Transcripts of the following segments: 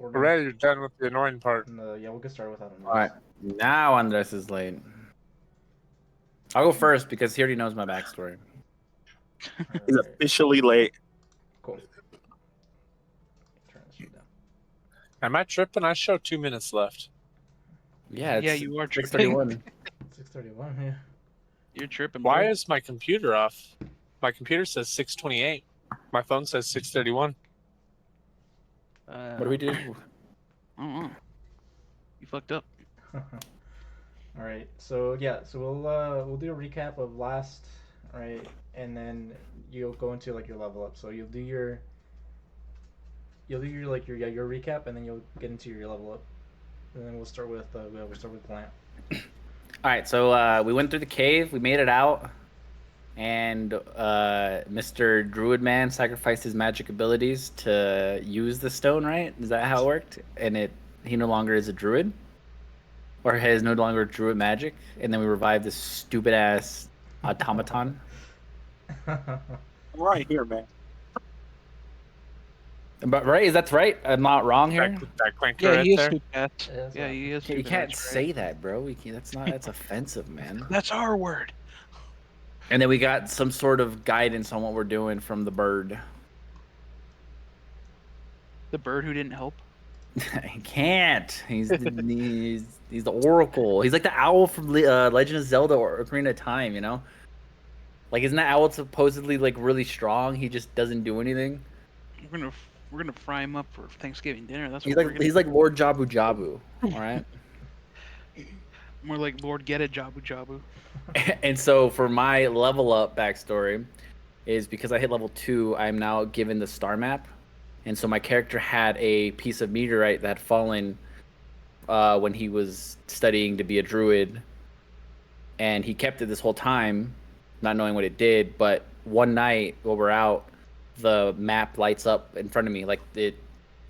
recording. Already, you're done with the annoying part. And, yeah, we'll get started without Andres. All right, now Andres is late. I'll go first because he already knows my backstory. He's officially late. Cool. Turn this shit down. Am I tripping? I show 2 minutes left. Yeah, it's Yeah, you are 6:31. 6:31, yeah. You're tripping. Why bro. is my computer off? My computer says 6:28. My phone says 6:31. What do we do? I don't know. You fucked up. All right, so yeah, so we'll do a recap of last, right, and then you'll go into like your level up. So you'll do your like your recap, and then you'll get into your level up, and then we'll start with Plant. All right, so we went through the cave, we made it out, and Mr. Druid Man sacrificed his magic abilities to use the stone, right? Is that how it worked? And he no longer is a druid? Or has no longer druid magic? And then we revived this stupid ass automaton? Right here, man. But right, is that right? I'm not wrong here. That clanker Yeah, right he is there. Hoopcat. Yeah, that's Yeah, right. he is. You Hoopcat, can't that's say right. that, bro. That's offensive, man. That's our word. And then we got some sort of guidance on what we're doing from the bird. The bird who didn't help. He can't. He's the oracle. He's like the owl from Legend of Zelda or Ocarina of Time, you know? Like, isn't that owl supposedly like really strong? He just doesn't do anything. We're gonna fry him up for Thanksgiving dinner. That's He's what like Lord Jabu Jabu. All right. more like Lord Get It Jabu Jabu. And so for my level up backstory is because I hit level 2, I'm now given the star map. And so my character had a piece of meteorite that had fallen when he was studying to be a druid. And he kept it this whole time, not knowing what it did. But one night while we're out, the map lights up in front of me, like it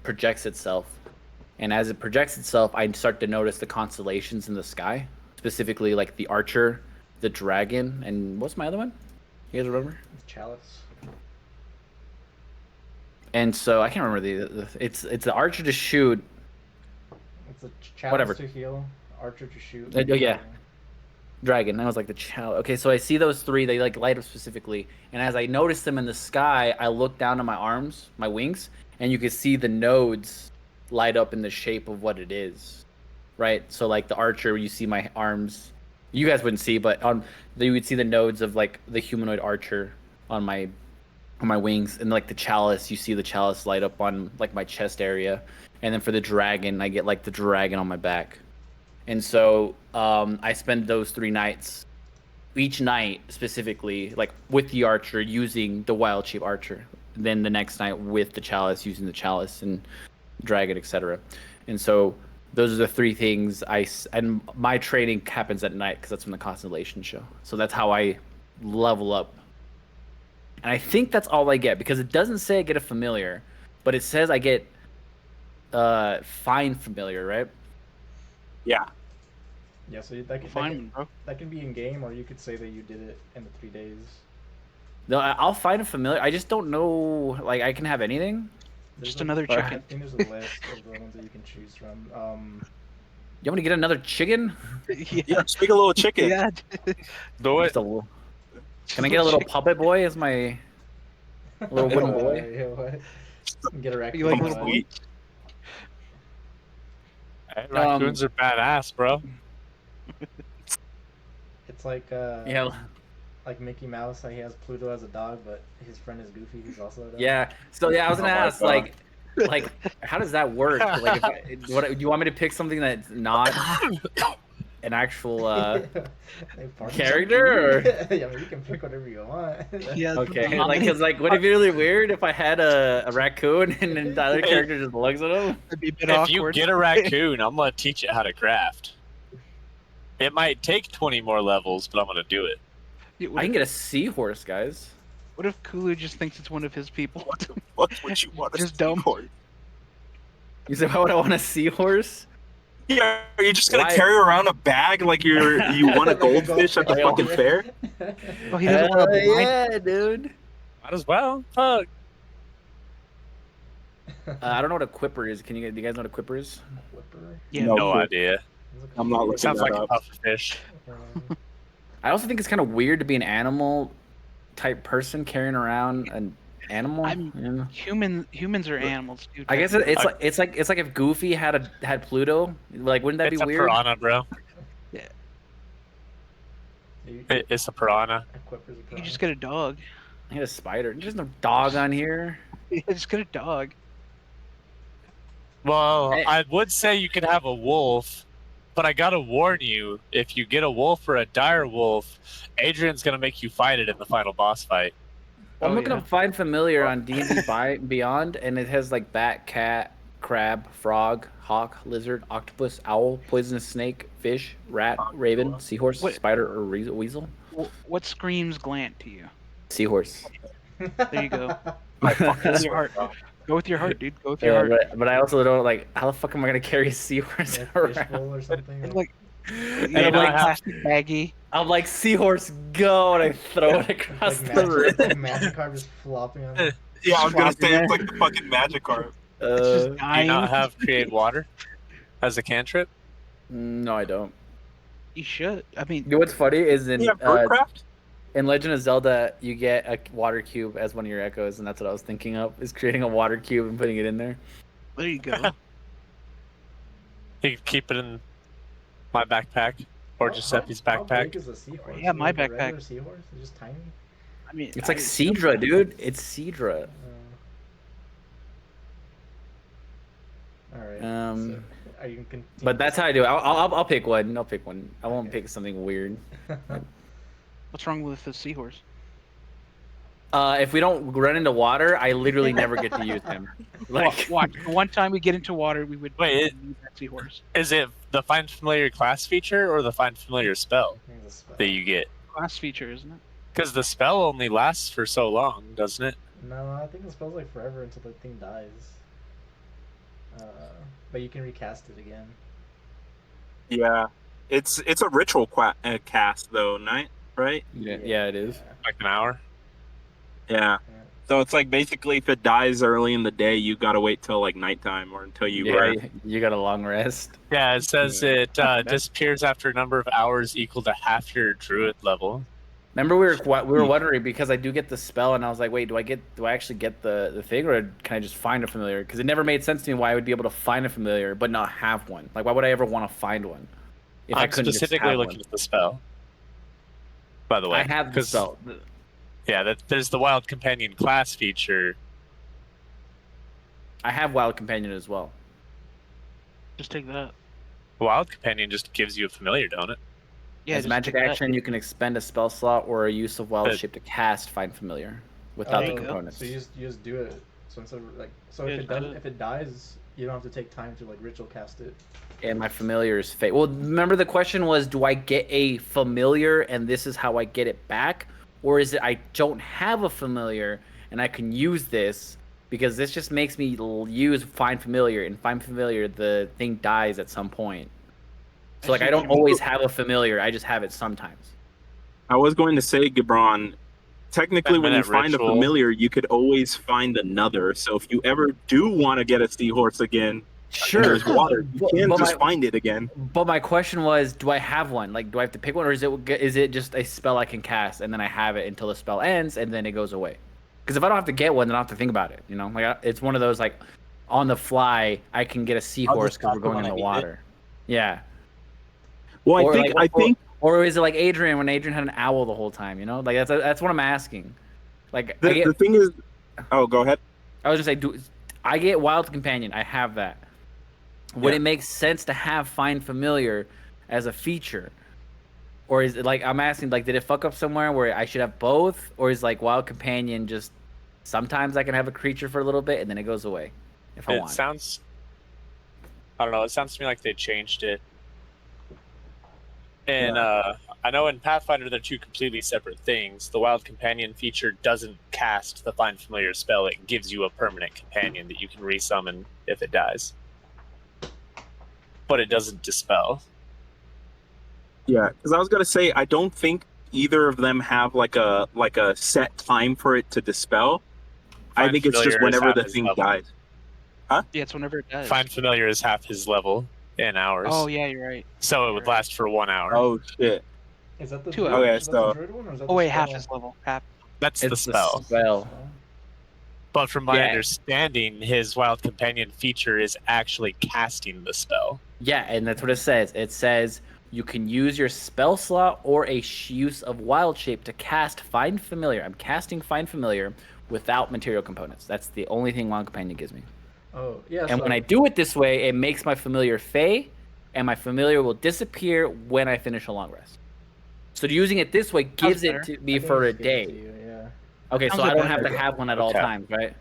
projects itself. And as it projects itself, I start to notice the constellations in the sky, specifically like the Archer, the Dragon, and what's my other one? You guys remember? Chalice. And so I can't remember it's the Archer to shoot. It's a chalice Whatever. to heal, Archer to shoot. Oh, yeah. Dragon. I was like the chalice. Okay, so I see those three. They like light up specifically, and as I notice them in the sky, I look down at my arms, my wings, and you can see the nodes light up in the shape of what it is, right? So like the Archer, you see my arms. You guys wouldn't see, but you would see the nodes of like the humanoid Archer on my wings, and like the chalice, you see the chalice light up on like my chest area, and then for the dragon, I get like the dragon on my back. And so I spend those 3 nights, each night specifically, like with the Archer using the wild shape Archer. Then the next night with the chalice using the chalice and dragon, etc. And so those are the 3 things and my training happens at night because that's when the constellations show. So that's how I level up. And I think that's all I get because it doesn't say I get a familiar, but it says I get find familiar, right? Yeah. Yeah, so that can be in game, or you could say that you did it in the 3 days. No, I'll find a familiar. I just don't know. Like I can have anything. Just another chicken. I think there's a list of the ones that you can choose from. You want me to get another chicken? Yeah, speak a little chicken. Yeah. Do it. Can I get a little puppet boy as my little wooden boy? Yeah, what? Get a raccoon. You like one. little Sweet. Hey, raccoons are badass, bro. It's like Yeah. like Mickey Mouse. How he has Pluto as a dog, but his friend is Goofy. He's also a dog. Yeah. So yeah, I was gonna Oh my ask God. like how does that work? Like, what do you want me to pick something that's not an actual character? Or? Yeah, I mean, you can pick whatever you want. Yeah. Okay, like, cause like, would it be really weird if I had a raccoon and then the other character just looks at him? It'd be a bit If awkward. you get a raccoon, I'm gonna teach it how to craft. It might take 20 more levels, but I'm gonna do it. Yeah, I can get a seahorse, guys. What if Kulu just thinks it's one of his people? What would you want? Just dumb. You said, why would I want a seahorse? Yeah, are you just gonna Why- carry around a bag like you want a Like a goldfish at the goldfish. fucking fair? Oh, he doesn't want to blind. yeah, dude. Might as well. Fuck. I don't know what a quipper is. Do you guys know what a quipper is? Flipper? Yeah. No. No clue. idea. Sounds like I'm not looking Sounds that like a up. puffer fish. I also think it's kind of weird to be an animal type person carrying around an animal. I'm- you know? Humans are animals, dude. I guess it's like if Goofy had Pluto. Like, wouldn't that It's be a weird? piranha, bro. It's a piranha. A quipper's a You piranha. just get a dog. I had a spider. There's no dog on here. You just get a dog. Well, Hey. I would say you could have a wolf, but I gotta warn you, if you get a wolf or a dire wolf, Adrian's gonna make you fight it in the final boss fight. I'm Oh, looking yeah. up Find Familiar on D&D Beyond, and it has like bat, cat, crab, frog, hawk, lizard, octopus, owl, poisonous snake, fish, rat, raven, seahorse, What- spider, or weasel. What screams Glant to you? Seahorse. There you go. I Go fucking with your swear. heart. Go with your heart, dude. Go with your Yeah, heart. but I also don't like. How the fuck am I gonna carry a seahorse Like around? fishbowl or something. And like, And you I'm know, like, plastic baggy. I'm like, seahorse, go, and I throw it across like the room. Magikarp just flopping on it. Yeah, I was gonna Flopping say there. it's like the fucking Magikarp. It's just Do you dying. not have create water as a cantrip? No, I don't. You should. I mean, You know what's funny is in You have Birdcraft? in Legend of Zelda, you get a water cube as one of your echoes, and that's what I was thinking of, is creating a water cube and putting it in there. there you go. You can keep it in my backpack or Giuseppe's How backpack. big is a seahorse? Yeah, my Like a backpack. regular seahorse? It's just tiny. I mean, It's like Seadra, dude. It's Seadra. All right. Um, so, are you continue? But that's how I do it. I'll pick one. I'll pick one. I won't Okay. pick something weird. What's wrong with the seahorse? If we don't run into water, I literally never get to use him. Like, Watch. One time we get into water, we would Wait, use that seahorse. Is it the find familiar class feature or the find familiar spell It's a spell. that you get? Class feature, isn't it? Because the spell only lasts for so long, doesn't it? No, I think the spell's like forever until the thing dies. But you can recast it again. Yeah. It's a ritual cast though, right? yeah, it is. Like an hour? Yeah. So it's like basically if it dies early in the day, you gotta wait till like nighttime or until you Yeah, rest. you got a long rest. Yeah, it says Yeah. it disappears after a number of hours equal to half your druid level. Remember, we were wondering because I do get the spell, and I was like, wait, do I actually get the thing, or can I just find a familiar? Because it never made sense to me why I would be able to find a familiar but not have one. Like, why would I ever want to find one if I I'm couldn't just specifically have looking one? at the spell. By the way, I have the 'cause, spell. Yeah, there's the wild companion class feature. I have Wild Companion as well. Just take that. Wild companion just gives you a familiar, don't it? Yeah, As just magic take that. action, you can expend a spell slot or a use of Wild But- Shape to cast Find Familiar without there the you go. components. So you just do it. So instead of Yeah, if it dies, you don't have to take time to like ritual cast it. And my familiar is fate. Well, remember the question was, do I get a familiar and this is how I get it back? Or is it I don't have a familiar and I can use this because this just makes me use Find Familiar, and Find Familiar, the thing dies at some point. So like I don't always have a familiar, I just have it sometimes. I was going to say, Gibran, technically when you 10-minute find ritual. a familiar, you could always find another. So if you ever do want to get a seahorse again, Sure. there's water. You can But just my- find it again. But my question was, do I have one? Like, do I have to pick one, or is it just a spell I can cast and then I have it until the spell ends and then it goes away? Because if I don't have to get one, then I don't have to think about it. You know, like it's one of those like on the fly I can get a seahorse because cast we're it going when in I the need it. water. Yeah. Well, Or I think or is it like Adrian when Adrian had an owl the whole time? You know, like that's what I'm asking. Like the thing is, oh, go ahead. I was just say, I get Wild Companion? I have that. Would Yeah. it make sense to have Find Familiar as a feature? Or is it like, I'm asking, like, did it fuck up somewhere where I should have both? Or is like Wild Companion just sometimes I can have a creature for a little bit and then it goes away if I It want? sounds. I don't know. It sounds to me like they changed it. And I know in Pathfinder they're two completely separate things. The Wild Companion feature doesn't cast the Find Familiar spell. It gives you a permanent companion that you can resummon if it dies. But it doesn't dispel. Yeah, because I was gonna say I don't think either of them have like a set time for it to dispel. I Find think it's just Familiar is whenever half the his thing level. dies. Yeah, it's whenever it does. Find Familiar is half his level in hours. Oh yeah, you're right. So it You're would right. last for 1 hour. Oh shit. Is that the 2 druid? hours. Okay, That's the so- druid one, or is that Oh the wait, spell? half his level. Half. That's It's the spell. spell. But from my Yeah. understanding, his Wild Companion feature is actually casting the spell. Yeah, and that's what it says. It says you can use your spell slot or a use of Wild Shape to cast Find Familiar. I'm casting Find Familiar without material components. That's the only thing Wild Companion gives me. Oh, yeah. And so, when I do it this way, it makes my familiar fey, and my familiar will disappear when I finish a long rest. So using it this way gives it better. to I me think for a it's given to day. you, yeah. Okay, so Sounds I don't better. have to have one at all Okay. times, right?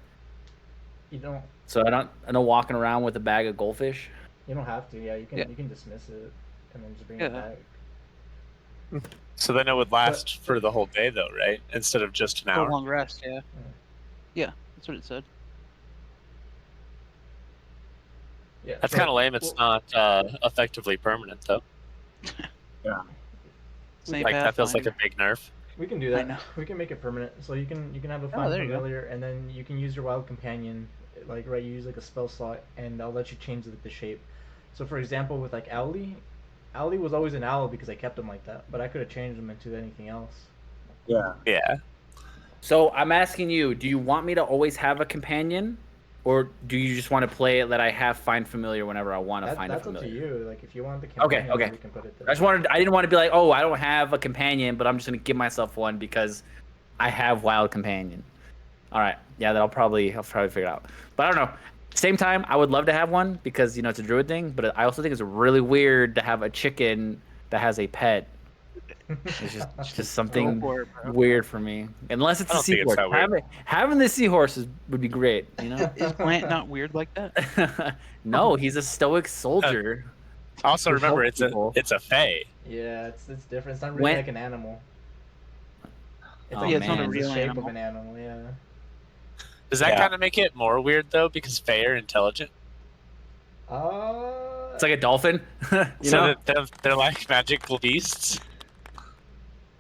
You don't. So I don't walking around with a bag of goldfish. You don't have to. Yeah, you can. Yeah. You can dismiss it and then just bring Yeah. it back. So then it would last for the whole day, though, right? Instead of just an For a hour. long rest, yeah. Yeah, that's what it said. Yeah. That's so- kind of lame. It's well, not effectively permanent, though. Same Like that feels like a Pathfinder. big nerf. We can do I that. know. We can make it permanent. So you can have a Oh, Find there you go. Familiar, and then you can use your Wild Companion. Like you use like a spell slot, and I'll let you change the shape. So for example, with like Owly was always an owl because I kept him like that, but I could have changed him into anything else. Yeah. Yeah. So I'm asking you, do you want me to always have a companion, or do you just want to play it that I have Find Familiar whenever I want to find a That's up to familiar? you. Like if you want the Okay, companion, okay. we can put it there. I didn't want to be like, oh, I don't have a companion, but I'm just gonna give myself one because I have Wild Companion. All right, yeah, I'll probably figure it out. But I don't know. Same time, I would love to have one because it's a druid thing. But I also think it's really weird to have a chicken that has a pet. It's just Go something for it, bro. weird for me. Unless it's I a don't think it's seahorse. that weird. Having the seahorses would be great. Is Plant not weird like that? No, he's a stoic soldier. Also, Who remember, helps it's people. a fae. Yeah, it's different. It's not really When- like an animal. It's Oh, like Yeah, it's not a man. the real shape animal. of an animal. Yeah. Does that Yeah. kind of make it more weird though? Because fae are intelligent, It's like a dolphin. you so know? that they're like magical beasts.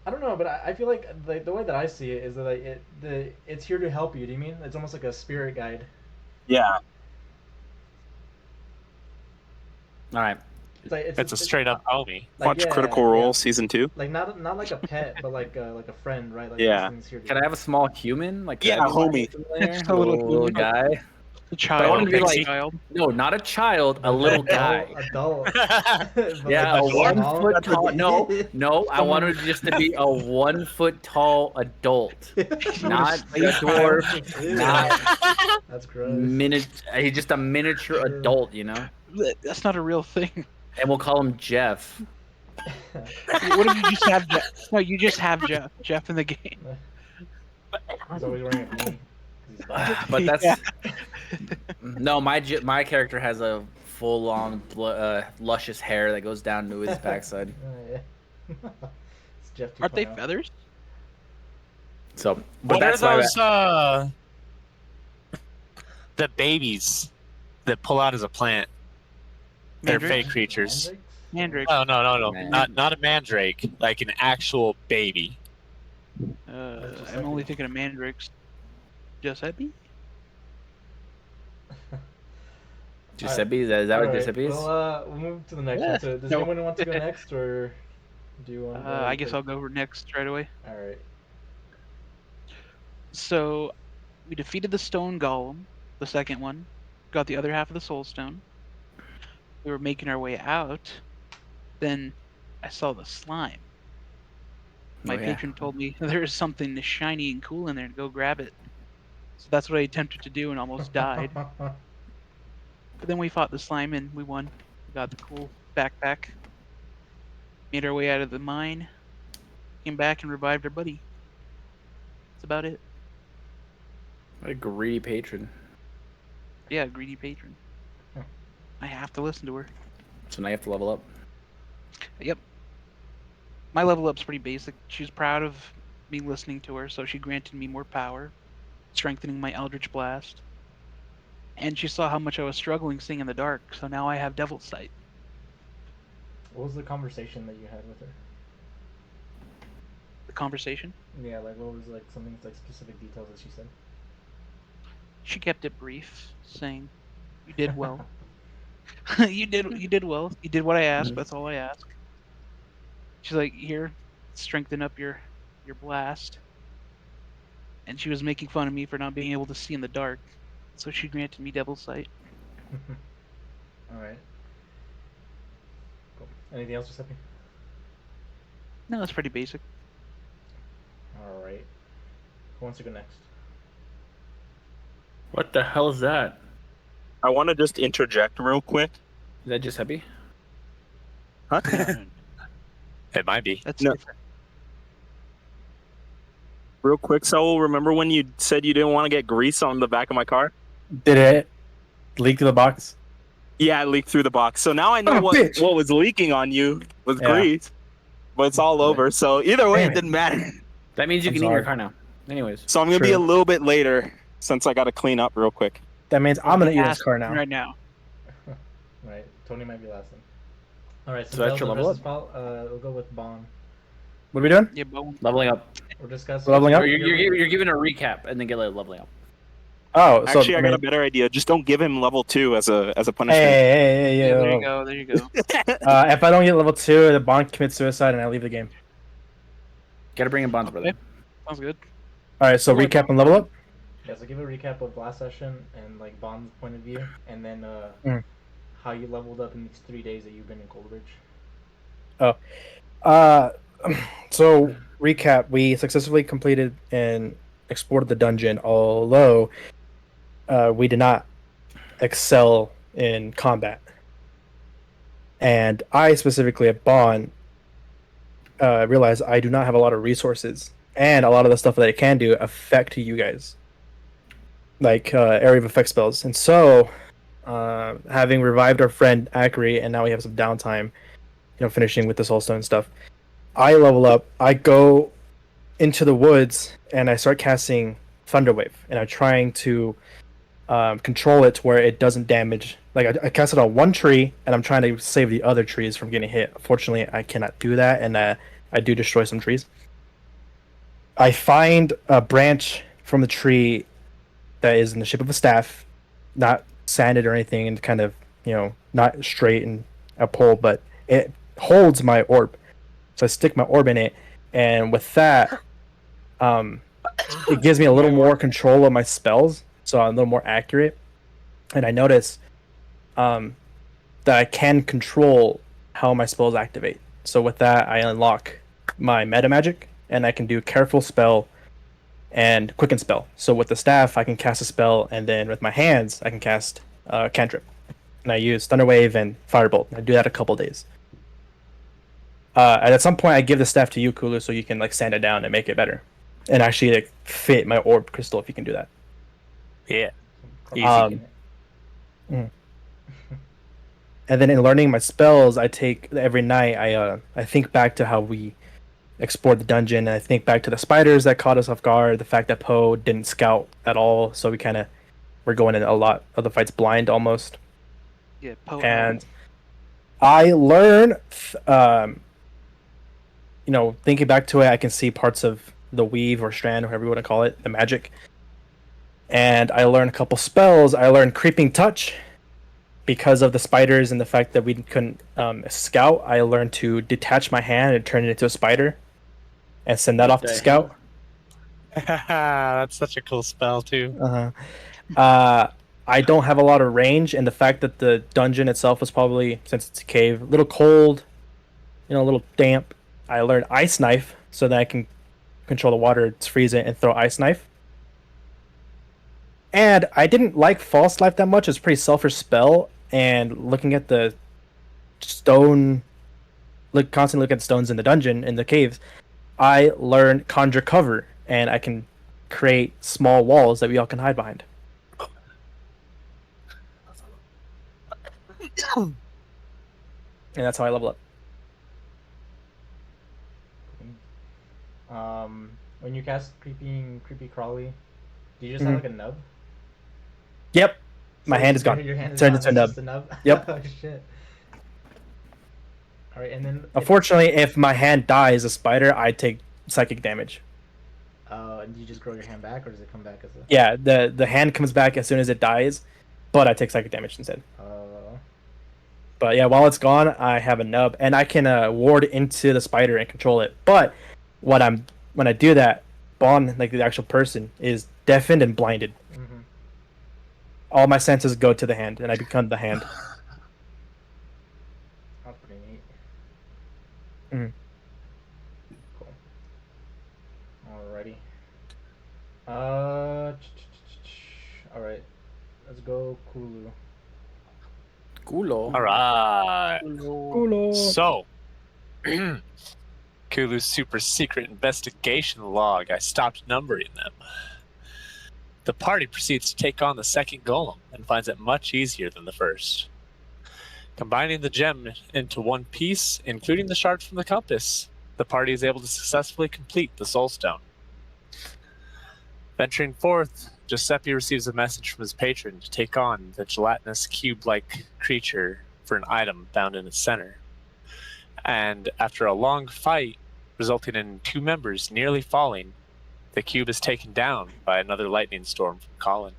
I don't know, but I feel like the way that I see it is that it's here to help you. Do you mean it's almost like a spirit guide? Yeah. All right. It's like It's a straight up homie. like, Watch yeah, Critical Role yeah. season 2. Like not like a pet, but like a friend, right? Like Yeah. this thing's here to Can I have a small human? Like, Yeah, can I be like homie. familiar? Just a little human. guy. The child. I want him to be pixie like- child. No, not a child, a little guy. Adult. Yeah, a Like a 1 dwarf? foot That's what tall. they- No, I want him just to be a 1 foot tall adult, not a dwarf, not That's gross. He's just a miniature adult, That's not a real thing. And we'll call him Jeff. What if you just have Jeff? No, you just have Jeff. Jeff in the game. He's always wearing a beanie. 'cause he's black. But that's Yeah. no. My character has a full on luscious hair that goes down to his backside. Yeah. It's Jeff Aren't they 2.0. feathers? So, but What are that's why. those? The babies that pull out as a plant. They're fey Mandrakes? creatures. Mandrake. Oh no! Man. Not a mandrake. Like an actual baby. I'm only thinking of mandrakes. Giuseppe? Giuseppe, is that what Alright, Giuseppe is? we'll move to the next Yeah. one. So does No. anyone want to go next, or do you want? I guess I'll go next right away. All right. So, we defeated the stone golem, the second one. Got the other half of the soul stone. We were making our way out. Then I saw the slime. My Oh, yeah. patron told me there is something shiny and cool in there to go grab it. So that's what I attempted to do and almost died. But then we fought the slime and we won. We got the cool backpack. Made our way out of the mine. Came back and revived our buddy. That's about it. What a greedy patron. Yeah, greedy patron. Huh. I have to listen to her. So now you have to level up. Yep. My level up's pretty basic. She was proud of me listening to her, so she granted me more power, strengthening my Eldritch Blast. And she saw how much I was struggling seeing in the dark, so now I have Devil's Sight. What was the conversation that you had with her? The conversation? Yeah, like what was like something like specific details that she said? She kept it brief, saying, You did well. You did well. You did what I asked. That's all I ask. She's like, here, strengthen up your blast. And she was making fun of me for not being able to see in the dark, so she granted me Devil's Sight. All right. Cool. Anything else, Giuseppe? No, it's pretty basic. All right. Who wants to go next? What the hell is that? I want to just interject real quick. Is that Giuseppe? Huh? It might be. That's No. different. Real quick, Saul, remember when you said you didn't want to get grease on the back of my car? Did it leak to the box? Yeah, it leaked through the box. So now I know Oh, what bitch. was leaking on you was Yeah. grease. But it's all over. So either way, Damn it it. didn't matter. That means you I'm can eat your sorry. car now. Anyways. So I'm going to be True. a little bit later since I got to clean up real quick. That means I'm gonna eat this Ask car now. right now. Right. Tony might be last one. All right. So So that's your level we'll go with Bond. What are we doing? Yeah, but Leveling up. We're discussing. Leveling up? You're giving a recap and then get like leveling up. Oh, so Actually, I got a better idea. Just don't give him level 2 as a punishment. Hey, yeah, there you yeah. go. There you go. If I don't get level 2, the Bond commits suicide and I leave the game. Gotta bring in bonds, brother. Okay. Sounds good. All right, so recap and level up. Yeah. So give a recap of last session and like Bond's point of view, and then how you leveled up in these 3 days that you've been in Coldridge. So recap: we successfully completed and explored the dungeon, although we did not excel in combat. And I specifically at Bond realized I do not have a lot of resources, and a lot of the stuff that I can do affect you guys, like area of effect spells. And so, having revived our friend Akri, and now we have some downtime, finishing with the Soulstone stuff, I level up. I go into the woods and I start casting Thunderwave, and I'm trying to control it to where it doesn't damage. Like I cast it on one tree, and I'm trying to save the other trees from getting hit. Unfortunately, I cannot do that, and I do destroy some trees. I find a branch from the tree that is in the shape of a staff, not sanded or anything, and kind of not straight and a pole, but it holds my orb. So I stick my orb in it, and with that, it gives me a little more control of my spells, so I'm a little more accurate. And I notice that I can control how my spells activate. So with that, I unlock my meta magic, and I can do Careful Spell and Quicken Spell. So with the staff, I can cast a spell, and then with my hands, I can cast Cantrip. And I use Thunderwave and Firebolt. I do that a couple days. And at some point, I give the staff to you, Kulu, so you can sand it down and make it better, and actually fit my orb crystal if you can do that. Yeah. Easy. And then in learning my spells, I take every night. I think back to how we explored the dungeon, and I think back to the spiders that caught us off guard. The fact that Poe didn't scout at all, so we're going in a lot of the fights blind almost. Yeah, Poe. And I learn, thinking back to it, I can see parts of the weave or strand, or whatever you want to call it, the magic. And I learned a couple spells. I learned Creeping Touch because of the spiders and the fact that we couldn't scout. I learned to detach my hand and turn it into a spider and send that off to scout. That's such a cool spell too. I don't have a lot of range, and the fact that the dungeon itself was probably, since it's a cave, a little cold, a little damp. I learned Ice Knife so that I can control the water, freeze it, and throw Ice Knife. And I didn't like False Life that much. It's a pretty selfish spell, and looking at the stone, constantly looking at the stones in the dungeon, in the caves, I learned Conjure Cover, and I can create small walls that we all can hide behind. And that's how I level up. When you cast Creepy Crawly, do you just have like a nub? Yep. My hand is gone. Your hand is Turned gone, into a it's just a nub? Yep. Oh shit. Alright, and then Unfortunately, if my hand dies a spider, I take psychic damage. and you just grow your hand back, or does it come back as a... Yeah, the hand comes back as soon as it dies, but I take psychic damage instead. Uh, But yeah, while it's gone, I have a nub, and I can ward into the spider and control it. But when I do that, Bond, like the actual person, is deafened and blinded. mhm. All my senses go to the hand, and I become the hand. That's pretty neat. Mhm. Cool. Alrighty. All right. Let's go, Kulu. Culo. All right. Culo. So, Kulu's super secret investigation log. I stopped numbering them. The party proceeds to take on the second golem and finds it much easier than the first. Combining the gem into one piece, including the shard from the compass, the party is able to successfully complete the soul stone. Venturing forth, Giuseppe receives a message from his patron to take on the gelatinous cube-like creature for an item found in its center. And after a long fight, resulting in 2 members nearly falling, the cube is taken down by another lightning storm from Colin.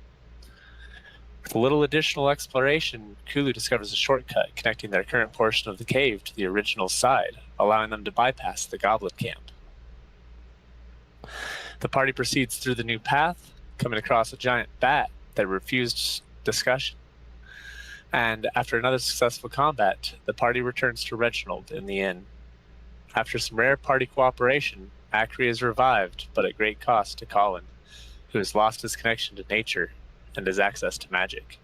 With a little additional exploration, Kulu discovers a shortcut connecting their current portion of the cave to the original side, allowing them to bypass the goblin camp. The party proceeds through the new path, coming across a giant bat that refused discussion. And after another successful combat, the party returns to Reginald in the inn. After some rare party cooperation, Acri is revived, but at great cost to Colin, who has lost his connection to nature and his access to magic.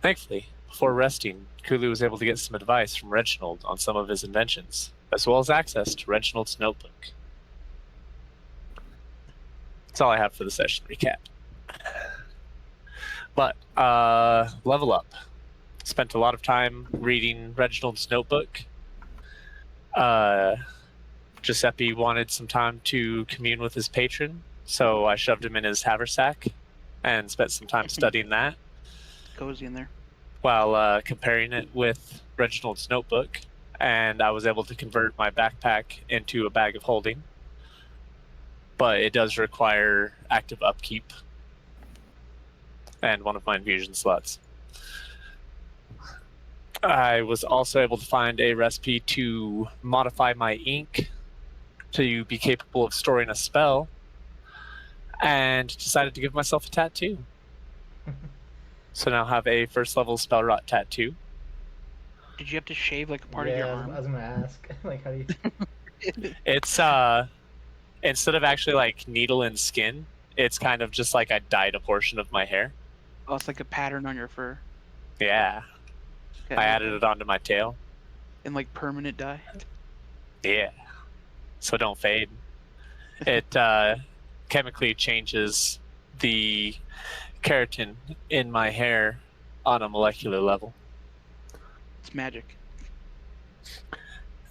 Thankfully, before resting, Kulu was able to get some advice from Reginald on some of his inventions, as well as access to Reginald's notebook. That's all I have for the session recap. But, level up. Spent a lot of time reading Reginald's notebook. Giuseppe wanted some time to commune with his patron, so I shoved him in his haversack and spent some time studying that Cozy in there. while comparing it with Reginald's notebook, and I was able to convert my backpack into a bag of holding. But it does require active upkeep and one of my infusion slots. I was also able to find a recipe to modify my ink to be capable of storing a spell, and decided to give myself a tattoo. So now I have a first level spell rot tattoo. Did you have to shave like a part yeah, of your I arm? was gonna ask. Like, how do you? It's instead of actually like needle and skin, it's kind of just like I dyed a portion of my hair. Oh, it's like a pattern on your fur. Yeah, Okay. I added it onto my tail. In like permanent dye. Yeah, so it don't fade. It chemically changes the keratin in my hair on a molecular level. It's magic.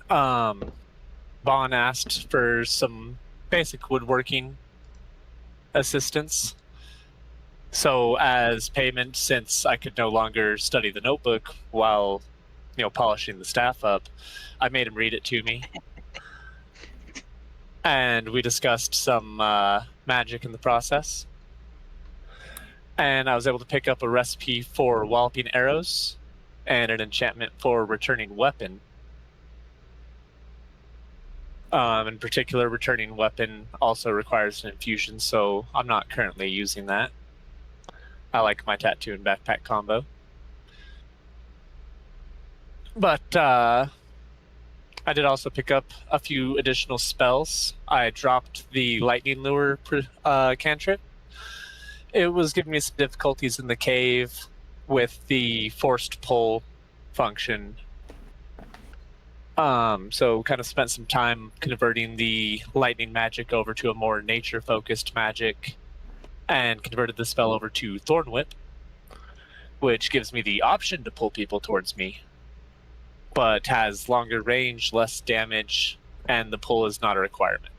Bon asked for some basic woodworking assistance. So as payment, since I could no longer study the notebook while, polishing the staff up, I made him read it to me. And we discussed some magic in the process. And I was able to pick up a recipe for walloping arrows and an enchantment for returning weapon. In particular, returning weapon also requires an infusion, so I'm not currently using that. I like my tattoo and backpack combo. But I did also pick up a few additional spells. I dropped the lightning lure cantrip. It was giving me some difficulties in the cave with the forced pull function. So kind of spent some time converting the lightning magic over to a more nature-focused magic, and converted the spell over to Thorn Whip, which gives me the option to pull people towards me, but has longer range, less damage, and the pull is not a requirement.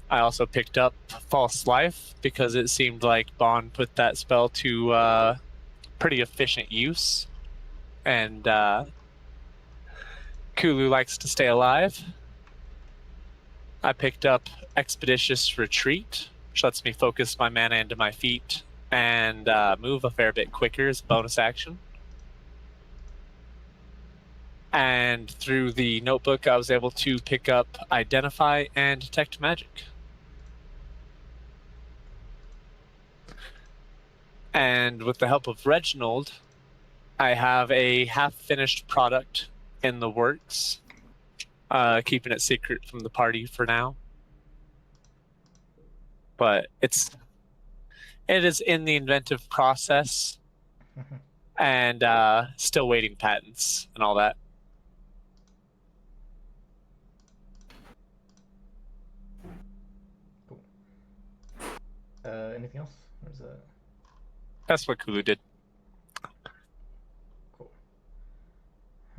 I also picked up False Life because it seemed like Bond put that spell to pretty efficient use, and Kulu likes to stay alive. I picked up Expeditious Retreat which lets me focus my mana into my feet and move a fair bit quicker as a bonus action. And through the notebook, I was able to pick up Identify and Detect Magic. And with the help of Reginald, I have a half-finished product in the works, keeping it secret from the party for now. But it is in the inventive process, and still waiting patents and all that. Cool. Anything else? Or is that That's what Kulu did. cool?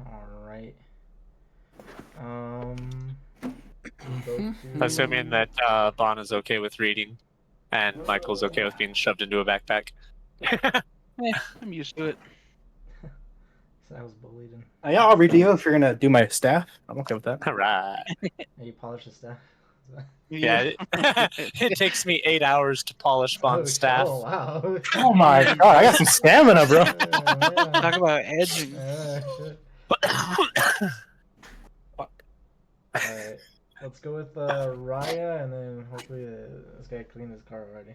All right. Go to... Assuming that Bon is okay with reading, and Michael's okay with being shoved into a backpack. I'm used to it. So I was bullied and Yeah, I'll read to you if you're gonna do my staff. I'm okay with that. All right. you polish the staff. Yeah, it takes me 8 hours to polish Bon's staff. Oh wow. Oh my god, I got some stamina, bro. Talk about edging. Shit. Alright, let's go with Raya, and then hopefully this guy cleaned his car already.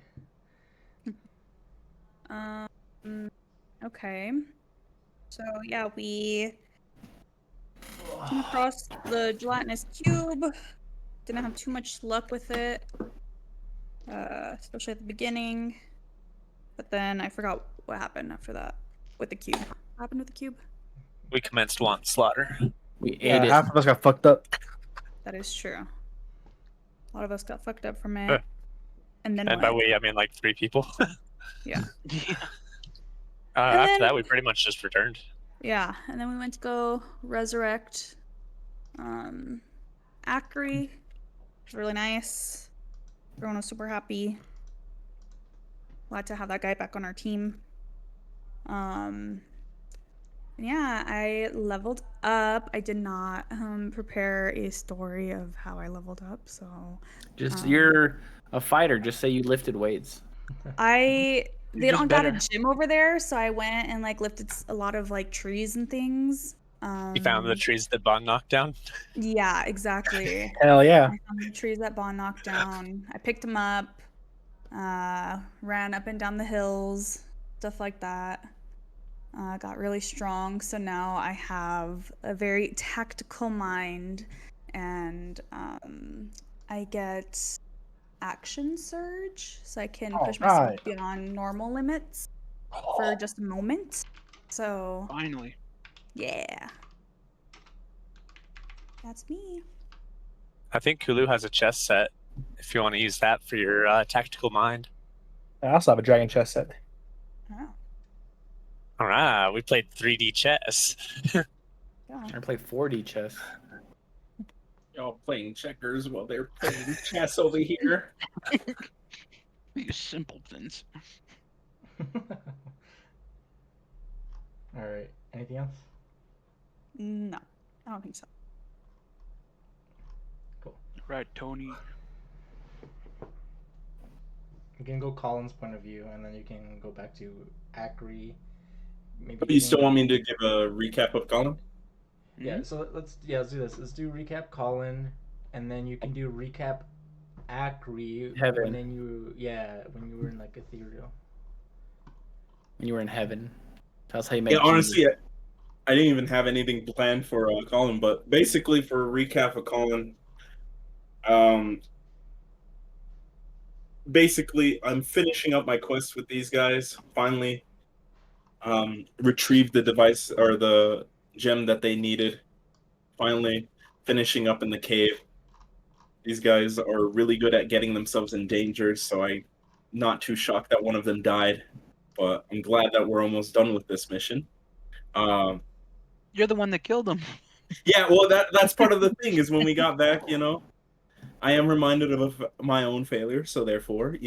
Okay. So yeah, we came across the gelatinous cube. Didn't have too much luck with it, especially at the beginning. But then I forgot what happened after that with the cube. What happened with the cube? We commenced want slaughter. We ate Yeah, it. half of us got fucked up. That is true. A lot of us got fucked up from Huh. it. And then And by what? we, I mean like 3 people. Yeah. After then- that, we pretty much just returned. Yeah, and then we went to go resurrect Acri. It was really nice. Everyone was super happy. Glad to have that guy back on our team. Yeah, I leveled up. I did not prepare a story of how I leveled up, so Just you're a fighter. Just say you lifted weights. they You're don't just got a better. gym over there, so I went and like lifted a lot of like trees and things. You found the trees that Bon knocked down. Yeah, exactly. Hell yeah. I found the trees that Bon knocked down. I picked them up, ran up and down the hills, stuff like that. Got really strong, so now I have a very tactical mind, and I get action surge, so I can push myself Alright. beyond normal limits for just a moment. So Finally. yeah, that's me. I think Kulu has a chess set. If you want to use that for your tactical mind. I also have a dragon chess set. Oh, All right, we played 3D chess. yeah. I play 4D chess. Y'all playing checkers while they're playing chess over here. You simpletons. Alright, anything else? No, I don't think so. Right, Tony. You can go Colin's point of view, and then you can go back to Acri. Maybe You still want me to give a recap of Colin? Yeah, so let's do this. Let's do recap Colin, and then you can do recap Acri Heaven. when then you when you were in like ethereal. When you were in heaven. That's how you make Yeah, honestly, Jesus. I didn't even have anything planned for Colin, but basically for a recap of Colin, basically I'm finishing up my quest with these guys. Finally, retrieved the device or the gem that they needed. Finally, finishing up in the cave. These guys are really good at getting themselves in danger, so I'm not too shocked that one of them died. But I'm glad that we're almost done with this mission. You're the one that killed him. Yeah, well, that's part of the thing is when we got back, I am reminded of my own failure, so therefore,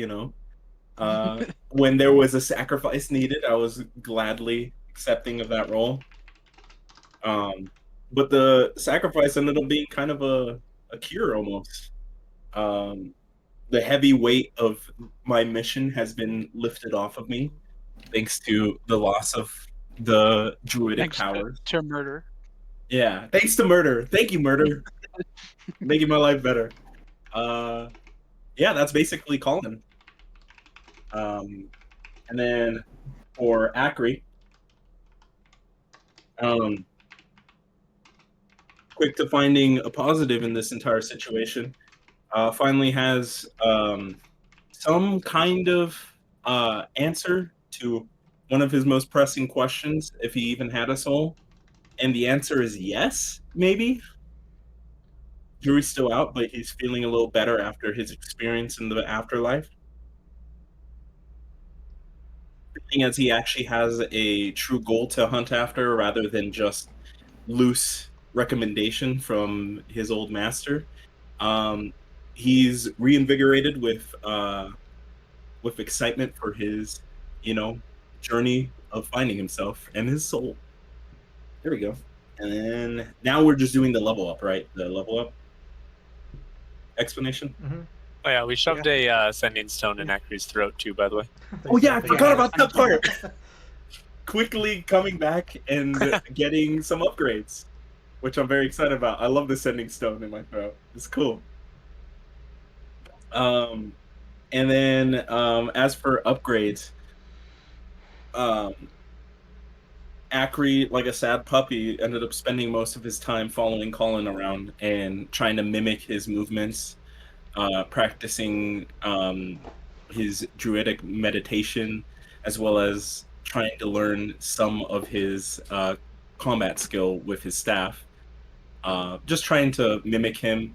when there was a sacrifice needed, I was gladly accepting of that role. But the sacrifice ended up being kind of a cure almost. the heavy weight of my mission has been lifted off of me, thanks to the loss of the druidic Thanks powers. to murder. Yeah, thanks to murder. Thank you, murder. Making my life better. Yeah, that's basically Colin. And then for Acri, quick to finding a positive in this entire situation. Finally has some kind of answer to one of his most pressing questions, if he even had a soul. And the answer is yes, maybe. Jury's still out, but he's feeling a little better after his experience in the afterlife. Seeing as he actually has a true goal to hunt after rather than just loose recommendation from his old master. He's reinvigorated with excitement for his, journey of finding himself and his soul. There we go. And then now we're just doing the level up, right? The level up explanation. Mm-hmm. Oh yeah, we shoved a sending stone in Acri's throat too, by the way. Oh yeah, I forgot about that part. Quickly coming back and getting some upgrades, which I'm very excited about. I love the sending stone in my throat. It's cool. And then as for upgrades, Acri, like a sad puppy, ended up spending most of his time following Colin around and trying to mimic his movements, practicing his druidic meditation, as well as trying to learn some of his combat skill with his staff. Just trying to mimic him.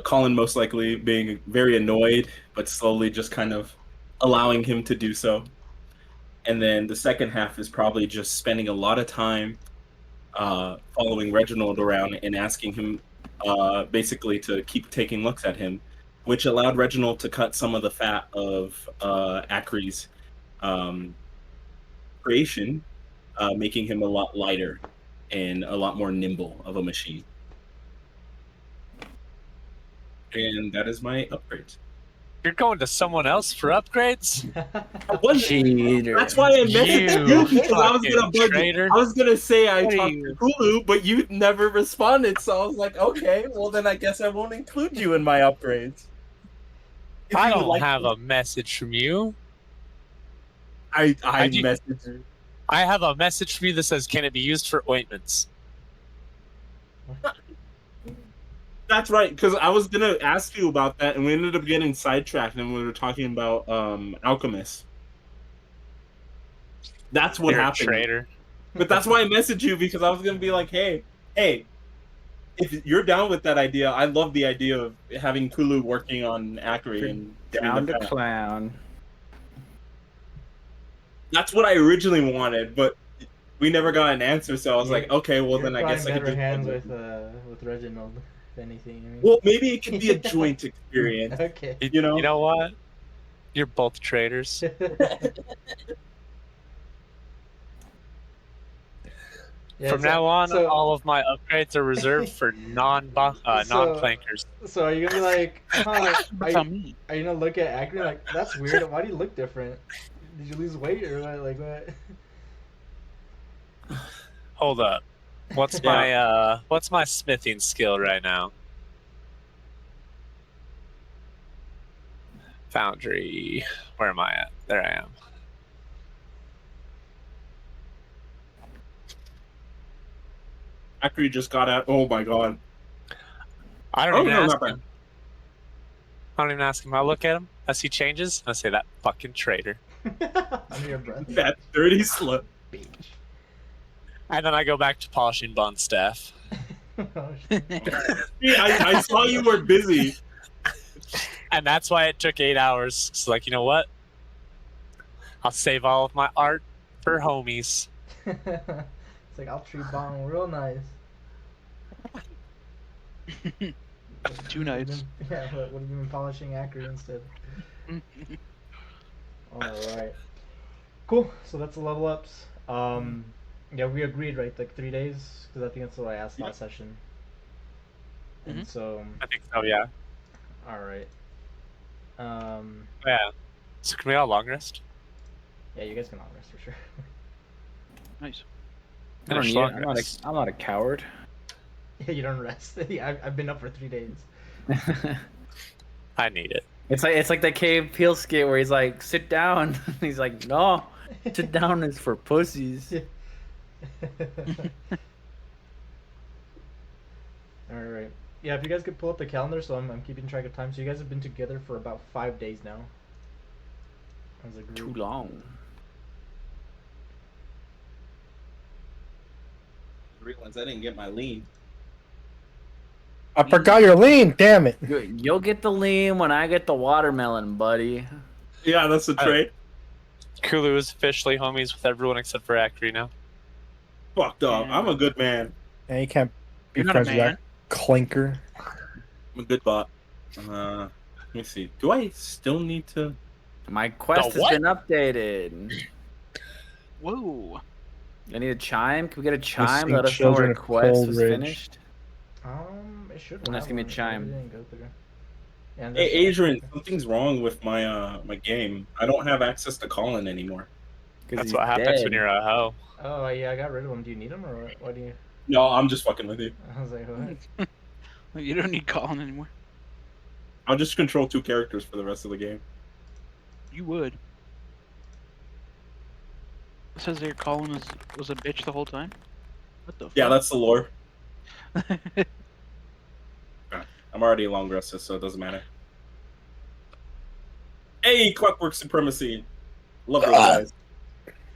Colin most likely being very annoyed, but slowly just kind of allowing him to do so. And then the second half is probably just spending a lot of time following Reginald around and asking him basically to keep taking looks at him, which allowed Reginald to cut some of the fat of Acri's creation, making him a lot lighter and a lot more nimble of a machine. And that is my upgrades. You're going to someone else for upgrades? Cheater. That's why I messaged you, because I was gonna bug traitor. you. I was gonna say I What are talked you? to Hulu, but you never responded, so I was like, okay, well then I guess I won't include you in my upgrades. If I you would don't like have to- a message from you. I do- messaged you. I have a message from you that says, "Can it be used for ointments?" That's right, because I was gonna ask you about that, and we ended up getting sidetracked, and we were talking about Alchemist. That's what You're a happened. traitor. But that's why I messaged you, because I was gonna be like, hey, if you're down with that idea, I love the idea of having Kulu working on Acri and Down doing to the fat. clown. That's what I originally wanted, but we never got an answer. So I was like, okay, well You're then I guess I probably could better just. hands with Reginald, if anything. I mean. Well, maybe it could be a joint experience. Okay. You know? You know what? You're both traitors. Yeah, From now on, so- all of my upgrades are reserved for non-clankers. So are you gonna be like, huh? That's on me. Are you gonna look at Acri like, that's weird? Why do you look different? Did you lose weight or what? Like what? Hold up. What's my smithing skill right now? Foundry. Where am I at? There I am. Acri just got out. Oh my god. I don't Oh even no, ask not bad. him. I don't even ask him. I look at him. I see changes. I say, that fucking traitor. Under your breath. That dirty slut. Bitch. And then I go back to polishing Bond's staff. Oh, shit. See, I saw you were busy. And that's why it took 8 hours. It's like, you know what? I'll save all of my art for homies. It's like, I'll treat Bond real nice. Too nice. Yeah, what have you been polishing Acri instead? Alright. Cool, so that's the level ups. Yeah, we agreed, right? Like 3 days? Because I think that's what I asked last session. And so, I think so, yeah. alright. Yeah. So can we all long rest? Yeah, you guys can long rest for sure. Nice. I don't Finish need it. long I'm not rest. I'm not a coward. Yeah, you don't rest. Yeah, I've been up for 3 days. I need it. It's like that Cave Peel skit where he's like, sit down. He's like, no, sit down is for pussies. All right. Yeah, if you guys could pull up the calendar, so I'm keeping track of time. So you guys have been together for about 5 days now. As a Too group. long. I realized I didn't get my lean. I forgot your lean. Damn it. You'll get the lean when I get the watermelon, buddy. Yeah, that's a trade. Kulu is officially homies with everyone except for Acri now. Fucked up. Yeah. I'm a good man. And you can't be You're not a friends with that clinker. I'm a good bot. Let me see. Do I still need to? My quest has what? been updated. Whoa. I need a chime. Can we get a chime? Missing Let us know children our of quest was Coleridge. finished. It should. And that's have gonna be a one. chime. I didn't go through. Yeah, and Hey, that's- Adrian, something's wrong with my my game. I don't have access to Colin anymore. That's what happens when you're a hoe. Oh yeah, I got rid of him. Do you need him or what do you? No, I'm just fucking with you. I was like, what? You don't need Colin anymore. I'll just control 2 characters for the rest of the game. You would. It says there Colin was a bitch the whole time. What the Yeah, fuck? that's the lore. I'm already long rested, so it doesn't matter. Hey, Clockwork Supremacy. Love those guys.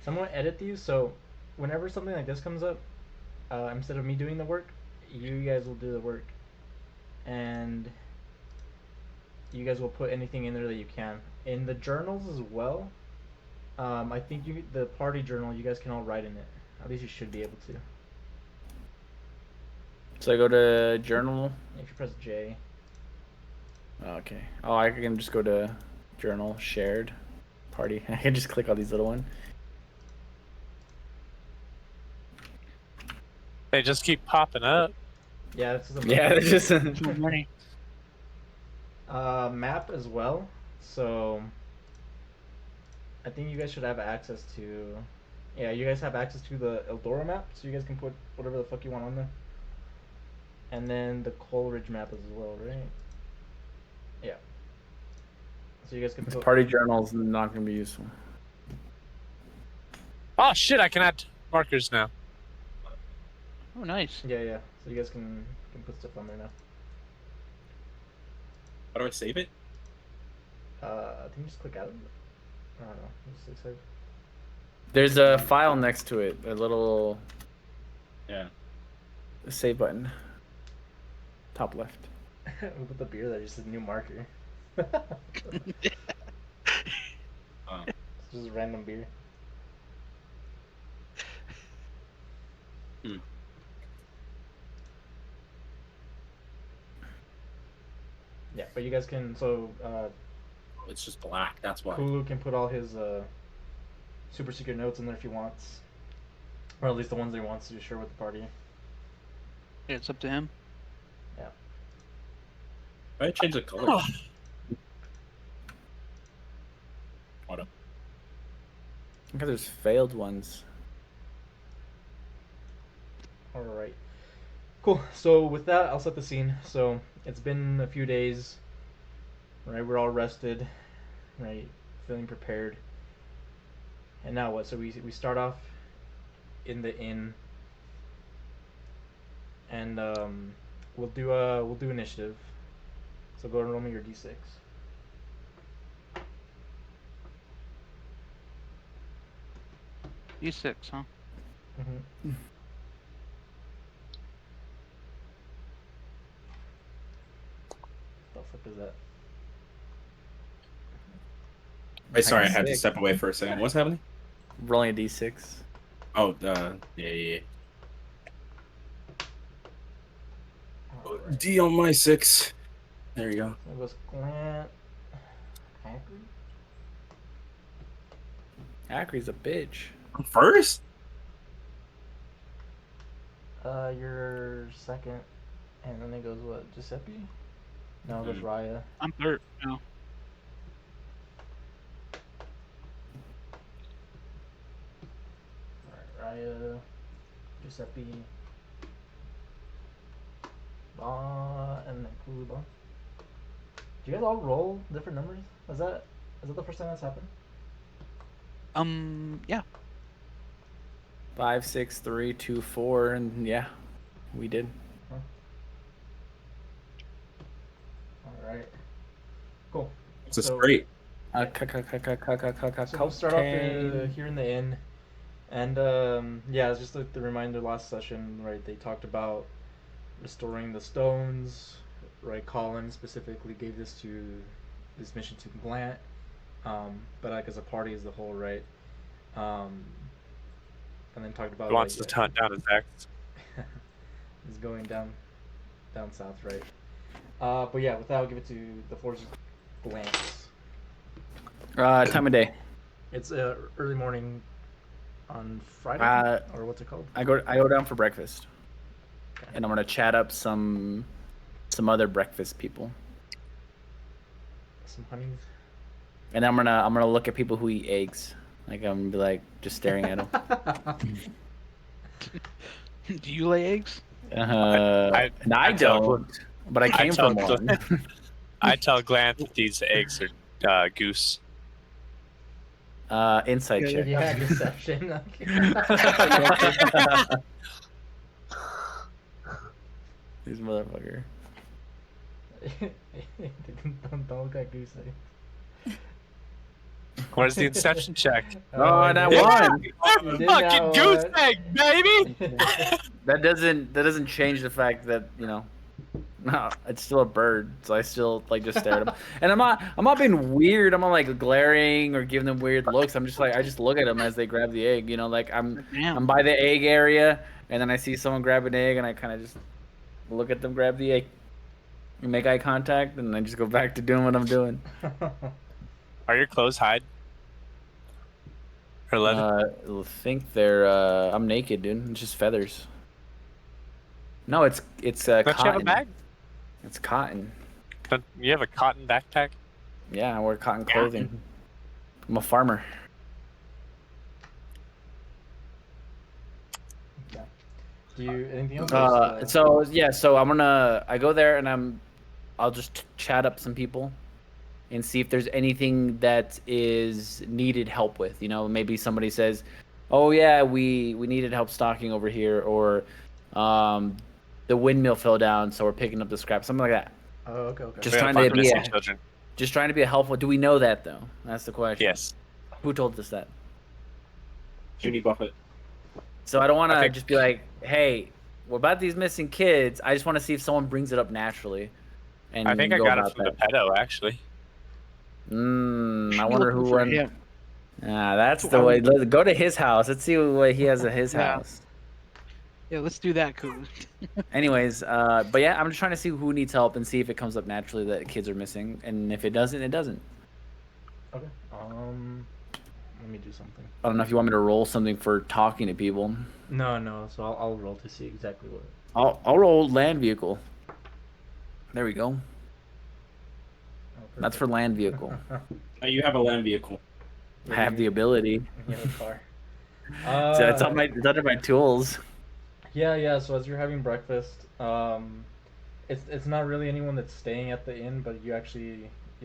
Someone edit these so whenever something like this comes up, instead of me doing the work, you guys will do the work, and you guys will put anything in there that you can in the journals as well. I think the party journal, you guys can all write in it. At least you should be able to. So I go to journal. If you press J. Okay. Oh, I can just go to journal, shared, party. I can just click on these little ones. They just keep popping up. Yeah, this is a Yeah, it's just. Too many. map as well. So I think you guys should have access to. Yeah, you guys have access to the Eldora map, so you guys can put whatever the fuck you want on there. And then the Coleridge map as well, right? Yeah. So you guys can This put. party journal is not going to be useful. Oh shit! I can add markers now. Oh, nice. Yeah. So you guys can put stuff on there now. How do I save it? I think just click out of it. I don't know. Just click save. There's a file next to it, a little Yeah. save button. Top left. We put the beer there, just a new marker. Oh. It's just random beer. Yeah, but you guys can, so It's just black. That's why. Kulu can put all his super secret notes in there if he wants. Or at least the ones that he wants to share with the party. Yeah, it's up to him. I change the color. What up? Because there's failed ones. Alright. Cool. So with that, I'll set the scene. So it's been a few days. Right, we're all rested. Right, feeling prepared. And now what? So we start off in the inn. And we'll do initiative. So go and roll me your d6. D6, huh? Mm-hmm. The fuck is that? Wait, sorry, I had to Sick. step away for a second. What's happening? Rolling a d6. Oh, yeah. Alright. D on my 6. There you go. It was Grant. Hacker? Acri's a bitch. I'm first? You're second. And then it goes what? Giuseppe? No, it goes Raya. I'm third. No. Raya, Giuseppe, and then Kuluba. Do you guys all roll different numbers? Is that the first time that's happened? Yeah. 5, 6, 3, 2, 4, and yeah, we did. Huh. All right. Cool. This is So- great. So we'll start off here in the inn, and yeah, it's just like the reminder. Last session, right? They talked about restoring the stones. Right, Colin specifically gave this mission to Glant, but like as a party as a whole, right? And then talked about He wants like, to hunt down his ex. He's going down south, right? But yeah, with that, I'll give it to the forces. Glance. Time of day. It's early morning on Friday, or what's it called? I go down for breakfast, and I'm gonna chat up some other breakfast people, Some honeys. and I'm gonna look at people who eat eggs. Like I'm gonna be like just staring at them. Do you lay eggs? I don't, but I came from one. I tell Glant that these eggs are goose. Inside check. Yeah, deception. These motherfucker. Don't look at Goose. Where's the deception check? Oh, that Yeah, one. You did fucking that goose one. egg, baby! That doesn't change the fact that no, it's still a bird, so I still like just stare at them. And I'm not being weird. I'm not like glaring or giving them weird looks. I'm just like I just look at them as they grab the egg. Like I'm by the egg area, and then I see someone grab an egg, and I kind of just look at them grab the egg, and make eye contact, and then just go back to doing what I'm doing. Are your clothes hide? Or leather? I think they're. I'm naked, dude. It's just feathers. No, it's Don't cotton. you have a bag? It's cotton. Don't you have a cotton backpack? Yeah, I wear cotton clothing. I'm a farmer. Yeah. Do you anything else? So I go there and I'll just chat up some people and see if there's anything that is needed help with. Maybe somebody says, "Oh yeah, we needed help stocking over here," or the windmill fell down, so we're picking up the scrap, something like that. Oh, okay. Just We trying gotta to find be missing children. just trying to be a helpful. Do we know that though? That's the question. Yes. Who told us that? Junie Buffett. So I don't want I to think- just be like, "Hey, what about these missing kids?" I just want to see if someone brings it up naturally. And I think I go got it about from that. the pedo, actually. I wonder who won. him. That's the way. Let's go to his house. Let's see what he has at his Yeah. house. Yeah, let's do that, cool. Anyways, but yeah, I'm just trying to see who needs help and see if it comes up naturally that kids are missing, and if it doesn't, it doesn't. Okay. Let me do something. I don't know if you want me to roll something for talking to people. No. So I'll roll to see exactly what. I'll roll land vehicle. There we go. Oh, That's for land vehicle. Now you have a land vehicle. I have the ability. You have a car. So it's under my tools. Yeah. So as you're having breakfast, it's not really anyone that's staying at the inn, but you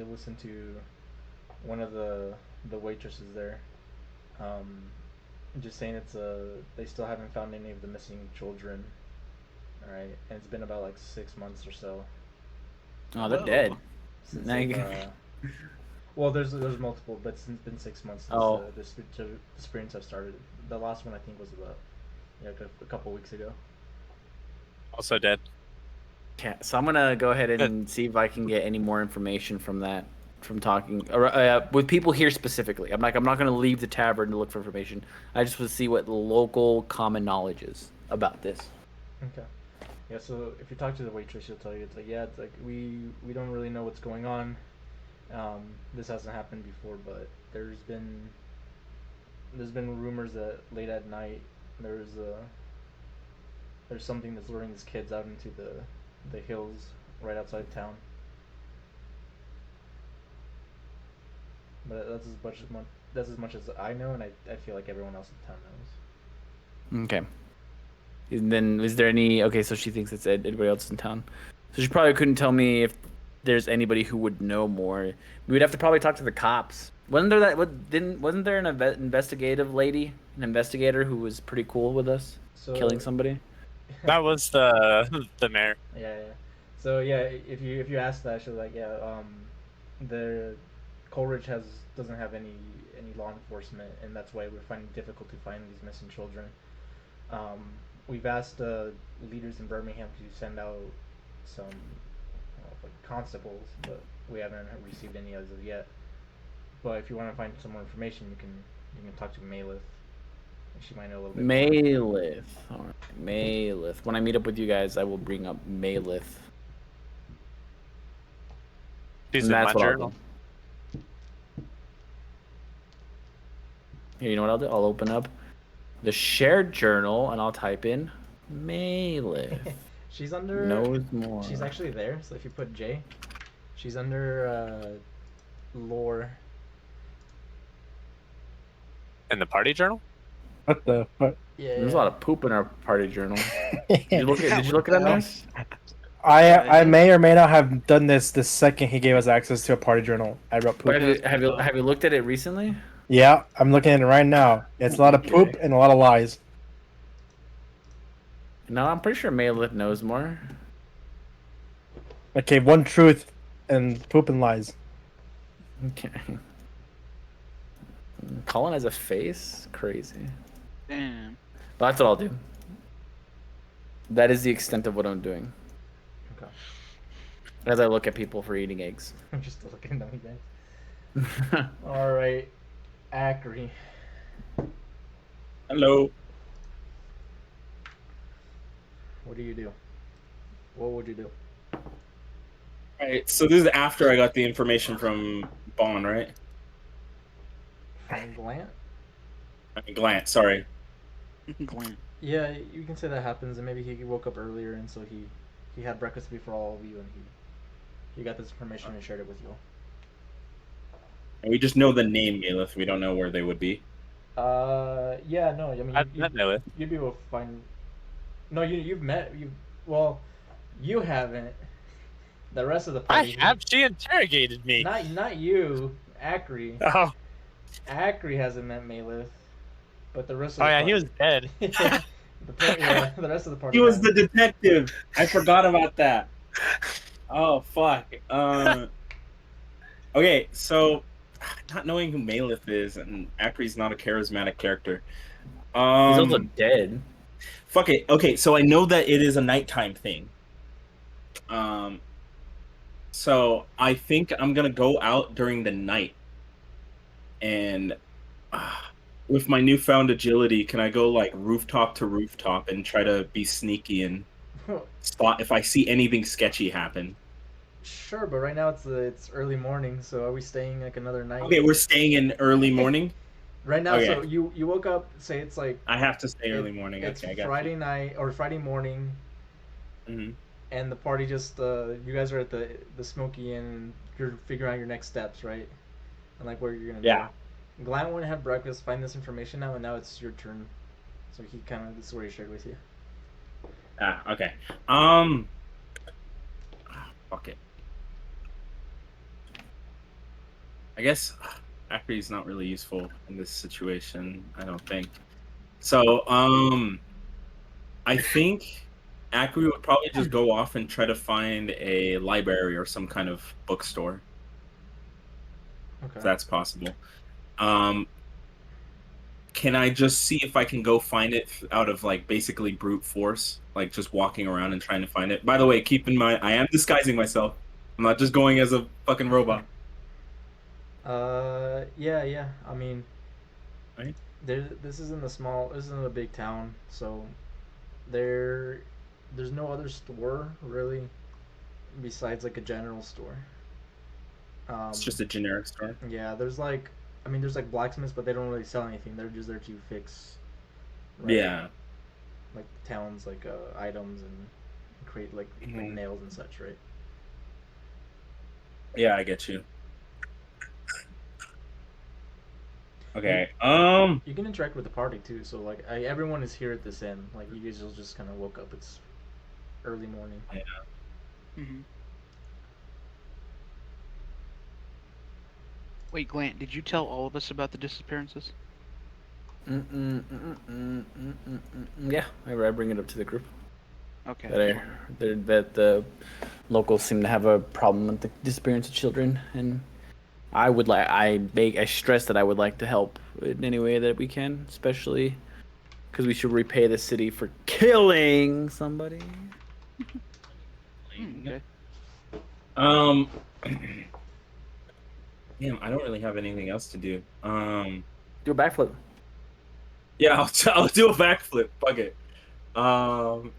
listen to one of the waitresses there, just saying they still haven't found any of the missing children. All right, and it's been about like 6 months or so. Oh, they're Whoa. dead. Since Now you they've, well, there's multiple, but it's been 6 months since the sprints have started. The last one I think was about a couple weeks ago. Also dead. Okay, so I'm gonna go ahead and see if I can get any more information from talking with people here specifically. I'm not gonna leave the tavern to look for information. I just want to see what local common knowledge is about this. Okay. Yeah, so if you talk to the waitress, she'll tell you it's like we don't really know what's going on. This hasn't happened before, but there's been rumors that late at night there's something that's luring these kids out into the hills right outside town. But that's as much as I know, and I feel like everyone else in town knows. Okay. And then, is there any? Okay, so she thinks it's anybody else in town. So she probably couldn't tell me if there's anybody who would know more. We'd have to probably talk to the cops. Wasn't there wasn't there an investigative lady, an investigator who was pretty cool with us, So killing somebody? That was the mayor. Yeah, yeah. So yeah, if you ask that, she'll be like, yeah, the Coleridge doesn't have any law enforcement, and that's why we're finding it difficult to find these missing children. Um, we've asked leaders in Birmingham to send out some like constables, but we haven't received any as of yet. But if you want to find some more information, you can talk to Malith. She might know a little bit more. Malith. All right, Malith. When I meet up with you guys, I will bring up Malith. She's And in that's my what I'll journal. do. Here, you know what I'll do? I'll open up the shared journal and I'll type in Malith. She's under. Knows more. She's actually there. So if you put J, she's under lore. In the party journal? What the fuck? Yeah. There's a lot of poop in our party journal. Did you look at it, Max? I may or may not have done this the second he gave us access to a party journal. I wrote poop. Have you looked at it recently? Yeah, I'm looking at it right now. It's a lot of poop and a lot of lies. No, I'm pretty sure Malith knows more. Okay, one truth and poop and lies. Okay. Colin has a face? Crazy. Damn. But that's what I'll do. That is the extent of what I'm doing. Okay. As I look at people for eating eggs. I'm just looking at them again. All right, Acri. Hello. What do you do? What would you do? Alright, so this is after I got the information from Bond, right? From Glant? Glant, sorry. Glant. Yeah, you can say that happens, and maybe he woke up earlier, and so he had breakfast before all of you, and he got this information and shared it with you all. And we just know the name Galith. We don't know where they would be. Yeah, no, I mean, I've met Malith. you'd be able to find. No, you've met well, you haven't. The rest of the I party. have. She interrogated me. Not you, Acri. Oh, Acri hasn't met Malith, but the rest of oh the yeah, party. he was dead. The rest of the party. He was has. the detective. I forgot about that. Oh fuck. Okay, so not knowing who Malith is, and Acri's not a charismatic character. He's also dead. Fuck it. Okay, so I know that it is a nighttime thing. So I think I'm gonna go out during the night, and with my newfound agility, can I go like rooftop to rooftop and try to be sneaky and spot if I see anything sketchy happen? Sure, but right now it's early morning, so are we staying like another night? Okay, we're staying in early morning. Right now, Okay. so you woke up. Say it's like I have to stay early morning. It's Okay, I got Friday night or Friday morning, Mm-hmm. and the party just you guys are at the Smoky Inn. And you're figuring out your next steps, right? And like where you're gonna Yeah. go. Glenn went to have breakfast, find this information now, and now it's your turn. So he kind of this is what he shared with you. Okay. Fuck it. I guess Acri is not really useful in this situation. I don't think. So, I think Acri would probably just go off and try to find a library or some kind of bookstore, Okay. if that's possible. Can I just see if I can go find it out of like basically brute force, like just walking around and trying to find it? By the way, keep in mind I am disguising myself. I'm not just going as a fucking robot. Yeah. I mean, Right? this isn't a big town, so there's no other store really besides like a general store. It's just a generic store. Yeah, there's like blacksmiths, but they don't really sell anything. They're just there to fix. Yeah. Like towns, like items and create like Mhm. nails and such, right? Yeah, I get you. Okay. You can interact with the party too. So like, everyone is here at this inn. Like you guys just kind of woke up. It's early morning. Hmm. Wait, Glant, did you tell all of us about the disappearances? Yeah, I bring it up to the group. Okay. That the locals seem to have a problem with the disappearance of children, and I stress that I would like to help in any way that we can, especially because we should repay the city for killing somebody. Okay. Damn, I don't really have anything else to do. Do a backflip. Yeah, I'll do a backflip. Fuck it. No.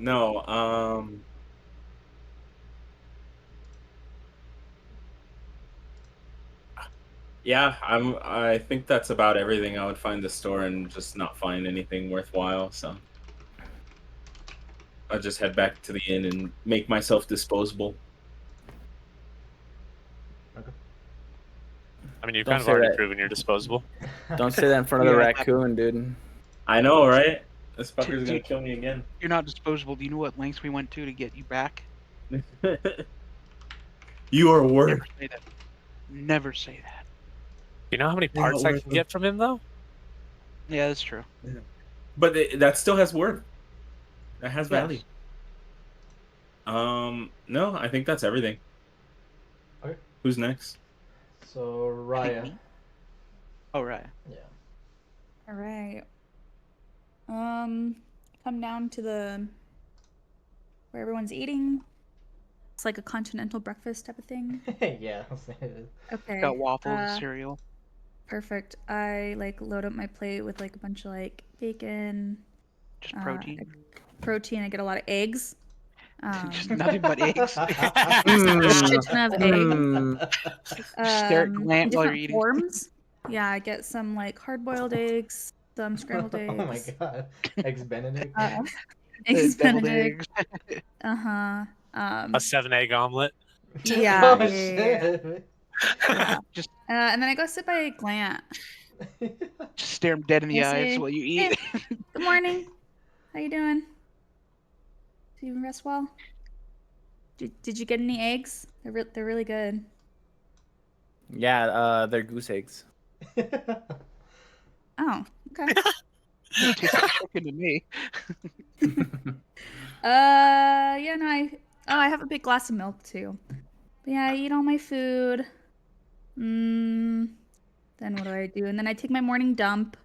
Yeah, I think that's about everything. I would find the store and just not find anything worthwhile, so I'll just head back to the inn and make myself disposable. Okay. I mean, you've Don't kind of say already that. proven you're disposable. Don't say that in front of the Yeah, raccoon, dude. I know, right? This fucker's gonna Dude. kill me again. You're not disposable. Do you know what lengths we went to get you back? You are Never worth. say that. Never say that. You know how many You're not parts I worth can it. get from him, though? Yeah, that's true. But that still has worth. That has Yes. value. No, I think that's everything. Okay. Who's next? So I think Raya. me. Oh, right. Yeah. All right. Come down to the where everyone's eating. It's like a continental breakfast type of thing. Yeah. I'll say it is. Okay. Got waffles and cereal. Perfect. I like load up my plate with like a bunch of like bacon, Just protein. protein. I get a lot of eggs. Just nothing but eggs. A shit ton of eggs. Just stare at Glant while you're Different eating. forms. Yeah, I get some like hard-boiled eggs, some scrambled eggs. Oh my god. Eggs Benedict. Eggs Deviled Benedict. eggs. Uh-huh. A 7-egg omelet. Yeah, Oh, yeah. shit. Yeah. Just And then I go sit by Glant. stare him dead in the I eyes say, while you "Hey, eat. good morning. How you doing? Do you rest well? Did you get any eggs? They're really good." Yeah, they're goose eggs. Oh, okay. Tastes like chicken to me. Yeah, no, I have a big glass of milk too. But yeah, I eat all my food. Then what do I do? And then I take my morning dump.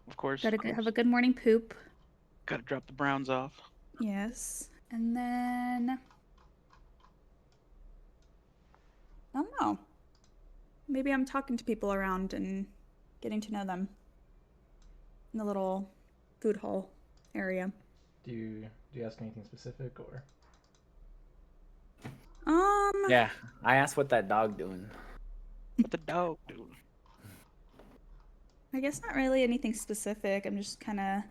Of course. Have a good morning poop. Gotta drop the browns off. Yes. And then I don't know. Maybe I'm talking to people around and getting to know them in the little food hall area. Do you ask anything specific or? Yeah, I asked what that dog doing. What the dog do? I guess not really anything specific. I'm just kind of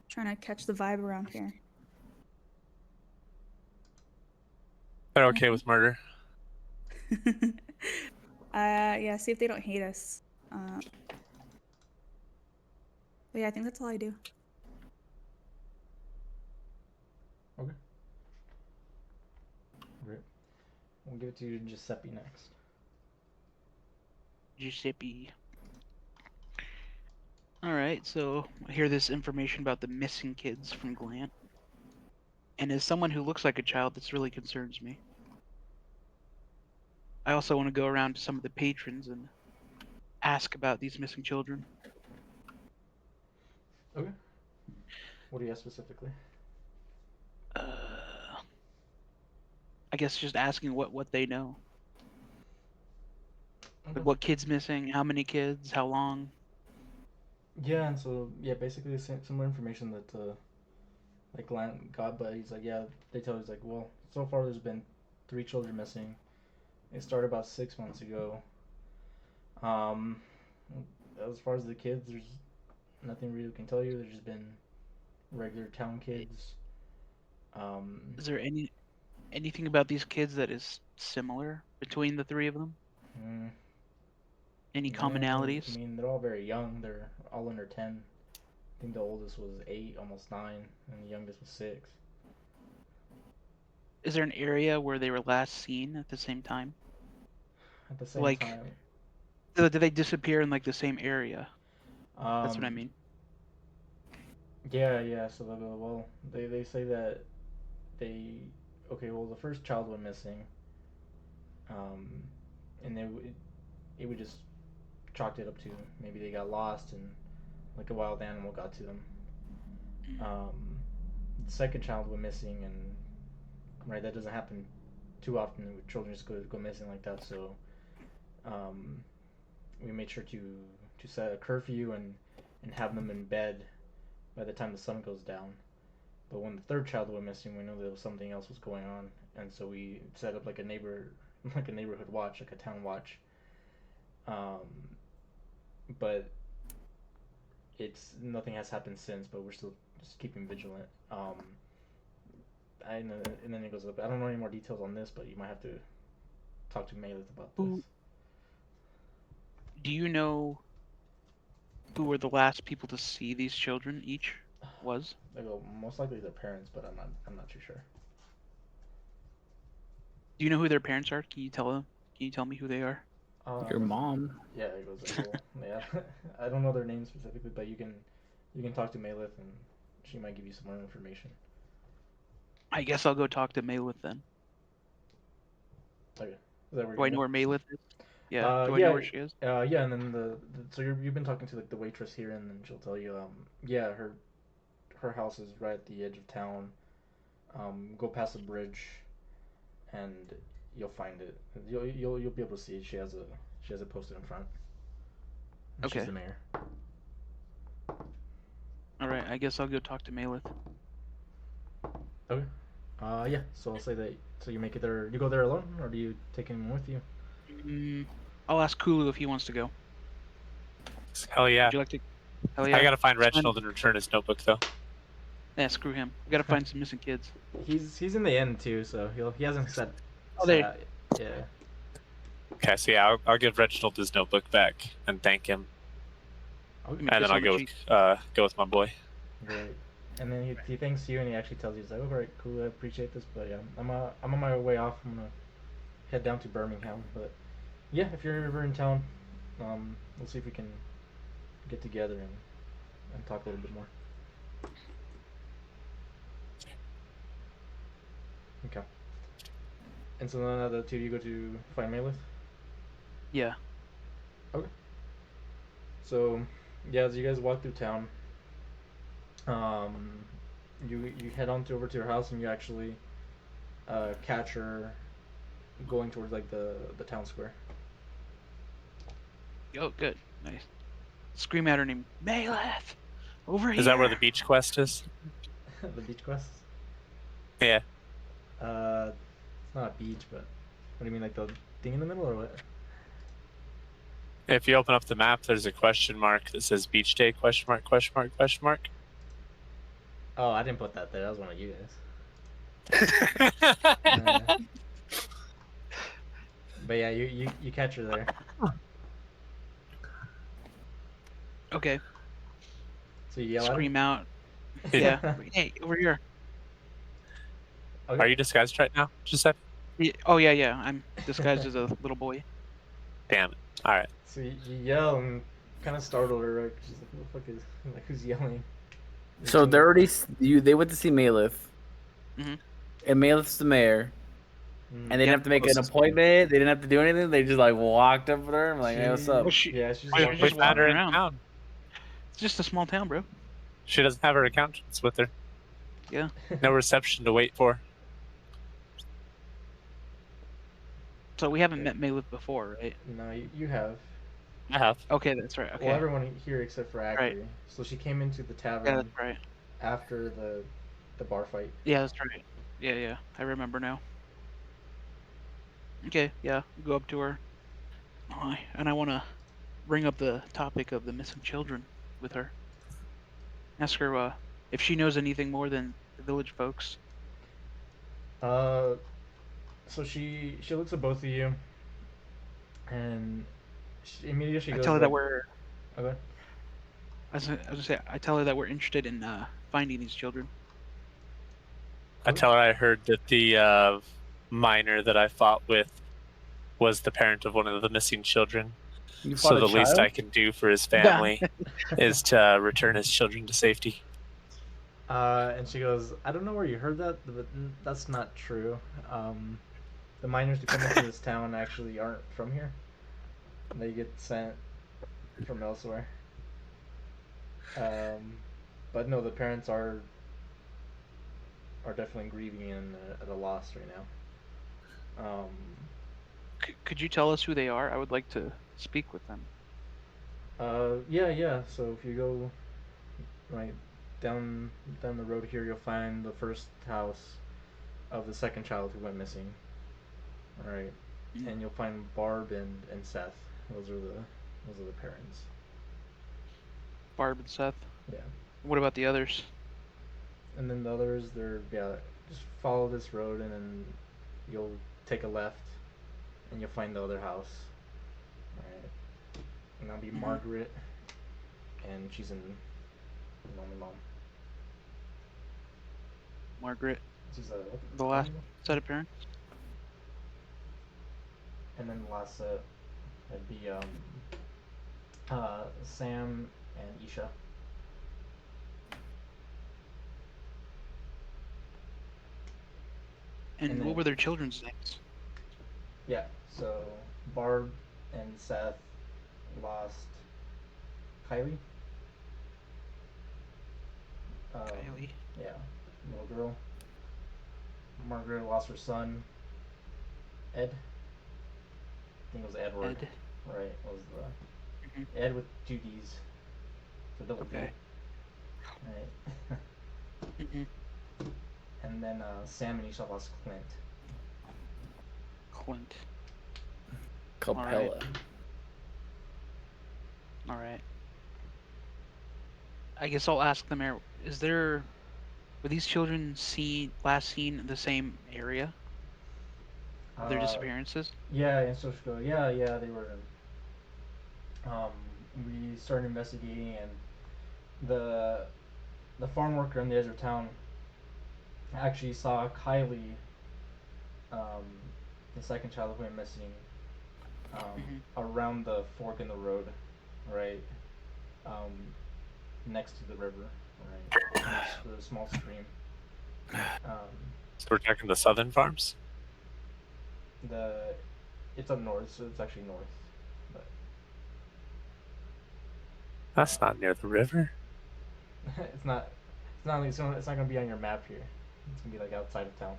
trying to catch the vibe around here. They're okay with murder. Yeah, see if they don't hate us. But yeah, I think that's all I do. Okay. Great. We'll give it to Giuseppe next. Giuseppe. Alright, so I hear this information about the missing kids from Glant. And as someone who looks like a child, this really concerns me. I also want to go around to some of the patrons and ask about these missing children. Okay. What do you ask specifically? I guess just asking what they know. Okay. Like what kids missing, how many kids, how long. Yeah, and so yeah, basically similar information that like Glant got, but he's like, yeah, they tell he's like, well, so far there's been 3 children missing. It started about 6 months ago. As far as the kids, there's nothing really we can tell you. There's just been regular town kids. Is there anything about these kids that is similar between the 3 of them? Any I commonalities? mean, they're all very young. They're all under 10. I think the oldest was 8, almost 9, and the youngest was 6. Is there an area where they were last seen at the same time? At the same Like, time, do they disappear in like the same area? That's what I um, mean. yeah. So well, they say that they okay. Well, the first child went missing, um, and it would just chalked it up to maybe they got lost and like a wild animal got to them. Um, the second child went missing, and right, that doesn't happen too often. Children just go missing like that. So um, we made sure to set a curfew and have them in bed by the time the sun goes down. But when the third child went missing, we knew there was something else was going on, and so we set up like a neighborhood watch, like a town watch. Um, but it's nothing has happened since, but we're still just keeping vigilant. I know, and then it goes up. I don't know any more details on this, but you might have to talk to Malith about this. Do you know who were the last people to see these children each was? I go most likely their parents, but I'm not too sure. Do you know who their parents are? Can you tell them? Can you tell me who they are? Your mom. Yeah, it goes like, well, yeah. I don't know their names specifically, but you can talk to Malith and she might give you some more information. I guess I'll go talk to Malith then. Okay. Is that where Do I you're know where Malith is? Yeah. Do I yeah, know where she is? yeah, and then so you've been talking to like the waitress here, and then she'll tell you, yeah, her house is right at the edge of town. Go past the bridge, and you'll find it. You'll be able to see it. She has it posted in front. And Okay. She's the mayor. All right. I guess I'll go talk to Malith. Okay. Yeah. So I'll say that. So you make it there. You go there alone, or do you take anyone with you? I'll ask Kulu if he wants to go. Hell yeah. Would you like to? Hell yeah. I gotta find Reginald and return his notebook though. Yeah, screw him. We gotta find some missing kids. He's in the end too, so he hasn't said. Oh, there. Yeah. Okay, so yeah, I'll give Reginald his notebook back and thank him, Okay. and then I'll go with my boy. Great. And then he thanks you, and he actually tells you, he's like, "Oh, right, cool, I appreciate this, but yeah, I'm on my way off. I'm gonna head down to Birmingham, but yeah, if you're ever in town, we'll see if we can get together and talk a little bit more." Okay. And so then the two of you go to find Malith? Yeah. Okay. So, yeah, as you guys walk through town, you head on over to her house, and you actually catch her going towards like the town square. Oh, good. Nice. Scream at her name, Malith! Over here! Is that where the beach quest is? The beach quest? Yeah. It's not a beach, but what do you mean, like the thing in the middle, or what? If you open up the map, there's a question mark that says beach day, question mark, question mark, question mark. Oh, I didn't put that there. That was one of you guys. But yeah, you catch her there. Okay. So you yell at her? Scream out. Yeah. Hey, over here. Are you disguised right now, Giuseppe? Yeah. Oh, yeah. I'm disguised as a little boy. Damn it. All right. So you yell and kind of startle her, right? She's like, "What the fuck is like who's yelling?" So they're already they went to see Malith, Mhm. and Malith's the mayor, and they didn't have to make an appointment. They didn't have to do anything. They just like walked up with her. I'm like, "Hey, what's up?" Well, she- Yeah, she's Why walking just We found her in around. town. It's just a small town, bro. She doesn't have her accountants with her. Yeah. No reception to wait for. So we haven't met Malith before, right? No, you have. I have. Okay, that's right. Okay. Well, everyone here except for Ackley. Right. So she came into the Yeah, tavern that's right. after the bar fight. Yeah, that's right. Yeah. I remember now. Okay, yeah. Go up to her. And I want to bring up the topic of the missing children with her. Ask her if she knows anything more than the village folks. So she looks at both of you, and Immediately she I goes tell her that like, we're. okay. I was gonna say, I tell her that we're interested in finding these children. I tell her I heard that the miner that I fought with was the parent of one of the missing children. You So fought a the least child? I can do for his family is to return his children to safety. And she goes, I don't know where you heard that, but that's not true. The miners who come into this town actually aren't from here. They get sent from elsewhere. But no, the parents are definitely grieving and at a loss right now. Could you tell us who they are? I would like to speak with them. Yeah. So if you go right down the road here, you'll find the first house of the second child who went missing. All right, and you'll find Barb and Seth. Those are the parents. Barb and Seth. Yeah. What about the others? And then the others, just follow this road and then you'll take a left and you'll find the other house. Alright. And that'll be Margaret, and she's in only mom. Margaret. This is The last set of parents. And then the last set would be Sam and Isha. And And what then- were their children's names? Yeah, so Barb and Seth lost Kylie. Kylie. Yeah, little girl. Margaret lost her son, Ed. I think it was Edward. Ed. Right, was the Mhm. Ed with two D's. So double D. Okay. Right. Mhm. And then Sam and Isha lost Clint. Clint. Capella. All right. I guess I'll ask them. Were these children last seen in the same area of their disappearances? Yeah, in Social. Yeah, they were. We started investigating, and the farm worker in the edge of town actually saw Kylie, the second child who went missing, around the fork in the road, right, next to the river, right, the small stream. So we're talking the southern farms? It's up north, so it's actually north. But That's not near the river. it's not gonna be on your map here. It's gonna be like outside of town.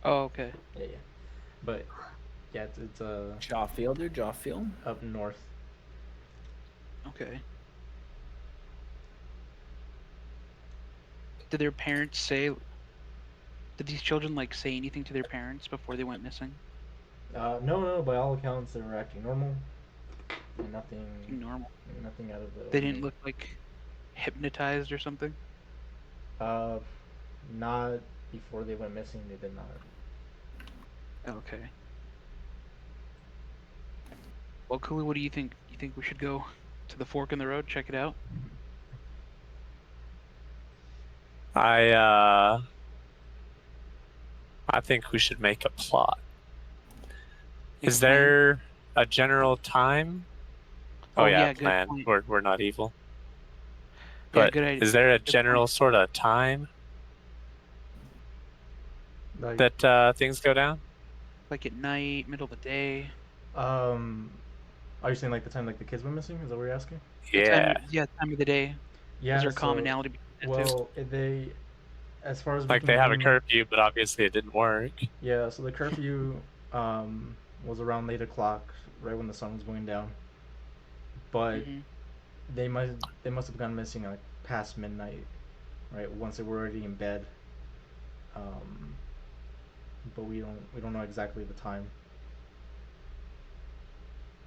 Oh, okay. Yeah. But yeah, it's Jawfield or Jawfield? up north. Okay. Did their parents say? Did these children say anything to their parents before they went missing? No. By all accounts, they were acting normal. And nothing Normal. Nothing out of the. They didn't look hypnotized or something. Not before they went missing. They did not. Okay. Well, Cooley, what do you think? You think we should go to the fork in the road, check it out? I think we should make a plot. Is there a general time? Oh yeah, good plan. point. We're not evil. Yeah, But good idea. is there a Good general point. sort of time Like, that things go down? Like at night, middle of the day. are you saying like the time like the kids went missing? Is that what you're asking? Yeah. Time of the day. Yeah. Is there a so- commonality between the two? Well, they, as far as we Like can they have a glean- curfew, but obviously it didn't work. Yeah, so the curfew was around 8 o'clock, right when the sun was going down. But Mhm. they must have gone missing like past midnight, right? Once they were already in bed. But we don't know exactly the time.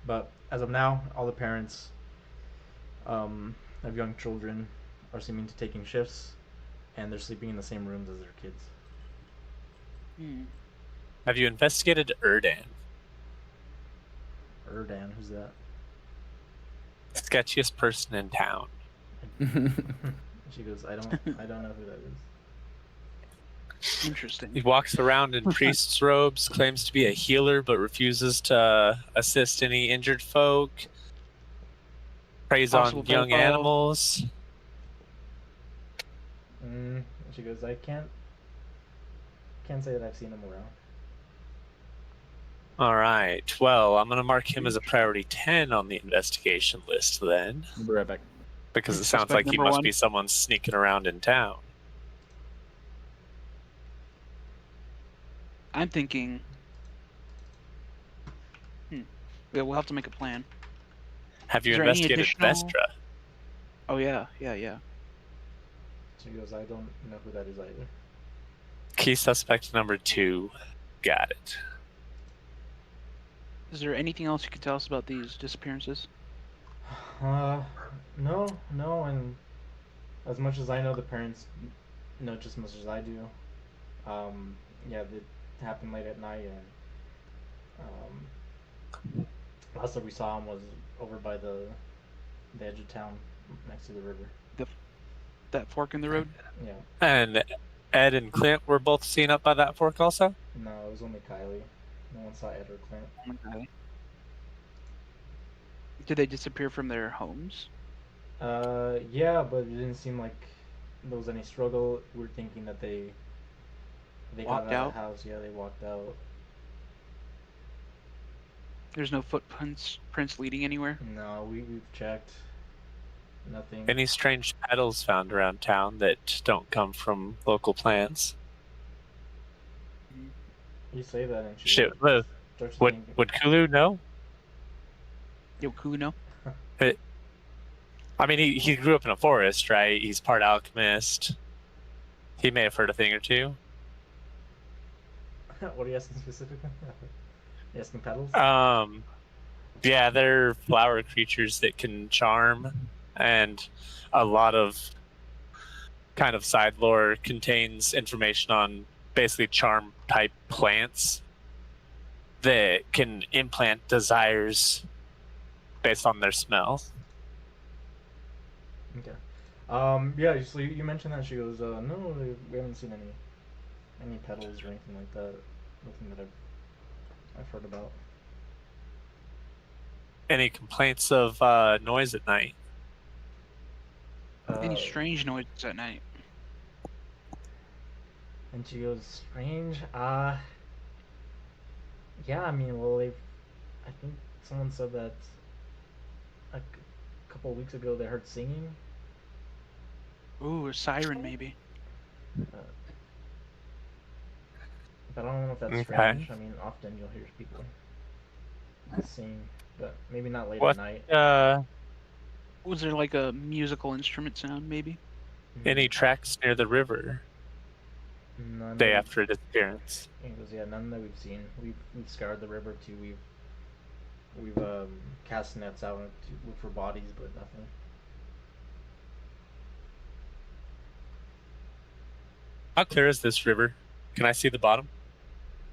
But as of now, all the parents of young children are seeming to taking shifts, and they're sleeping in the same rooms as their kids. Have you investigated Erdan? Erdan, who's that? Sketchiest person in town. She goes, I don't know who that is. He Interesting. walks around in priest's robes, claims to be a healer, but refuses to assist any injured folk. Preys Possible on young pedophile. animals. She goes, I can't say that I've seen him around. All right. Well, I'm going to mark him as a priority 10 on the investigation list then, I'll be right back. because it sounds Suspect like he number must one. be someone sneaking around in town. I'm thinking. Yeah, we'll have to make a plan. Have you Is there any investigated additional- Vestra? Oh yeah. She goes, I don't know who that is either. Key suspect number 2. Got it. Is there anything else you can tell us about these disappearances? No, and as much as I know, the parents know just as much as I do. Yeah, it happened late at night, and last time we saw him was over by the edge of town, next to the river. That fork in the road? Yeah. And Ed and Clint were both seen up by that fork also? No, it was only Kylie. No one saw Ed or Clint. Okay. Did they disappear from their homes? Yeah, but it didn't seem like there was any struggle. We're thinking that they Walked got out of out? the house. Yeah, they walked out. There's no footprints leading anywhere? No, we've checked. Nothing. Any strange petals found around town that don't come from local plants? You say that and she Shit, starts thinking. would Kulu know? Yo, Kuno? I mean, he grew up in a forest, right? He's part alchemist. He may have heard a thing or two. What are you asking specifically? You asking petals? Yeah, they're flower creatures that can charm, and a lot of kind of side lore contains information on basically charm type plants that can implant desires based on their smell. Okay. Yeah. So you mentioned that. She goes, no, we haven't seen any petals or anything like that. Nothing that I've heard about. Any complaints of noise at night? Any strange noises at night? And she goes, strange? Yeah, I mean, well, I think someone said that a couple of weeks ago they heard singing. Ooh, a siren maybe. But I don't know if that's Okay. strange. I mean, often you'll hear people sing, but maybe not late What? at night. Was there like a musical instrument sound maybe? Any tracks near the river None day that after a disappearance? He goes, yeah, none that we've seen. We've scoured the river too. We've cast nets out to look for bodies, but nothing. How clear is this river? Can I see the bottom?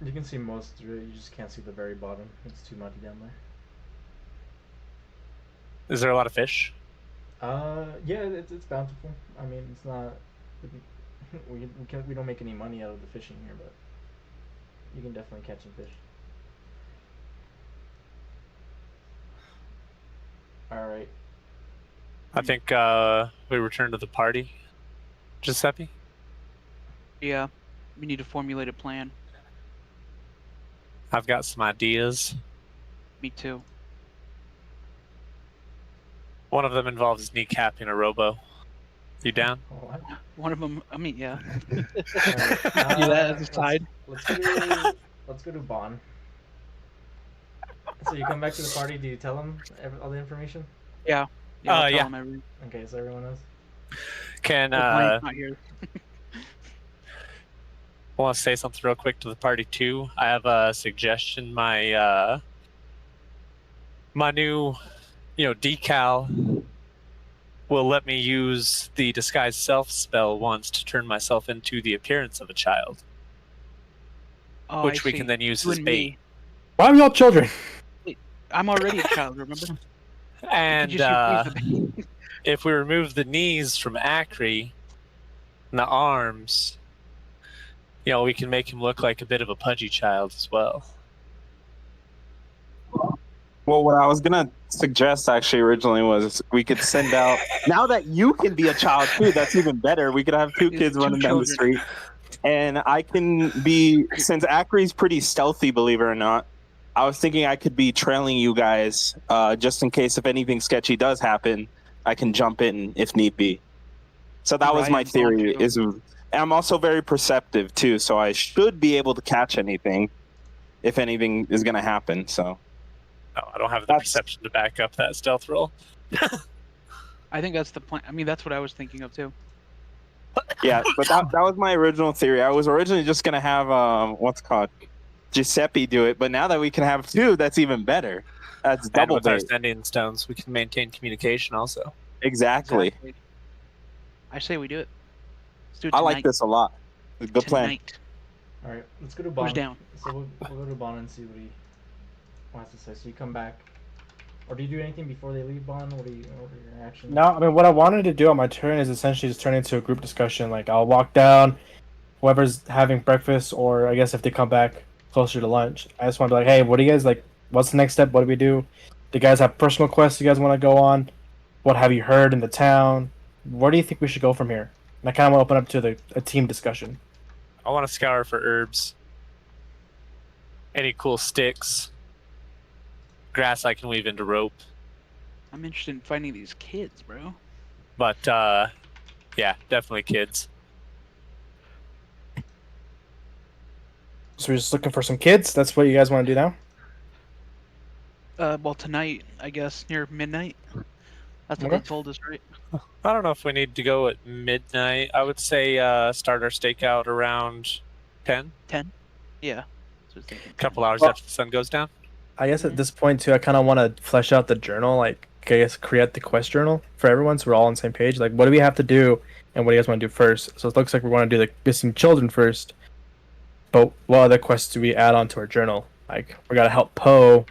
You can see most through it. You just can't see the very bottom. It's too muddy down there. Is there a lot of fish? Yeah, it's bountiful. I mean, it's not. We don't make any money out of the fishing here, but you can definitely catch some fish. All right. I think we return to the party. Giuseppe? Yeah. We need to formulate a plan. I've got some ideas. Me too. One of them involves kneecapping a robo. You down? What? One of them, I mean, yeah. Alright, Do that as a side. Let's go to Bon. So you come back to the party. Do you tell them all the information? Yeah. I'll tell yeah. them everything. Okay, so everyone knows. Can The plan's not here. I want to say something real quick to the party too. I have a suggestion. My my new, decal will let me use the disguise self spell once to turn myself into the appearance of a child, Oh, which I we see. can then use You as and bait. me. Why are we all children? I'm already a child, remember? And just replace the if we remove the knees from Acri and the arms, we can make him look like a bit of a pudgy child as well. Well, what I was gonna suggest actually originally was we could send out. Now that you can be a child too, that's even better. We could have two It's kids two running down the children. street, and I can be, since Acri's pretty stealthy, believe it or not. I was thinking I could be trailing you guys, just in case if anything sketchy does happen, I can jump in if need be. So that was my Ryan's on theory. too. I'm also very perceptive too, so I should be able to catch anything if anything is going to happen. So No, I don't have the perception to back up that stealth roll. I think that's the plan. I mean, that's what I was thinking of too. yeah, but that was my original theory. I was originally just going to have what's it called, Giuseppe do it, but now that we can have two, that's even better. That's And double with our bait. sending stones, we can maintain communication also. Exactly. I say we do it. Let's do it I tonight. like this a lot. Good plan. Tonight. All right, let's go to Bon. Who's down? So we'll go to Bon and see what he wants to say. So you come back, or do you do anything before they leave, Bon? What are your actions? No, I mean, what I wanted to do on my turn is essentially just turn into a group discussion. Like, I'll walk down, whoever's having breakfast, or I guess if they come back closer to lunch, I just want to be like, hey, what do you guys like? What's the next step? What do we do? Do you guys have personal quests you guys want to go on? What have you heard in the town? Where do you think we should go from here? And I kind of want to open up to a team discussion. I want to scour for herbs. Any cool sticks. Grass I can weave into rope. I'm interested in finding these kids, bro. But, yeah, definitely kids. So we're just looking for some kids? That's what you guys want to do now? Well, tonight, I guess, near midnight. That's what Okay. they told us, right? I don't know if we need to go at midnight. I would say start our stakeout around 10. 10? Yeah. That's what I was thinking. A couple hours Well- after the sun goes down. I guess at this point, too, I kind of want to flesh out the journal. Like, I guess create the quest journal for everyone so we're all on the same page. Like, what do we have to do and what do you guys want to do first? So it looks like we want to do the missing children first. But what other quests do we add on to our journal? Like, we got to help Poe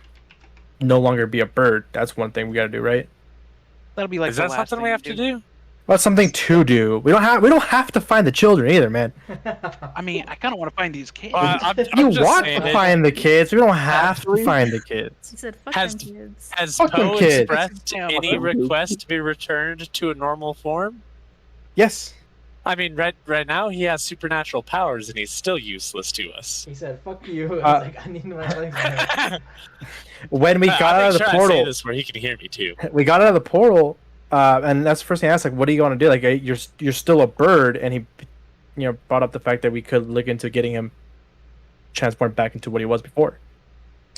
no longer be a bird. That's one thing we got to do, right? That'll be like Is the that last something thing we have to do? Well, that's something to do. We don't have to find the children either, man. I mean, I kind of want to find these kids. I'm You just want saying to it. find the kids. We don't have to find the kids. He said, "Fuck Has- them kids." Has Fuck them Poe kids. expressed Yeah, any whatever. request to be returned to a normal form? Yes. I mean, right now he has supernatural powers and he's still useless to us. He said, "Fuck you." It's Uh, like, I need my legs back. When we got out of the I say portal, this where he can hear me too. we got out of the portal, and that's the first thing I asked. Like, what are you going to do? Like, you're still a bird, and he, brought up the fact that we could look into getting him transported back into what he was before.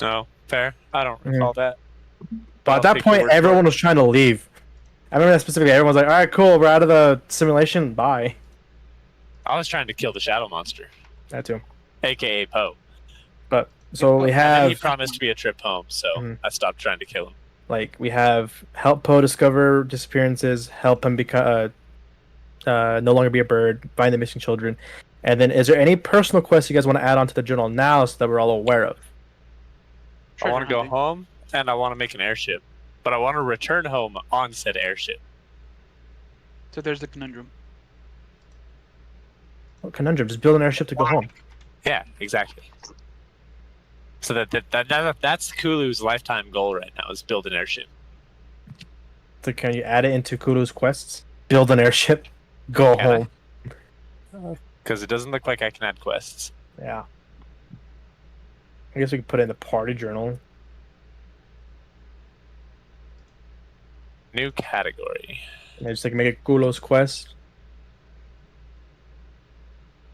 No, fair. I don't recall that. But I'll at that take your point, word for everyone it. was trying to leave. I remember that specifically. Everyone was like, "All right, cool, we're out of the simulation. Bye." I was trying to kill the shadow monster, That too. aka Poe. But so we And have he promised me a trip home, so Mhm. I stopped trying to kill him. like we have help Poe discover disappearances, help him become no longer be a bird, find the missing children, and then is there any personal quests you guys want to add onto the journal now so that we're all aware of? I want to Treasure go hunting. home and I want to make an airship, but I want to return home on said airship. So there's the conundrum. What conundrum? Just build an airship to go home. Yeah, exactly. So that's Kulu's lifetime goal right now is build an airship. So can you add it into Kulu's quests? Build an airship, go Can I? home. Because it doesn't look like I can add quests. Yeah. I guess we could put it in the party journal. New category. And just like make it Kulu's quest.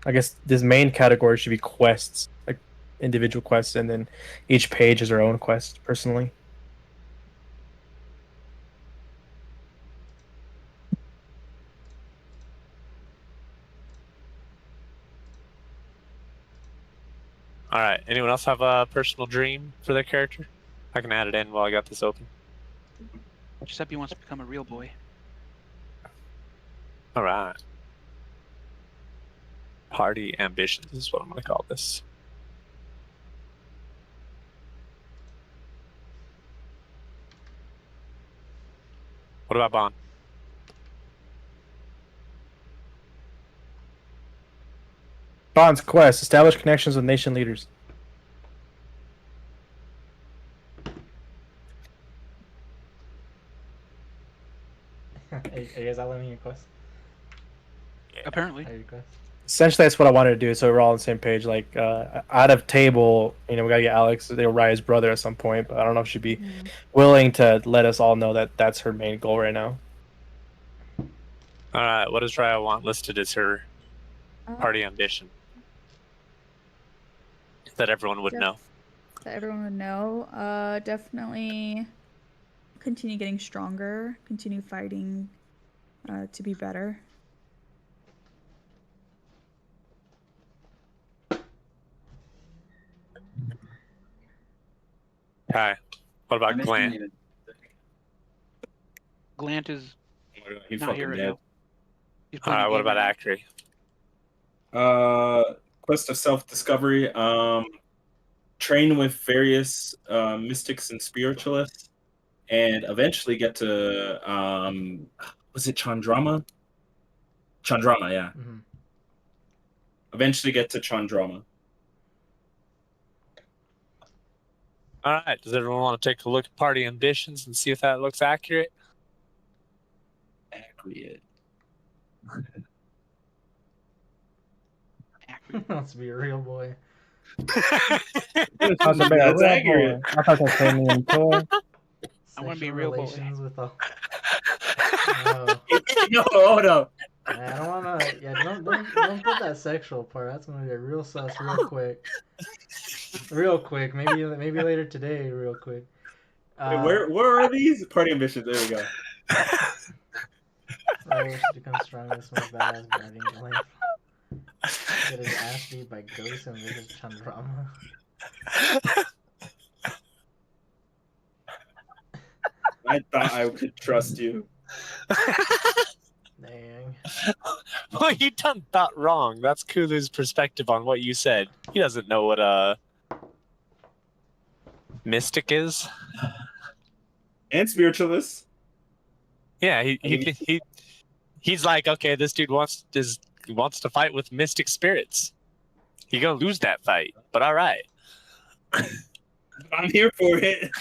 I guess this main category should be quests, like individual quests, and then each page is their own quest. Personally, All right. Anyone else have a personal dream for their character? I can add it in while I got this open. Giuseppe wants to become a real boy. All right. Party ambitions is what I'm going to call this. What about Bond? Bond's quest: establish connections with nation leaders. Are you guys outlining your quest? Apparently. How your quest? Essentially, that's what I wanted to do, so we're all on the same page. Like, out of table, we gotta get Alex. They'll write his brother at some point, but I don't know if she'd be willing to let us all know that that's her main goal right now. All right, what does Raya want listed as her party ambition? That everyone would know. That everyone would know. Definitely continue getting stronger, continue fighting to be better. Hi. What about Glant? Glant is He not fucking here right dead. now. He's All playing right, a what game about right Acri? Quest of self-discovery. Train with various mystics and spiritualists, and eventually get to was it Chandrama? Chandrama, yeah. Mm-hmm. Eventually get to Chandrama. All right, does everyone want to take a look at party ambitions and see if that looks accurate? Accurate. now. Wants to be a real boy. That's accurate. I thought that's saying me toy. I wanna be a Sexual real boy. relations with all. No. No, hold up. I don't wanna. Yeah, don't put that sexual part. That's gonna get real sus real quick. Real quick. Maybe later today. Real quick. Wait, where are these party ambitions? There we go. Right, we should become strong with small badass guarding the lane. Get his ass beat by ghosts and visit Chandrama. I thought I could trust you. Dang. Well, you done thought wrong. That's Kulu's perspective on what you said. He doesn't know what a mystic is. And spiritualists. Yeah, I mean- he's like, okay, this dude wants to fight with mystic spirits. You're gonna lose that fight, but all right. I'm here for it.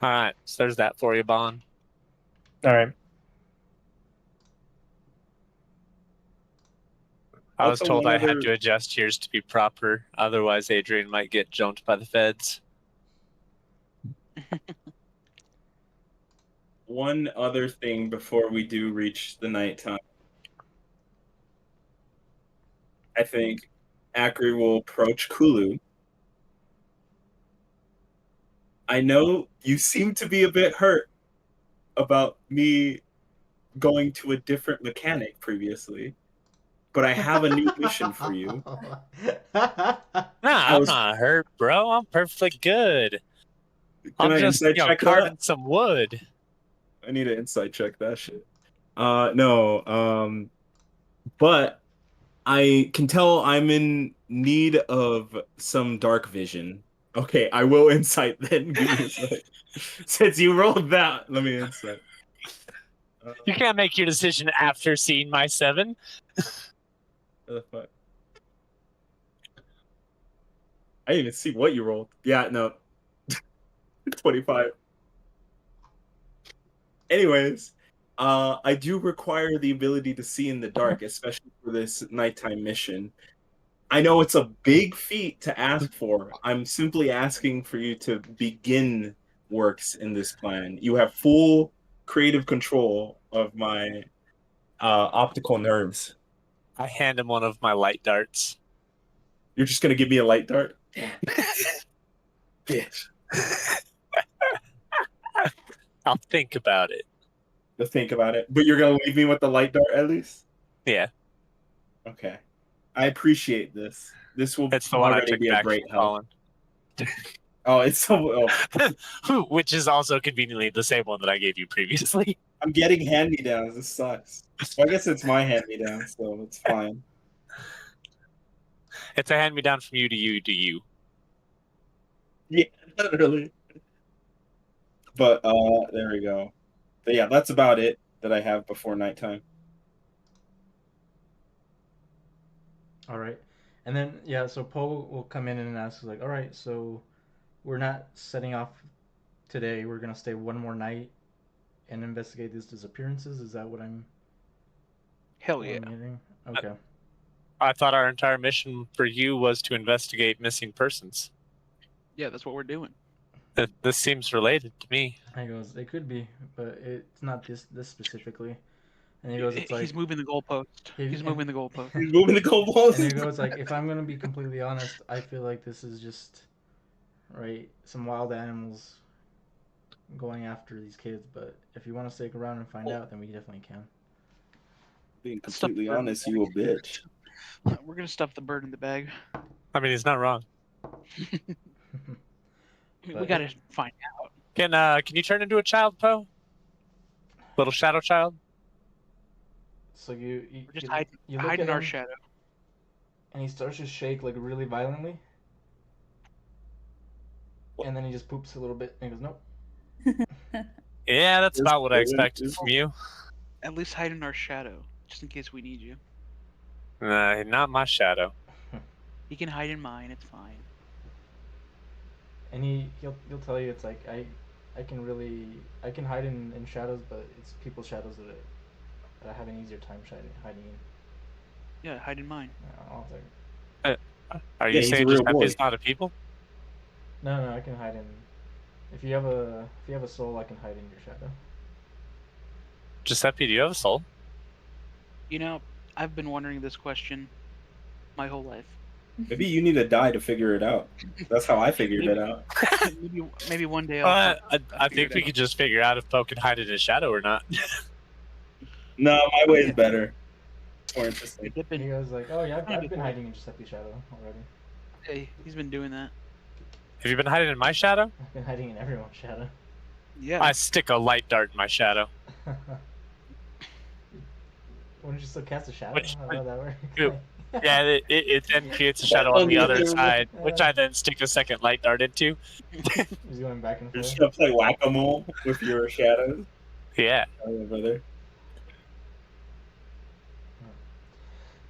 All right, so there's that for you, Bon. All right. I was Also, told one I had other- to adjust yours to be proper, otherwise Adrian might get jumped by the feds. One other thing before we do reach the nighttime. I think Akri will approach Kulu. I know you seem to be a bit hurt about me going to a different mechanic previously, but I have a new mission for you. Nah, I'm not hurt, bro. I'm perfectly good. Can I just, insight check carving that? some wood. I need to insight check that shit. No, but I can tell I'm in need of some dark vision. Okay, I will insight then. Give me a sec. Since you rolled that, let me insight. You can't make your decision after seeing my 7. What the fuck? I didn't even see what you rolled. Yeah, no. 25. Anyways, I do require the ability to see in the dark, especially for this nighttime mission. I know it's a big feat to ask for. I'm simply asking for you to begin works in this plan. You have full creative control of my optical nerves. I hand him one of my light darts. You're just gonna give me a light dart? Bitch. I'll think about it. To think about it. But you're gonna leave me with the light dart at least? Yeah, Okay. I appreciate this. This will that's the one I already took be a back great from help. Colin. Oh, it's so. Oh, Which is also conveniently the same one that I gave you previously. I'm getting hand-me-downs. This sucks. Well, I guess it's my hand-me-down, so it's fine. It's a hand-me-down from you to you to you. Yeah, literally. But there we go. But yeah, that's about it that I have before nighttime. All right. And then, yeah, so Poe will come in and ask, like, all right, so we're not setting off today. We're going to stay one more night and investigate these disappearances. Is that what I'm, Hell what yeah. I'm hearing? Okay. I thought our entire mission for you was to investigate missing persons. Yeah, that's what we're doing. This seems related to me. And he goes, it could be, but it's not this specifically. And he goes, it's like, He's moving the goalpost. He's moving the goalpost. He's moving the goalposts. and he goes, like, if I'm going to be completely honest, I feel like this is just, right, some wild animals going after these kids, but if you want to stick around and find out, then we definitely can. Being completely honest, you a bitch. We're gonna stuff the bird in the bag. I mean, he's not wrong. We gotta find out. Can you turn into a child, Poe? Little shadow child? So you We're just look hiding at our him, shadow. and he starts to shake like really violently, and then he just poops a little bit and he goes, nope. Yeah, that's about what I expected from you. At least hide in our shadow, just in case we need you. Not my shadow. You can hide in mine. It's fine. And he'll tell you, it's like, I can hide in shadows, but it's people's shadows that I have an easier time hiding in. Yeah, hide in mine. I'll take it. Are you he's a saying real Giuseppe's boy. not a people? No, I can hide in. If you have a soul, I can hide in your shadow. Giuseppe, do you have a soul? You know, I've been wondering this question my whole life. Maybe you need to die to figure it out. That's how I figured it out. Maybe one day I'll. I think we could just figure out if Poe can hide in his shadow or not. No, my way is better. More interesting. And he goes like, oh yeah, I've been hiding in Giuseppe's shadow already. Hey, he's been doing that. Have you been hiding in my shadow? I've been hiding in everyone's shadow. Yeah. I stick a light dart in my shadow. Wouldn't you still cast a shadow? Which- How does that work? Ew. Yeah, it then creates a shadow on the other side, which I then stick a second light dart into. He's going back and You're forth. just gonna play whack-a-mole with your shadows. Yeah. Oh, yeah, brother.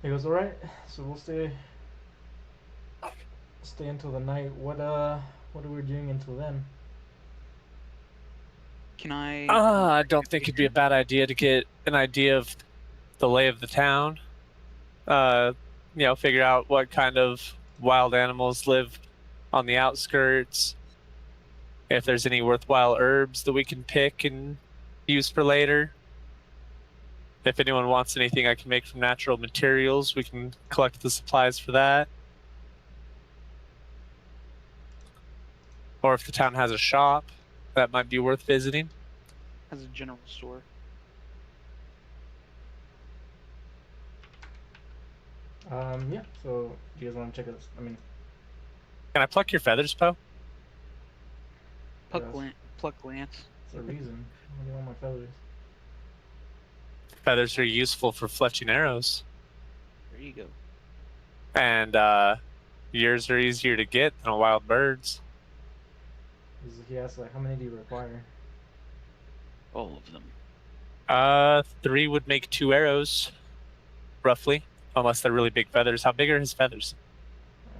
He goes, all right, so we'll stay until the night. What are we doing until then? Can I? I don't think it'd be a bad idea to get an idea of the lay of the town. Figure out what kind of wild animals live on the outskirts. If there's any worthwhile herbs that we can pick and use for later. If anyone wants anything I can make from natural materials, we can collect the supplies for that. Or if the town has a shop, that might be worth visiting. Has a general store. Yeah, so do you guys want to check this? I mean, Can I pluck your feathers, Poe? Pluck, Yes. pluck Lance. it's a reason. What do you want my feathers? Feathers are useful for fletching arrows. There you go. And yours are easier to get than a wild bird's. He asks, like, how many do you require? All of them. 3 would make 2 arrows, roughly. Unless they're really big feathers. How big are his feathers?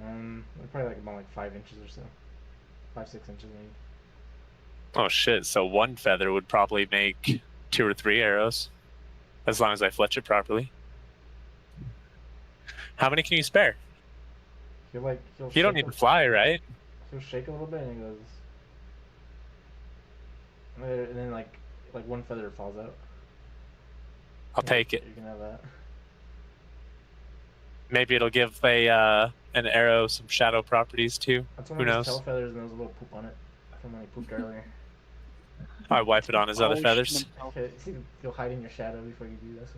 They're probably about 5 inches or so. 5-6 inches maybe. Oh shit, so 1 feather would probably make 2 or 3 arrows. As long as I fletch it properly. How many can you spare? He'll You don't need to fly, right? He'll shake a little bit and he goes, and then like 1 feather falls out. I'll take it. You can have that. Maybe it'll give an arrow some shadow properties too. That's one Who of his knows? tail feathers, and there was a little poop on it from when he pooped earlier. I wipe it on his other feathers. Okay, you'll hide in your shadow before you do this.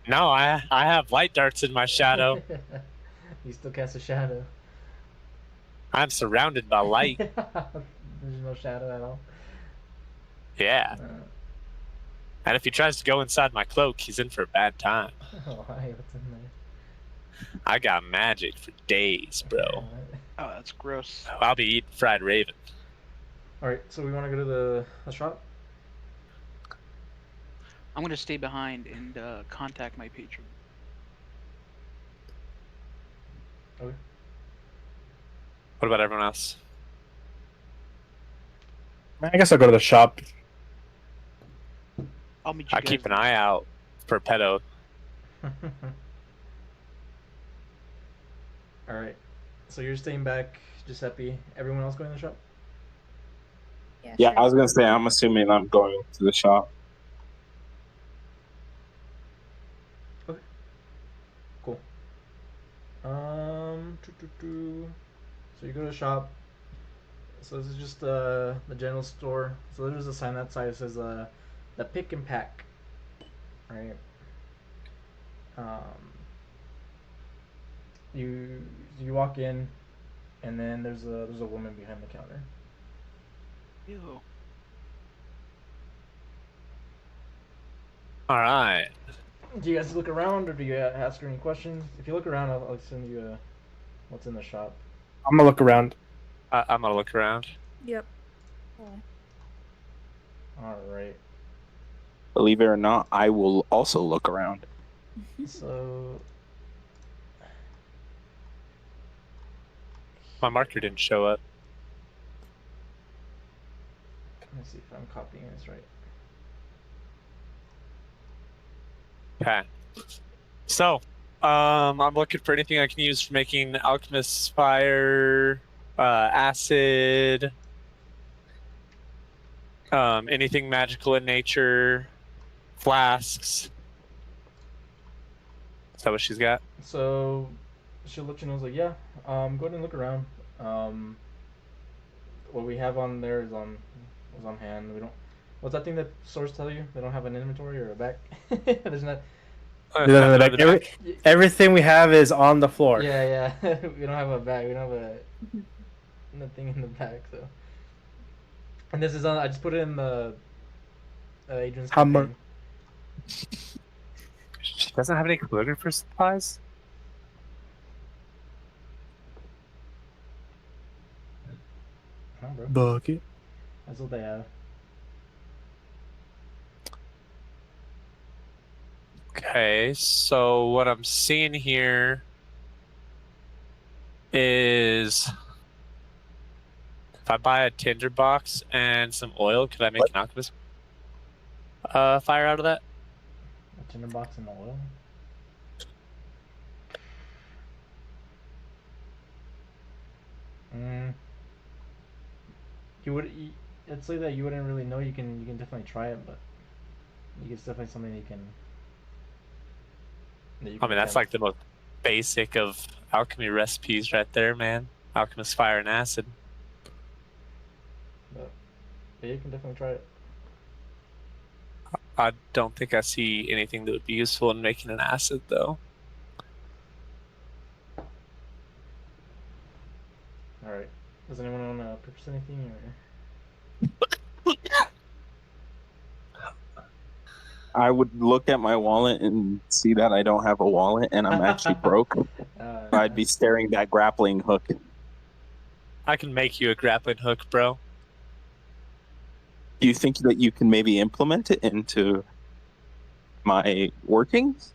No, I have light darts in my shadow. You still cast a shadow. I'm surrounded by light. There's no shadow at all. Yeah. And if he tries to go inside my cloak, he's in for a bad time. Oh, why? What's in I got magic for days, bro. Oh, that's gross. I'll be eating fried raven. All right, so we want to go to the shop. I'm gonna stay behind and contact my patron. Okay. What about everyone else? I guess I'll go to the shop. I'll meet you I guys. keep an eye out for pedo. All right. So you're staying back, Giuseppe. Everyone else going to the shop? Yeah, sure. I was gonna say I'm assuming I'm going to the shop. Okay. Cool. So you go to the shop. So this is just the general store. So there's a sign outside that says the pick and pack. Right. You walk in, and then there's a woman behind the counter. Ew. All right. Do you guys look around, or do you ask her any questions? If you look around, I'll send you what's in the shop. I'm gonna look around. I'm gonna look around. Yep. All right. Believe it or not, I will also look around. So My marker didn't show up. let me see if I'm copying this right. Okay. So, I'm looking for anything I can use for making alchemist's fire, acid, anything magical in nature, flasks. Is that what she's got? So she'll let you know. Like, yeah, go ahead and look around. What we have on there is on hand. We don't. What's that thing that stores tell you? They don't have an inventory or a back. There's not. Everything we have is on the floor. Yeah. We don't have a bag. We don't have nothing in the back. So. And this is on. I just put it in the Adrian's campaign. She doesn't have any clothing for supplies? No, bro. Bucket. That's what they have. Okay, so what I'm seeing here is if I buy a tinderbox and some oil, could I make an alchemist fire out of that? A tinderbox and oil. I'd say that you wouldn't really know. You can definitely try it, but it's definitely something you can. I mean, that's like the most basic of alchemy recipes right there, man. Alchemist fire and acid. But yeah, you can definitely try it. I don't think I see anything that would be useful in making an acid, though. All right. Does anyone want to purchase anything or? I would look at my wallet and see that I don't have a wallet and I'm actually broke. I'd be staring that grappling hook. I can make you a grappling hook, bro. Do you think that you can maybe implement it into my workings?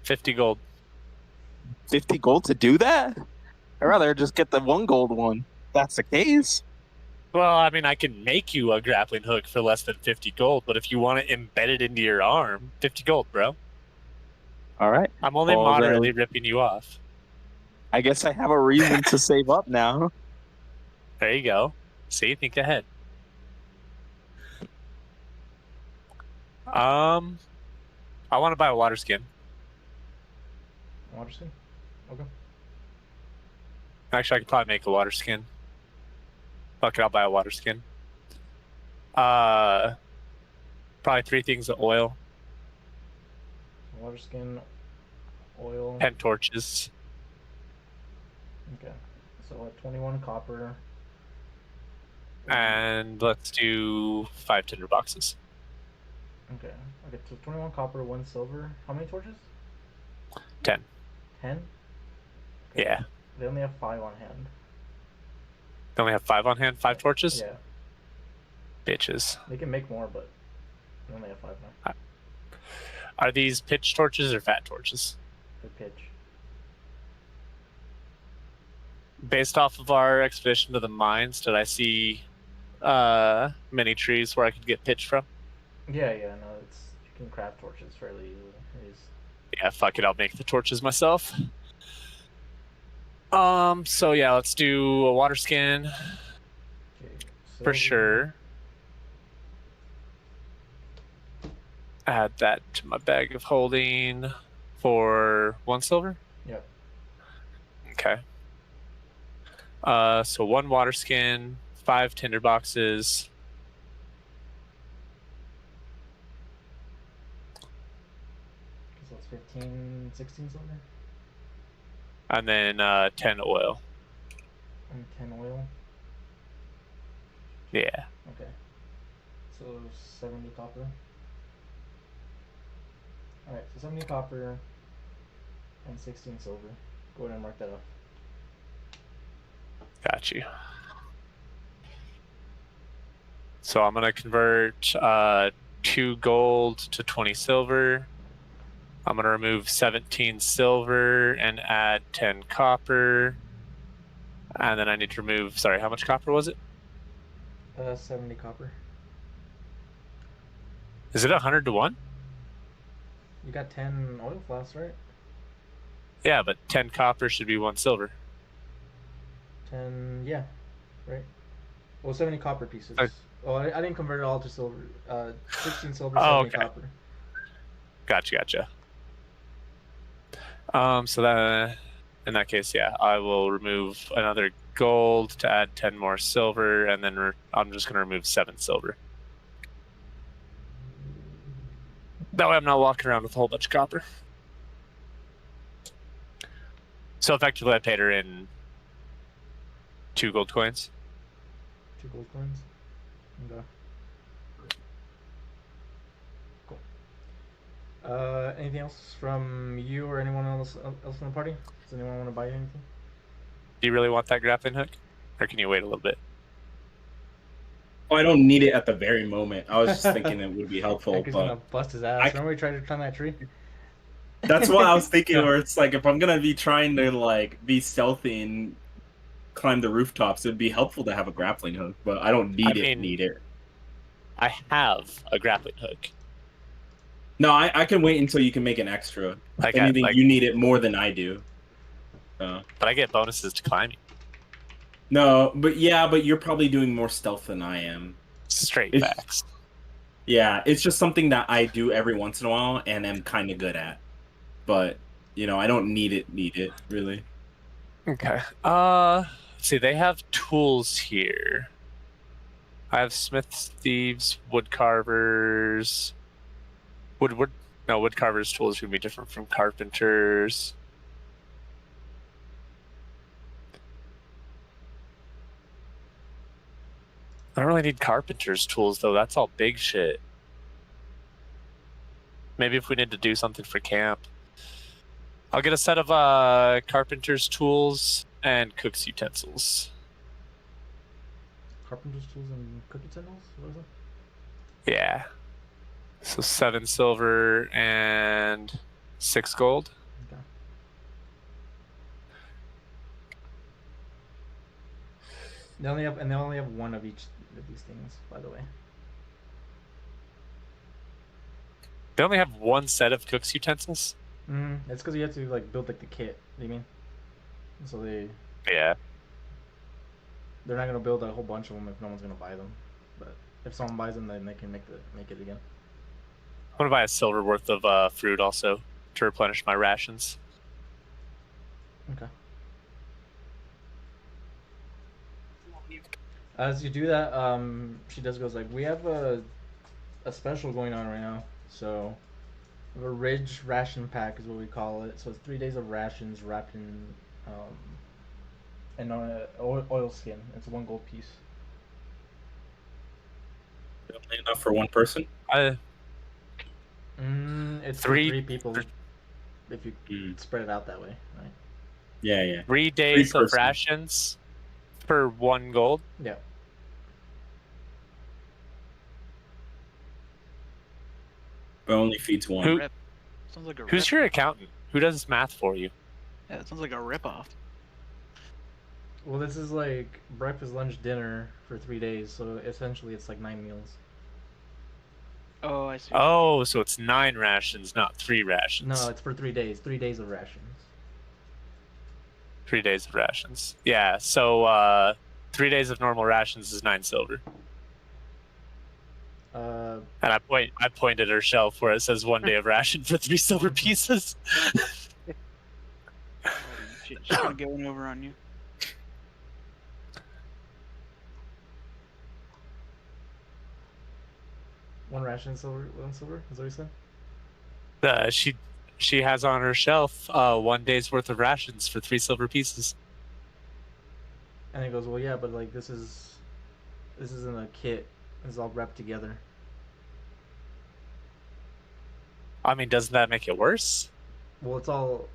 50 gold. 50 gold to do that? I'd rather just get the 1 gold one. If that's the case. Well, I mean, I can make you a grappling hook for less than 50 gold, but if you want it embedded into your arm, 50 gold, bro. All right. I'm only moderately ripping you off. I guess I have a reason to save up now. There you go. See, think ahead. I want to buy a water skin. Water skin? Okay. Actually, I could probably make a water skin. Fuck it, I'll buy a water skin. Probably 3 things of oil. Water skin, oil. 10 torches. Okay. So 21 copper. And let's do 5 tinder boxes. Okay. So 21 copper, 1 silver. How many torches? 10. 10? Yeah. They only have 5 on hand. They only have 5 on hand. 5 torches. Yeah. Bitches. They can make more, but they only have 5 now. Are these pitch torches or fat torches? The pitch. Based off of our expedition to the mines, did I see many trees where I could get pitch from? Yeah, no, you can craft torches fairly easily. Yeah, fuck it, I'll make the torches myself. So yeah, let's do a water skin Okay, for sure. Add that to my bag of holding for 1 silver. Yep. Okay. So 1 water skin, 5 tinder boxes. So it's 15, 16 silver. And then 10 oil. And 10 oil. Yeah. Okay. So 70 copper. Alright, so 70 copper and 16 silver. Go ahead and mark that up. Got you. So I'm going to convert 2 gold to 20 silver. I'm going to remove 17 silver and add 10 copper. And then I need to remove, sorry, how much copper was it? 70 copper. Is it 100 to 1? You got 10 oil flasks, right? Yeah, but 10 copper should be 1 silver. 10, yeah, right. Well, 70 copper pieces. Okay. Oh, I didn't convert it all to silver. 16 silver, 70 okay. copper. Gotcha. So that in that case, yeah, I will remove another gold to add 10 more silver, and then I'm just going to remove 7 silver. That way I'm not walking around with a whole bunch of copper. So effectively I paid her in 2 gold coins. 2 gold coins? Okay. Cool. Anything else from you or anyone else in the party? Does anyone want to buy anything? Do you really want that grappling hook? Or can you wait a little bit? Oh, I don't need it at the very moment. I was just thinking it would be helpful, He's gonna bust his ass. Remember we tried to climb that tree? That's what I was thinking. Where it's like, if I'm gonna be trying to like be stealthy and climb the rooftops, it'd be helpful to have a grappling hook. But I don't need it. I have a grappling hook. No, I can wait until you can make an extra. If anything, you need it more than I do. But I get bonuses to climbing. No, but you're probably doing more stealth than I am. Straight facts. Yeah, it's just something that I do every once in a while and am kind of good at. But, I don't need it, really. Okay. Let's see, they have tools here. I have smiths, thieves, wood carvers. Wood carvers' tools would be different from carpenters. I don't really need carpenter's tools, though. That's all big shit. Maybe if we need to do something for camp. I'll get a set of carpenter's tools and cook's utensils. Carpenter's tools and cook utensils? What is it? Yeah. So 7 silver and 6 gold. Okay. They only have 1 of each of these things, by the way. They only have 1 set of cook's utensils? It's because you have to build the kit. You mean? So yeah. They're not gonna build a whole bunch of them if no one's gonna buy them. But if someone buys them, then they can make it again. I'm gonna buy a silver worth of fruit also to replenish my rations. Okay. As you do that, she goes we have a special going on right now. So we have a Ridge ration pack is what we call it. So it's 3 days of rations wrapped in an oil skin. It's 1 gold piece. Only enough for 1 person? It's 3 people if you spread it out that way, right? Yeah. 3 days of person. rations for 1 gold. Yeah. But only feeds one. Who- Rip. Sounds like a Who's rip. your accountant? Who does this math for you? Yeah, it sounds like a rip-off. Well, this is like breakfast, lunch, dinner for 3 days, so essentially it's like 9 meals. Oh, I see. Oh, so it's 9 rations, not 3 rations. No, it's for 3 days. 3 days of rations. 3 days of rations. Yeah, so 3 days of normal rations is 9 silver. Uh, And I point at her shelf where it says 1 day of ration for 3 silver pieces. Holy shit, she's kind of going over on you. one ration silver, 1 silver. Is that what you said? She has on her shelf 1 day's worth of rations for 3 silver pieces. And he goes, well, yeah, but like this isn't a kit. It's all wrapped together. I mean, doesn't that make it worse? Well, it's all.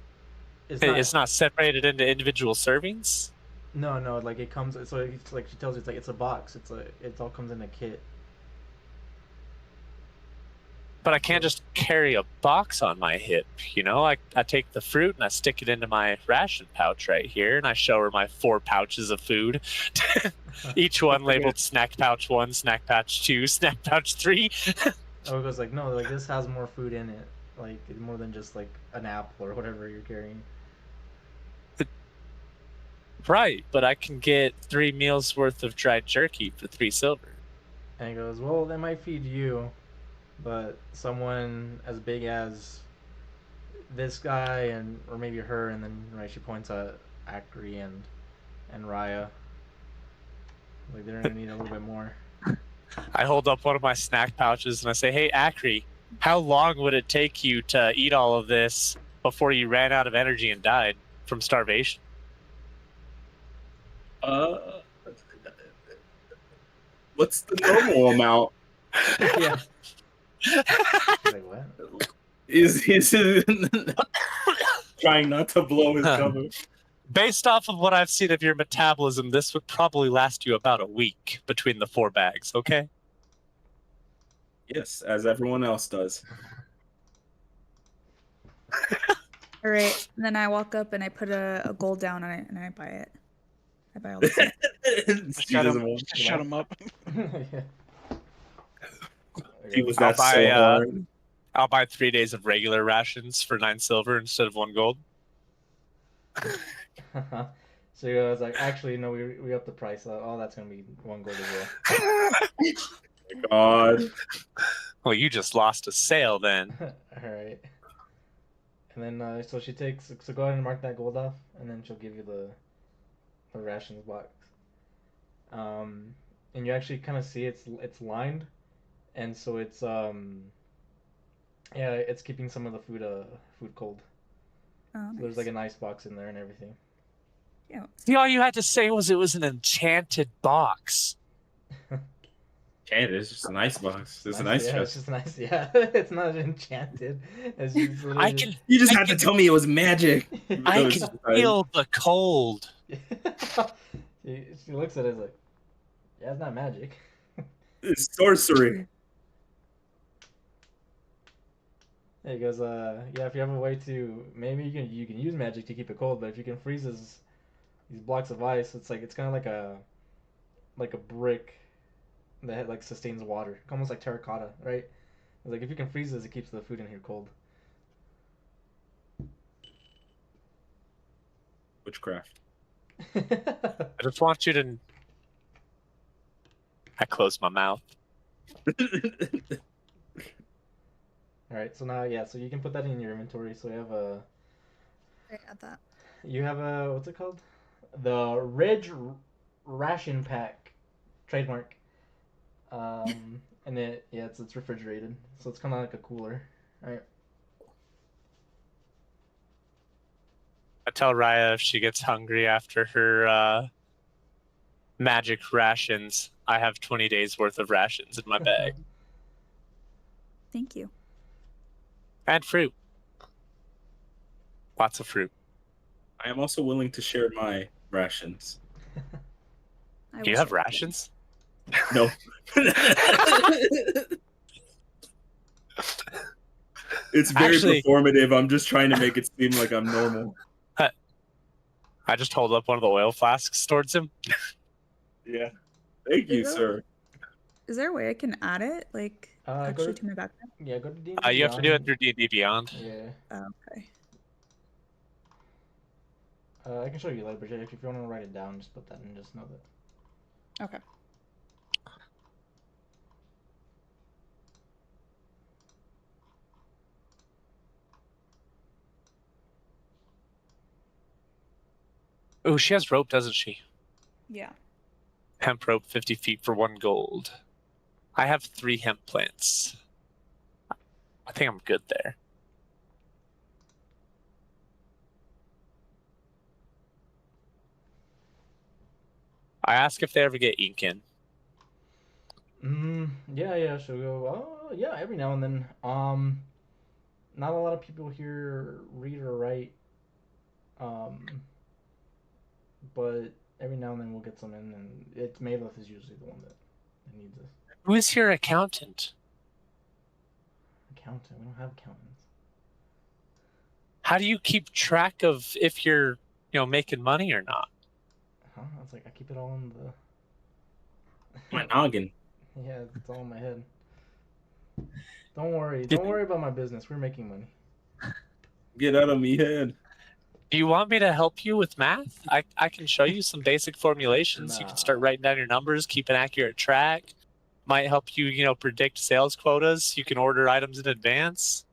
It's not separated into individual servings. No. Like it comes. So it's like she tells you, it's a box. It all comes in a kit. But I can't just carry a box on my hip, you know? I take the fruit and I stick it into my ration pouch right here, and I show her my 4 pouches of food. Each one labeled snack pouch 1, snack pouch 2, snack pouch 3. Oh, it goes like, no, like this has more food in it, like more than just like an apple or whatever you're carrying. Right, but I can get 3 meals worth of dried jerky for 3 silver. And he goes, well, they might feed you, but someone as big as this guy or maybe her, and then right, she points at Akri and Raya. Like they're gonna need a little bit more. I hold up one of my snack pouches and I say, hey, Akri, how long would it take you to eat all of this before you ran out of energy and died from starvation? What's the normal amount? Yeah. Like what? Is trying not to blow his cover? Based off of what I've seen of your metabolism, this would probably last you about a week between the 4 bags, okay? Yes, as everyone else does. All right. And then I walk up and I put a gold down and I buy it. I buy all this. Shut him up. Yeah. He was I'll that buy, so hard. I'll buy 3 days of regular rations for 9 silver instead of 1 gold. So he was like, actually, no, we upped the price. Oh, that's gonna be 1 gold as well. God. Well, you just lost a sale then. All right. And then so she takes. So go ahead and mark that gold off, and then she'll give you the rations box. And you actually kind of see it's lined, and so it's yeah, it's keeping some of the food cold. Oh, So nice. there's like an ice box in there and everything. Yeah. See, all you had to say was it was an enchanted box. Enchanted, it's just an ice box. It's an Nice, ice yeah, it's chest. just nice. Yeah, it's not enchanted. It's just I literally can You just I had to can- tell me it was magic. I Those can times. feel the cold. she looks at it like, yeah, it's not magic. It's sorcery. He goes, yeah, if you have a way to, maybe you can use magic to keep it cold, but if you can freeze these blocks of ice, it's kind of like a brick that like sustains water, almost like terracotta, right? It's like if you can freeze this, it keeps the food in here cold. Witchcraft. I just want you to. I closed my mouth. All right, so now so you can put that in your inventory. So Right at that. you have a what's it called? The Ridge Ration Pack trademark. And it's refrigerated, so it's kind of like a cooler, right? I tell Raya if she gets hungry after her magic rations, I have 20 days worth of rations in my bag. Thank you. And fruit. Lots of fruit. I am also willing to share my rations. I Do you will have share with rations? No. It's very Actually- performative. I'm just trying to make it seem like I'm normal. I just hold up one of the oil flasks towards him. Yeah. Thank you, Is sir. Is there a way I can add it, like, Go actually to- to my background? Yeah, go to D&D You have to do it Beyond. through D&D Beyond. Yeah. Oh, okay. I can show you later, but if you want to write it down, just put that and just know that. Okay. Oh, she has rope, doesn't she? Yeah. Hemp rope, 50 feet for 1 gold. I have 3 hemp plants. I think I'm good there. I ask if they ever get ink in. Yeah, she'll go, oh, yeah, every now and then. Not a lot of people here read or write. But every now and then we'll get some in, and Maylith is usually the one that needs us. Who is your accountant? Accountant? We don't have accountants. How do you keep track of if you're, making money or not? Huh? I was like, I keep it all in the... My noggin. Yeah, it's all in my head. Don't worry about my business. We're making money. Get out of me head. Do you want me to help you with math? I can show you some basic formulations. You can start Nah. writing down your numbers, keep an accurate track. Might help you, predict sales quotas. You can order items in advance.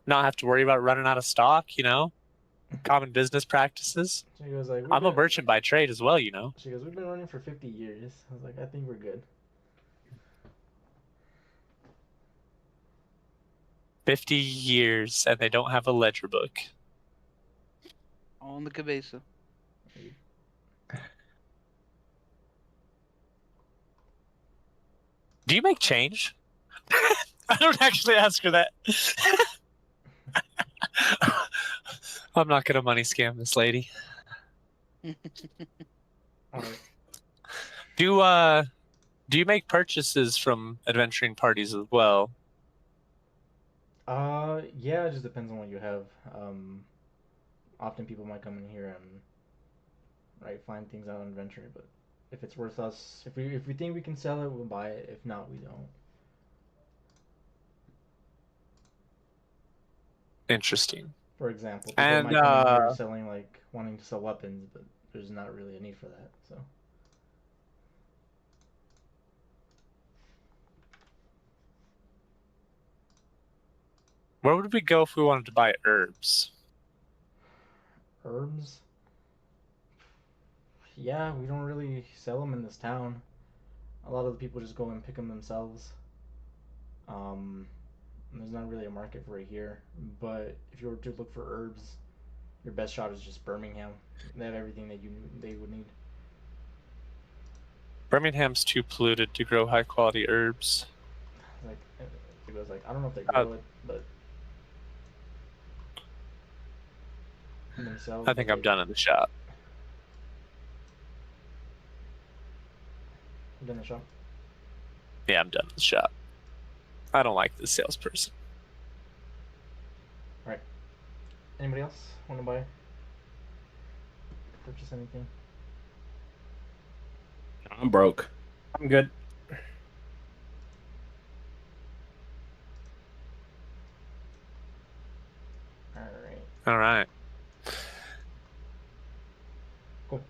Not have to worry about running out of stock, Common business practices. She goes like, I'm a merchant by trade as well, She goes, we've been running for 50 years. I was like, I think we're good. 50 years, and they don't have a ledger book. All in the cabeza. Do you make change? I don't actually ask her that. I'm not gonna money scam this lady. All right. Do you make purchases from adventuring parties as well? Yeah, it just depends on what you have. Often people might come in here and find things out on adventure, but if it's worth us, if we think we can sell it, we'll buy it. If not, we don't. Interesting. For example, people And, might come in here selling wanting to sell weapons, but there's not really a need for that. So Where would we go if we wanted to buy herbs? herbs, yeah, we don't really sell them in this town. A lot of the people just go and pick them themselves. There's not really a market for it here. But if you were to look for herbs, your best shot is just Birmingham. They have everything that they would need. Birmingham's too polluted to grow high quality herbs. It was like, I don't know if they grow it, but themselves. I think I'm done in the shop. You done the shop? Yeah, I'm done in the shop. I don't like this salesperson. All right. Anybody else want to buy? Purchase anything? I'm broke. I'm good. All right. All right. Cool.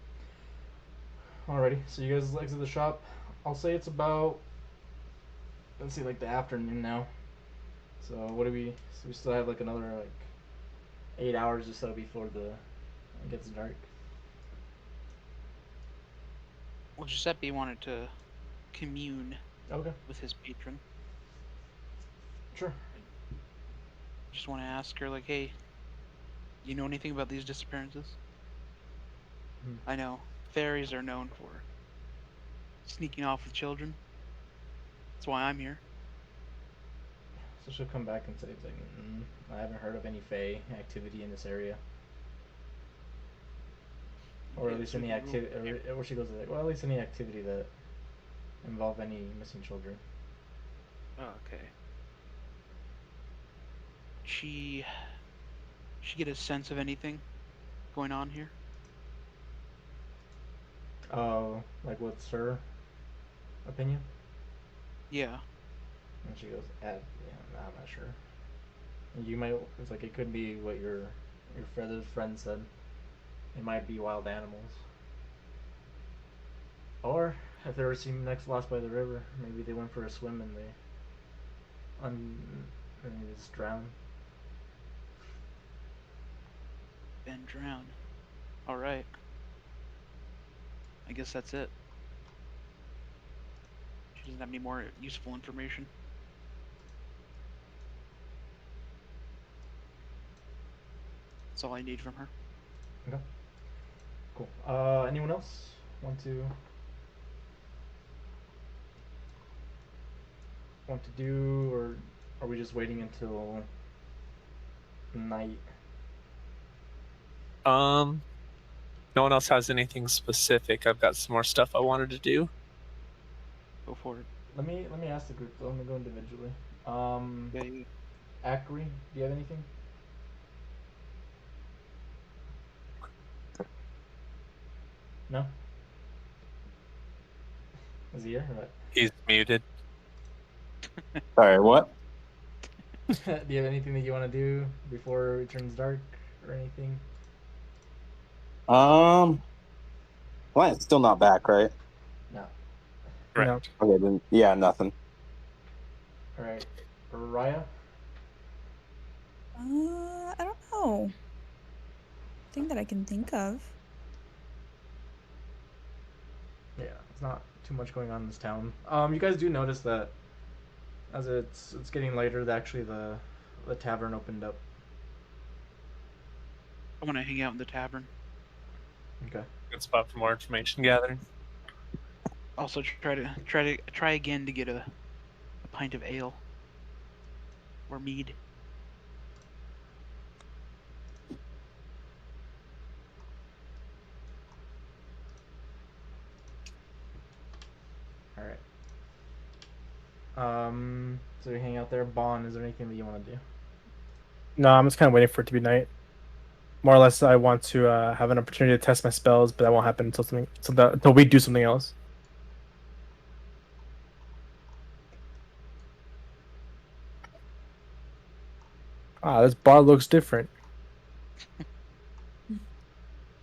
Alrighty. So you guys exit the shop. I'll say it's about, let's see, the afternoon now. So what do we? So we still have another 8 hours or so before it gets dark. Well, Giuseppe wanted to commune Okay. with his patron. Sure. Just want to ask her, hey, you know anything about these disappearances? I know fairies are known for sneaking off with children. That's why I'm here. So she'll come back and say, I haven't heard of any fae activity in this area. or at Yeah, least so we any can roll activity, or she goes like, well, at least any activity that involve any missing children. Oh, okay. She get a sense of anything going on here? Oh, like what's her opinion? Yeah. And she goes, yeah, I'm not sure. And you might, it's like it could be what your feathered friend said. It might be wild animals. Or if they were seen next lost by the river, maybe they went for a swim and they just drowned. Been drowned. All right. I guess that's it. She doesn't have any more useful information. That's all I need from her. Okay. Cool. Anyone else want to do, or are we just waiting until night? No one else has anything specific. I've got some more stuff I wanted to do. Go for it. Let me ask the group. Let me go individually. Yeah. Akri, do you have anything? No. Is he here? Or what? He's muted. Sorry, what? Do you have anything that you want to do before it turns dark, or anything? Well, it's still not back, right? No. Right. No. Okay, then yeah, nothing. All right. Raya. I don't know. Thing that I can think of. Yeah, it's not too much going on in this town. You guys do notice that as it's getting later, that actually the tavern opened up. I want to hang out in the tavern. Okay. Good spot for more information gathering. Also, try again to get a pint of ale or mead. All right. So you hang out there. Bon, is there anything that you want to do? No, I'm just kind of waiting for it to be night. More or less, I want to have an opportunity to test my spells, but that won't happen until we do something else. Ah, this bar looks different.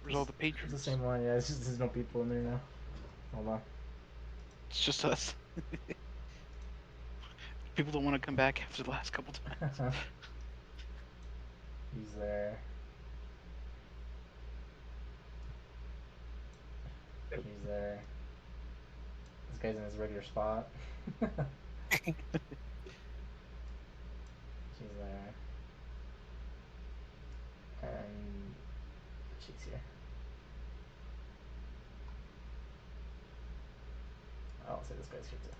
Where's all the It's patrons? the same one. Yeah, it's just there's no people in there now. Hold on. It's just us. People don't want to come back after the last couple times. He's there. He's there. This guy's in his regular spot. She's there. And she's here. I'll say this guy's here too.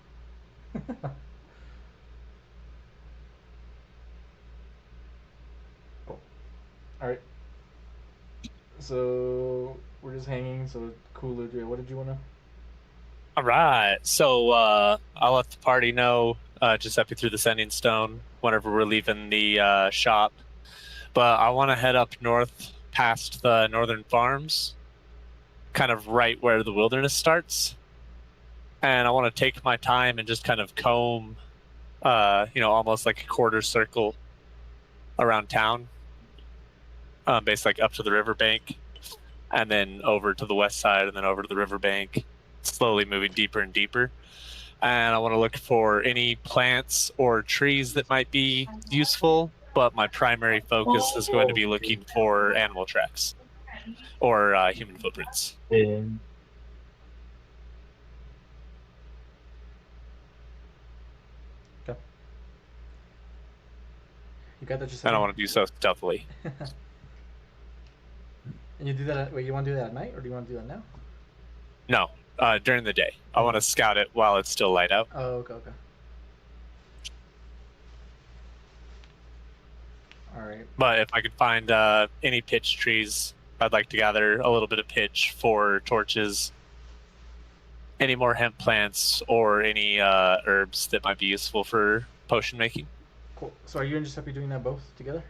Cool. Alright. So we're just hanging, so Coolidge, what did you wanna? All right. So I'll let the party know Giuseppe through the Sending Stone whenever we're leaving the shop. But I want to head up north past the northern farms, kind of right where the wilderness starts. And I want to take my time and just kind of comb, almost like a quarter circle around town, basically like up to the riverbank, and then over to the west side, and then over to the riverbank, slowly moving deeper and deeper. And I want to look for any plants or trees that might be useful, but my primary focus is going to be looking for animal tracks or human footprints. Okay. You got that just And I want to do so stealthily. And you do that wait, you wanna do that at night, or do you wanna do that now? No, during the day. I want to scout it while it's still light out. Oh, okay. Alright. But if I could find any pitch trees I'd like to gather a little bit of pitch for torches. Any more hemp plants or any herbs that might be useful for potion making. Cool. So are you and Giuseppe doing that both together?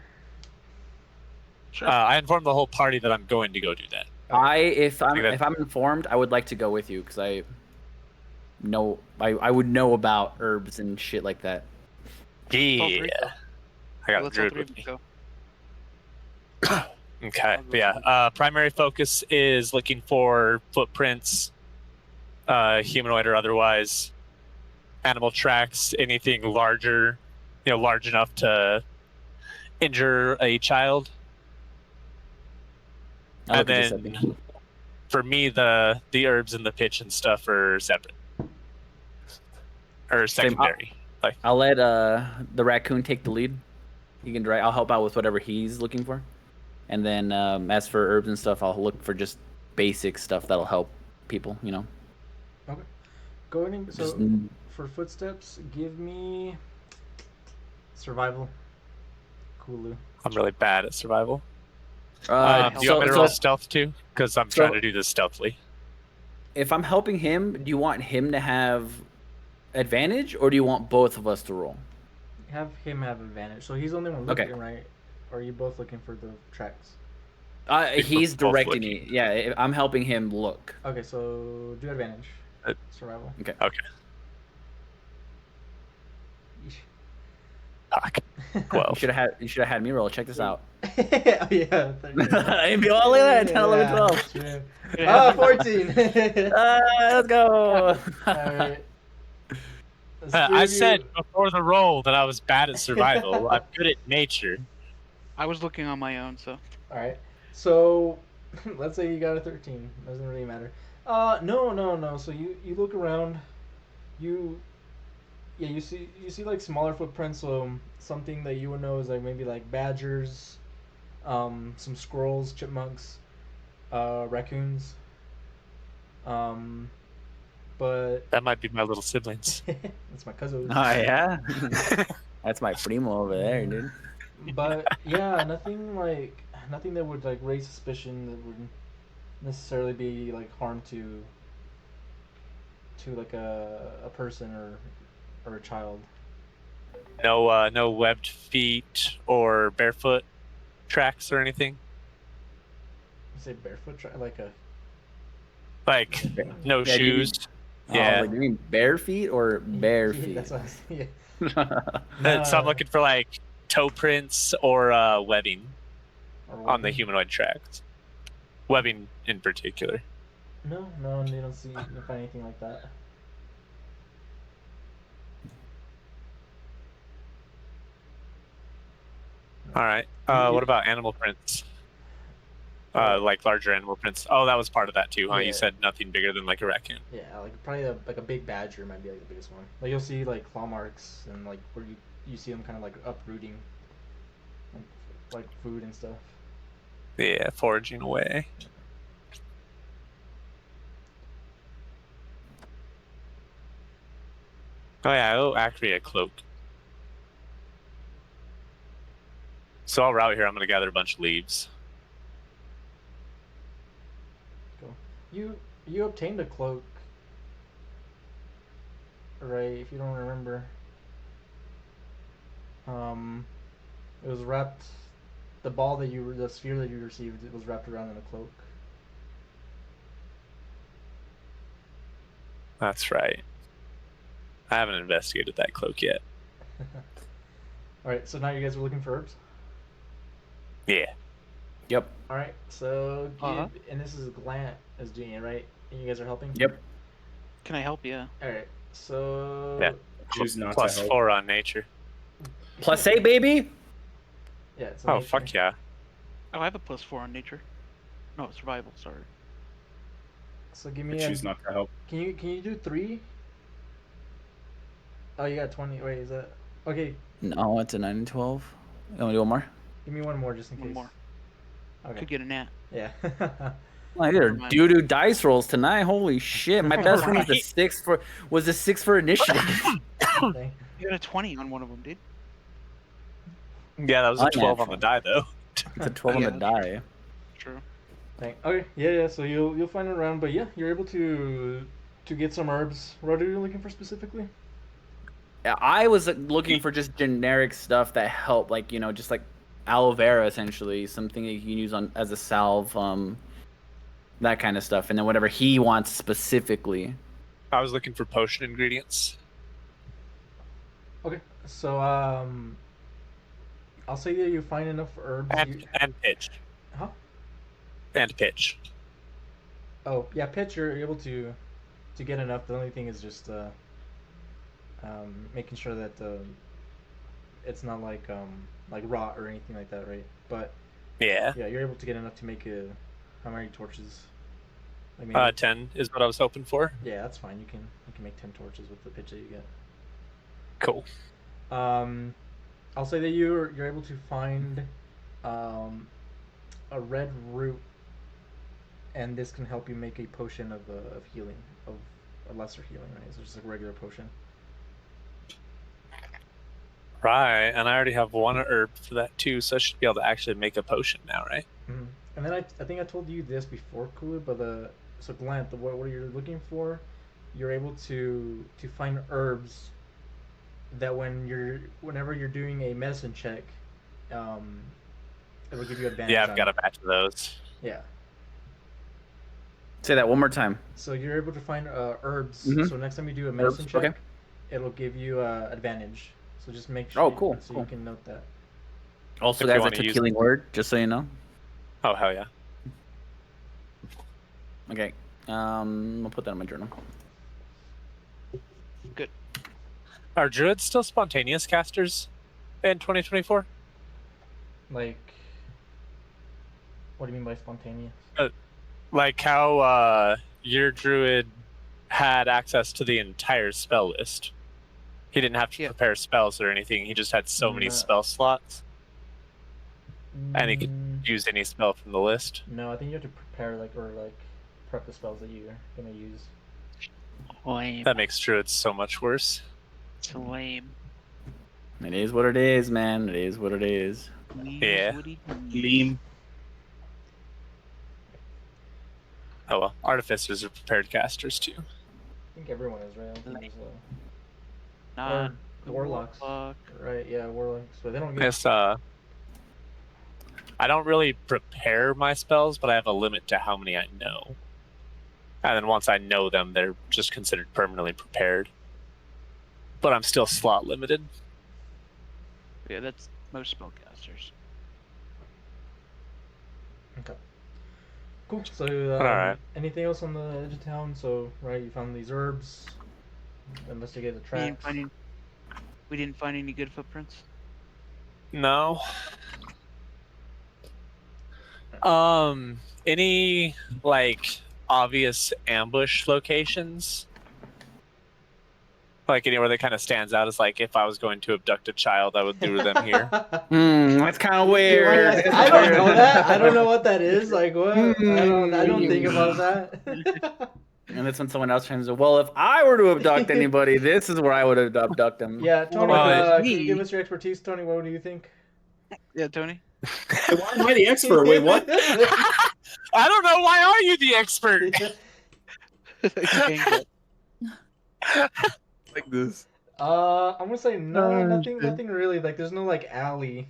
Sure. I informed the whole party that I'm going to go do that. If I'm informed, I would like to go with you because I would know about herbs and shit like that. Yeah, I got Let's the all druid three with of me. us go. Okay, but yeah. Primary focus is looking for footprints, humanoid or otherwise, animal tracks, anything larger, large enough to injure a child. I And look at then Giuseppe. for me, the herbs and the pitch and stuff are separate or secondary. I'll let the raccoon take the lead. He can drive. I'll help out with whatever he's looking for, and then as for herbs and stuff, I'll look for just basic stuff that'll help people. Okay. Going so Just- for footsteps, give me survival. Kulu. I'm really bad at survival. Do so, you want me to roll so stealth too? Because I'm so- trying to do this stealthily. if I'm helping him, do you want him to have advantage, or do you want both of us to roll? Have him have advantage. So he's the only one Okay. looking, right? Or are you both looking for the tracks? He's both directing me. Yeah, I'm helping him look. Okay, so do advantage. Survival. Okay. Yeesh. Fuck. You 12. should have had me roll. Check this out. Oh, yeah. And be all in that 10, 11, 12. True. Yeah. 14. Let's go. Alright. I said before the roll that I was bad at survival. I'm good at nature. I was looking on my own, so. Alright. So, let's say you got a 13. Doesn't really matter. No. So you look around. You see like smaller footprints. So something that you would know is like maybe like badgers, some squirrels, chipmunks, raccoons. But That might be my little siblings. that's my cousin. Oh yeah, that's my primo over there, dude. But yeah, nothing that would like raise suspicion that would necessarily be like harm to like a person or a child. No webbed feet or barefoot tracks or anything. You say barefoot like a Like no Yeah, do you- shoes. Oh, Yeah. like, you mean bare feet or bare feet? That's what I was, yeah. So I'm looking for like toe prints or webbing Or on the what? humanoid tracks. Webbing in particular. No, you don't see. You don't find anything like that. All right. What about animal prints? Like larger animal prints. Oh, that was part of that too, huh? Yeah. You said nothing bigger than like a raccoon. Yeah, like probably like a big badger might be like the biggest one. Like you'll see like claw marks and like where you see them kind of like uprooting, like food and stuff. Yeah, foraging away. Oh yeah, oh actually a cloak. So I'll route here. I'm gonna gather a bunch of leaves. Cool. You obtained a cloak, right? If you don't remember, it was wrapped. The sphere that you received, it was wrapped around in a cloak. That's right. I haven't investigated that cloak yet. All right, so now you guys are looking for herbs. Yeah. Yep. All right, so Uh-huh. and this is Glant as doing it, right? And you guys are helping. Yep. Can I help you? All right, so Yeah. Choose not Plus to help. 4 on nature. Plus 8, baby. yeah. It's Oh nature. fuck yeah. Oh, I have a +4 on nature. No, survival. Sorry. So give me a. Choose not to help. Can you do 3? Oh, you got 20. Wait, is that okay? No, it's a 9 and 12. You want to do one more? Give me one more just in case. One more. Okay. Could get a nat. Yeah. Like they're mind. doo-doo dice rolls tonight. Holy shit! My best one was a Right. 6 for initiative. Okay. You got a 20 on one of them, dude. Yeah, that was a 12 on the die though. It's a 12 on the Yeah. die. True. Okay, yeah. So you'll find it around, but yeah, you're able to get some herbs. What are you looking for specifically? Yeah, I was looking for just generic stuff that help, like just like aloe vera, essentially, something that you can use on as a salve, that kind of stuff, and then whatever he wants specifically. I was looking for potion ingredients. Okay, so I'll say that you find enough herbs. And pitch. Huh? And pitch. Oh yeah, pitch. You're able to get enough. The only thing is just making sure that it's not like rot or anything like that, right? But Yeah. yeah, you're able to get enough to make how many torches? Like maybe, 10 is what I was hoping for. yeah, that's fine. You can make 10 torches with the pitch that you get. Cool. I'll say that you're able to find a red root, and this can help you make a potion of healing, of a lesser healing, right? So just like a regular potion. Right, and I already have one herb for that too, so I should be able to actually make a potion now, right? Mm-hmm. And then I think I told you this before, Kulu, but so Glant, what you're looking for, you're able to find herbs that whenever you're doing a medicine check, it'll give you advantage. Yeah, I've on got it. a batch of those. Yeah. Say that one more time. So you're able to find herbs. Mhm. So next time you do a medicine Herbs, check, okay. it'll give you advantage. So just make sure. Oh, cool, So cool. you can note that. Also, If you guys, I wanna took use- healing word, just so you know. Oh, hell yeah. Okay, I'll put that in my journal. Good. Are druids still spontaneous casters in 2024? Like, what do you mean by spontaneous? Like how your druid had access to the entire spell list. He didn't have to Yeah. prepare spells or anything. He just had so many No. spell slots, and he could Mm, use any spell from the list. No, I think you have to prepare or prep the spells that you're gonna use. Lame. That makes druids so much worse. It's lame. It is what it is, man. It is what it is. Yeah. Lean. Oh well, artificers are prepared casters too. I think everyone is, right? I don't think there's, Not or warlocks. warlock. Right, yeah, warlocks. But they don't get. Yes, I don't really prepare my spells, but I have a limit to how many I know. And then once I know them, they're just considered permanently prepared. But I'm still slot limited. Yeah, that's most spellcasters. Okay. Cool. So, Alright. anything else on the edge of town? So, right, you found these herbs. Investigate the tracks. We didn't find any good footprints. No. Any like obvious ambush locations? Like anywhere that kind of stands out as like if I was going to abduct a child, I would lure them here. That's kind of weird. I don't know that. I don't know what that is. Like what? I don't think about that. And that's when someone else chimes in. Well, if I were to abduct anybody, this is where I would abduct them. Yeah, Tony. Well, Can you give us your expertise, Tony? What do you think? Yeah, Tony. Why am I the expert? Wait, what? I don't know. Why are you the expert? Like this. I'm gonna say no, nothing really. Like, there's no like alley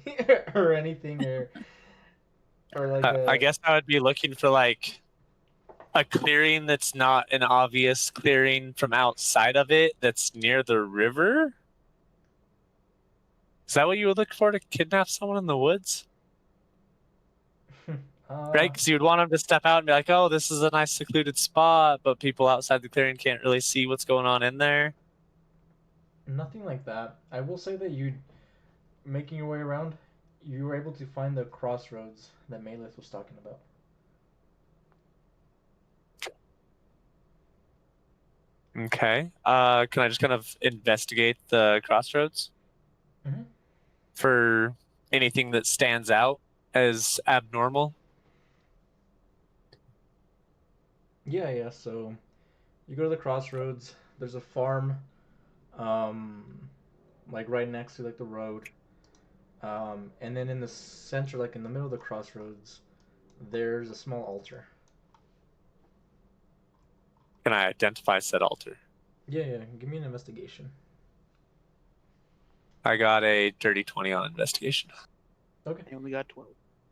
or anything or like. I guess I would be looking for like a clearing that's not an obvious clearing from outside of it that's near the river. Is that what you would look for to kidnap someone in the woods? Right? Because you would want them to step out and be like, oh, this is a nice secluded spot, but people outside the clearing can't really see what's going on in there. Nothing like that. I will say that making your way around, you were able to find the crossroads that Malith was talking about. Okay. Can I just kind of investigate the crossroads Mhm. for anything that stands out as abnormal? Yeah. So you go to the crossroads. There's a farm, like right next to like the road, and then in the center, like in the middle of the crossroads, there's a small altar. Can I identify said altar? Yeah. Give me an investigation. I got a dirty 20 on investigation. Okay. I only got 12.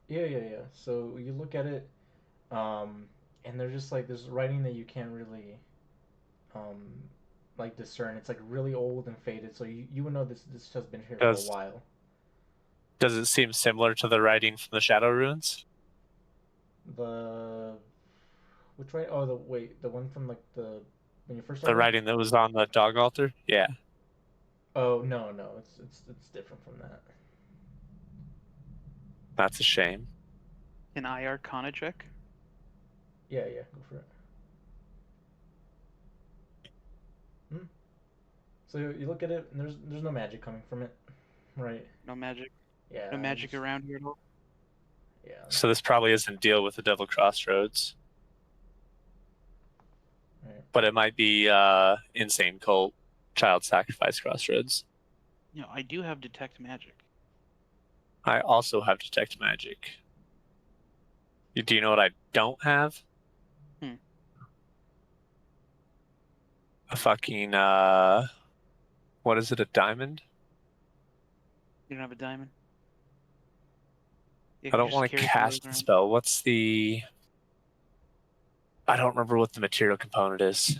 Yeah. So you look at it, and there's just like this writing that you can't really, um, like discern. It's like really old and faded, so you would know this has been here for a while. Does it seem similar to the writing from the Shadow Ruins? Which writing? Oh, the one from like when you first The started. writing that was on the dog altar? Yeah. Oh no, it's different from that. That's a shame. Can I Arcana check? Yeah, go for it. So you look at it, and there's no magic coming from it, right? No magic. Yeah. No magic around here at all. Yeah. So this probably isn't deal with the Devil Crossroads. Right. But it might be Insane Cult, Child Sacrifice Crossroads. No, I do have detect magic. I also have Detect Magic. Do you know what I don't have? A fucking, what is it, a diamond? You don't have a diamond? You I can don't just want to carry cast those the around. spell. What's the... I don't remember what the material component is.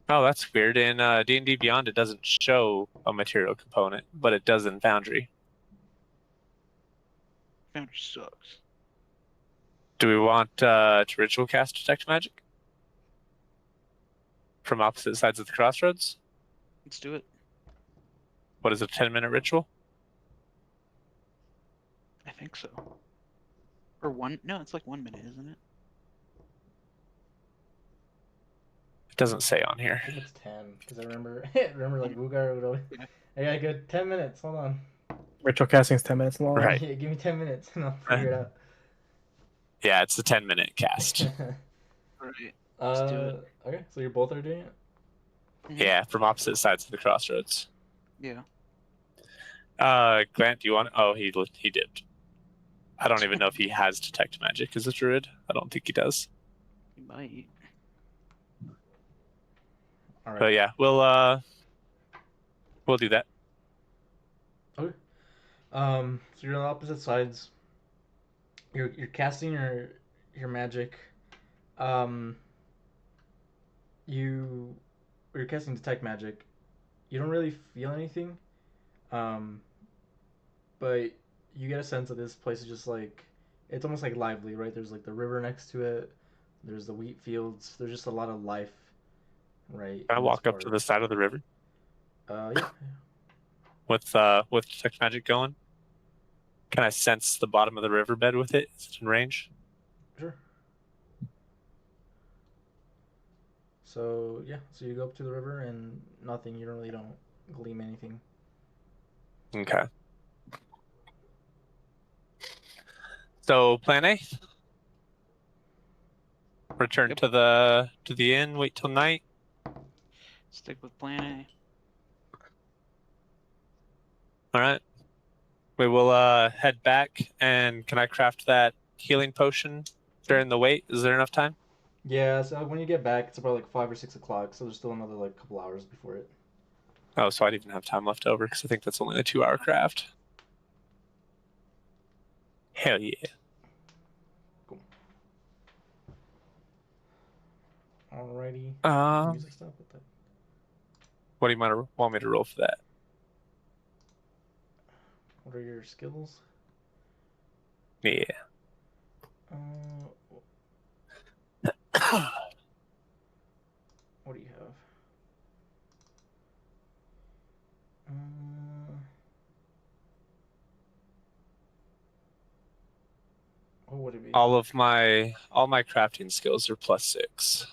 Oh, that's weird. In D&D Beyond, it doesn't show a material component, but it does in Foundry. Foundry sucks. Do we want to ritual cast Detect Magic? From opposite sides of the crossroads? Let's do it. What is it, a 10-minute ritual? I think so. Or one? No, it's like 1 minute, isn't it? It doesn't say on here. I think it's 10 because I remember like Vugar would always. Yeah. I got good 10 minutes. Hold on. Ritual casting's 10 minutes long. Right. Yeah, give me 10 minutes and I'll figure it out. Yeah, it's a 10-minute cast. Alright. Let's do it. Okay, so you both are doing it? Yeah, from opposite sides of the crossroads. Yeah. Grant, do you want... Oh, he dipped. I don't even know if he has Detect Magic as a druid. I don't think he does. You might. All right. But yeah, we'll do that. Okay. So you're on opposite sides. You're casting your magic. You're casting Detect Magic. You don't really feel anything. But you get a sense that this place is just like it's almost like lively, right? There's like the river next to it. There's the wheat fields. There's just a lot of life, right? Can I in walk this up to part. the side of the river Yeah. with Detect Magic going? Can I sense the bottom of the riverbed with it? Is it in range? Sure. So yeah, so you go up to the river and nothing. You don't gleam anything. Okay. So plan A. Return Yep. to the inn. Wait till night. Stick with plan A. All right. We will head back. And can I craft that healing potion during the wait? Is there enough time? Yeah. So when you get back, it's about like 5 or 6 o'clock. So there's still another like couple hours before it. Oh, so I didn't even have time left over because I think that's only a 2-hour craft. Hell yeah. Cool. Alrighty. Music stop with that. What do you want me to roll for that? What are your skills? Yeah. What do you have? What would it be? all my crafting skills are +6.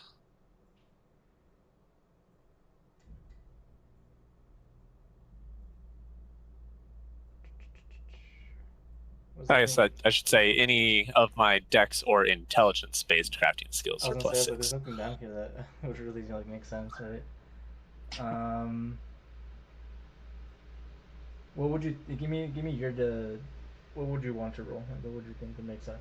I guess I should say any of my dex or intelligence-based crafting skills I are was gonna say, but +6. there's nothing down here that would really like make sense, right? What would you give me? Give me your what would you want to roll? Like, what would you think would make sense?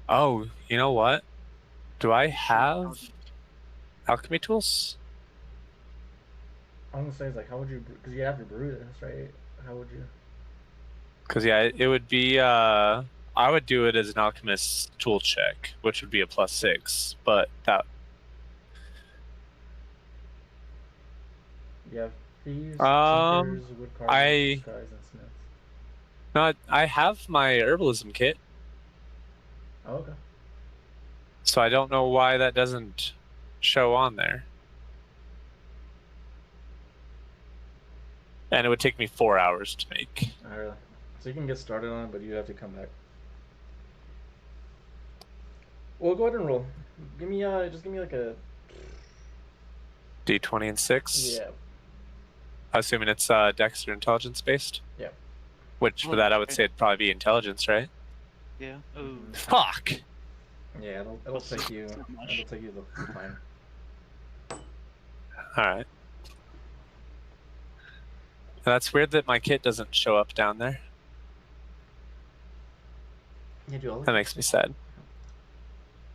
Oh, you know what? Do I have Intelligence. alchemy tools? I'm gonna say is like, how would you? Because you have your Brutus, right? How would you? Because yeah, it would be. I would do it as an alchemist tool check, which would be a +6. But that You have thieves, Um, tinkers, wood carvers, I scribes, and smiths. no, I have my herbalism kit, Oh, okay. so I don't know why that doesn't show on there. And it would take me 4 hours to make. Oh, really? So you can get started on it, but you have to come back. Well, go ahead and roll. Give me just give me like a D20 and 6. yeah. Assuming it's Dex or intelligence based. Yeah. Which for that I would say it'd probably be intelligence, right? Yeah. Oh. Fuck. Yeah, it'll take you. Not much. It'll take you the time. All right. That's weird that my kit doesn't show up down there. Yeah, do all of That it. makes me sad.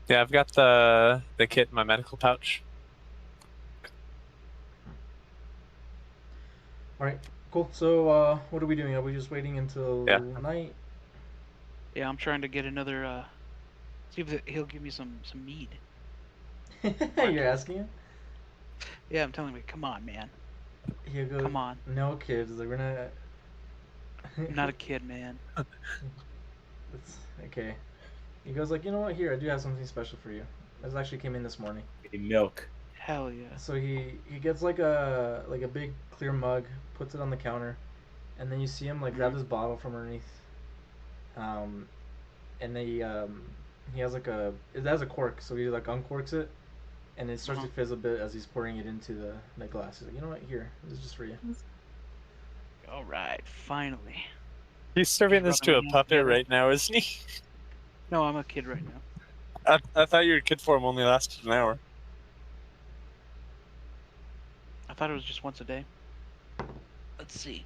Yeah, I've got the kit in my medical pouch. All right, cool. So what are we doing? Are we just waiting until Yeah. night? Yeah, I'm trying to get another. See if he'll give me some mead. You're asking him? Yeah, I'm telling you, come on, man. He'll go. Come on. No kids. Like we're not. I'm not a kid, man. It's okay. He goes like, you know what? Here, I do have something special for you. This actually came in this morning. Milk. Hell yeah. So he gets like a big clear mug, puts it on the counter, and then you see him like grab this bottle from underneath. And then he has like it has a cork, so he like uncorks it, and it starts to fizz a bit as he's pouring it into the glass. He's like, you know what? Here, this is just for you. All right, finally. He's serving this to a Rubbing my hands puppet together. right now, isn't he? No, I'm a kid right now. I thought your kid form only lasted an hour. I thought it was just once a day. Let's see.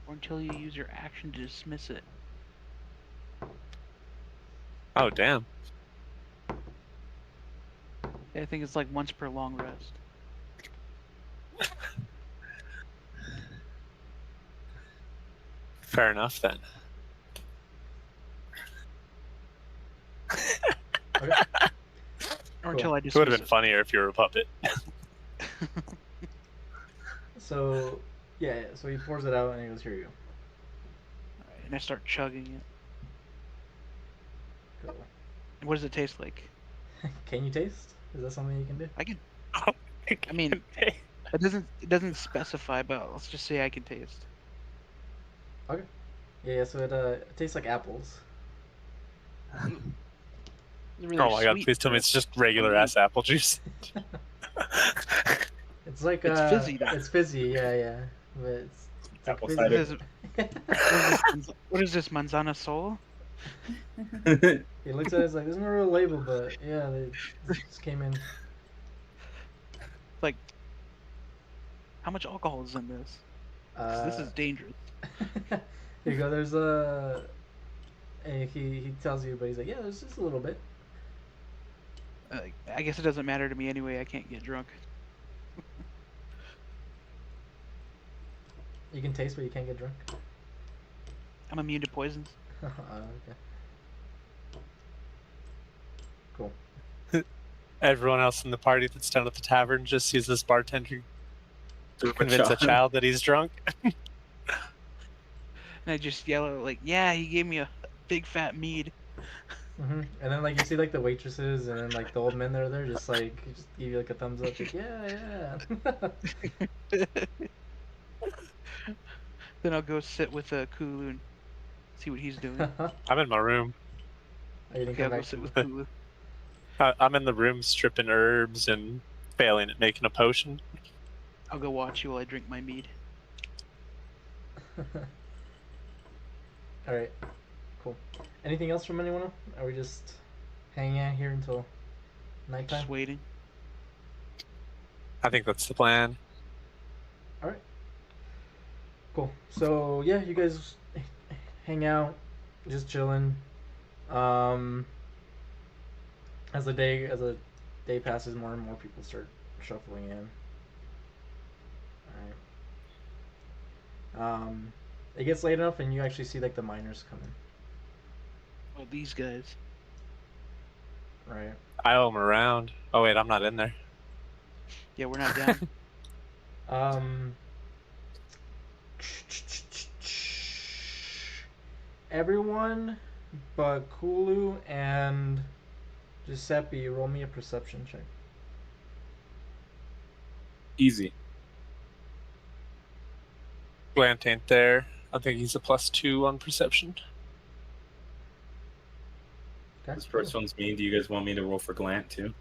Or until you use your action to dismiss it. Oh damn. Yeah, I think it's like once per long rest. Fair enough then. Okay. Or until I It would dismiss have been funnier if you were a puppet. So yeah, so he pours it out and he goes, here you go. Alright, and I start chugging it. Cool. And what does it taste like? Can you taste? Is that something you can do? I can. I mean, it doesn't specify, but let's just say I can taste. Okay. Yeah, so it tastes like apples. It's really Oh my god, sweet, please tell me but it's just regular ass apple juice. It's like It's fizzy, though. It's fizzy, yeah. But it's like Apple fizzy. cider. What is this, manzana sol? He looks at it, it's like, there's no real label, but yeah, they just came in. Like, how much alcohol is in this? 'Cause this is dangerous. Here you go, there's and he tells you, but he's like, yeah, there's just a little bit. I guess it doesn't matter to me anyway. I can't get drunk. You can taste, but you can't get drunk. I'm immune to poisons. Okay. Cool. Everyone else in the party that's down at the tavern just sees this bartender convince a child. child that he's drunk. And I just yell out, like, yeah, he gave me a big fat mead. And then like you see like the waitresses and then like the old men that are there just like just give you like a thumbs up, like yeah. Then I'll go sit with Kulu and see what he's doing. I'm in my room. I didn't Okay, come I'll go back sit to with Kulu. I'm in the room stripping herbs and failing at making a potion. I'll go watch you while I drink my mead. All right, cool. Anything else from anyone? Are we just hanging out here until nighttime? Just waiting. I think that's the plan. All right. Cool. So yeah, you guys hang out, just chilling. Um, as the day passes, more and more people start shuffling in. All right. It gets late enough, and you actually see like the miners coming. Oh, these guys. Right. I owe him around. Oh wait, I'm not in there. Yeah, we're not down. Um. Everyone but Kulu and Giuseppe, roll me a perception check. Easy. Glant ain't there. I think he's a +2 on perception. Okay. This first one's me. Do you guys want me to roll for Glant too?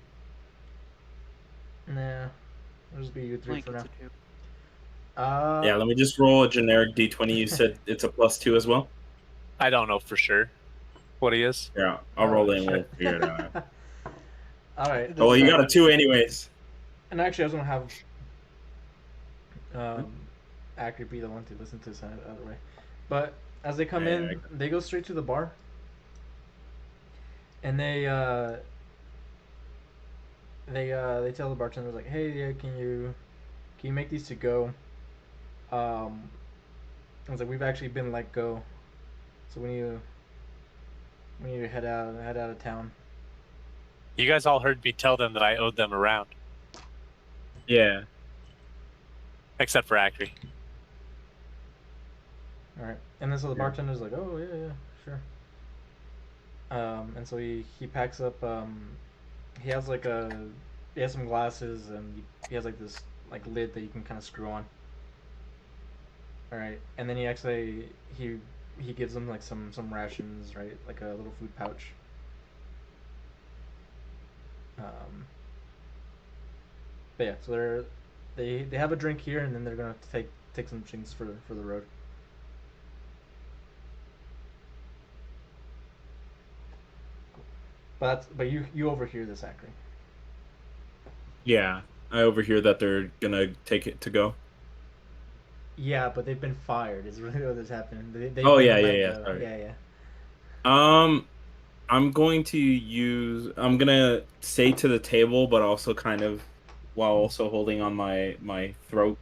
Nah. It'll just be you three Link, for it's now. a 2. Yeah, let me just roll a generic D20. You said it's a +2 as well? I don't know for sure what he is. Yeah, I'll roll it and we'll figure it out. All right. Oh, well, you got a 2 anyways. And actually, I was gonna have Acri be the one to listen to this out of the way. But as they come Yeah, in, they go straight to the bar, and they tell the bartenders like, "Hey, yeah, can you make these to go?" I was like, "We've actually been let go, so we need to head out of town." You guys all heard me tell them that I owed them around, Yeah. except for Acri. All right, and then so the Yeah. bartender's like, "Oh yeah, sure." And so he packs up. He has some glasses, and he has like this like lid that you can kind of screw on. All right, and then he gives them like some rations, right, like a little food pouch. But yeah, so they have a drink here, and then they're gonna take some things for the road. But you overhear this, Acri. Yeah. I overhear that they're gonna take it to go. Yeah, but they've been fired. Is really what is happening. They've Oh, been yeah, let yeah, go. sorry. Yeah. I'm gonna say to the table, but also kind of while also holding on my throat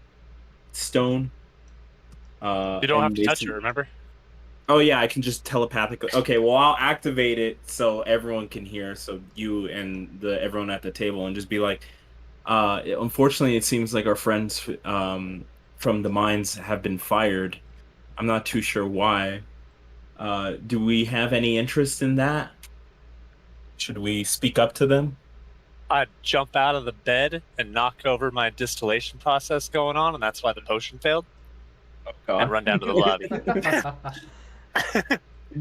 stone. You don't have And to touch it, remember? Oh yeah, I can just telepathically. Okay, well I'll activate it so everyone can hear, so you and everyone at the table, and just be like, unfortunately, it seems like our friends from the mines have been fired. I'm not too sure why. Do we have any interest in that? Should we speak up to them? I'd jump out of the bed and knock over my distillation process going on, and that's why the potion failed, and run down to the lobby.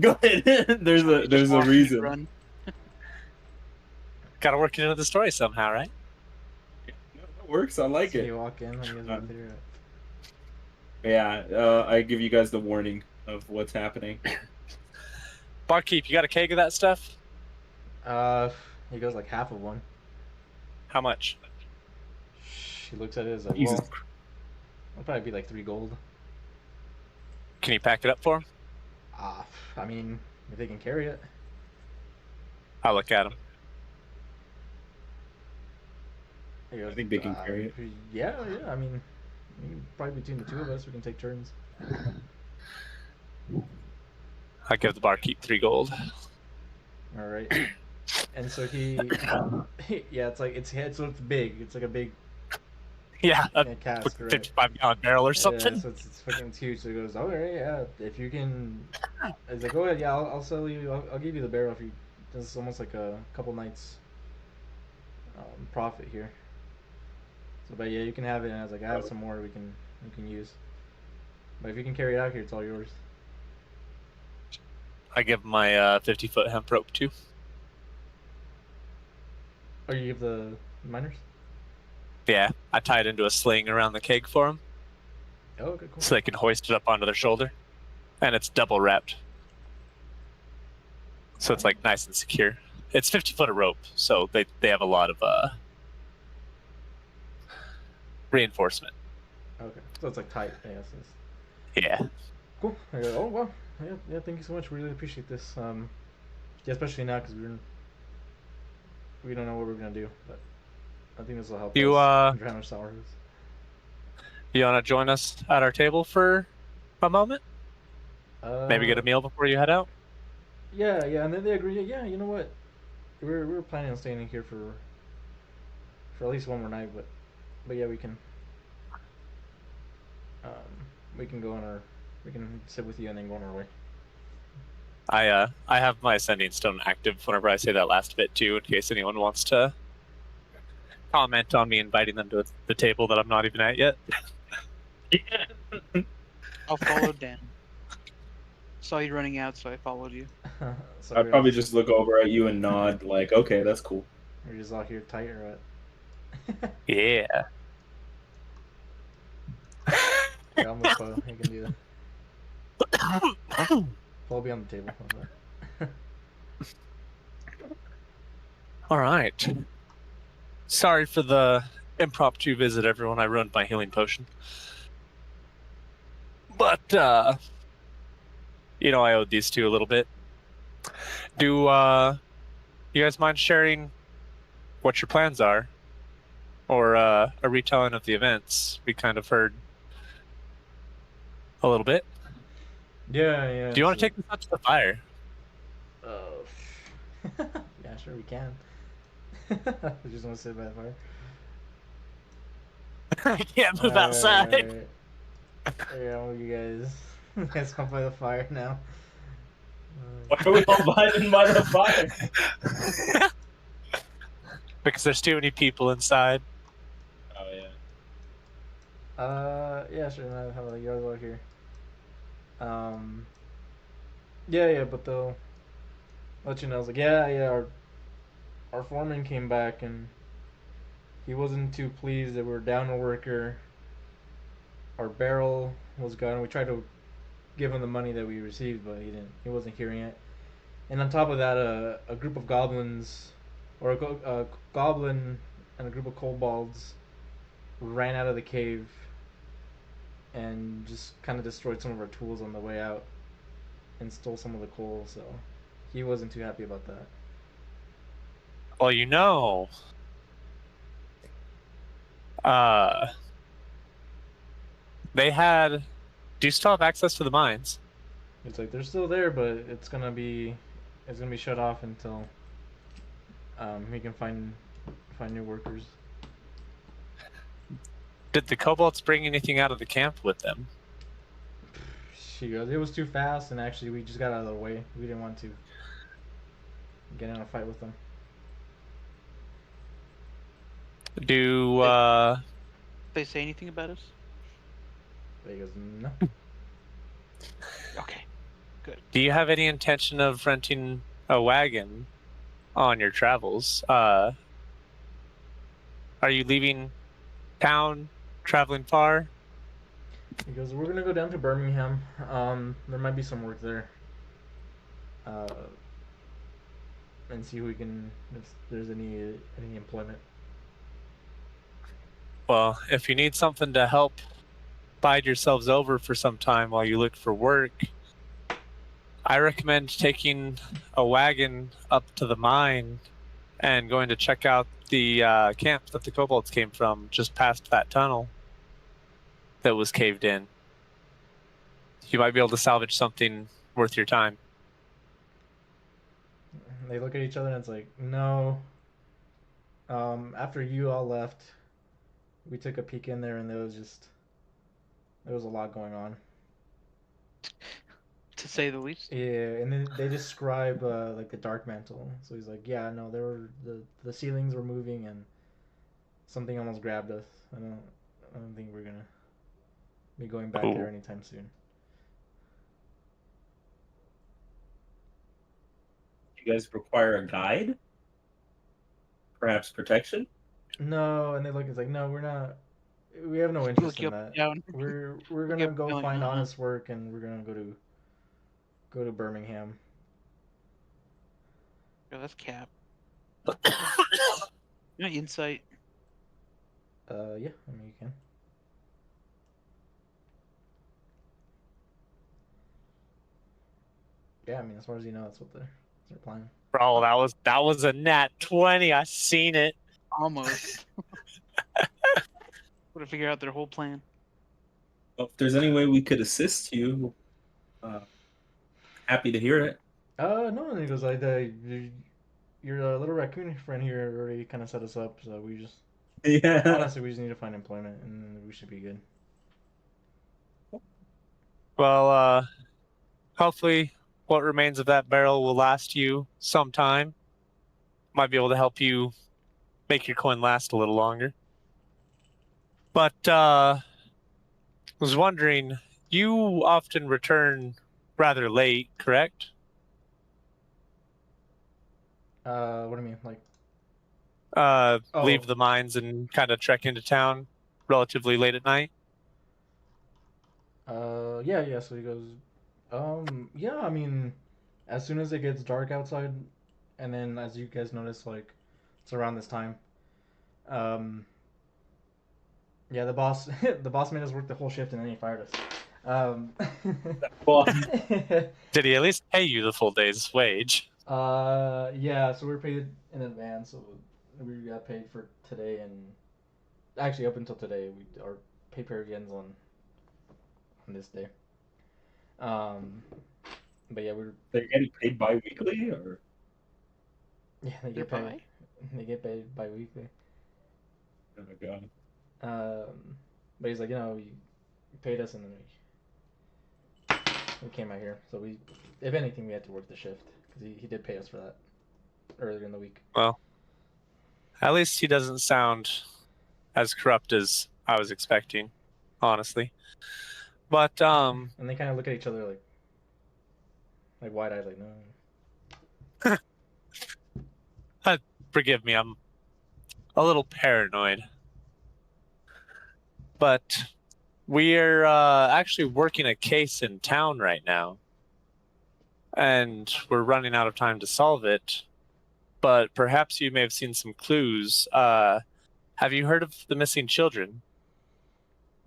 Go ahead. There's a reason. Run. Gotta work it into the story somehow, right? No, it works. I like So it. you walk in, and you guys go through it. Yeah, I give you guys the warning of what's happening. Barkeep, you got a keg of that stuff? He goes like half of one. How much? He looks at it as like, Jesus. well, it'll probably be like 3 gold. Can you pack it up for him? I mean, if they can carry it. I'll look at him. He goes, I think they can carry it. Yeah. I mean, probably between the two of us, we can take turns. I give the barkeep 3 gold. All right. And so yeah, it's big. It's like a big Yeah, a cask, right? 55-gallon barrel or something. Yeah, so it's huge. So he goes, all right, yeah. If you can, he's like, go ahead, yeah, I'll sell you. I'll give you the barrel if you. This is almost like a couple nights profit here. So, but yeah, you can have it. And I was like, I have some more we can use. But if you can carry it out here, it's all yours. I give him my 50-foot hemp rope too. Or you give the miners? Yeah, I tie it into a sling around the keg for them, Oh, okay, cool. so they can hoist it up onto their shoulder, and it's double wrapped, so it's like nice and secure. It's 50 foot of rope, so they have a lot of reinforcement. Okay, so it's like tight. I guess. Yeah. Cool. I go, oh well. Yeah. Thank you so much. We really appreciate this. Yeah, especially now because we don't know what we're gonna do, but I think this will help You us drown our sorrows. you want to join us at our table for a moment? Maybe get a Uh, meal before you head out. yeah, and then they agree. Yeah, you know what? We were planning on staying in here for at least one more night, but yeah, um we can go on our we can sit with you and then go on our way. I have my Ascending Stone active whenever I say that last bit too, in case anyone wants to comment on me inviting them to the table that I'm not even at yet. I'll follow Dan. Saw you running out, so I followed you. So I'd probably just look over at you and nod, like, okay, that's cool. we're just all here tight or what? Yeah. Yeah, I'm with Poe. You can do that. Poe will be on the table. How's that? All right. Sorry for the impromptu visit, everyone. I ruined my healing potion. But, you know, I owed these two a little bit. Do, you guys mind sharing what your plans are? Or, a retelling of the events we kind of heard a little bit? Yeah. Do you want to so- take this out to the fire? Yeah, sure we can. I just want to sit by the fire. I can't move outside. Alright. Yeah, well, you guys. You guys come by the fire now. Why are we all vibing by the fire? Because there's too many people inside. Oh yeah. Yeah, sure. No, how about yours out here? Yeah, but they'll let you know. I was like, yeah. Our foreman came back and he wasn't too pleased that we were down a worker. Our barrel was gone. We tried to give him the money that we received, but he didn't. He wasn't hearing it. And on top of that, a group of goblins, or a goblin and a group of kobolds, ran out of the cave and just kind of destroyed some of our tools on the way out, and stole some of the coal. So he wasn't too happy about that. Well, you know, they had. Do you still have access to the mines? It's like they're still there, but it's gonna be shut off until we can find new workers. Did the kobolds bring anything out of the camp with them? She goes, it was too fast, and actually we just got out of the way. We didn't want to get in a fight with them. Do They say anything about us? But he goes, no. Okay, good. do you have any intention of renting a wagon on your travels? Are you leaving town, traveling far? He goes, we're gonna go down to Birmingham. There might be some work there. And see if there's any employment. Well, if you need something to help bide yourselves over for some time while you look for work, I recommend taking a wagon up to the mine and going to check out the camp that the kobolds came from, just past that tunnel that was caved in. You might be able to salvage something worth your time. They look at each other and it's like, no. After you all left, we took a peek in there and there was a lot going on. To say the least. Yeah, and then they describe like the dark mantle. So he's like, yeah, no, there were the ceilings were moving and something almost grabbed us. I don't think we're gonna be going back there anytime soon. You guys require a guide? Perhaps protection? No, and they look. It's like, no, we're not. We have no interest Look you in up that. and down. We're gonna Yep, go no, find no. honest work, and we're gonna go to Birmingham. Oh, that's cap. No insight. Yeah, I mean you can. Yeah, I mean as far as you know, that's what they're planning. Bro, that was a nat 20. I seen it. Almost. Would have figured out their whole plan. Well, if there's any way we could assist you, happy to hear it. No, and he goes like your little raccoon friend here already kind of set us up, so we just Yeah. honestly we just need to find employment and we should be good. Well, hopefully what remains of that barrel will last you some time. Might be able to help you make your coin last a little longer. But was wondering, you often return rather late, correct? What do you mean? Like, Leave Oh. the mines and kind of trek into town relatively late at night? Yeah. So he goes, yeah. I mean, as soon as it gets dark outside, and then as you guys notice, like, it's around this time. Yeah, the boss, the boss made us work the whole shift, and then he fired us. Well, Did he at least pay you the full day's wage? Yeah. So we were paid in advance, so we got paid for today, and actually up until today, our pay period ends on this day. But yeah, they're getting paid bi-weekly, or yeah, they They're get paid. bi? They get paid bi-weekly. oh my god. But he's like, you paid us, and then we came out here. So if anything, we had to work the shift because he did pay us for that earlier in the week. Well, at least he doesn't sound as corrupt as I was expecting, honestly. But And they kind of look at each other like wide-eyed, like no. forgive me, I'm a little paranoid. But we're actually working a case in town right now, and we're running out of time to solve it. But perhaps you may have seen some clues. Have you heard of the missing children?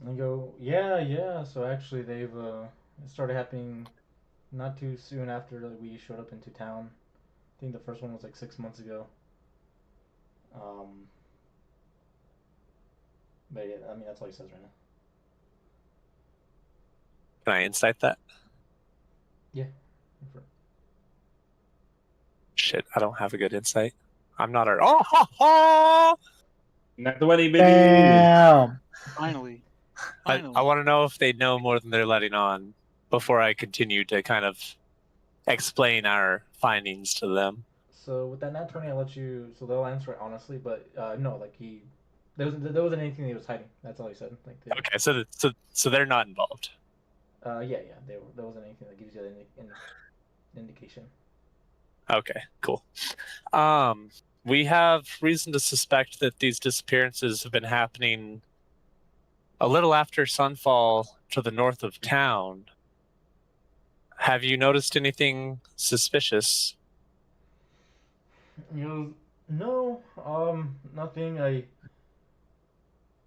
And I go, yeah. So actually, it started happening not too soon after we showed up into town. I think the first one was like 6 months ago. But yeah, I mean that's all he says right now. Can I insight that? Yeah. Shit, I don't have a good insight. I'm not our. Oh, ha, ha! Not 20, baby. Damn. Finally. I want to know if they know more than they're letting on before I continue to kind of explain our findings to them. So with that nat 20, I'll let you. So they'll answer it honestly, but no, like there wasn't anything he was hiding. That's all he said. Like Okay, so they're not involved. Yeah. There wasn't anything that gives you an indication. Okay, cool. We have reason to suspect that these disappearances have been happening a little after sunfall to the north of town. Have you noticed anything suspicious? No, nothing.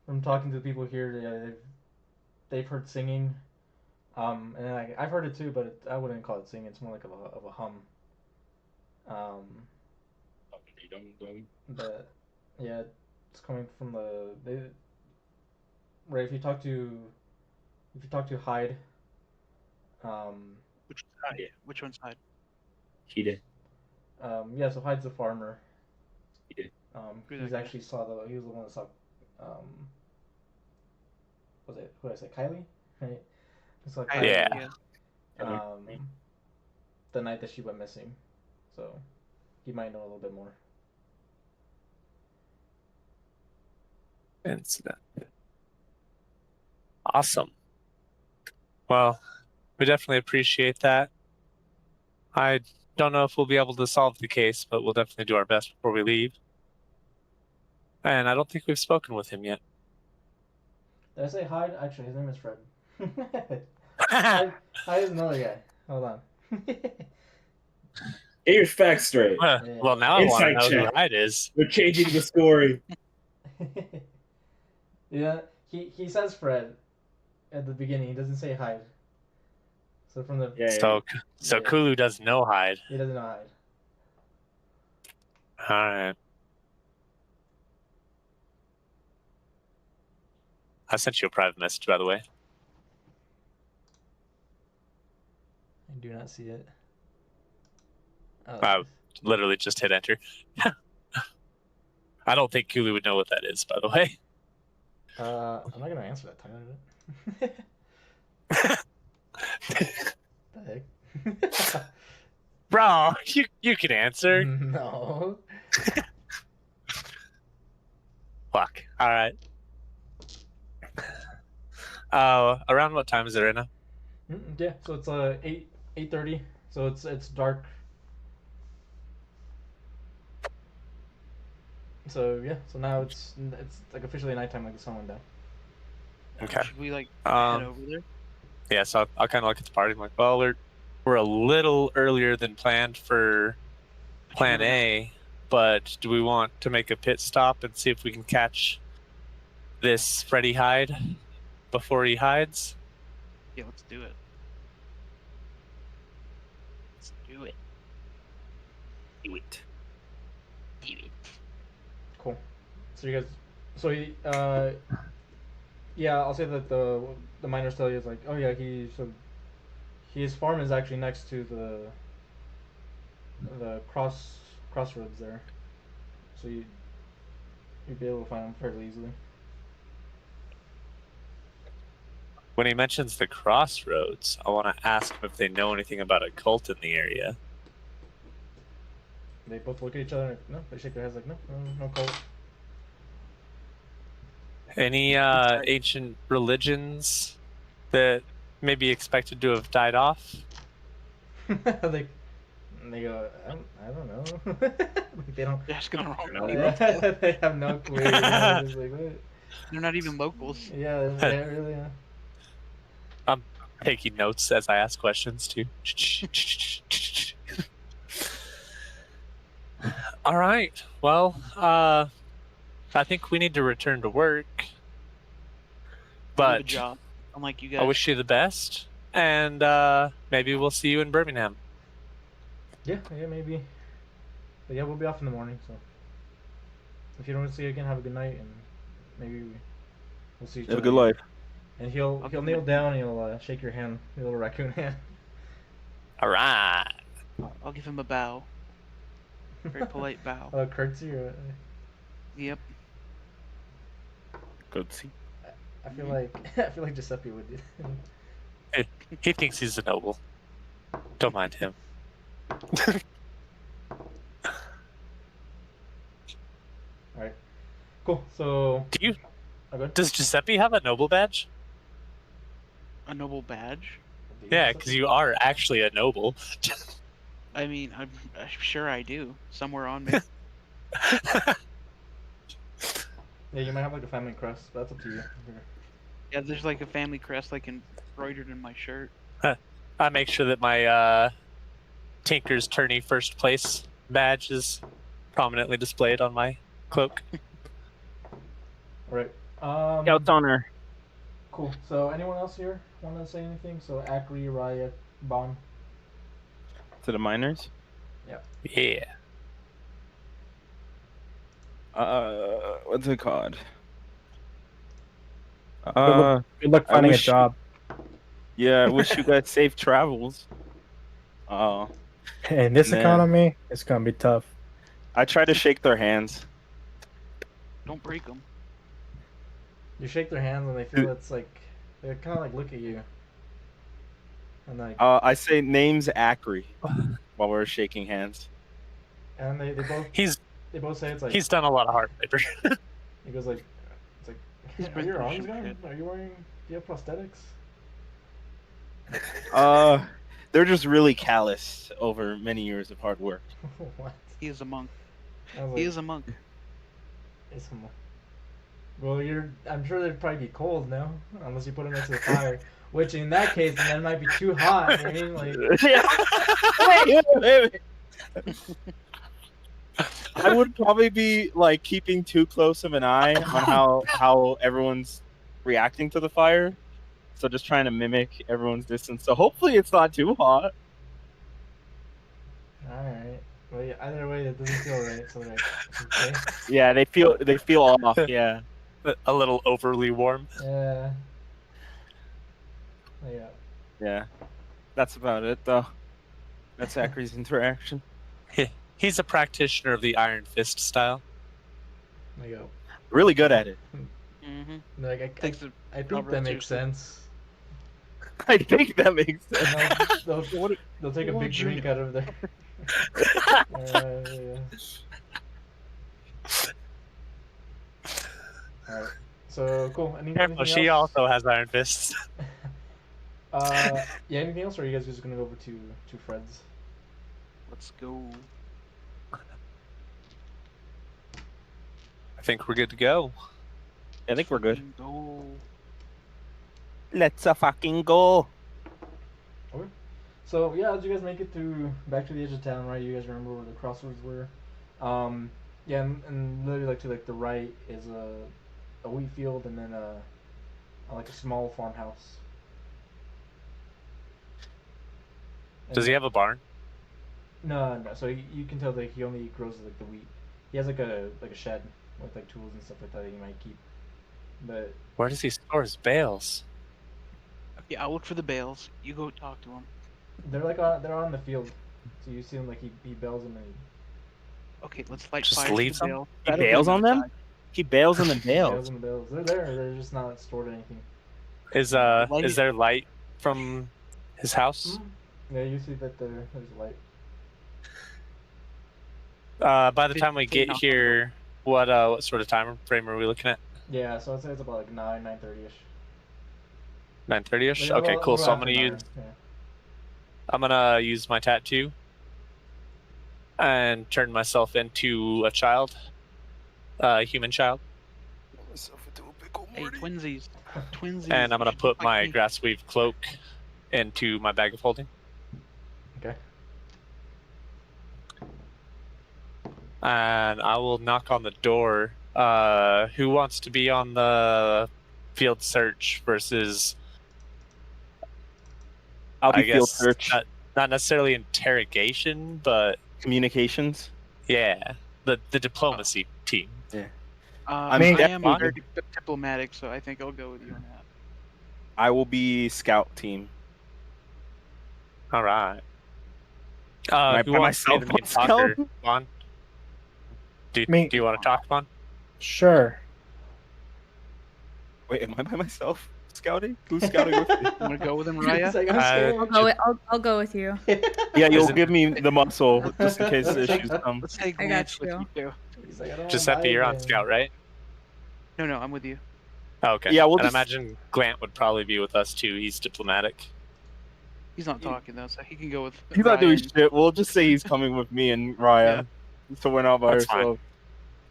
From talking to the people here, they've heard singing. And then I've heard it too, but I wouldn't call it singing. It's more like of a hum. But yeah, it's coming from right. If you talk to Hyde, Which one's Hyde? He did. yeah. So Hyde's a farmer. He did. Who's He's that guy? actually he was the one that saw. Was it who did I say? Kylie, right? He saw Kylie, Yeah. the night that she went missing, so he might know a little bit more. Incident. Awesome. Well, we definitely appreciate that. I don't know if we'll be able to solve the case, but we'll definitely do our best before we leave. And I don't think we've spoken with him yet. Did I say Hyde? Actually, his name is Fred. Hyde is another guy. Hold on. Get your facts straight. Well, now I want to Insight know who check. Hyde is. We're changing the story. Yeah, he says Fred at the beginning. He doesn't say hide. So from the Yeah. So Yeah. Kulu doesn't know hide. he doesn't know hide. All right. I sent you a private message, by the way. I do not see it. Oh, Wow. Literally just hit enter. I don't think Kulu would know what that is, by the way. I'm not gonna answer that time. The heck? Bro, you can answer. No. Fuck. All right. Around what time is it right now? Yeah, so it's 8:30. So it's dark. So yeah, so now it's like officially nighttime, like the sun went down. Okay. Should we like head over there? Yeah, so I'll kind of look at the party. I'm like, well, we're a little earlier than planned for Plan A, but do we want to make a pit stop and see if we can catch this Freddy Hyde before he hides? Yeah, let's do it. Let's do it. Do it. Do it. Cool. So you guys, yeah, I'll say that the miners tell you is like, oh yeah, his farm is actually next to the crossroads there, so you'd be able to find him fairly easily. When he mentions the crossroads, I want to ask them if they know anything about a cult in the area. They both look at each other and no, they shake their heads like no cult. Any ancient religions that may be expected to have died off? they go, I don't know. Like, they don't. They're asking the wrong Yeah, people. they have no clue. They're just like, what? They're not even locals. Yeah, they really. I'm taking notes as I ask questions too. All right. Well, I think we need to return to work. I have a But job. Unlike you guys. I wish you the best, and maybe we'll see you in Birmingham. Yeah, maybe. But yeah, we'll be off in the morning, so if you don't see you again, have a good night, and maybe we'll see each Have a other. good life. And he'll kneel down and he'll shake your hand, your little raccoon hand. All right. I'll give him a bow. Very polite bow. Curtsy or. Yep. Good see. I feel like Giuseppe would do. He thinks he's a noble. Don't mind him. Alright. Cool. So. Do you? Oh, go ahead. Does Giuseppe have a noble badge? A noble badge? Yeah, because you are actually a noble. I mean, I'm sure I do. Somewhere on me. Yeah, you might have like a family crest, but that's up to you. Yeah, there's like a family crest like embroidered in my shirt. I make sure that my Tinker's Tourney first place badge is prominently displayed on my cloak. Alright. Scout's honor. Cool. So, anyone else here want to say anything? So, Akri, Riot, Bon. To the miners. Yeah. What's it called? Good luck finding a wish- job. Yeah, I wish you guys safe travels. In this Man. economy, it's gonna be tough. I try to shake their hands. Don't break them. You shake their hands and they feel it's like they kind of like look at you, and like I say name's Acri while we're shaking hands. and they both He's say it's like done a lot of hard labor. he goes like it's like He's are been your through arms some gone? shit. Are you wearing? Do you have prosthetics? They're just really calloused over many years of hard work. What? He is a monk. I was He like, is a monk. it's a well, I'm sure they'd probably be cold now, unless you put them next to the fire. Which in that case, then it might be too hot. I mean, like. Yeah. Wait. I would probably be like keeping too close of an eye on how everyone's reacting to the fire. So just trying to mimic everyone's distance. So hopefully it's not too hot. Alright. Well, yeah, either way, it doesn't feel right, so like, okay. Yeah, they feel off. Yeah. A little overly warm. Yeah. Yeah. Yeah. That's about it though. That's Zachary's interaction. He's a practitioner of the Iron Fist style. There you go. Really good at it. Mm-hmm. Like, I think that makes sense. I think that makes sense. They'll take a big drink out of there. Yeah. Alright. So, cool. Careful, she also has Iron Fists. Yeah, anything else, or are you guys just gonna go over to Fred's? Let's go. I think we're good to go. I think we're good. Go. Let's fucking go. Okay. So yeah, as you guys make it back to the edge of town, right? You guys remember where the crossroads were. Yeah, and literally like to like the right is a wheat field, and then like a small farmhouse. Does he have a barn? No. So you can tell that he only grows like the wheat. He has like a shed with like tools and stuff like that he might keep. But where does he store his bales? Okay, I'll look for the bales. You go talk to him. They're on the field, so you see him like he bails them and Okay, let's light Just fire. leave to the them? bale. He That'll bails bring on them them? inside. He bails on the bails bales. and bails. They're there. They're just not stored in anything. Is there light from his house? Yeah, you see that there's a light. By the time we get here, what sort of time frame are we looking at? Yeah, so I'd say it's about like 9:30ish. 9:30ish. Yeah, Okay, well, cool. So after 9, yeah. I'm gonna use my tattoo and turn myself into a child, human child. Hey, twinsies. Twinsies. And I'm gonna You should put look my like me. grassweave cloak into my bag of holding. Okay. And I will knock on the door. Who wants to be on the field search versus? I'll be I field guess search. not necessarily interrogation, but Communications. yeah, the diplomacy team. I I mean, am definitely. very diplomatic, so I think I'll go with you on that. I will be scout team. All right. I Who by wants to myself be the main on talker? scout? Vaughn? Do Me. you want to talk, Vaughn? Sure. Wait, am I by myself scouting? Who's scouting with me? You want to go with him, He's Raya? like, I'm scared. I'll go with you. Yeah, you'll Isn't- give me the muscle just in case issues come. Let's take I got Lance with you. you too. He's like, I don't Giuseppe, wanna you're buy on anything. scout, right? No, I'm with you. Oh, okay. Yeah, we'll and just- I imagine Glant would probably be with us too. He's diplomatic. He's not talking though, so he can go with. He's not doing Ryan. shit. We'll just say he's coming with me and Raya. So we're not by That's fine. ourselves.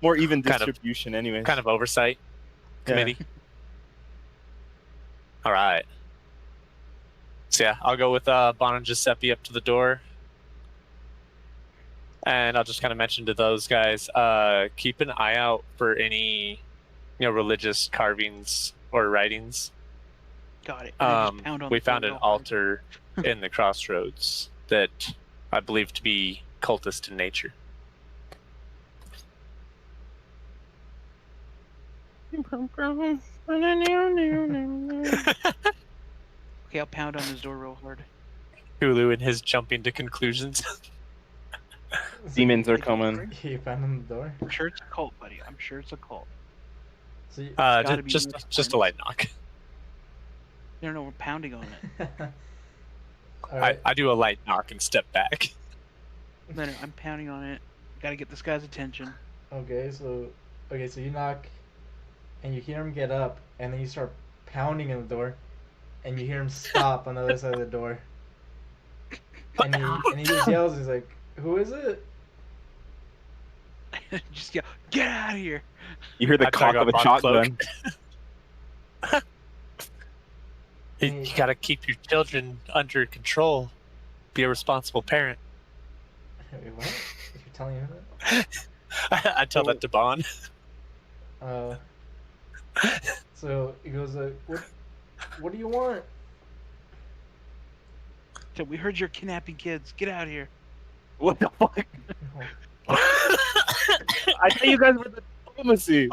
More even Kind of- distribution, anyways. Kind of oversight Yeah. committee. All right. So yeah, I'll go with Bon and Giuseppe up to the door, and I'll just kind of mention to those guys, keep an eye out for any, religious carvings or writings. Got it. And then just pound on We the found door an real hard. altar in the crossroads that I believe to be cultist in nature. Okay, I'll pound on his door real hard. Hulu and his jumping to conclusions. Demons are coming. You found him the door. I'm sure it's a cult, buddy. I'm sure it's a cult. So you, gotta be Just unicorns. a light knock. No, we're pounding on it. all right. I do a light knock and step back. No, I'm pounding on it. Gotta get this guy's attention. Okay, so you knock, and you hear him get up, and then you start pounding on the door, and you hear him stop on the other side of the door, and he just yells. He's like, "Who is it?" Just yell, get out of here! You hear the I cock tug of a up on shotgun. You gotta keep your children under control. Be a responsible parent. Wait, what? You're telling him that? I tell that to Bon. Uh, so he goes, what do you want? So we heard you're kidnapping kids. Get out of here. What the fuck? Oh, I thought you guys were the diplomacy.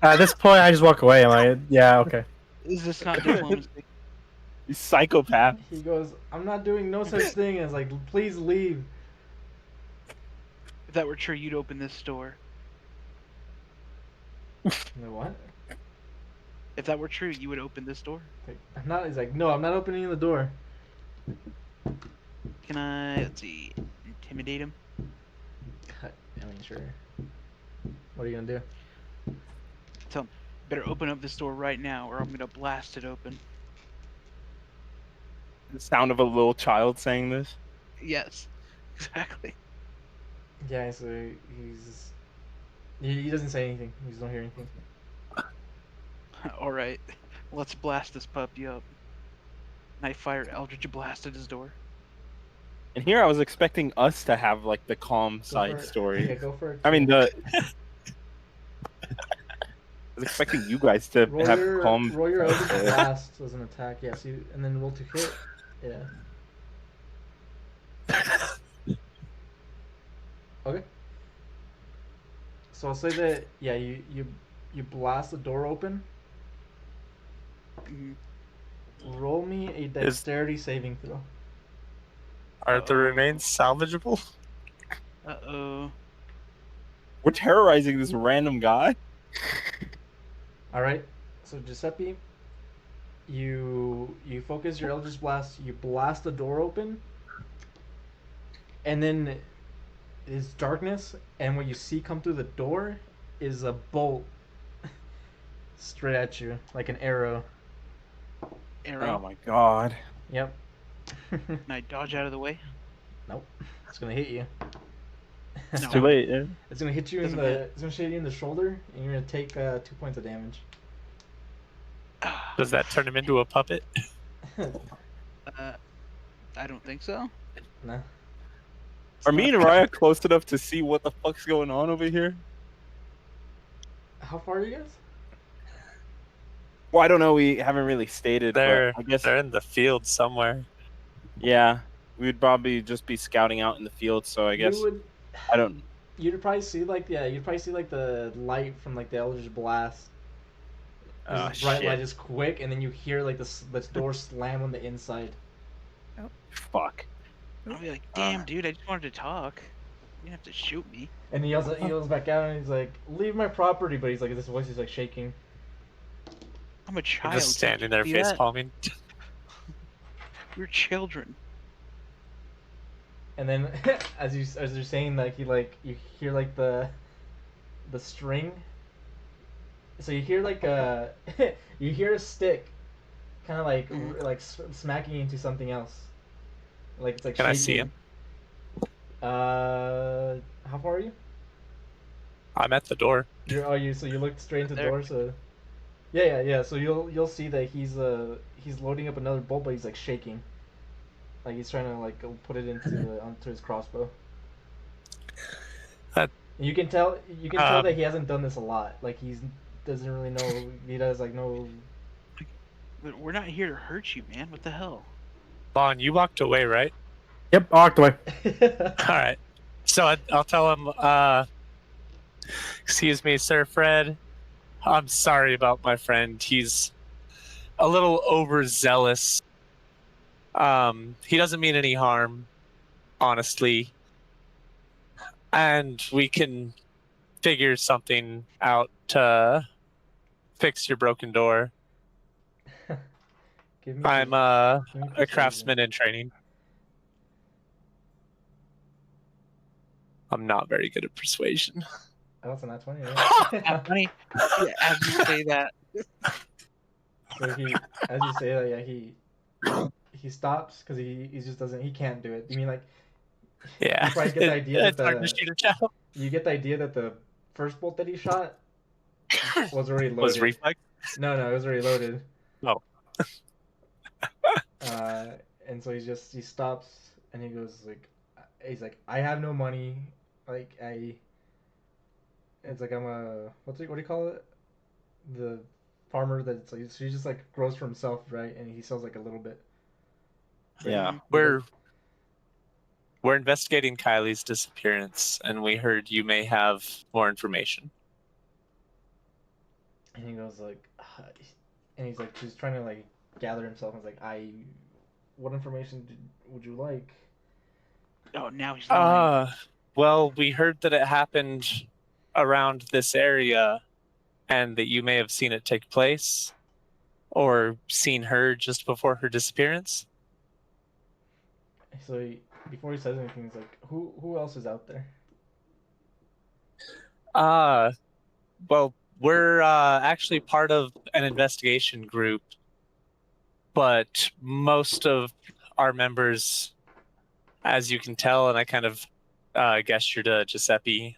At this point, I just walk away. I'm like, yeah, okay. Is this not diplomacy? You psychopath. he goes, I'm not doing no such thing as like, please leave. If that were true, you'd open this door. No, what? If that were true, you would open this door. Like, I'm not. He's like, no, I'm not opening the door. Can I, let's see, intimidate him? I mean, sure. What are you gonna do? Tell him, better open up this door right now or I'm gonna blast it open. The sound of a little child saying this. Yes, exactly. Yeah, so he doesn't say anything. He just don't hear anything. Alright, let's blast this puppy up. And I fired Eldritch Blast at his door. And here I was expecting us to have like the calm Go side for it. story. Yeah, go for it. I mean, I was expecting you guys to roll have your, calm. roll your Eldritch Blast as an attack. Yeah, so and then roll to hit. Yeah. Okay. So I'll say that you blast the door open. Mhm. Roll me a dexterity saving throw. Are the remains salvageable? Uh-oh. We're terrorizing this random guy. All right. So Giuseppe, you focus your Eldritch Blast. You blast the door open, and then it's darkness, and what you see come through the door is a bolt straight at you, like an arrow. Arrow. Oh my god. Yep. Can I dodge out of the way? Nope. It's gonna hit you. It's No. too late. Yeah. It's gonna hit you in Doesn't the. hit. It's gonna hit you in the shoulder, and you're gonna take 2 points of damage. Does that turn him into a puppet? I don't think so. Nah. Are me and Raya close enough to see what the fuck's going on over here? How far are you guys? Well, I don't know. We haven't really stated. They're But I guess. they're in the field somewhere. Yeah, we would probably just be scouting out in the field. So I guess You would. I don't. You'd probably see like you'd probably see like the light from like the Eldritch Blast. Oh, This bright light shit. just quick, and then you hear like the door slam on the inside. Fuck. I'll be like, damn, dude, I just wanted to talk. You didn't have to shoot me. And he yells back out, and he's like, "Leave my property!" But he's like, this voice is like shaking. I'm a We're child. just standing there See face that? palming. We're children. And then as you're saying that, you hear like the string. So you hear like you hear a stick, kind of like smacking into something else. Like it's like. Can I see shaking. How far are you? I'm at the door. So you look straight into the There. door. So yeah. So you'll see that he's loading up another bolt, but he's like shaking. Like he's trying to like put it onto his crossbow. That- You can tell that he hasn't done this a lot. Like doesn't really know. He does like no. But we're not here to hurt you, man. What the hell? Bon, you walked away, right? Yep, I walked away. All right. So I'll tell him, excuse me, Sir Fred. I'm sorry about my friend. He's a little overzealous. He doesn't mean any harm, honestly. And we can figure something out to fix your broken door. Give me I'm give me a persuasion. craftsman in training. I'm not very good at persuasion. Oh, that's a nat 20. That's funny. Yeah, as you say that. So as you say that, yeah, he stops because he just doesn't. He can't do it. You mean like Yeah. You probably get the idea It's that hard to shoot a child. you get the idea that the first bolt that he shot was already loaded. Was reflex? No, it was already loaded. Oh. And so he stops and he's like, I have no money, like It's like I'm a what do you call it? The farmer that's like he just like grows for himself, right? And he sells like a little bit. But Yeah. We're investigating Kylie's disappearance, and we heard you may have more information. And he goes like, and he's like, just trying to like gather himself. And he's like, what information would you like? Oh, now he's lying. Well, we heard that it happened around this area, and that you may have seen it take place, or seen her just before her disappearance. So before he says anything, he's like, who else is out there? Well, we're actually part of an investigation group, but most of our members, as you can tell, and I kind of gestured to Giuseppe,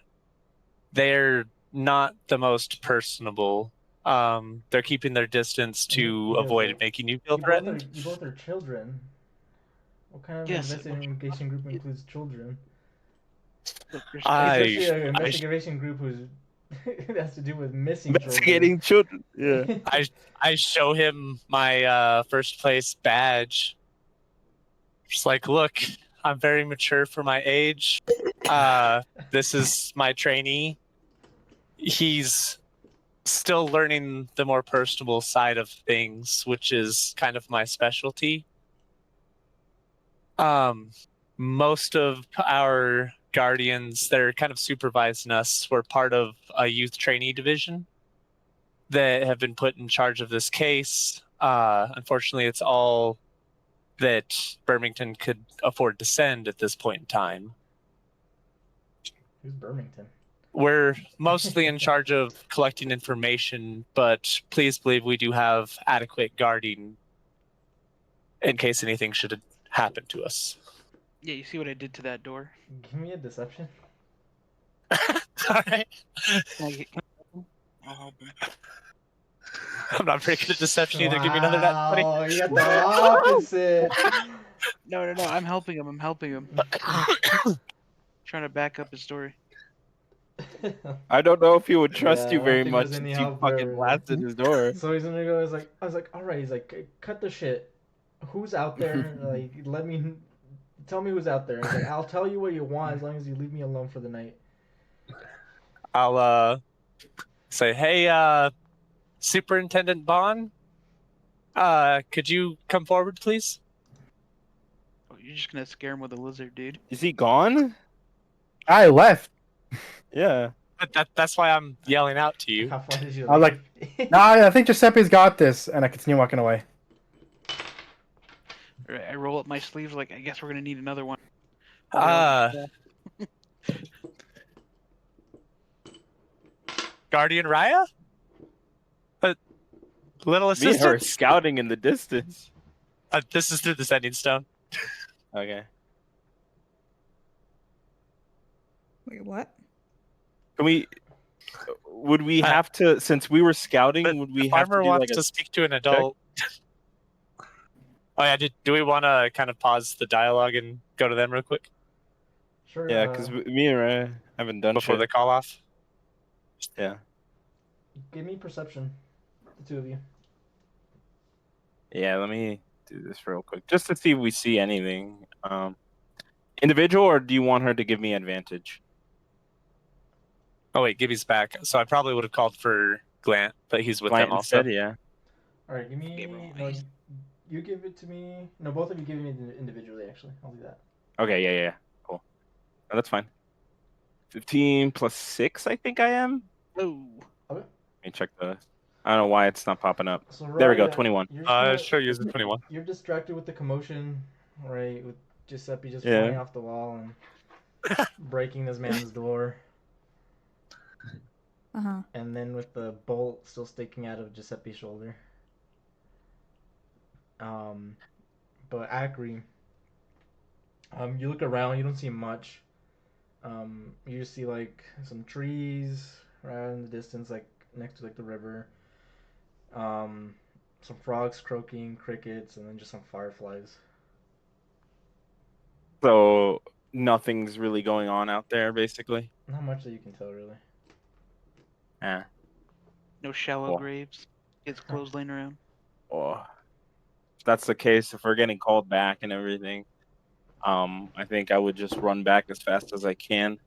they're not the most personable. They're keeping their distance to avoid making you feel threatened. You both are children. What kind of Yes, investigation group includes children? Look, Especially an investigation group who's that has to do with missing Investigating children. Yeah. I show him my first place badge. Just like, look, I'm very mature for my age. This is my trainee. He's still learning the more personable side of things, which is kind of my specialty. Most of our guardians that are kind of supervising us were part of a youth trainee division that have been put in charge of this case. Unfortunately, it's all that Birmingham could afford to send at this point in time. Who's Birmingham? We're mostly in charge of collecting information, but please believe we do have adequate guarding in case anything should happen to us. Yeah, you see what I did to that door? Give me a deception. All right. Can I help him. I'm not very good at deception either. Give me another nat 20. Oh, you got the opposite. No, I'm helping him. Trying to back up his story. I don't know if he would trust you I don't very think much there's any since you help fucking there. blasted his door. So he's gonna go. I was like, all right. He's like, cut the shit. Who's out there? Like, tell me who's out there. He's like, I'll tell you what you want as long as you leave me alone for the night. I'll say, hey, Superintendent Bond, could you come forward, please? Oh, you're just gonna scare him with a lizard, dude. Is he gone? I left. Yeah. That's why I'm yelling out to you. How far did you I was like, nah, I think Giuseppe's got this, and I continue walking away. Alright, I roll up my sleeves like, I guess we're gonna need another one. Guardian Raya? Little Me and her assistance? scouting in the distance. This is through the Sending Stone. Okay. Wait, what? Would we have to, since we were scouting, would we The have to farmer do wants like to speak to an adult. Oh yeah, do we want to kind of pause the dialogue and go to them real quick Sure. Yeah, because me and Ray haven't done before shit. they call off? Yeah. Give me perception, the two of you. Yeah, let me do this real quick, just to see if we see anything. Individual, or do you want her to give me advantage? Oh wait, Gibby's back. So I probably would have called for Glant, but he's with Client them also. instead, yeah. All right, give me. No, you give it to me. No, both of you give me individually. Actually, I'll do that. Okay, yeah, cool. Oh, that's fine. 15 plus 6, I think I am. Oh. Okay. Let me check the. I don't know why it's not popping up. So There we go, Raya, 21. Sure, use the 21. You're distracted with the commotion, right? With Giuseppe just Yeah. flying off the wall and breaking this man's door. Uh-huh. And then with the bolt still sticking out of Giuseppe's shoulder. But Acri, you look around, you don't see much. You just see like some trees right in the distance, like next to like the river. Some frogs croaking, crickets, and then just some fireflies. So nothing's really going on out there, basically. Not much that you can tell, really. Yeah. No shallow Cool. graves. Kids' clothes laying around. Oh, if that's the case, if we're getting called back and everything, I think I would just run back as fast as I can.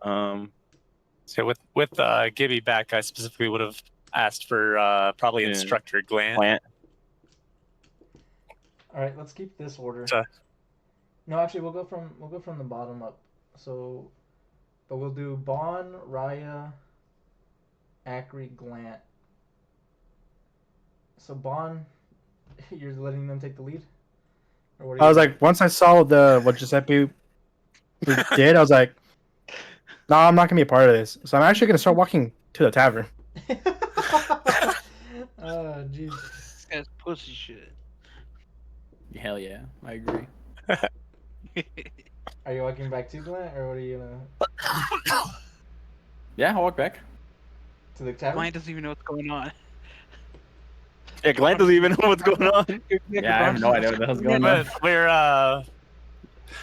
So with Gibby back, I specifically would have asked for probably Yeah. Instructor Glant. Plant. All right, let's keep this order. So- No, actually, we'll go from the bottom up. So, but we'll do Bon, Raya, Acri, Glant. So Bon, you're letting them take the lead? Or what are I you was doing? like, once I saw what Giuseppe did, I was like, no, I'm not gonna be a part of this. So I'm actually gonna start walking to the tavern. Oh, jeez. This guy's pussy shit. Hell yeah, I agree. Are you walking back to Glant, or what are you gonna Yeah, I'll walk back. to the tavern? Client doesn't even know what's going on. Yeah, Glenn doesn't even know what's going on. Yeah, I have no idea what the hell's going on. But we're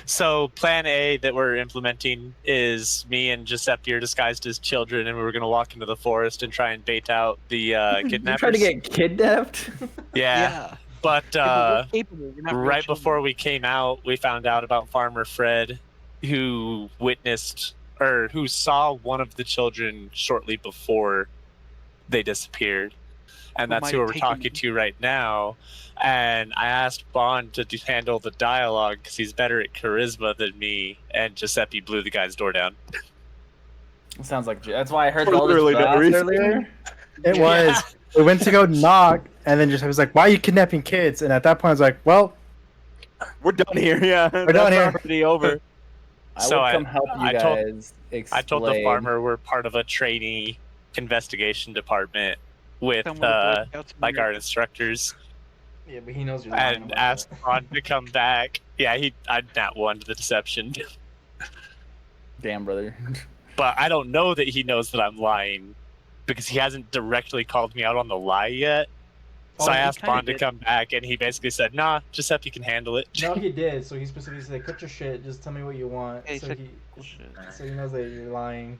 so plan A that we're implementing is me and Giuseppe are disguised as children, and we were gonna walk into the forest and try and bait out the You kidnappers. trying to get kidnapped? Yeah. But we're capable. We're not real right children. before we came out, we found out about Farmer Fred, who witnessed or who saw one of the children shortly before they disappeared. And Who that's might who have we're taken talking them. to right now. And I asked Bond to handle the dialogue because he's better at charisma than me. And Giuseppe blew the guy's door down. Sounds like that's why I heard all this Literally the blast reason. earlier. It was. We went to go knock, and then Giuseppe was like, "Why are you kidnapping kids?" And at that point, I was like, "Well, We're done here. Yeah, done that's here. already over. So I would come help you I told- guys explain. I told the farmer we're part of a trainee investigation department with Someone with Boy Scouts in like there. our instructors. Yeah, but he knows you're lying And about asked that. Bond to come back. Yeah, I not won the deception. Damn, brother. But I don't know that he knows that I'm lying because he hasn't directly called me out on the lie yet. Oh, So I he asked kinda Bond to did. come back, and he basically said, "Nah, Giuseppe can handle it." No, he did. So he specifically said, "Cut your shit. Just tell me what you want." Yeah, he so said he, bullshit. so he knows that you're lying.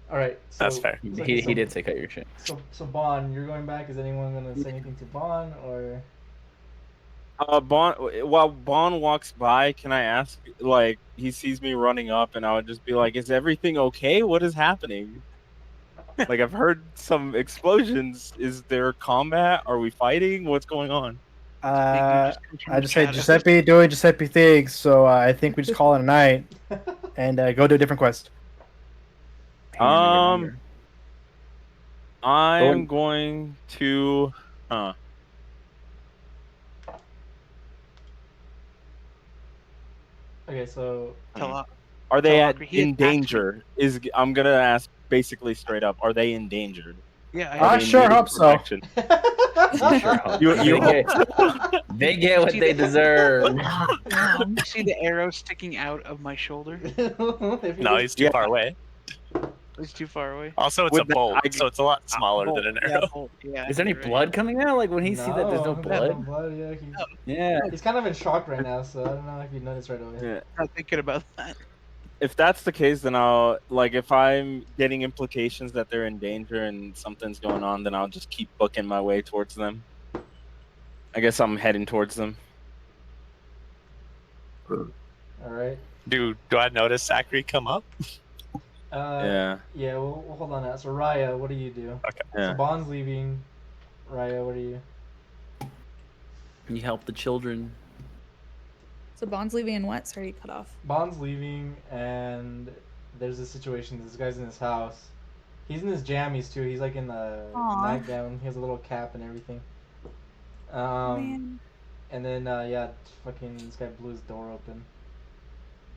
All right. So, That's fair. so- He so- did say cut your shit. So Bon, you're going back. Is anyone gonna say anything to Bon or? While Bon walks by, can I ask? Like, he sees me running up, and I would just be like, "Is everything okay? What is happening?" Like, I've heard some explosions. Is there combat? Are we fighting? What's going on? I just say Giuseppe doing Giuseppe things, so I think we just call it a night and go do a different quest." I'm going to. Okay, so Are they Tell Akri he in is danger? I'm gonna ask basically straight up. Are they endangered? Yeah, Are I they sure needing hope so. protection? They get what they deserve. You see the arrow sticking out of my shoulder? No, he's too far away. It's too far away. Also, it's With a that, bolt, so it's a lot smaller Bolt, than an yeah, arrow. bolt, yeah, Is there any you're right. blood coming out? Like when he sees that there's no blood? Yeah, Yeah. he's kind of in shock right now, so I don't know if you noticed right away. Yeah. I'm not thinking about that. If that's the case, then I'll if I'm getting implications that they're in danger and something's going on, then I'll just keep booking my way towards them. I guess I'm heading towards them. All right. Do I notice Acri come up? Yeah. Yeah. We'll hold on that. So Raya, what do you do? Okay. Yeah. So Bond's leaving. Raya, what do you? You help the children. So Bond's leaving and what? Sorry, you cut off. Bond's leaving, and there's a situation. This guy's in his house. He's in his jammies too. He's like in the Aw. nightgown. He has a little cap and everything. Man. And then fucking this guy blew his door open.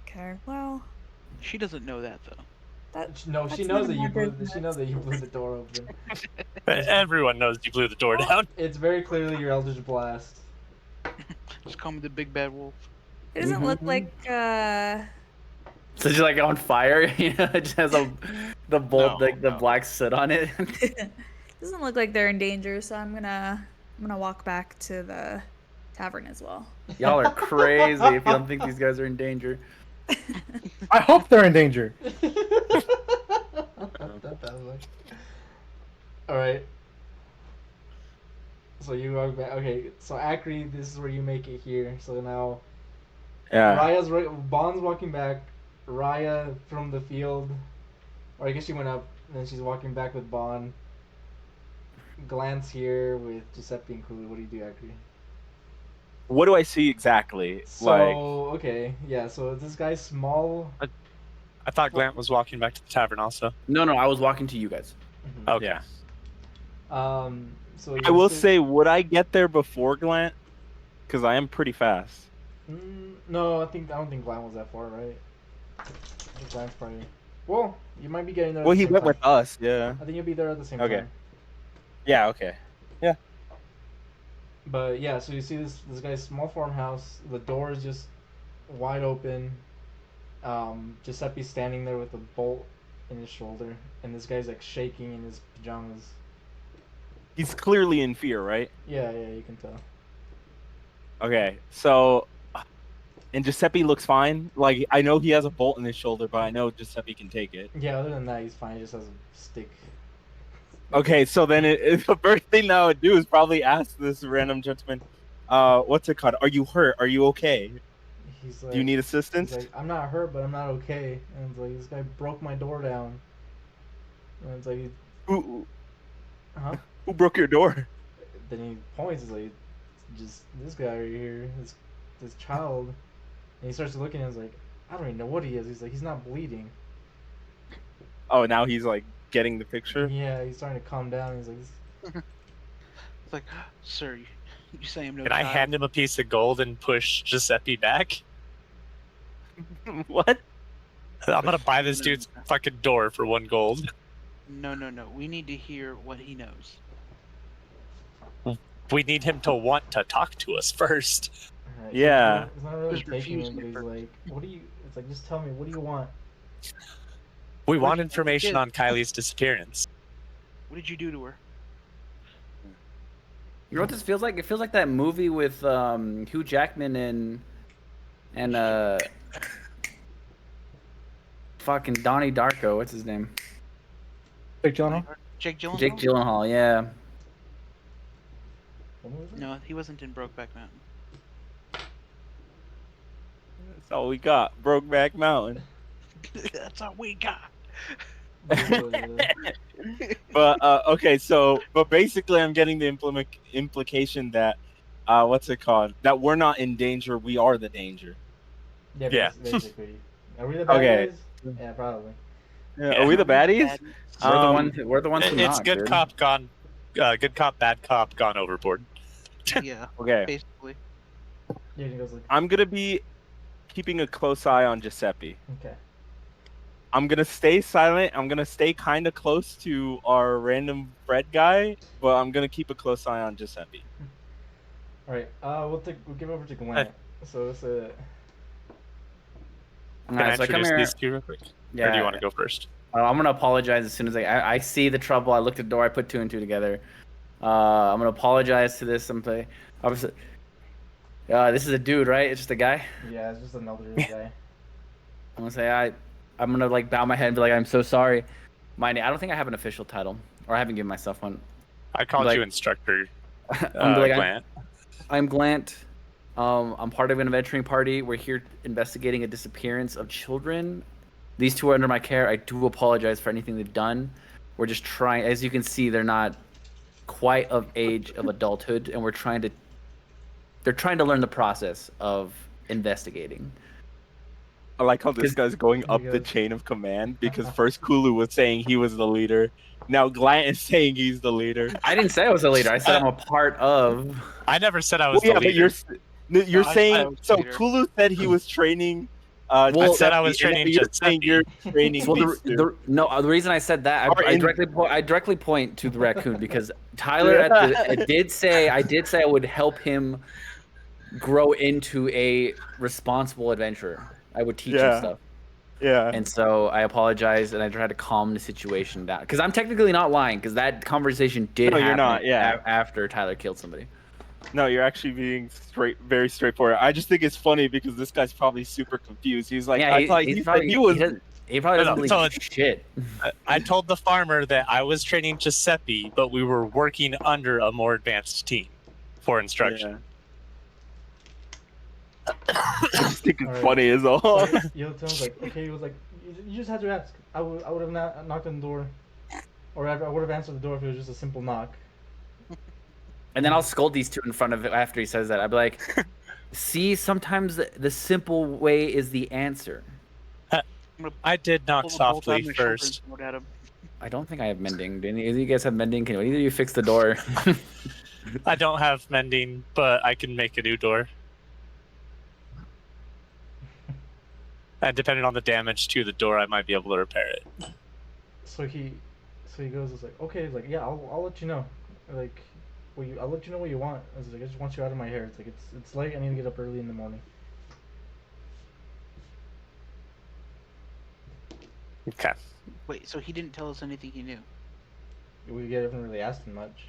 Okay. Well, She doesn't know that though. No, she That's knows none that of you my blew. She knows that you blew the door open. Everyone knows you blew the door down. It's very clearly your Eldritch Blast. Just call me the big bad wolf. it doesn't look like So she's like on fire, you know, it just has the bolt, No, like the no. black soot on it. doesn't look like they're in danger, so I'm gonna walk back to the tavern as well. Y'all are crazy if you don't think these guys are in danger. I hope they're in danger. Not that much. All right. So you walk back. Okay, so Acri, this is where you make it here. So now, Yeah. Bond's walking back. Raya from the field, or I guess she went up, and then she's walking back with Bond. Glance here with Giuseppe and Kulu. What do you do, Acri? What do I see exactly? So Like, okay, yeah. So this guy's small. I thought Glant was walking back to the tavern also. No, I was walking to you guys. Okay. yeah. So I will see- say, would I get there before Glant? Because I am pretty fast. No, I don't think Glenn was that far, right? I think Glenn's probably. Well, you might be getting there. At Well, the he same went time. with us, yeah. I think you'll be there at the same Okay. time. Yeah, okay. But yeah, so you see this guy's small farmhouse. The door is just wide open. Giuseppe's standing there with a bolt in his shoulder, and this guy's like shaking in his pajamas. He's clearly in fear, right? Yeah, you can tell. Okay, so... And Giuseppe looks fine. Like, I know he has a bolt in his shoulder, but I know Giuseppe can take it. Yeah, other than that, he's fine. He just has a stick. Okay, so then the first thing that I would do is probably ask this random gentleman, what's it called? Are you hurt? Are you okay? He's like, Do you need he's assistance? like, I'm not hurt, but I'm not okay. And it's like, this guy broke my door down. And it's like, Who huh? broke your door? Then he points. He's like, just this guy right here, this child. And he starts looking and he's like, I don't even know what he is. He's like, he's not bleeding. Oh, now he's like getting the picture? Yeah, he's starting to calm down. He's like, It's like, sir, you say I'm no Can I child. hand him a piece of gold and push Giuseppe back? What? I'm gonna buy this dude's fucking door for 1 gold. No. We need to hear what he knows. We need him to want to talk to us first. alright, Yeah. He's not really Just taking it, refusing but it he's first. like, what do you? It's like, just tell me, what do you want? We want Where's the information kid? on Kylie's disappearance. What did you do to her? You know what this feels like? It feels like that movie with Hugh Jackman and fucking Donnie Darko. What's his name? Jake Gyllenhaal? Jake Gyllenhaal? Jake Gyllenhaal. Yeah. What was it? No, he wasn't in Brokeback Mountain. That's all we got. Brokeback Mountain. That's all we got. But okay, but basically, I'm getting the implication that what's it called? That we're not in danger. We are the danger. Yeah. Basically. Are we the bad Okay. guys? Yeah, probably. Yeah, are we the baddies? We're the ones who It's knock, good dude. cop gone, good cop, bad cop gone overboard. Yeah, Okay, basically. Yeah, he goes like, I'm gonna be keeping a close eye on Giuseppe. okay. I'm gonna stay silent. I'm gonna stay kind of close to our random bread guy, but I'm gonna keep a close eye on Giuseppe. All right. We'll give over to Gwen. So it's a. Can I Alright, so I come introduce here. these two real quick? Yeah. Or do you want to go first? I'm gonna apologize as soon as I see the trouble. I looked at the door. I put 2 and 2 together. I'm gonna apologize to this. Obviously, this is a dude, right? It's just a guy. Yeah, it's just another guy. I'm gonna say I'm gonna like bow my head and be like, I'm so sorry. I don't think I have an official title, or I haven't given myself one. I called Like- you instructor. I'm like, Glant. I'm Glant. I'm part of an adventuring party. We're here investigating a disappearance of children. These 2 are under my care. I do apologize for anything they've done. We're just trying. As you can see, they're not quite of age of adulthood, and they're trying to learn the process of investigating. I like how this guy's going up He the goes- chain of command because first Kulu was saying he was the leader. Now Glant is saying he's the leader. I didn't say I was a leader. I said I'm a part of. I never said I Well, was yeah, the but leader. you're I saying was so. leader. Kulu said he was training. I said I was Giuseppe, and training you're saying Giuseppe. you're training. Well, these two. the reason I said that, Are I in- directly point to the raccoon because Tyler I did say I would help him grow into a responsible adventurer. I would teach him Yeah. stuff. Yeah. And so I apologize and I tried to calm the situation down. Because I'm technically not lying, because that conversation did No, you're happen not, yeah. after Tyler killed somebody. No, you're actually being very straightforward. I just think it's funny because this guy's probably super confused. He's like, Yeah, I thought he's he said probably he was. he probably doesn't No, believe so shit. I told the farmer that I was training Giuseppe, but we were working under a more advanced team for instruction. I just think it's Alright. funny as all. So Yoto's like, okay, he was like, you just had to ask. I would have knocked on the door, or I would have answered the door if it was just a simple knock. And then I'll scold these two in front of it after he says that. I'd be like, see, sometimes the simple way is the answer. I did knock Pull the bolt out softly of my shoulder and first. throw it at him. I don't think I have mending. Do any of you guys have mending? Can either of you fix the door? I don't have mending, but I can make a new door. And depending on the damage to the door, I might be able to repair it. So he goes, it's like, okay, it's like, yeah, I'll let you know, like, I'll let you know what you want. It's like, I just want you out of my hair. It's like, it's late. I need to get up early in the morning. Okay. Wait, so he didn't tell us anything he knew? We haven't really asked him much.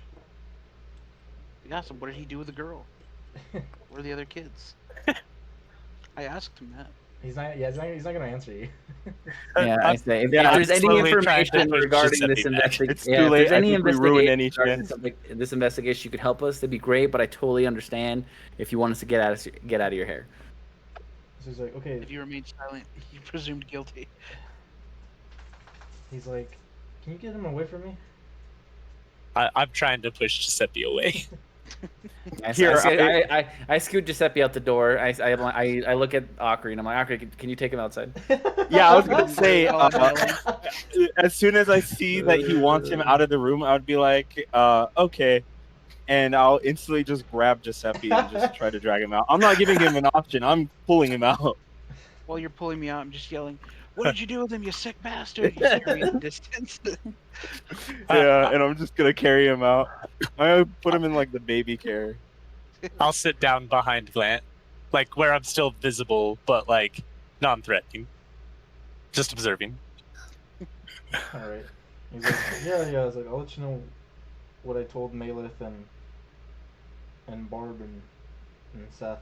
We asked him, what did he do with the girl? Where are the other kids? I asked him that. He's not gonna answer you. Yeah, I say if Yeah, there's any slowly trying to information push regarding Giuseppe this back. investigation, It's too late. if there's I any think we ruined any investigation chance. regarding this investigation you could help us, that'd be great. But I totally understand if you want us to get out of your hair. So he's like, okay. If you remain silent, you presumed guilty. He's like, can you get him away from me? I'm trying to push Giuseppe away. I scoot Giuseppe out the door. I look at Akri and I'm like, Akri, can you take him outside? Yeah, I was gonna say, as soon as I see that he wants him out of the room, I would be like, okay, and I'll instantly just grab Giuseppe and just try to drag him out. I'm not giving him an option. I'm pulling him out. While you're pulling me out, I'm just yelling, what did you do with him, you sick bastard? You scare me in the distance. Yeah, and I'm just gonna carry him out. I'm gonna put him in like the baby carrier. I'll sit down behind Vlant, like where I'm still visible, but like non-threatening, just observing. All right. He's like, yeah. I was like, I'll let you know what I told Malith and Barb and Seth.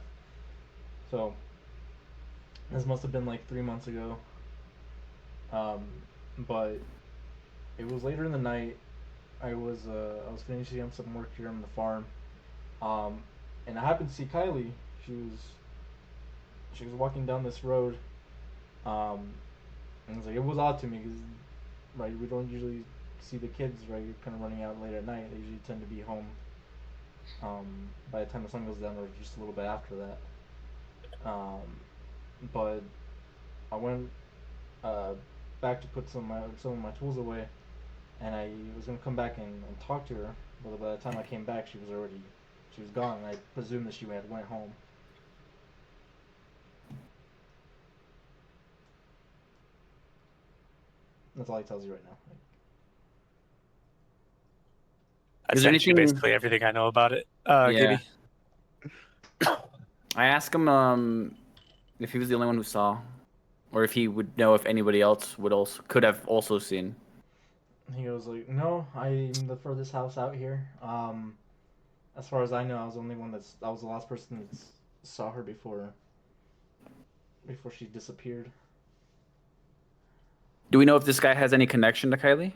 So this must have been like 3 months ago. But it was later in the night. I was finishing up some work here on the farm. And I happened to see Kylie. She was walking down this road. And it was like, it was odd to me because, right, we don't usually see the kids, right, kind of running out late at night. They usually tend to be home by the time the sun goes down, or just a little bit after that. But I went back to put some of my tools away, and I was gonna come back and talk to her. But by the time I came back, she was gone. And I presumed that she had went home. That's all he tells you right now. I Is there sent you anything- basically everything I know about it. Yeah. Gibby. I asked him if he was the only one who saw, or if he would know if anybody else could have also seen. He goes like, no, I'm the furthest house out here. As far as I know, I was the only one I was the last person that saw her before she disappeared. Do we know if this guy has any connection to Kylie?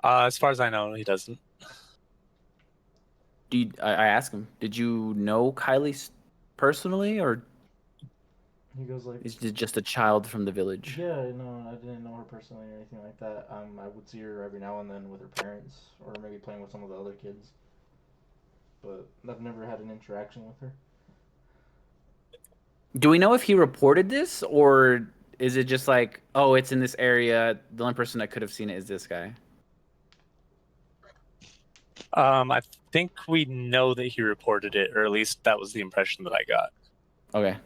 As far as I know, he doesn't. I asked him, did you know Kylie personally, or He goes like, is it just a child from the village? yeah, no, I didn't know her personally or anything like that. I would see her every now and then with her parents, or maybe playing with some of the other kids. But I've never had an interaction with her. Do we know if he reported this, or is it just like, oh, it's in this area, the only person that could have seen it is this guy? I think we know that he reported it, or at least that was the impression that I got. Okay.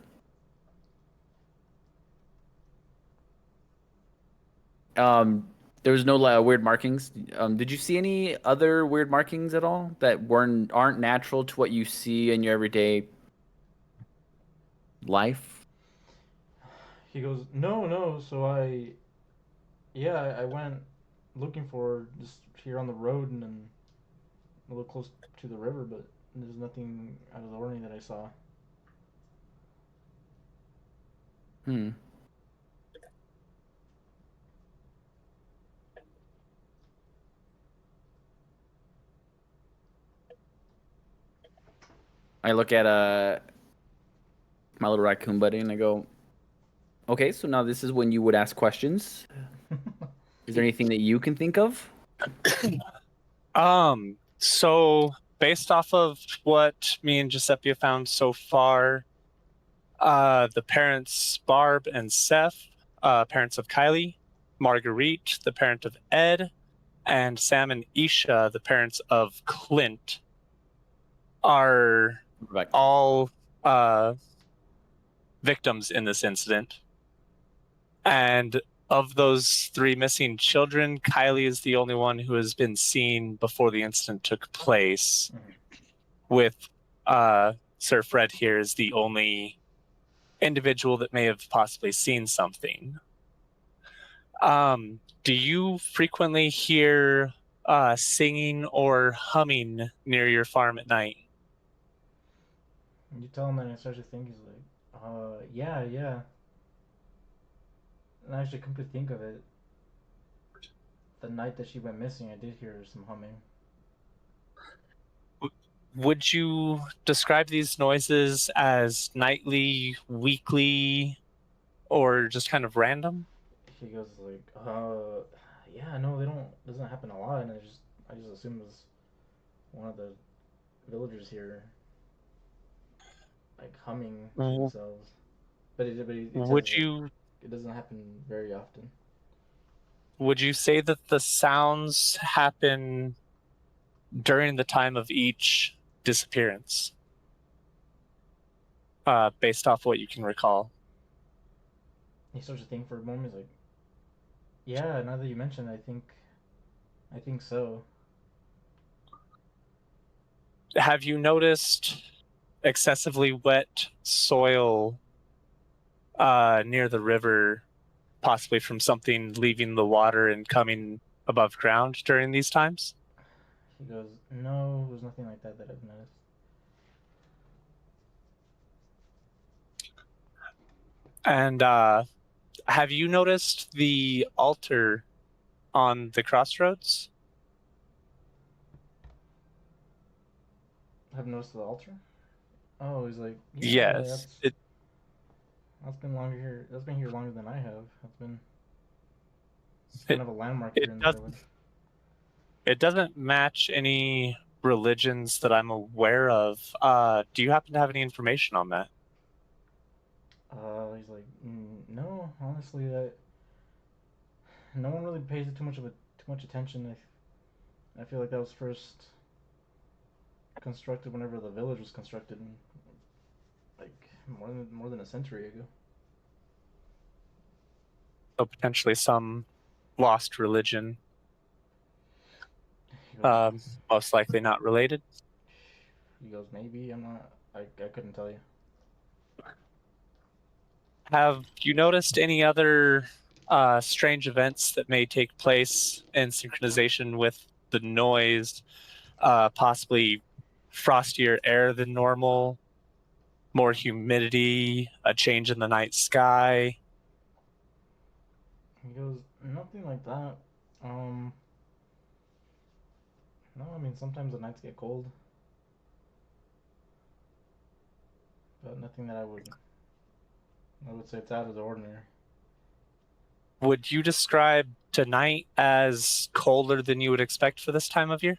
There was no weird markings. Did you see any other weird markings at all that aren't natural to what you see in your everyday life? He goes, no. So I went looking for her just here on the road, and then a little close to the river, but there's nothing out of the ordinary that I saw. Hmm. I look at my little raccoon buddy and I go, okay, so now this is when you would ask questions. Is there anything that you can think of? So based off of what me and Giuseppe have found so far, the parents Barb and Seth, parents of Kylie, Marguerite, the parent of Ed, and Sam and Isha, the parents of Clint, are Rebecca. all victims in this incident. And of those 3 missing children, Kylie is the only one who has been seen before the incident took place. With Sir Fred here is the only individual that may have possibly seen something. Do you frequently hear singing or humming near your farm at night? You tell him, and I start to think. He's like, yeah, yeah. And I actually come to think of it, the night that she went missing, I did hear some humming. Would you describe these noises as nightly, weekly, or just kind of random? He goes like, yeah, no, they don't. Doesn't happen a lot, and I just assume it was one of the villagers here, like humming to Mhm. themselves. But he says Would like you it doesn't happen very often. would you say that the sounds happen during the time of each disappearance? Based off what you can recall. He starts to think for a moment. He's like, yeah, now that you mention it, I think so. Have you noticed excessively wet soil near the river, possibly from something leaving the water and coming above ground during these times? He goes, no, there's nothing like that I've noticed. And have you noticed the altar on the crossroads? Have noticed the altar? Oh, he's like, yeah, Yes. that's been longer here. That's been here longer than I have. It's It, kind of a landmark it here in the does. neighborhood. It doesn't match any religions that I'm aware of. Do you happen to have any information on that? He's like, no, honestly, that no one really pays it too much attention. I feel like that was first constructed whenever the village was constructed, like more than a century ago. So potentially some lost religion, He goes, most likely not related. maybe I'm not. I couldn't tell you. Have you noticed any other strange events that may take place in synchronization with the noise? Possibly frostier air than normal, more humidity, a change in the night sky. He goes, nothing like that. Um, no, I mean sometimes the nights get cold, but nothing that I would say it's out of the ordinary. Would you describe tonight as colder than you would expect for this time of year?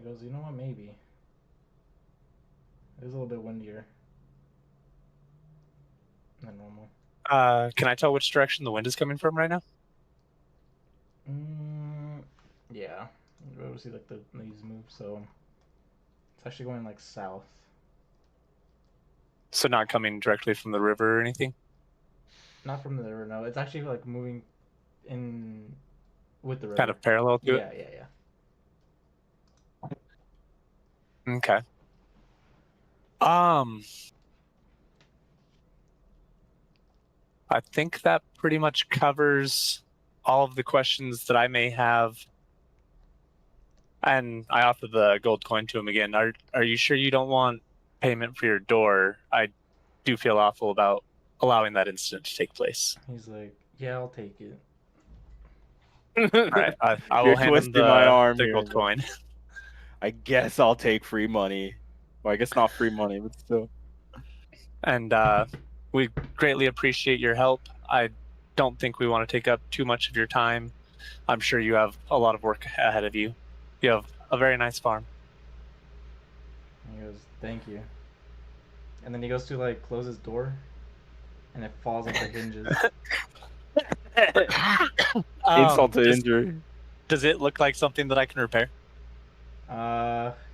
He goes, you know what? Maybe it is a little bit windier than normal. Can I tell which direction the wind is coming from right now? Yeah. You ever see like the leaves move? So it's actually going like south. So not coming directly from the river or anything? Not from the river. No, it's actually like moving in with the river. Kind of parallel to Yeah, yeah. it? Okay. I think that pretty much covers all of the questions that I may have. And I offer the gold coin to him again. Are you sure you don't want payment for your door? I do feel awful about allowing that incident to take place. He's like, yeah, I'll take it. All right, I You're will hand him twisting my arm the here, gold bro. coin. I guess I'll take free money. Well, I guess not free money, but still. And we greatly appreciate your help. I don't think we want to take up too much of your time. I'm sure you have a lot of work ahead of you. You have a very nice farm. He goes, thank you. And then he goes to like close his door, and it falls off the hinges. Insult to injury. Does it look like something that I can repair?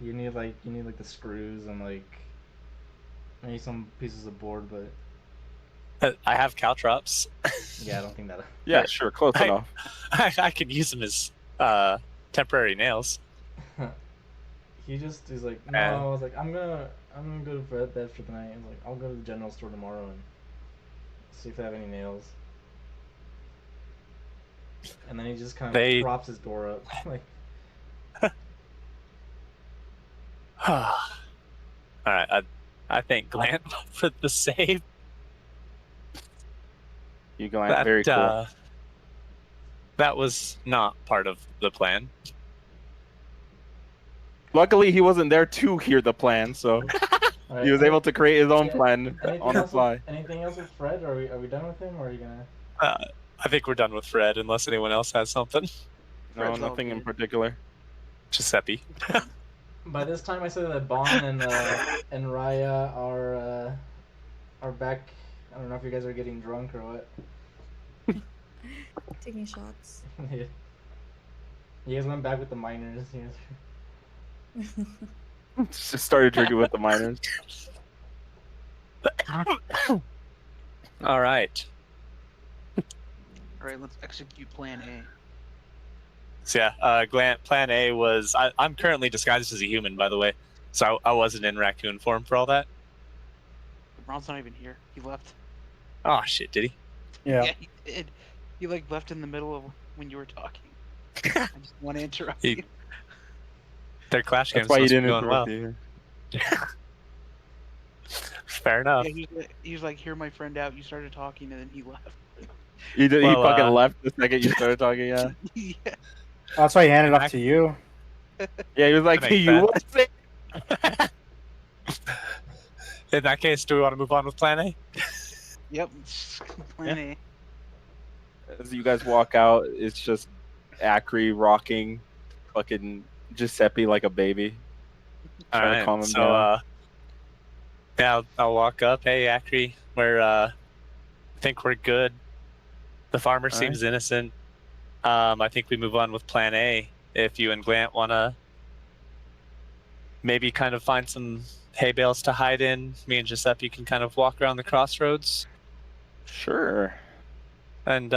You need like the screws and like maybe some pieces of board, but I have caltrops. yeah, I don't think that. Yeah, sure, close enough. I could use them as temporary nails. He's like, no. I was like, I'm gonna go to bed for the night. I'm like, I'll go to the general store tomorrow and see if they have any nails. And then he just kind of props his door up, like. All right, I thank Glant for the save. You Glant, very cool. That was not part of the plan. Luckily, he wasn't there to hear the plan, so Right, he was able to create his own plan on the fly. Anything else with Fred? Are we done with him, or are you gonna? I think we're done with Fred, unless anyone else has something. No, Fred's all nothing in good. particular. Giuseppe. By this time, I said that Bon and Raya are back. I don't know if you guys are getting drunk or what. Taking shots. Yeah. You guys went back with the miners. Just started drinking with the miners. All right. All right, let's execute Plan A. So yeah, Glant, Plan A was I'm currently disguised as a human, by the way, so I wasn't in raccoon form for all that. Ron's not even here. He left. Oh shit, did he? Yeah. He did. He like left in the middle of when you were talking. I just want to interrupt you. Their Clash game's That's why you supposed to didn't be going interrupt well. you. Fair enough. Yeah, he was like, "Hear my friend out." You started talking, and then he left. He Well, fucking left the second you started talking, yeah. Yeah. Oh, that's why he handed it off to you. Yeah, he was like, That makes you sense. want it? In that case, do we want to move on with Plan A? Yep. Plan A. As you guys walk out, it's just Acri rocking fucking Giuseppe like a baby. All Trying to calm right. him So, down. yeah, I'll walk up. Hey, Acri, I think we're good. The farmer All seems innocent. I think we move on with Plan A. If you and Glant want to maybe kind of find some hay bales to hide in, me and Giuseppe can kind of walk around the crossroads, Sure. and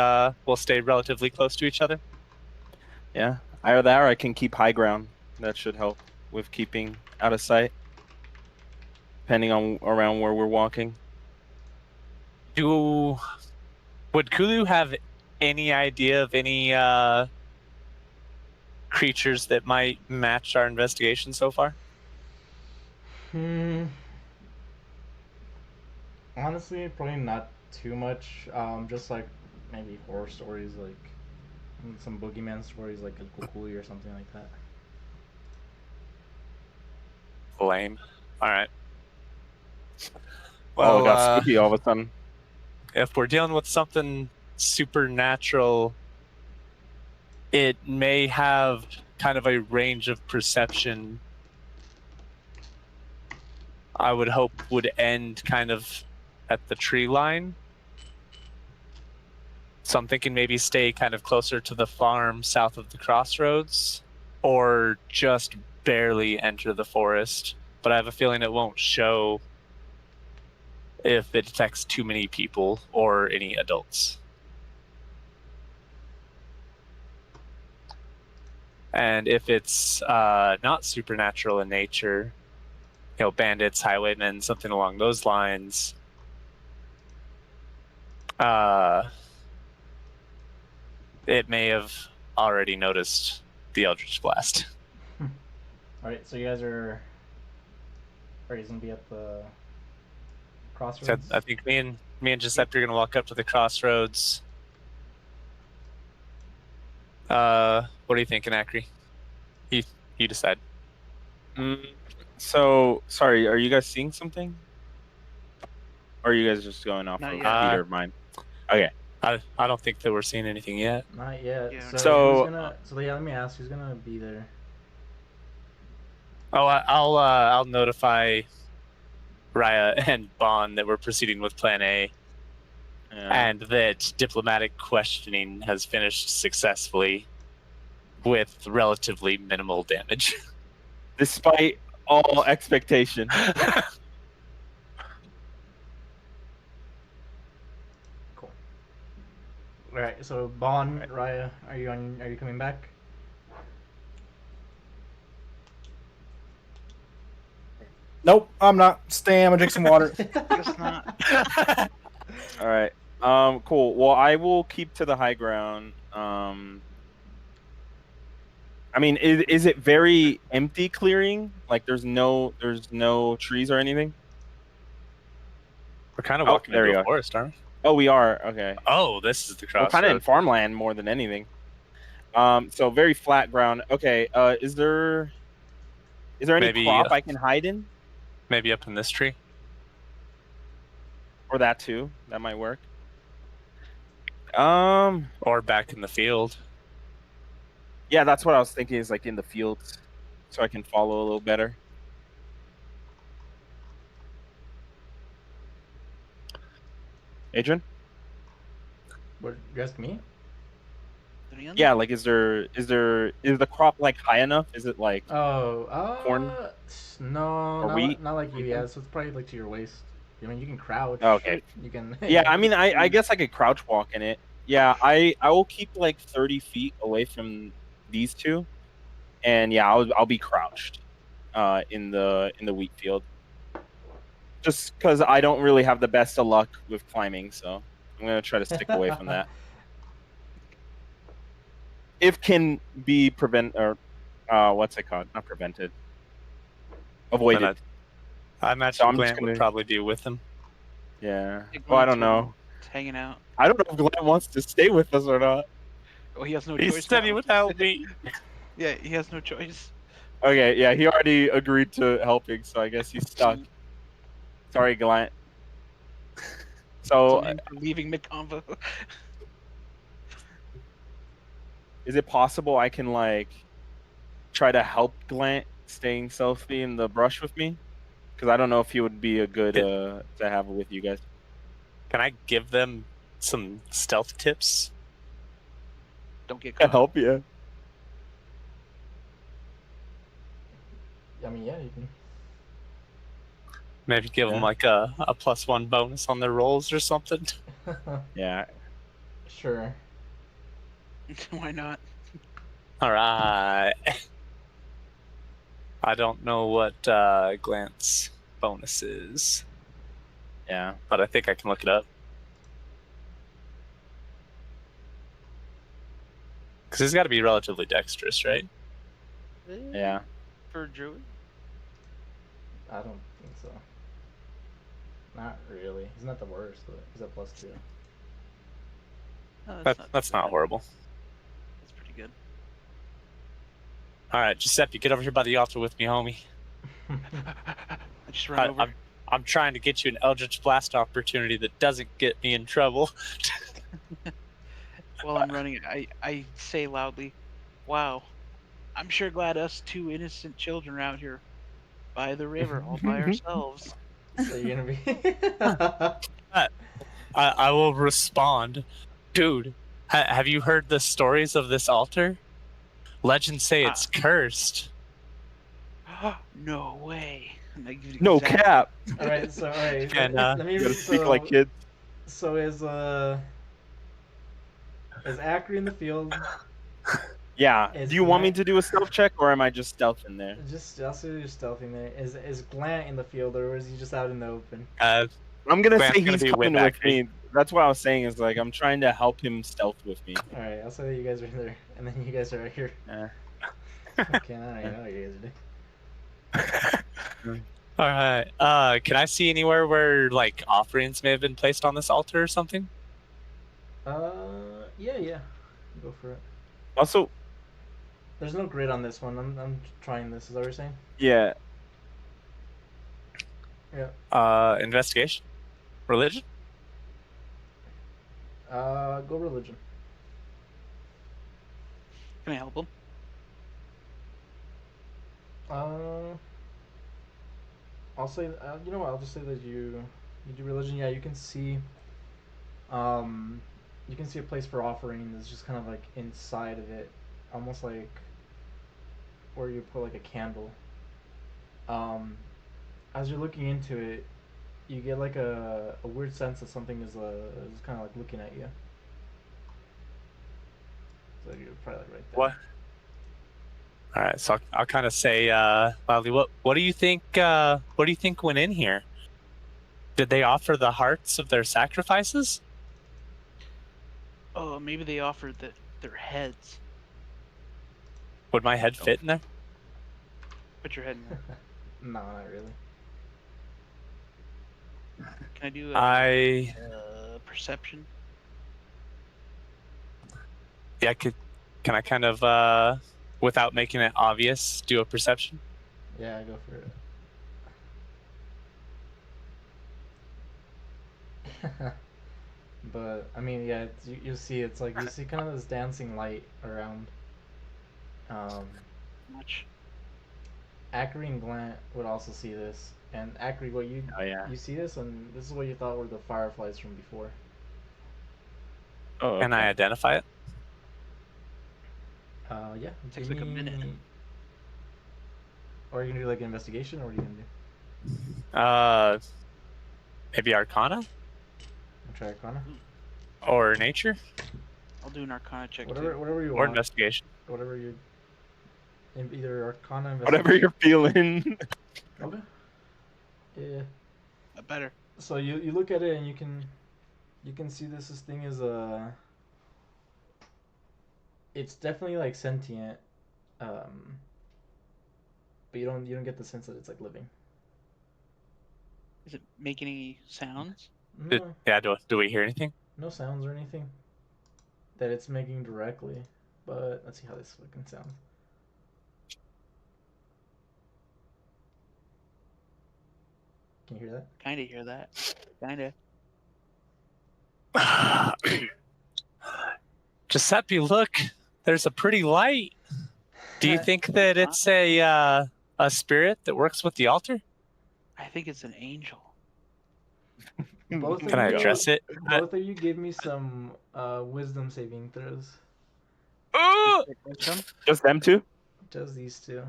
we'll stay relatively close to each other. Yeah. Either that or I can keep high ground. That should help with keeping out of sight. Depending on around where we're walking. Would Kulu have any idea of any creatures that might match our investigation so far? Honestly, probably not too much. Just like maybe horror stories, like some boogeyman stories, like a Kukuli or something like that. Lame. All right. Well, it got Well, spooky all of a sudden. if we're dealing with something supernatural, it may have kind of a range of perception. I would hope would end kind of at the tree line. So I'm thinking maybe stay kind of closer to the farm south of the crossroads, or just barely enter the forest. But I have a feeling it won't show if it detects too many people or any adults. And if it's not supernatural in nature, you know, bandits, highwaymen, something along those lines, it may have already noticed the Eldritch Blast. Alright, so you guys are he's gonna be at the So crossroads. I think me and Giuseppe are gonna walk up to the crossroads. What are you thinking, Acri? You decide. So sorry, are you guys seeing something? Or are you guys just going off Not of yet. Peter of mine? Okay. I don't think that we're seeing anything yet. Not yet. Yeah, So, so- who's gonna? So yeah, let me ask, who's gonna be there? Oh, I'll notify Raya and Bond that we're proceeding with Plan A, and that diplomatic questioning has finished successfully with relatively minimal damage. Despite all expectation. Cool. Alright, so Bon, Raya, are you coming back? Nope, I'm not. Stay. I'm gonna drink some water. Guess not. All right. Cool. Well, I will keep to the high ground. I mean, is it very empty clearing? Like there's no trees or anything? We're kind of Oh, walking there into you a are. forest, aren't we? Oh, we are. Okay. Oh, this is the Well, crossroads. kind of in farmland more than anything. So very flat ground. Okay. Is there any Maybe, crop I can hide in? Maybe up in this tree. Or that too? That might work. Or back in the field. Yeah, that's what I was thinking. Is like in the fields, so I can follow a little better. Adrian? What, you ask me? Yeah, like is the crop like high enough? Is it like Oh, corn? No, Or not, wheat? not like you. Yeah, so it's probably like to your waist. I mean, you can crouch. Oh, okay. You can. Yeah, I mean, I guess I could crouch walk in it. Yeah, I will keep like 30 feet away from these two, and yeah, I'll be crouched, in the wheat field. Just because I don't really have the best of luck with climbing, so I'm gonna try to stick away from that. If can be what's it called? Not prevented. Avoided. And I imagine So I'm just Glant would gonna- probably be with them. Yeah. Hey, Well, I Glenn's don't know. Hanging out. I don't know if Glenn wants to stay with us or not. Oh, he has no He choice. said now. he would help me. Yeah, he has no choice. Okay, yeah, he already agreed to helping, so I guess he's stuck. Sorry, Glenn. So, Something for leaving mid-convo. is it possible I can like try to help Glant staying stealthy in the brush with me? Because I don't know if he would be a good to have with you guys. Can I give them some stealth tips? Don't get Can caught. help you. I mean, yeah, you can. Maybe give them Yeah. like a +1 bonus on their rolls or something. Yeah. Sure. Why not? All right. I don't know what Glance bonus is, Yeah. but I think I can look it up. Because he's got to be relatively dexterous, right? Yeah. For Druid? I don't think so. Not really. He's not the worst, but he's at +2. No, That's too not bad. horrible. That's pretty good. All right, Giuseppe, get over here by the altar with me, homie. I just run over. I'm trying to get you an Eldritch Blast opportunity that doesn't get me in trouble. While I'm running it, I say loudly, "Wow, I'm sure glad us two innocent children are out here by the river all by ourselves." So you're gonna be. I will respond, dude. Have you heard the stories of this altar? Legends say it's cursed. No way. And I give you No exact- cap. All right, so all right. And, let me You gotta read. speak So, like kids. so is Acri in the field? Yeah. Is Do you want me Glant- to do a stealth check, or am I just stealth in there? Just also just stealthing there. Is Glant in the field, or is he just out in the open? I'm gonna Glant's say gonna he's be coming with with Acri. me. that's what I was saying. Is like I'm trying to help him stealth with me. All right, I'll say that you guys are in there, and then you guys are right here. Okay, I don't even know what you guys are doing. All right. Can I see anywhere where like offerings may have been placed on this altar or something? Yeah. Go for it. Also, There's no grid on this one. I'm trying this. Is that what you're saying? yeah. Yeah. Investigation, religion. Go religion. Can I help him? I'll say. You know what? I'll just say that you do religion. Yeah, you can see. You can see a place for offering that's just kind of like inside of it, almost like where you put like a candle. As you're looking into it, you get like a weird sense that something is kind of like looking at you. So you're probably like right there. What? All right, so I'll kind of say, loudly, what do you think? What do you think went in here? Did they offer the hearts of their sacrifices? Oh, maybe they offered their heads. Would my head fit in there? Put your head in there. No, not really. Can I do perception? Yeah, can I kind of, without making it obvious, do a perception? Yeah, go for it. But I mean, yeah, you see, it's like you see kind of this dancing light around. Much. Ackery and Glant would also see this, and Ackery, what you you see this, and this is what you thought were the fireflies from before. Oh, Can I identify it? Yeah. Takes like a minute. Or are you gonna do like an investigation, or what are you gonna do? Maybe Arcana I'll try Arcana. or Nature I'll do an Arcana check Whatever you or want. Investigation. Whatever you. Either Arcana. Whatever you're feeling. Okay. Yeah. Better. So you look at it and you can see this thing is it's definitely like sentient, but you don't get the sense that it's like living. Is it making any sounds? No, Do we hear anything? no sounds or anything that it's making directly. But let's see how this fucking sounds. Can you hear that? Kinda hear that. Kinda. Giuseppe, look, there's a pretty light. Do you think that it's a spirit that works with the altar? I think it's an angel. Both Can I of you, address it? Both of you give me some wisdom saving throws. Oh! Just them two? Just these two.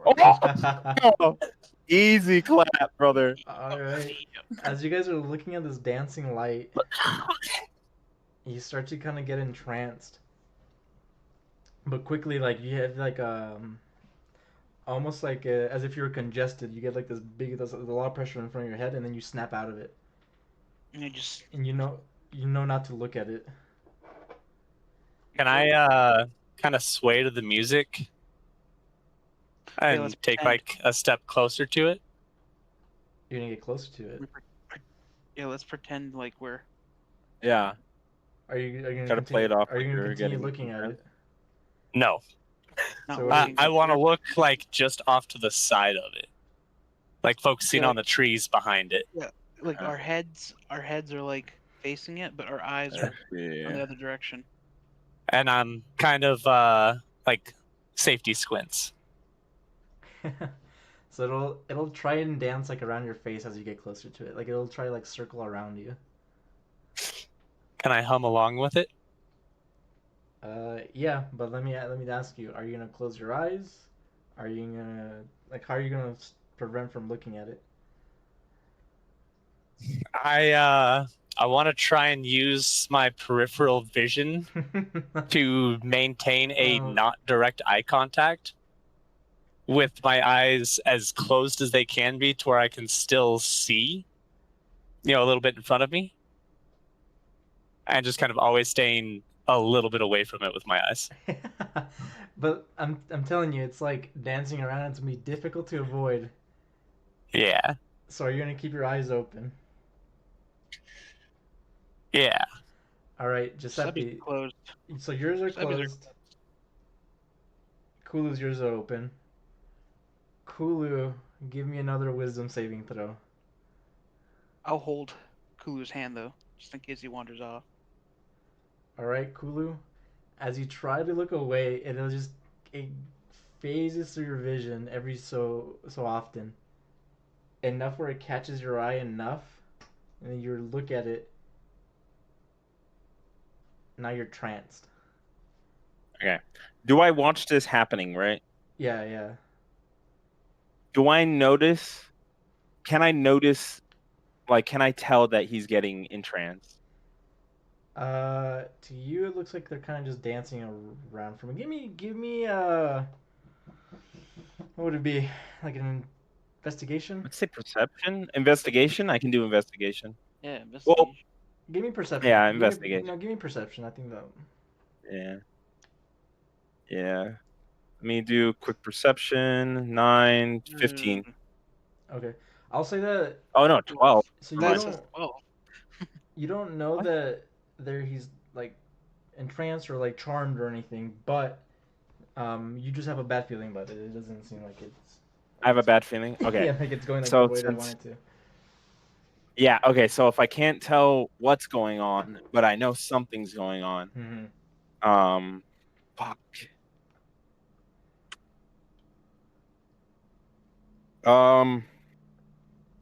Oh! Easy clap, brother. Alright. As you guys are looking at this dancing light, you start to kind of get entranced. But quickly, like, you have like almost like as if you were congested. You get like there's a lot of pressure in front of your head, and then you snap out of it. And you know not to look at it. Can I kind of sway to the music and take pretend. like a step closer to it? You're gonna get closer to it. Yeah, let's pretend like we're. Yeah. Are you gonna Try to play it off Are like you gonna you're continue getting looking at it? No. So I want to look like just off to the side of it, like focusing on the trees behind it. Yeah, like our heads are like facing it, but our eyes are on the other direction. And I'm kind of like safety squints. So it'll try and dance like around your face as you get closer to it. Like it'll try to like circle around you. Can I hum along with it? Yeah, but let me ask you: are you gonna close your eyes? Are you gonna how are you gonna prevent from looking at it? I want to try and use my peripheral vision to maintain a not direct eye contact with my eyes as closed as they can be to where I can still see. a little bit in front of me, and just kind of always staying a little bit away from it with my eyes. But I'm telling you, it's like dancing around. It's gonna be difficult to avoid. Yeah. So are you gonna keep your eyes open? Yeah. All right, Subbies Giuseppe. closed. So yours are Subbies are closed. Kulu's yours are open. Kulu, give me another wisdom saving throw. I'll hold Kulu's hand though, just in case he wanders off. All right, Kulu. As you try to look away, it phases through your vision every so often, enough where it catches your eye enough, and then you look at it. Now you're tranced. Okay. Do I watch this happening, right? Yeah, yeah. Do I notice? Can I notice? Like, can I tell that he's getting entranced? To you, it looks like they're kind of just dancing around from it. Give me, what would it be? Like an investigation? Let's say perception, investigation. I can do investigation. Yeah, investigation. Well, Give me perception. yeah, investigation. Give me perception. I think that. Yeah. Yeah. Let me do quick perception. 9, 15. Okay, I'll say that. Oh no, 12. So you That don't. says 12. You don't know What? that he's like entranced or like charmed or anything, but you just have a bad feeling about it. It doesn't seem like it's. I have a bad feeling. Okay. Yeah, like it's going like So the way they since- want it to. Yeah. Okay. So if I can't tell what's going on, but I know something's going on, Mm-hmm. fuck.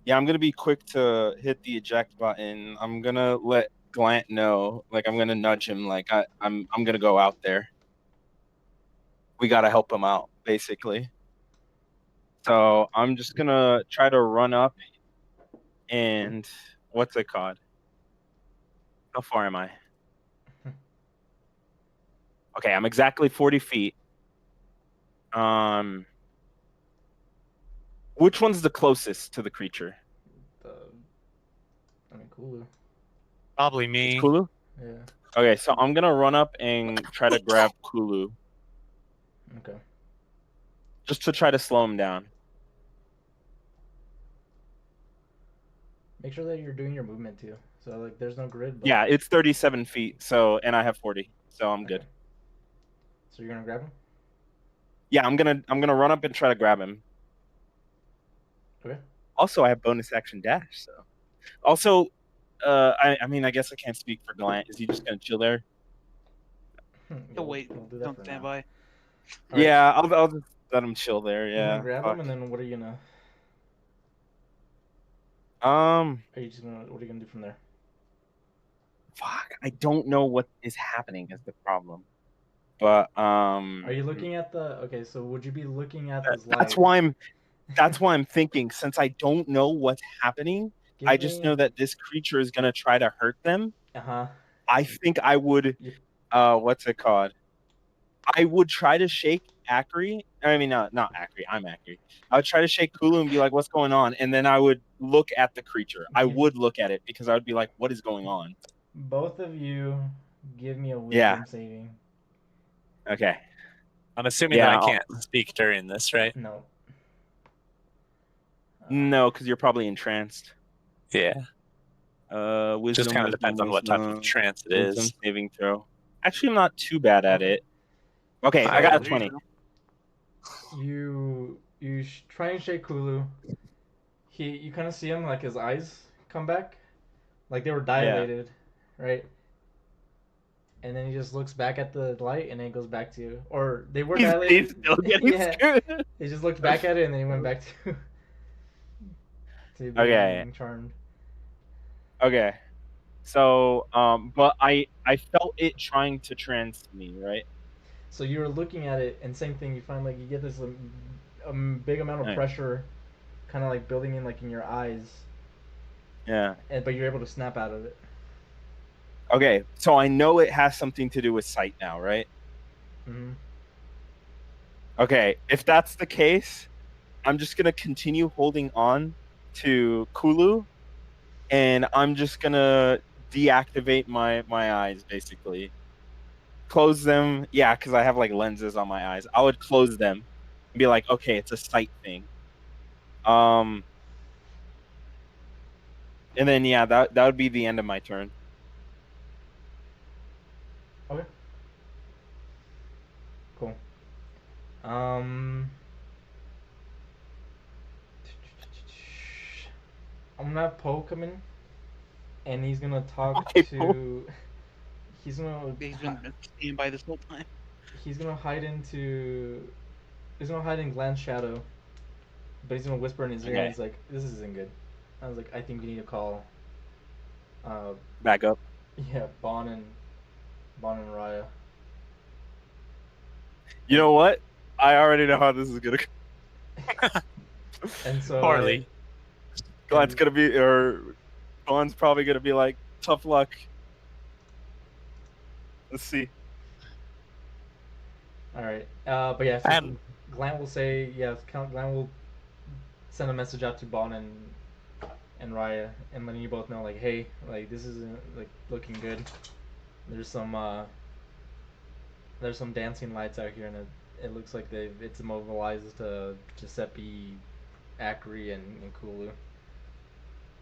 Yeah, I'm gonna be quick to hit the eject button. I'm gonna let Glant know. Like, I'm gonna nudge him. Like, I'm gonna go out there. We gotta help him out, basically. So I'm just gonna try to run up and what's it called? How far am I? Okay, I'm exactly 40 feet. Which one's the closest to the creature? Kulu. Probably me. It's Kulu? Yeah. Okay, so I'm gonna run up and try to grab Kulu. Okay. Just to try to slow him down. Make sure that you're doing your movement too. So like, there's no grid. But... Yeah, it's 37 feet. So, and I have 40, so I'm good. Okay. So you're gonna grab him? Yeah, I'm gonna run up and try to grab him. Okay. Also, I have bonus action dash. So, also, I mean, I guess I can't speak for Glant. Is he just gonna chill there? Oh wait, we'll do that don't for stand now. by. All right. Yeah, I'll just let him chill there. You're Yeah. gonna grab fuck. him, and then what are you gonna? Are you just gonna? What are you gonna do from there? Fuck, I don't know what is happening is the problem. But Are you looking at the? Okay, so would you be looking at the slide? that's why I'm thinking, since I don't know what's happening, I just know that this creature is gonna try to hurt them. Uh-huh. I think I would what's it called? I would try to shake Akri. I mean, not Akri. I'm Akri. I would try to shake Kulu and be like, "What's going on?" And then I would look at the creature. I would look at it because I would be like, "What is going on?" Both of you, give me a wisdom saving. Okay. I'm assuming that I can't speak during this, right? No. No, because you're probably entranced. Yeah. Wisdom. Just kind of depends on what type of trance it is. Wisdom saving throw. Actually, I'm not too bad at it. Okay, I got a 20. You try and shake Kulu. You kind of see him, like his eyes come back, like they were dilated, right? And then he just looks back at the light, and then he goes back to you. Or they were dilated. He's still getting screwed. He just looked back at it, and then he went back to being charmed. Okay. So, but I felt it trying to trance me, right? So you were looking at it, and same thing. You find like you get this big amount of pressure, kind of like building in like in your eyes. Yeah. But you're able to snap out of it. Okay, so I know it has something to do with sight now, right? Mm-hmm. Okay, if that's the case, I'm just gonna continue holding on to Kulu, and I'm just gonna deactivate my eyes, basically. Close them, yeah, because I have like lenses on my eyes. I would close them and be like, okay, it's a sight thing. And then yeah, that would be the end of my turn. Okay. Cool. I'm gonna have Poe come in, and he's gonna talk Okay, to. He's gonna. He's been staying by this whole time. He's gonna hide into. He's gonna hide in Glenn's shadow, but he's gonna whisper in his ear. Okay. And he's like, "This isn't good." I was like, "I think you need to call." Back up. Yeah, Bon and Raya. You know what? I already know how this is gonna go. And so Poorly. Glenn's gonna be, or Glenn's probably gonna be like, tough luck. Let's see. All right. But yeah, so And- Glenn will say, yeah, Glenn will send a message out to Bon and Raya, and letting you both know, like, hey, like this isn't like looking good. There's some dancing lights out here, and it looks like it's immobilized Giuseppe, Acri, and Kulu.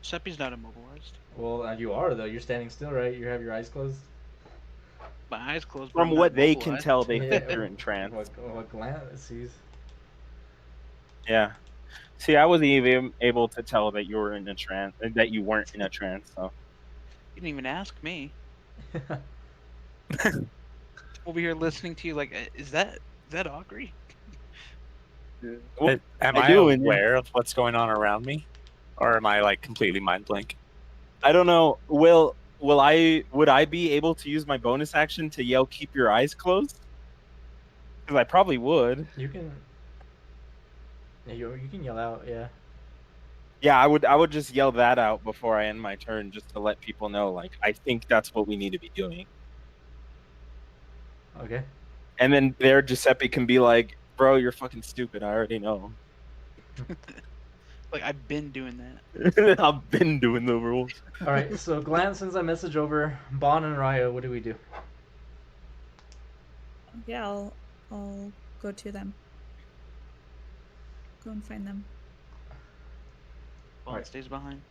Seppi's not immobilized. Well, you are though. You're standing still, right? You have your eyes closed. My eyes closed. but From I'm not what they can immobilized. tell, they Yeah, think you're in trance. What Glenn sees. Yeah. See, I wasn't even able to tell that you were in a trance, that you weren't in a trance. So You didn't even ask me. Over here listening to you, like, is that Augury? well, Am I I do, and aware of what's going on around me, or am I like completely mind blank? I don't know. Would I be able to use my bonus action to yell "Keep your eyes closed"? Because I probably would. You can. Yeah, you can yell out. Yeah. Yeah, I would just yell that out before I end my turn, just to let people know, like, I think that's what we need to be doing. Okay. And then there, Giuseppe can be like, "Bro, you're fucking stupid. I already know. Like, I've been doing that. I've been doing the rules." All right. So Glenn sends that message over. Bon and Raya, what do we do? Yeah, I'll go to them. Go and find them. Bond Alright. stays behind.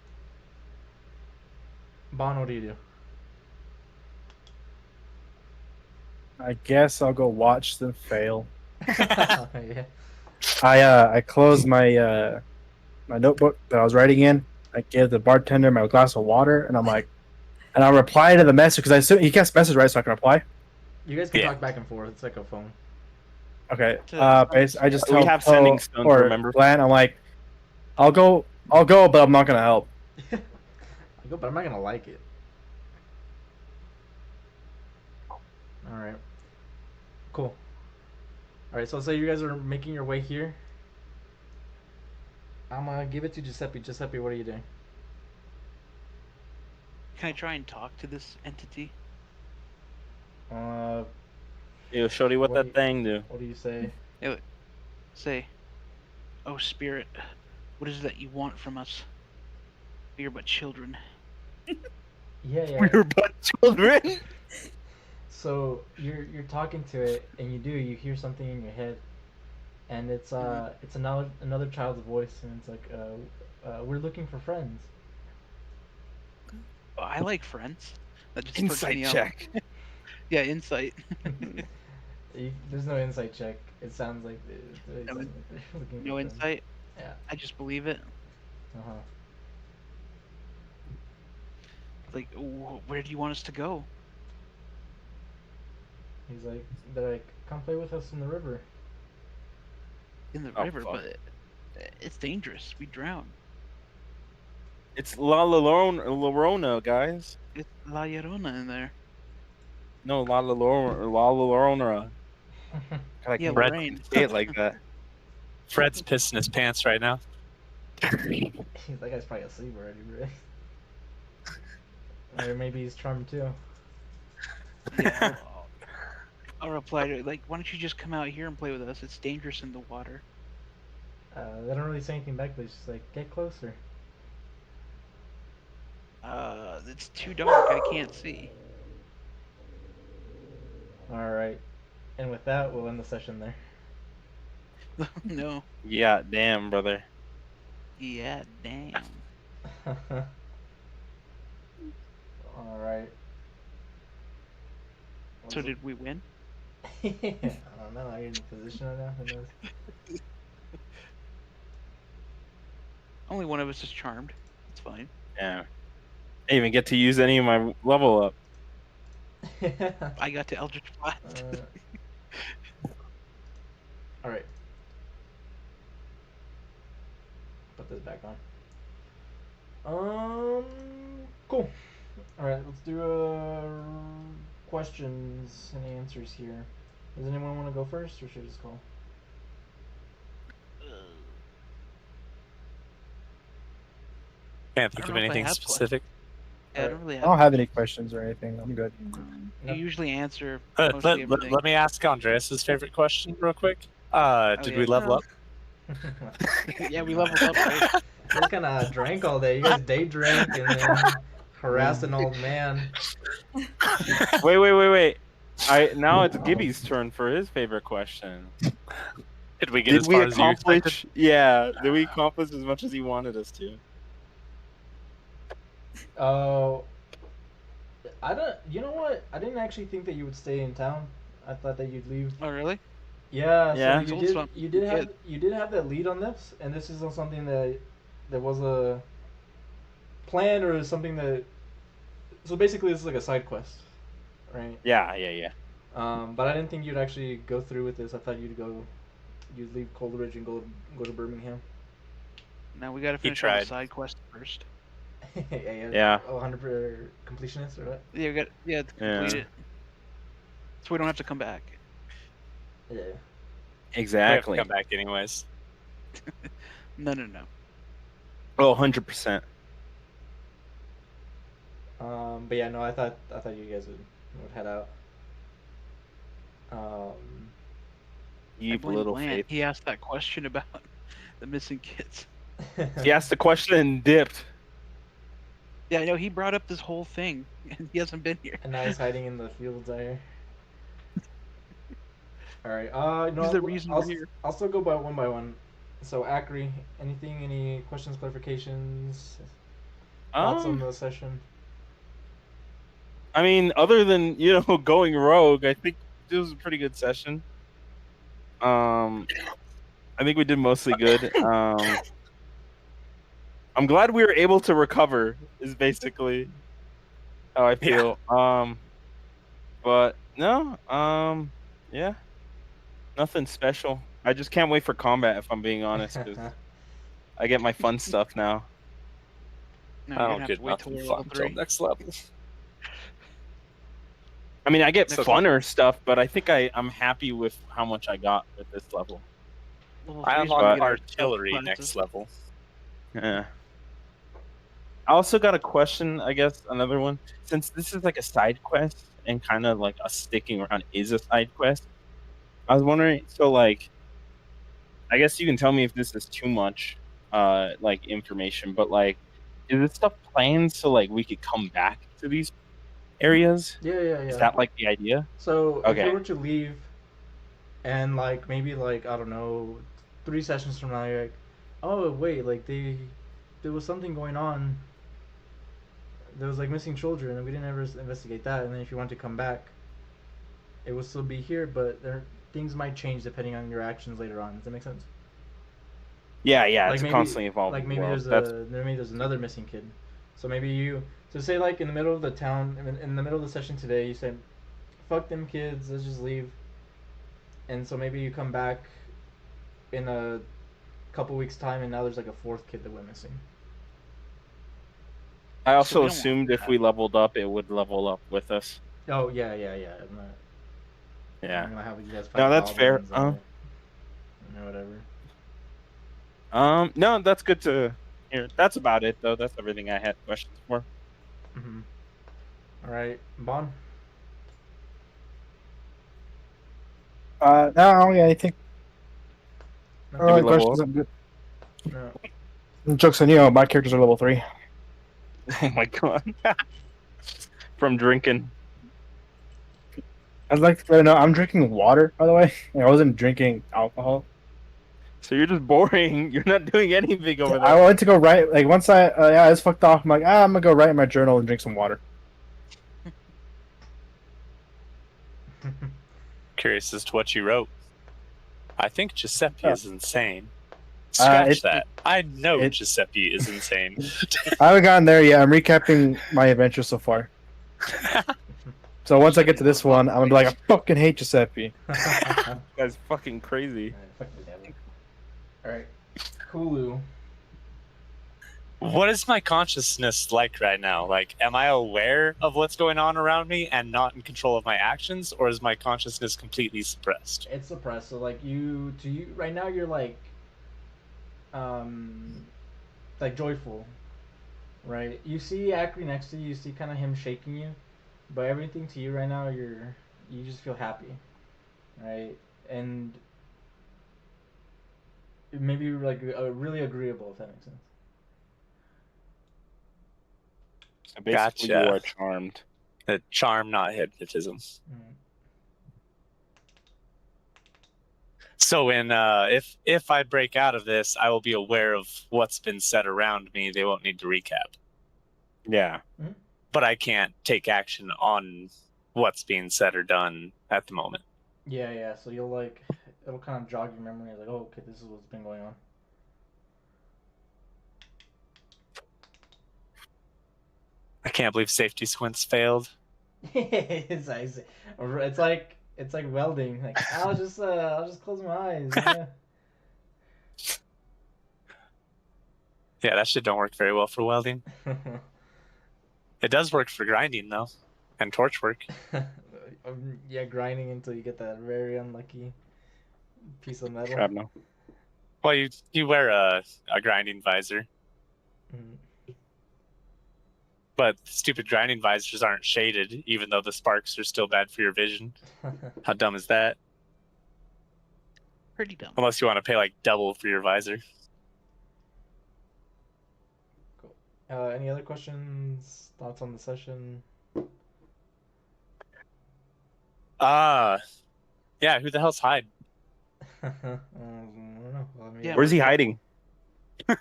Bon, what do you do? I guess I'll go watch them fail. Yeah. I closed my my notebook that I was writing in. I gave the bartender my glass of water, and I'm like, and I'll reply to the message because I assume he gets message right, so I can reply. You guys can Yeah. talk back and forth. It's like a phone. Okay. To- I just We tell have Poe sending stones, or remember? Glenn, I'm like, I'll go, but I'm not gonna help. I go, but I'm not gonna like it. All right. Cool. All right. So say you guys are making your way here. I'm gonna give it to Giuseppe. Giuseppe, what are you doing? Can I try and talk to this entity? Yo, shorty, what What that do you- thing do? What do you say? Say, "Oh, spirit, what is it that you want from us? We are but children." Yeah. We're but children. So you're talking to it, and you hear something in your head, and it's another child's voice, and it's like we're looking for friends. Oh, I like friends. That just Insight perked me up. check. Yeah, insight. There's no insight check. It sounds like they're No looking for No friends. insight. Yeah. I just believe it. Uh-huh. Like, where do you want us to go? They're like, come play with us in the river. In the Oh, river, fuck. but it's dangerous. We drown. It's La Llorona, guys. It's La Llorona in there. No, La Llorona. God, I Yeah, can't Brett. Lorraine. say it like that. Fred's pissing his pants right now. That guy's probably asleep already, right? Or maybe he's charmed too. Yeah, I'll reply to it, like, why don't you just come out here and play with us? It's dangerous in the water. They don't really say anything back. They just like, get closer. It's too dark. I can't see. All right. And with that, we'll end the session there. No. Yeah, damn, brother. Yeah, damn. All right. So did we win? I don't know. Are you in the position right now? Who knows? Only one of us is charmed. It's fine. Yeah. I didn't even get to use any of my level up. I got to Eldritch Blast. All right. Put this back on. Cool. All right, let's do questions and answers here. Does anyone want to go first, or should I just call? Can't I think don't of know if I anything have specific. Yeah, I don't really I have. don't have any questions or anything. I'm good. You usually answer Let, mostly let, everything. let me ask Andreas's favorite question real quick. Did yeah. we level up? Yeah, we leveled up, right? You guys kind of drank all day. You guys day drank and then harassed an old man. Wait. Now it's Gibby's turn for his favorite question. Did we get Did as we far as you expected? accomplish? Yeah, did we accomplish as much as he wanted us to? Oh, I don't. You know what? I didn't actually think that you would stay in town. I thought that you'd leave. Oh, really? Yeah. Yeah. So you did have that lead on this, and this isn't something that was a plan or something that. So basically, this is like a side quest, right? Yeah. But I didn't think you'd actually go through with this. I thought you'd leave Coleridge and go to Birmingham. Now we gotta finish all tried. the side quests first. Yeah. Oh, 100% completionist or what? Yeah, we got to complete it. So we don't have to come back. Yeah. We have to Exactly. come back anyways. No. Oh, 100%. But yeah, no, I thought you guys would head out. I Eve blame little Lant. faith. He asked that question about the missing kids. He asked the question and dipped. Yeah, I know. He brought up this whole thing, and he hasn't been here. And now he's hiding in the fields out here. All right. No, He's the reason we're here. I'll still go by one. So, Acri, any questions, clarifications, thoughts on the session? I mean, other than going rogue, I think it was a pretty good session. I think we did mostly good. I'm glad we were able to recover. Is basically how I feel. But no. Yeah. Nothing special. I just can't wait for combat. If I'm being honest, because I get my fun stuff now. No, I you're don't gonna have get to wait till nothing we're fun level until 3. next level. I mean, I get Next funner stuff, but I think I'm happy with how much I got with this level. Level I 3 is when we unlocked get our artillery classes. next level. Yeah. I also got a question, I guess, another one. Since this is like a side quest and kind of like us sticking around is a side quest, I was wondering, so like, I guess you can tell me if this is too much, like information, but like, is this stuff planned so like we could come back to these areas? Yeah. Is that like the idea? So if Okay. you were to leave, and like maybe like I don't know, 3 sessions from now, you're like, oh wait, like there was something going on. There was like missing children, and we didn't ever investigate that. And then if you want to come back, it will still be here, but things might change depending on your actions later on. Does that make sense? Yeah, Like it's maybe- constantly evolving. Like maybe world. there's another missing kid. So maybe say like in the middle of the town, in the middle of the session today, you said, "Fuck them kids, let's just leave." And so maybe you come back in a couple weeks time, and now there's like a 4th kid that went missing. I So also we don't assumed want if we leveled up, it would level up with us. Oh yeah. I'm Yeah. gonna have you guys fight No, that's fair. goblins or whatever. No, that's good to hear. That's about it, though. That's everything I had questions for. Mm-hmm. All right, Bon. No, yeah, I think No. Did we level questions. up? I'm good. No. Jokes on you. My characters are level 3. Oh my god. From drinking. I'd like to let you know I'm drinking water, by the way. I wasn't drinking alcohol. So you're just boring. You're not doing anything over I there. wanted to go right. Like once I was fucked off. I'm like, I'm gonna go write in my journal and drink some water. Curious as to what you wrote. I think Giuseppe Oh. is insane. Scratch it- that. I know it- Giuseppe is insane. I haven't gotten there yet. I'm recapping my adventure so far. So once I get to this one, I'm gonna be like, I fucking hate Giuseppe. That's fucking crazy. Alright. Hulu. What is my consciousness like right now? Like, am I aware of what's going on around me and not in control of my actions, or is my consciousness completely suppressed? It's suppressed. So like you right now you're like joyful. Right? You see Acri next to you, you see kinda him shaking you. But everything to you right now you just feel happy. Right? And maybe like really agreeable, if that makes sense. So basically, Gotcha. you are charmed. The charm, not hypnotism. Mm. So when if I break out of this, I will be aware of what's been said around me. They won't need to recap. Yeah. But I can't take action on what's being said or done at the moment. Yeah. So you'll like it'll kind of jog your memory like, oh, okay, this is what's been going on. I can't believe safety squints failed. it's like welding. Like I'll just close my eyes. Yeah. Yeah, that shit don't work very well for welding. It does work for grinding though, and torch work. Yeah, grinding until you get that very unlucky piece of metal. Shrapnel. Well, you wear a grinding visor, but stupid grinding visors aren't shaded, even though the sparks are still bad for your vision. How dumb is that? Pretty dumb. Unless you want to pay like double for your visor. Cool. Any other questions? Thoughts on the session? Yeah. Who the hell's Hyde? I don't know. Well, I mean, Yeah, Where's he hiding? you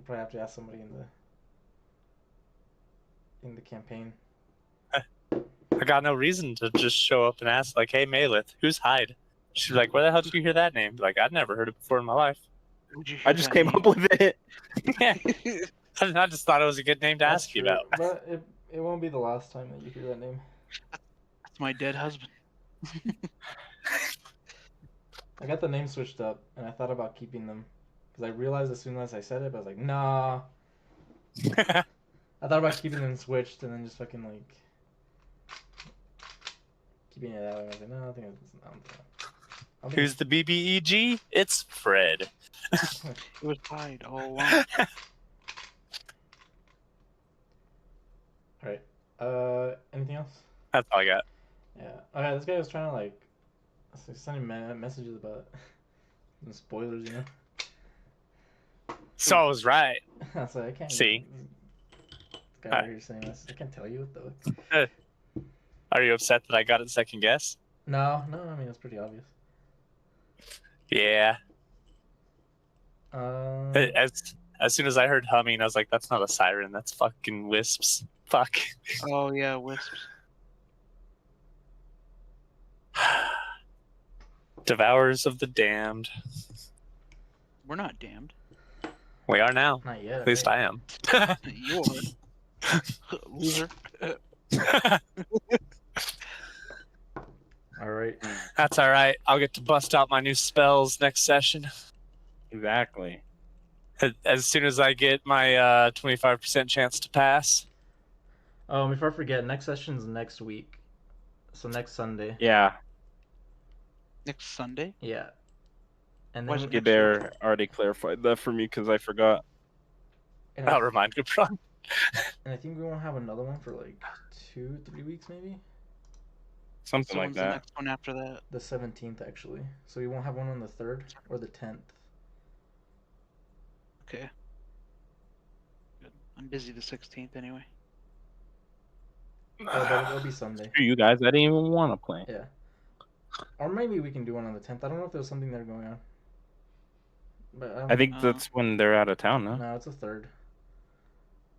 probably have to ask somebody in the campaign. I got no reason to just show up and ask, like, hey, Malith, who's Hyde? She's like, where the hell did you hear that name? Like, I'd never heard it before in my life. Where'd you I hear just that came name? up with it. I just thought it was a good name to That's ask you true, about. But it won't be the last time that you hear that name. That's my dead husband. I got the name switched up, and I thought about keeping them. Because I realized as soon as I said it, but I was like, nah. I thought about keeping them switched, and then just fucking, like, keeping it that way. I was like, no, I think it's... Who's the BBEG? It's Fred. It was Hyde all along. Alright. Anything else? That's all I got. Yeah. Okay, this guy was trying to, like, sending messages about some spoilers, you know? So I was right. I was like, I can't... See? This guy over here saying this. I can't tell you what the... Are you upset that I got it second guess? No, I mean, it's pretty obvious. Yeah. As soon as I heard humming, I was like, that's not a siren, that's fucking wisps. Fuck. Oh yeah, wisps. Devourers of the damned. We're not damned. We are now. Not yet. At least I am. You are. Loser. Alright. That's all right. I'll get to bust out my new spells next session. Exactly. As soon as I get my 25% chance to pass. Oh, before I forget, next session's next week. So next Sunday. Yeah. Next Sunday? Yeah. And Why then is it Gibber already clarified that for me because I forgot. and I'll remind Gibron. I think we won't have another one for like 2-3 weeks maybe. Something So like when's the that. next one after that? The 17th actually. So we won't have one on the 3rd or the 10th. Okay. Good. I'm busy the 16th anyway. Yeah, but it'll be Sunday. Screw you guys. I didn't even want to play. Yeah. Or maybe we can do one on the 10th. I don't know if there's something there going on. But I think that's when they're out of town, no? No, it's a third.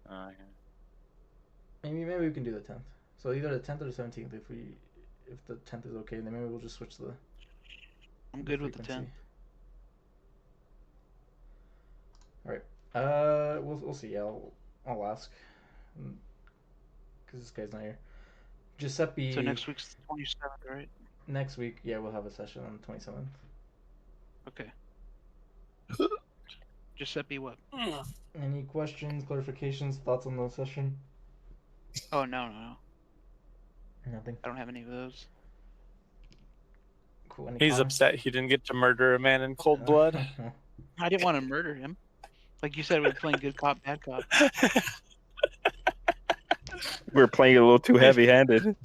Yeah. Maybe we can do the 10th. So either the 10th or the 17th. If the 10th is okay, then maybe we'll just switch the. I'm good with the 10th. All right. We'll see. Yeah, I'll ask. Because this guy's not here. Giuseppe. So next week's the 27th, right? Next week, yeah, we'll have a session on the 27th. Okay. Giuseppe, what? Any questions, clarifications, thoughts on the session? Oh, no. Nothing. I don't have any of those. Cool. Any He's comments? upset he didn't get to murder a man in cold blood. I didn't want to murder him. Like you said, we were playing good cop, bad cop. We're playing a little too heavy-handed.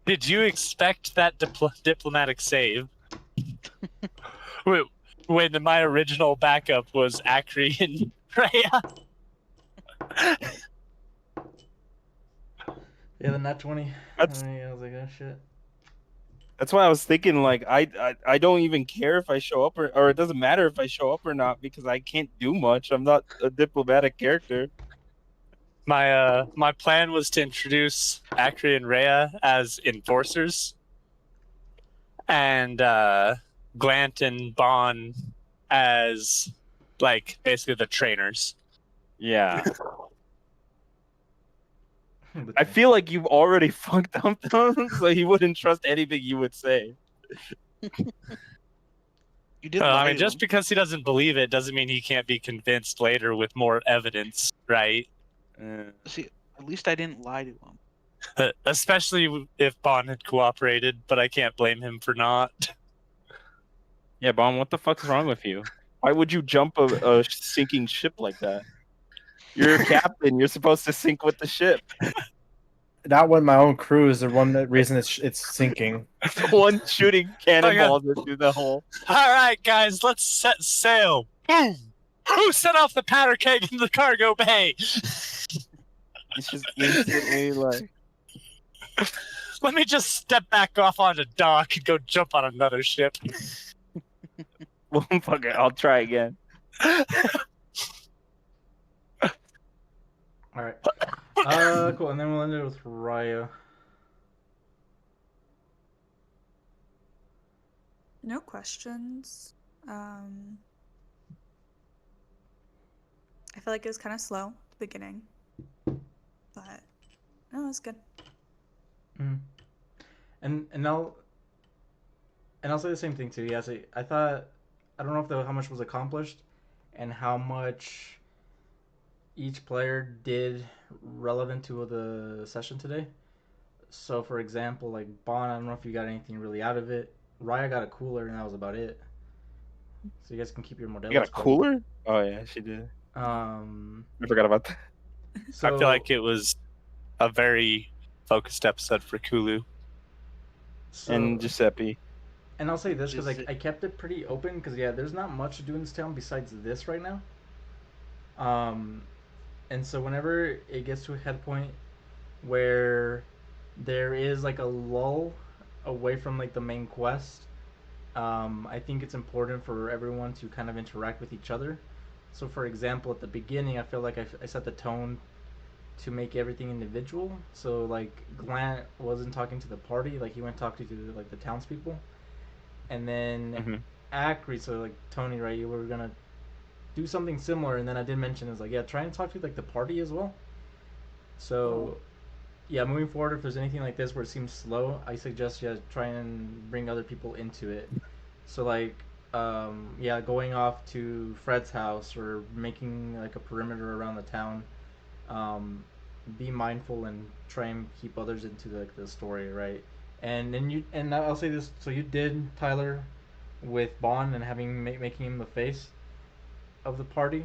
Did you expect that diplomatic save? When my original backup was Acri and Rhea. Yeah, the nat 20. I was like, oh shit. That's why I was thinking, like, I don't even care if I show up or it doesn't matter if I show up or not because I can't do much. I'm not a diplomatic character. My plan was to introduce Acri and Rhea as enforcers, and Glant and Bon as like basically the trainers. Yeah. I feel like you've already fucked up them, so he wouldn't trust anything you would say. You did. I mean, just because he doesn't believe it doesn't mean he can't be convinced later with more evidence, right? See, at least I didn't lie to him. Especially if Bon had cooperated, but I can't blame him for not. Yeah, Bon, what the fuck's wrong with you? Why would you jump a sinking ship like that? You're a captain. You're supposed to sink with the ship. Not when my own crew is the reason it's sinking. One shooting cannonballs into the hole. All right, guys, let's set sail. Boom! Who set off the powder keg in the cargo bay? It's just instantly like. Let me just step back off onto dock and go jump on another ship. Well, fuck it. I'll try again. All right. Cool. And then we'll end it with Raya. No questions. I feel like it was kind of slow at the beginning, but no, it was good. Mm. And I'll say the same thing too. Yeah, so I thought, I don't know if how much was accomplished, and how much each player did relevant to the session today. So for example, like Bon, I don't know if you got anything really out of it. Raya got a cooler, and that was about it. So you guys can keep your Modelos. You got a cooler? Oh yeah, she did. I forgot about that. So, I feel like it was a very focused episode for Kulu. And Giuseppe. And I'll say this because I kept it pretty open because yeah, there's not much to do in this town besides this right now. And so whenever it gets to a head point where there is like a lull away from like the main quest, I think it's important for everyone to kind of interact with each other. So for example, at the beginning, I feel like I set the tone to make everything individual. So like Glant wasn't talking to the party, like he went talking to like the townspeople. And then Acri, so like Tony, right, you were gonna do something similar, and then I did mention is like, yeah, try and talk to like the party as well. So yeah, moving forward, if there's anything like this where it seems slow, I suggest try and bring other people into it. So like going off to Fred's house or making like a perimeter around the town. Be mindful and try and keep others into like the story, right? And then I'll say this, so you did Tyler with Bond and making him the face of the party,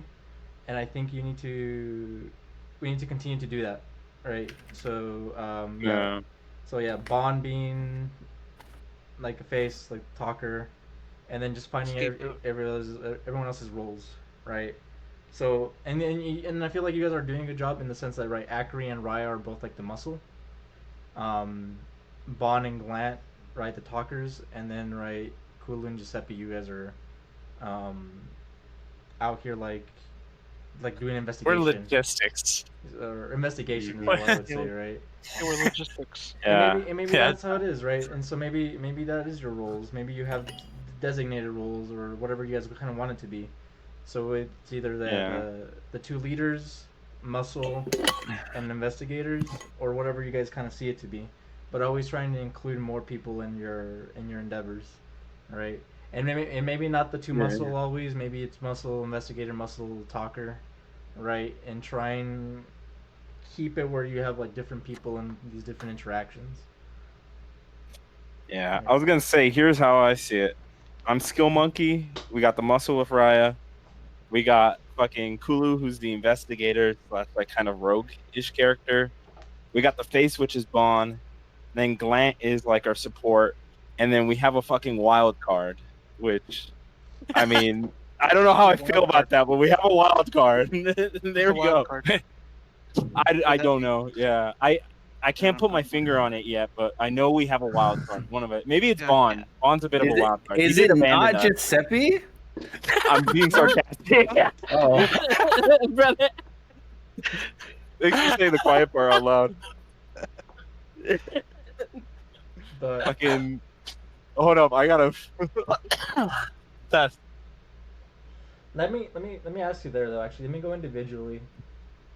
and I think we need to continue to do that, right? So Bond being like a face, like talker, and then just finding everyone else's roles, right? So and I feel like you guys are doing a good job in the sense that right, Acri and Raya are both like the muscle. Um, Bon and Glant, right, the talkers, and then right, Kulu and Giuseppe, you guys are um, out here like doing We're investigation logistics. or investigation is Mhm. what I would say, right? They were logistics. Yeah. And maybe Yeah. that's how it is, right? And so maybe that is your roles. Maybe you have designated roles or whatever you guys kind of want it to be. So it's either Yeah. the two leaders, muscle, and investigators, or whatever you guys kind of see it to be. But always trying to include more people in your endeavors, right? And maybe not the two Yeah. muscle always. Maybe it's muscle investigator, muscle talker, right? And try and keep it where you have like different people and these different interactions. Yeah, I was gonna say, here's how I see it. I'm Skill Monkey. We got the muscle with Raya. We got fucking Kulu, who's the investigator slash like kind of rogue-ish character. We got the face, which is Bon. Then Glant is like our support, and then we have a fucking wild card, which I mean, I don't know how I feel Wild card. about that, but we have a wild card. There A we wild go. card. I that don't be? know. Yeah, I can't don't put my know. finger on it yet, but I know we have a wild card. One of it. Maybe it's Yeah, Bond. Bond's a bit of a wild card. He Is did it abandon not us. Giuseppe? I'm being sarcastic. Oh, Brother. Thanks for saying the quiet part out loud. But Fucking. Hold up, I gotta. That's let me ask you there though. Actually, let me go individually,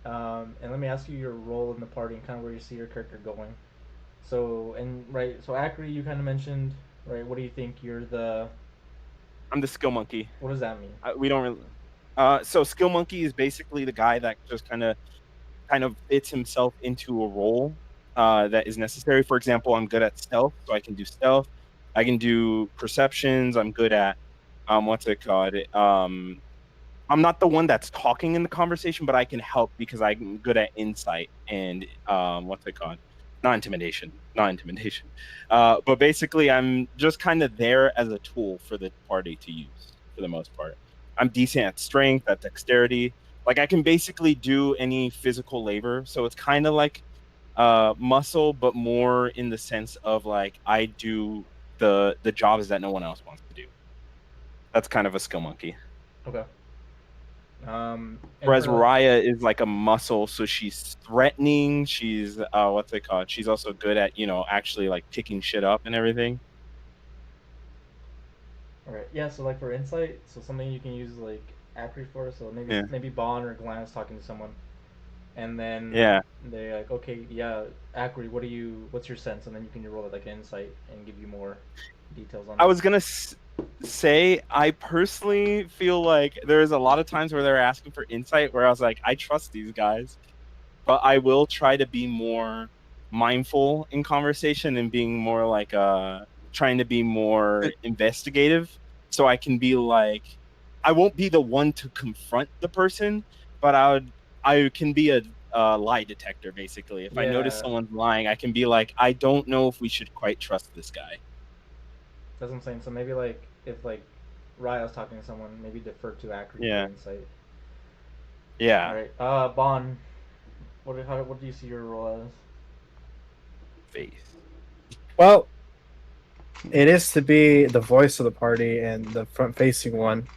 and let me ask you your role in the party and kind of where you see your character going. So so Acri, you kind of mentioned, right? What do you think? You're the I'm the skill monkey. what does that mean? We don't really. So skill monkey is basically the guy that just kind of fits himself into a role that is necessary. For example, I'm good at stealth, so I can do stealth. I can do perceptions. I'm good at what's it called? I'm not the one that's talking in the conversation, but I can help because I'm good at insight and what's it called? Not intimidation. But basically, I'm just kind of there as a tool for the party to use for the most part. I'm decent at strength, at dexterity. Like I can basically do any physical labor. So it's kind of like muscle, but more in the sense of like I do the jobs that no one else wants to do. That's kind of a skill monkey. Okay. And Whereas for, like, Raya is like a muscle, so she's threatening. She's what's it called? She's also good at actually like picking shit up and everything. all right, yeah. So like for insight, so something you can use like Acri for. So maybe Yeah. maybe Bon or Glenn is talking to someone, and then Yeah. they're like, okay, yeah, Acri, what's your sense? And then you can roll it like an insight and give you more details on I it. was gonna say I personally feel like there's a lot of times where they're asking for insight where I was like, I trust these guys, but I will try to be more mindful in conversation and being more like trying to be more investigative, so I can be like, I won't be the one to confront the person, but I can be a lie detector basically. If I notice Yeah. someone's lying, I can be like, I don't know if we should quite trust this guy. That's what I'm saying. So maybe like if like Raya's talking to someone, maybe defer to Acri Yeah. for insight. Yeah. All right. Bon, what do you see your role as? Face. Well, it is to be the voice of the party and the front-facing one.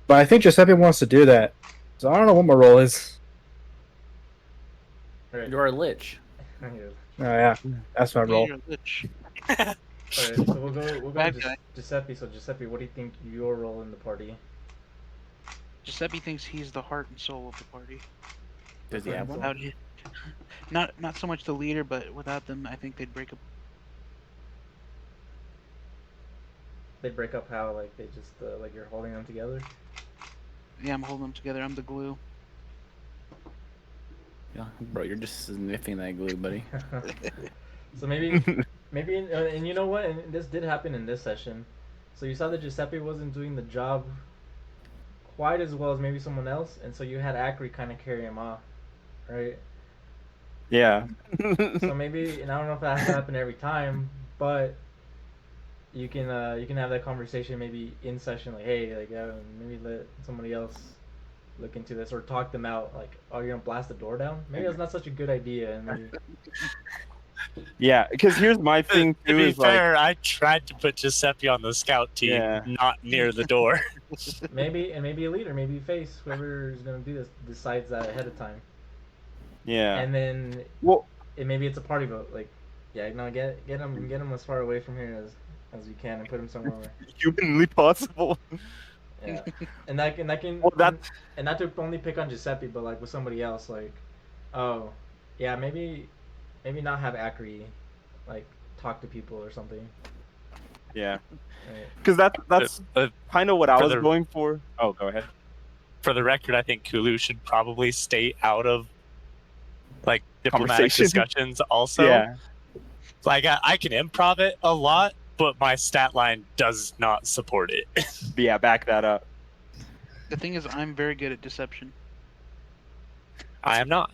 But I think Giuseppe wants to do that. So I don't know what my role is. All right. you're a lich. Yeah. Oh yeah, that's my role. You're a lich. All right. So we'll go Bad with guy. Giuseppe. So Giuseppe, what do you think your role in the party? Giuseppe thinks he's the heart and soul of the party. Does he have one? Without him, not so much the leader, but without them, I think they'd break up. They break up how like they just like you're holding them together. Yeah, I'm holding them together. I'm the glue. Yeah, bro, you're just sniffing that glue, buddy. So maybe and you know what? And this did happen in this session. So you saw that Giuseppe wasn't doing the job quite as well as maybe someone else, and so you had Acri kind of carry him off, right? Yeah. So maybe, and I don't know if that has to happen every time, but you can have that conversation maybe in session, like, hey, like, maybe let somebody else look into this, or talk them out, like, oh, you're gonna blast the door down? Maybe that's not such a good idea, and maybe. Yeah, because here's my thing To too be is like, fair, I tried to put Giuseppe on the scout team, Yeah. not near the door. Maybe a leader, maybe face, whoever is gonna do this decides that ahead of time, yeah. and then Well, maybe it's a party vote, like, yeah, no, get him as far away from here as we can, and put him somewhere where, humanly possible. yeah, and that can Well, that's and not to only pick on Giuseppe, but like with somebody else, like, oh, yeah, maybe not have Acri, like, talk to people or something. yeah. Right. Because that's kind of what I For was the- going for. Oh, go ahead. For the record, I think Kulu should probably stay out of like diplomatic Conversation. discussions also. Yeah. Like I can improv it a lot, but my stat line does not support it. But yeah, back that up. The thing is, I'm very good at deception. I am not.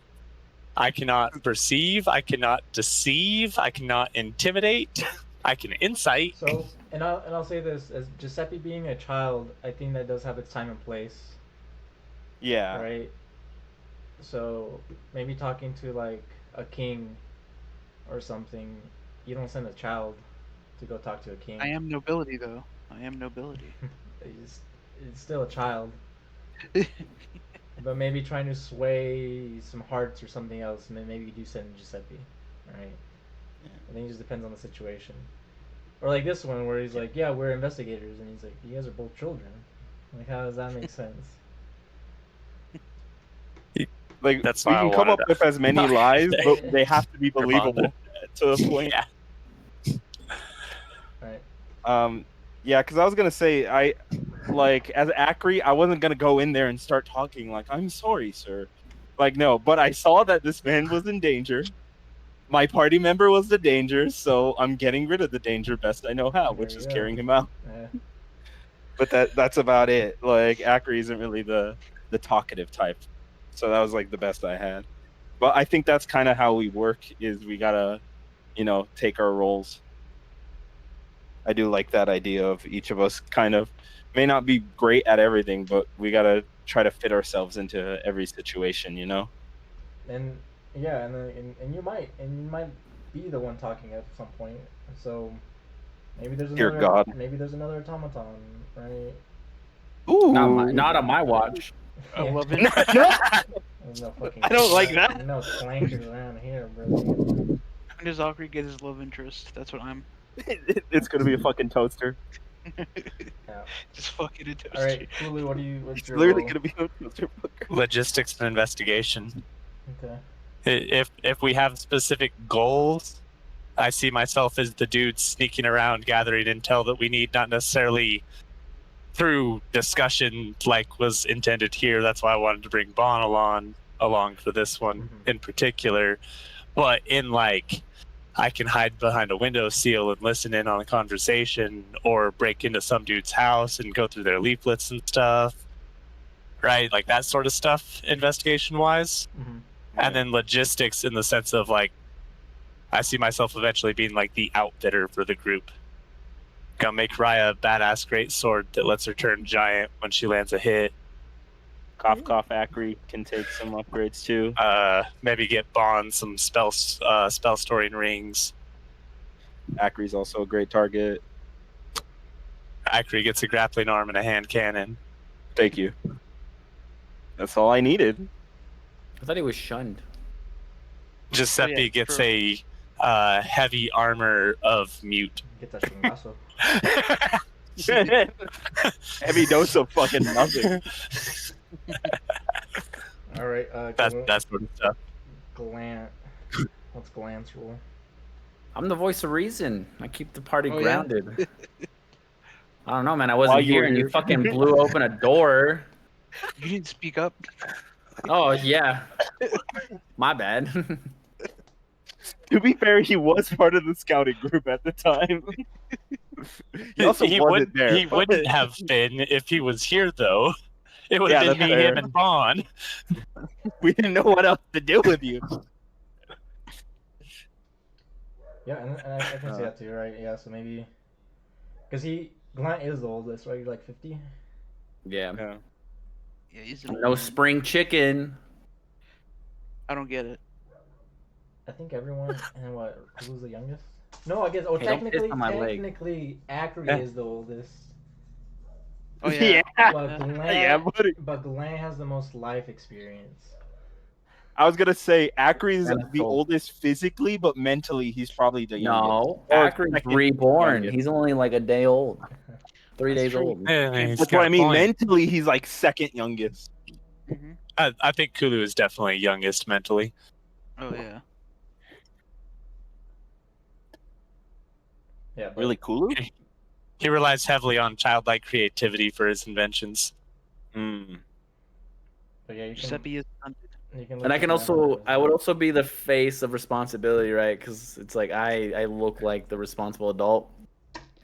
I cannot perceive, I cannot deceive, I cannot intimidate, I can insight. So, and I'll say this, as Giuseppe being a child, I think that does have its time and place, Yeah. right? So maybe talking to like a king or something, you don't send a child to go talk to a king. I am nobility, though. I am nobility. it's still a child. But maybe trying to sway some hearts or something else, and then maybe you do send Giuseppe, right? I think it just depends on the situation. Or like this one where he's like, yeah, we're investigators, and he's like, you guys are both children. Like, how does that make sense? Like, That's we why I can come wanted up with as many to- lies, but they have to be Your believable to a point. Yeah. Right. Yeah, because I was gonna say, as Acri, I wasn't gonna go in there and start talking like, I'm sorry, sir. Like, no, but I saw that this man was in danger. My party member was the danger, so I'm getting rid of the danger best I know how, which There is you go. carrying him out. Yeah. But that's about it. Like, Acri isn't really the talkative type, so that was like the best I had. But I think that's kind of how we work. Is we gotta, take our roles. I do like that idea of each of us kind of may not be great at everything, but we gotta try to fit ourselves into every situation, And yeah, and you might be the one talking at some point. So maybe there's Dear another God. maybe there's another automaton, right? Ooh, Not on my watch. I Yeah. love it. There's no fucking I don't like that. No clankers around here, bro. When does Valkyrie get his love interest? That's what I'm. It's gonna be a fucking toaster. Yeah. Just fucking a toaster. All right, Kulu, what's It's your literally role? gonna be a toaster. Logistics and investigation. Okay. If we have specific goals, I see myself as the dude sneaking around gathering intel that we need, not necessarily through discussion like was intended here. That's why I wanted to bring Bon along for this one in particular. But in like, I can hide behind a windowsill and listen in on a conversation, or break into some dude's house and go through their leaflets and stuff. Right? Like that sort of stuff, investigation wise. Mm-hmm. And then logistics in the sense of like, I see myself eventually being like the outfitter for the group. Gonna make Raya a badass great sword that lets her turn giant when she lands a hit. Cough, cough, Acri can take some upgrades too. Maybe get Bond some spell storing rings. Acri's also a great target. Acri gets a grappling arm and a hand cannon. Thank you. That's all I needed. I thought he was shunned. Giuseppe Oh, yeah, gets true. a heavy armor of mute. Get that shingasso. Heavy dose of fucking nothing. All right. That sort of stuff. Glant. What's Glant's rule? I'm the voice of reason. I keep the party Oh, yeah? grounded. I don't know, man. I While wasn't you here, were and you here. fucking blew open a door. You didn't speak up. Oh yeah, my bad. To be fair, he was part of the scouting group at the time. He also wasn't there. He wouldn't have been if he was here, though. It would have Yeah, been me, that's fair. him, and Bond. We didn't know what else to do with you. Yeah, and I can see that too, right? Yeah, so maybe Because Glant is the oldest, right? You're like 50. Yeah. Yeah. Yeah, he's an old No man. spring chicken. I don't get it. I think everyone and what Kulu's the youngest. No, I guess. Oh, Hey, don't piss technically, on my leg. Acri Yeah. is the oldest. Oh yeah. But Yeah, buddy. Glant has the most life experience. I was gonna say Acre's Kinda the sold. oldest physically, but mentally he's probably the youngest. No, Or Akron's second reborn. youngest. He's only like a day old. 3 That's days true. old. That's what I mean. Mentally, he's like second youngest. Hmm. I think Kulu is definitely youngest mentally. Oh yeah. Yeah, but, Really cool. He relies heavily on childlike creativity for his inventions. Mm. but yeah, you can. Giuseppe is stunted. You can And I look can at Glant also, as I well. would also be the face of responsibility, right? Because it's like I look like the responsible adult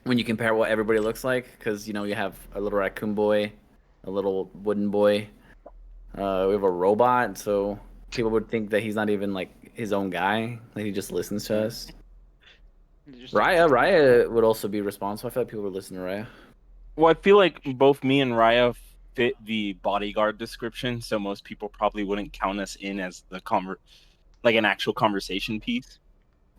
when you compare what everybody looks like. Because you have a little raccoon boy, a little wooden boy. We have a robot, so people would think that he's not even like his own guy. Like he just listens to us. Just Raya would also be responsible. I feel like people would listen to Raya. Well, I feel like both me and Raya fit the bodyguard description, so most people probably wouldn't count us in as the like an actual conversation piece.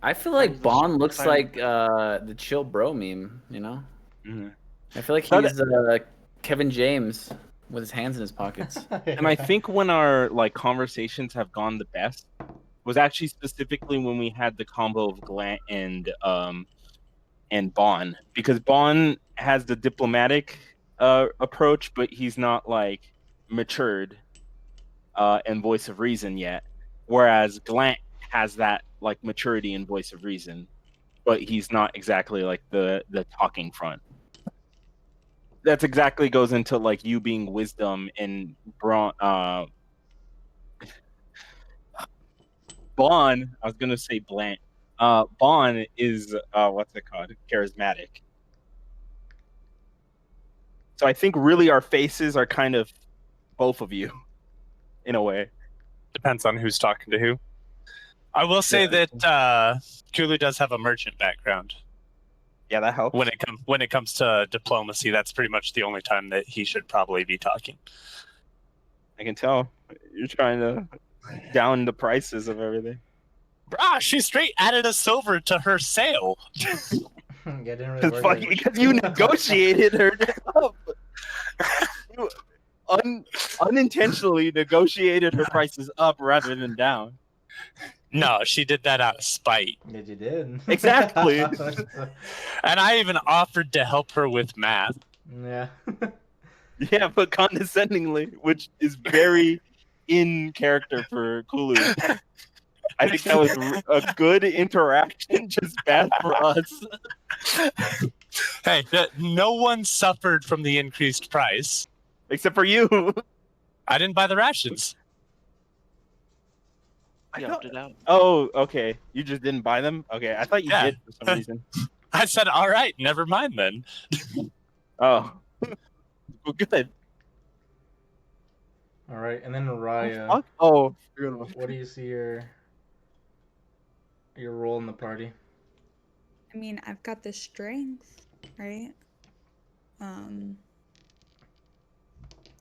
I feel That like was the Bond looks fire. like the chill bro meme. Mm-hmm. I feel like But- he's Kevin James with his hands in his pockets. And I think when our like conversations have gone the best was actually specifically when we had the combo of Glant and Bon, because Bon has the diplomatic approach, but he's not like matured and voice of reason yet, whereas Glant has that like maturity and voice of reason, but he's not exactly like the talking front. That's exactly goes into like you being wisdom and Bon, I was gonna say Blant. Bon is what's it called? Charismatic. So I think really our faces are kind of both of you, in a way. Depends on who's talking to who. I will say Yeah. that Kulu does have a merchant background. Yeah, that helps. When it comes to diplomacy, that's pretty much the only time that he should probably be talking. I can tell you're trying to down the prices of everything. Brah, she straight added a silver to her sale. Yeah, didn't really work like- Because you negotiated her up. You unintentionally negotiated her prices up rather than down. No, she did that out of spite. Yeah, you did. Exactly. And I even offered to help her with math. Yeah. Yeah, but condescendingly, which is very in character for Kulu. I think that was a good interaction, just bad for us. Hey, no one suffered from the increased price. Except for you. I didn't buy the rations. He opted out. Oh, okay. You just didn't buy them? Okay, I thought you Yeah. did for some reason. I said, all right, never mind then. Oh. Well, good. All right, and then Raya. Fuck. Oh. What do you see your role in the party? I mean, I've got the strength, right?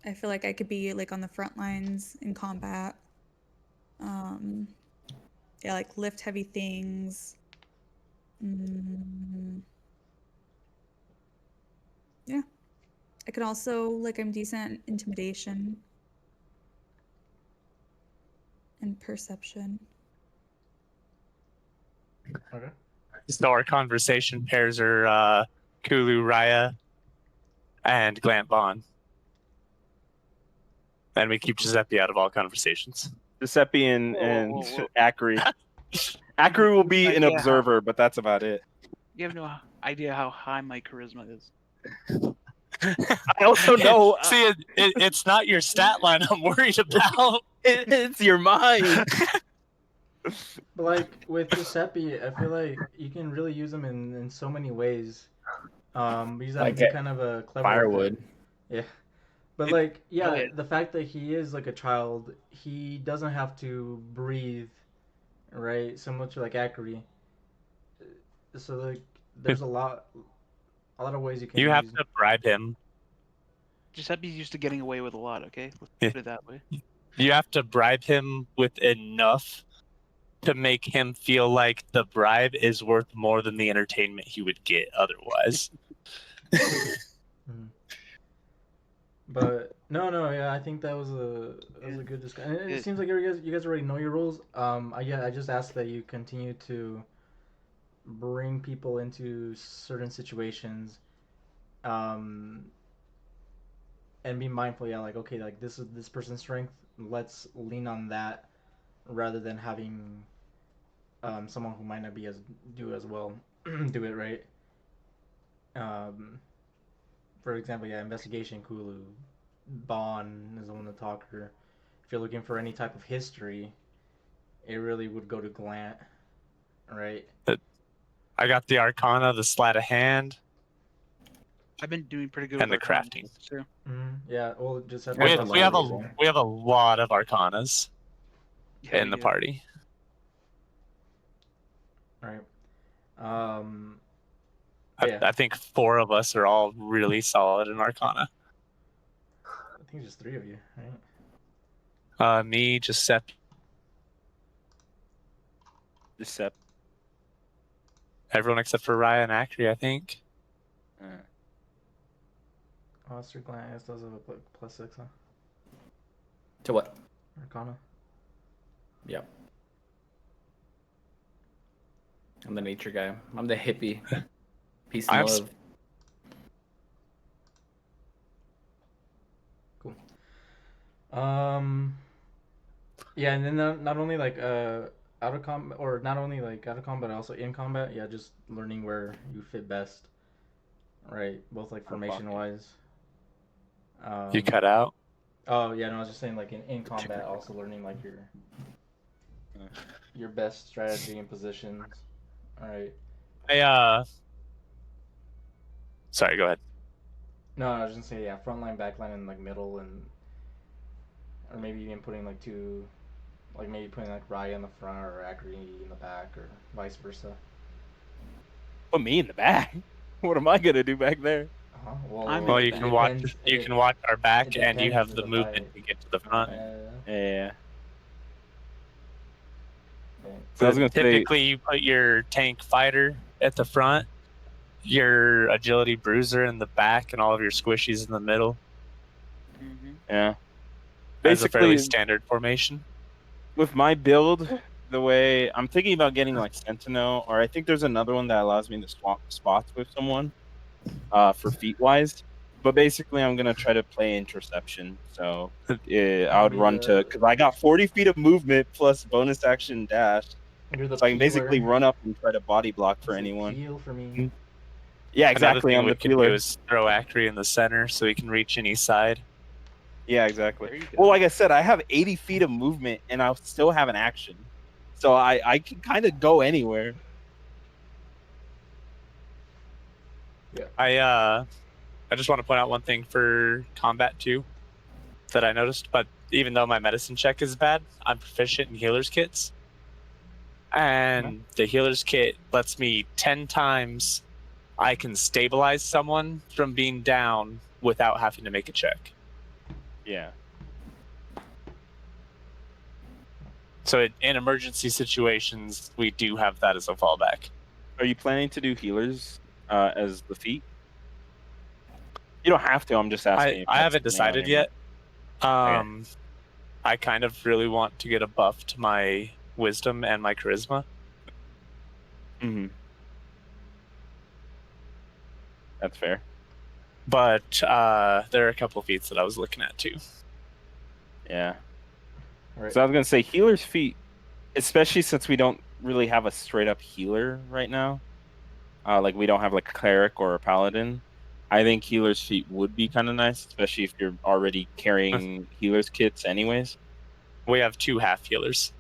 I feel like I could be like on the front lines in combat. Yeah, like lift heavy things. Yeah. I could also like I'm decent at intimidation and perception. Okay. So our conversation pairs are Kulu, Raya, and Glant Vaughn. And we keep Giuseppe out of all conversations. Giuseppe and Whoa, whoa, whoa. Acri. Acri will be an Yeah. observer, but that's about it. You have no idea how high my charisma is. I also know See, it's not your stat line I'm worried about. it's your mind. But like with Giuseppe, I feel like you can really use him in so many ways. Use that Like to be kind of a clever Firewood. Yeah. But like, yeah, Okay. the fact that he is like a child, he doesn't have to breathe, right? Similar to like Akari. So like, there's a lot a lot of ways you can You have use. to bribe him. Giuseppe's used to getting away with a lot. Okay, let's Yeah. put it that way. You have to bribe him with enough to make him feel like the bribe is worth more than the entertainment he would get otherwise. Mhm. But no, yeah, I think that was a good discussion. And it seems like you guys already know your rules. I just ask that you continue to bring people into certain situations, um, and be mindful. Yeah, like okay, like this is this person's strength. Let's lean on that rather than having someone who might not be as do as well do it right. Um, for example, yeah, investigation, Kulu, Bond is the one to talk her. If you're looking for any type of history, it really would go to Glant, right? I got the Arcana, the Sleight of Hand, I've been doing pretty good and the with Arcana crafting. too. Yeah, well, just have We have to a We have lot. we have a lot of Arcanas Yeah, in we the do. party. right. I, Yeah, I think 4 of us are all really solid in Arcana. I think just 3 of you, right? Me, Giuseppe, Deception. everyone except for Raya and Acri, I think. Sir Glant does have a +6, huh? To what? Arcana. Yep. I'm the nature guy. I'm the hippie. Peace and I'm love. Cool. Yeah, and then not only like out of combat, or not only like out of combat, but also in combat. Yeah, just learning where you fit best, right? Both like formation wise. You cut out. Oh yeah, no, I was just saying like in combat, also learning like your best strategy and positions. All right. Sorry, go ahead. No, I was just gonna say yeah, front line, back line, and like middle, and or maybe even putting like two, like maybe putting like Raya in the front or Akri in the back, or vice versa. Put me in the back. What am I gonna do back there? Well, I'm Well, in you the can back. watch. You can watch our back, it and you have depends the on the movement fight. to get to the front. Yeah. Okay. So I was gonna say, Typically, you put your tank fighter at the front, your agility bruiser in the back, and all of your squishies in the middle. yeah. As a fairly Basically, standard formation. with my build, the way I'm thinking about getting like Sentinel, or I think there's another one that allows me to swap spots with someone, for feet wise. But basically, I'm gonna try to play interception. So I would run to, because I got 40 feet of movement plus bonus action dash, You're the so I can basically peeler. run up and try to body block for Say anyone. peel for me. Yeah, Another exactly. thing I'm we the could do peeler. is throw Acri in the center so he can reach any side. Yeah, exactly. There you go. Well, like I said, I have 80 feet of movement, and I still have an action, so I can kind of go anywhere. I just want to point out one thing for combat too that I noticed. But even though my medicine check is bad, I'm proficient in healer's kits, and the healer's kit lets me 10 times. I can stabilize someone from being down without having to make a check. Yeah. So in emergency situations, we do have that as a fallback. Are you planning to do healers as the feat? You don't have to. I'm just asking. if I that's haven't something on decided your yet. I kind of really want to get a buff to my wisdom and my charisma. mind. That's fair. But there are a couple of feats that I was looking at too. Yeah. Right. So I was gonna say healer's feat, especially since we don't really have a straight up healer right now. Like we don't have like a cleric or a paladin. I think healer's feat would be kind of nice, especially if you're already carrying healer's kits anyways. We have 2 half healers.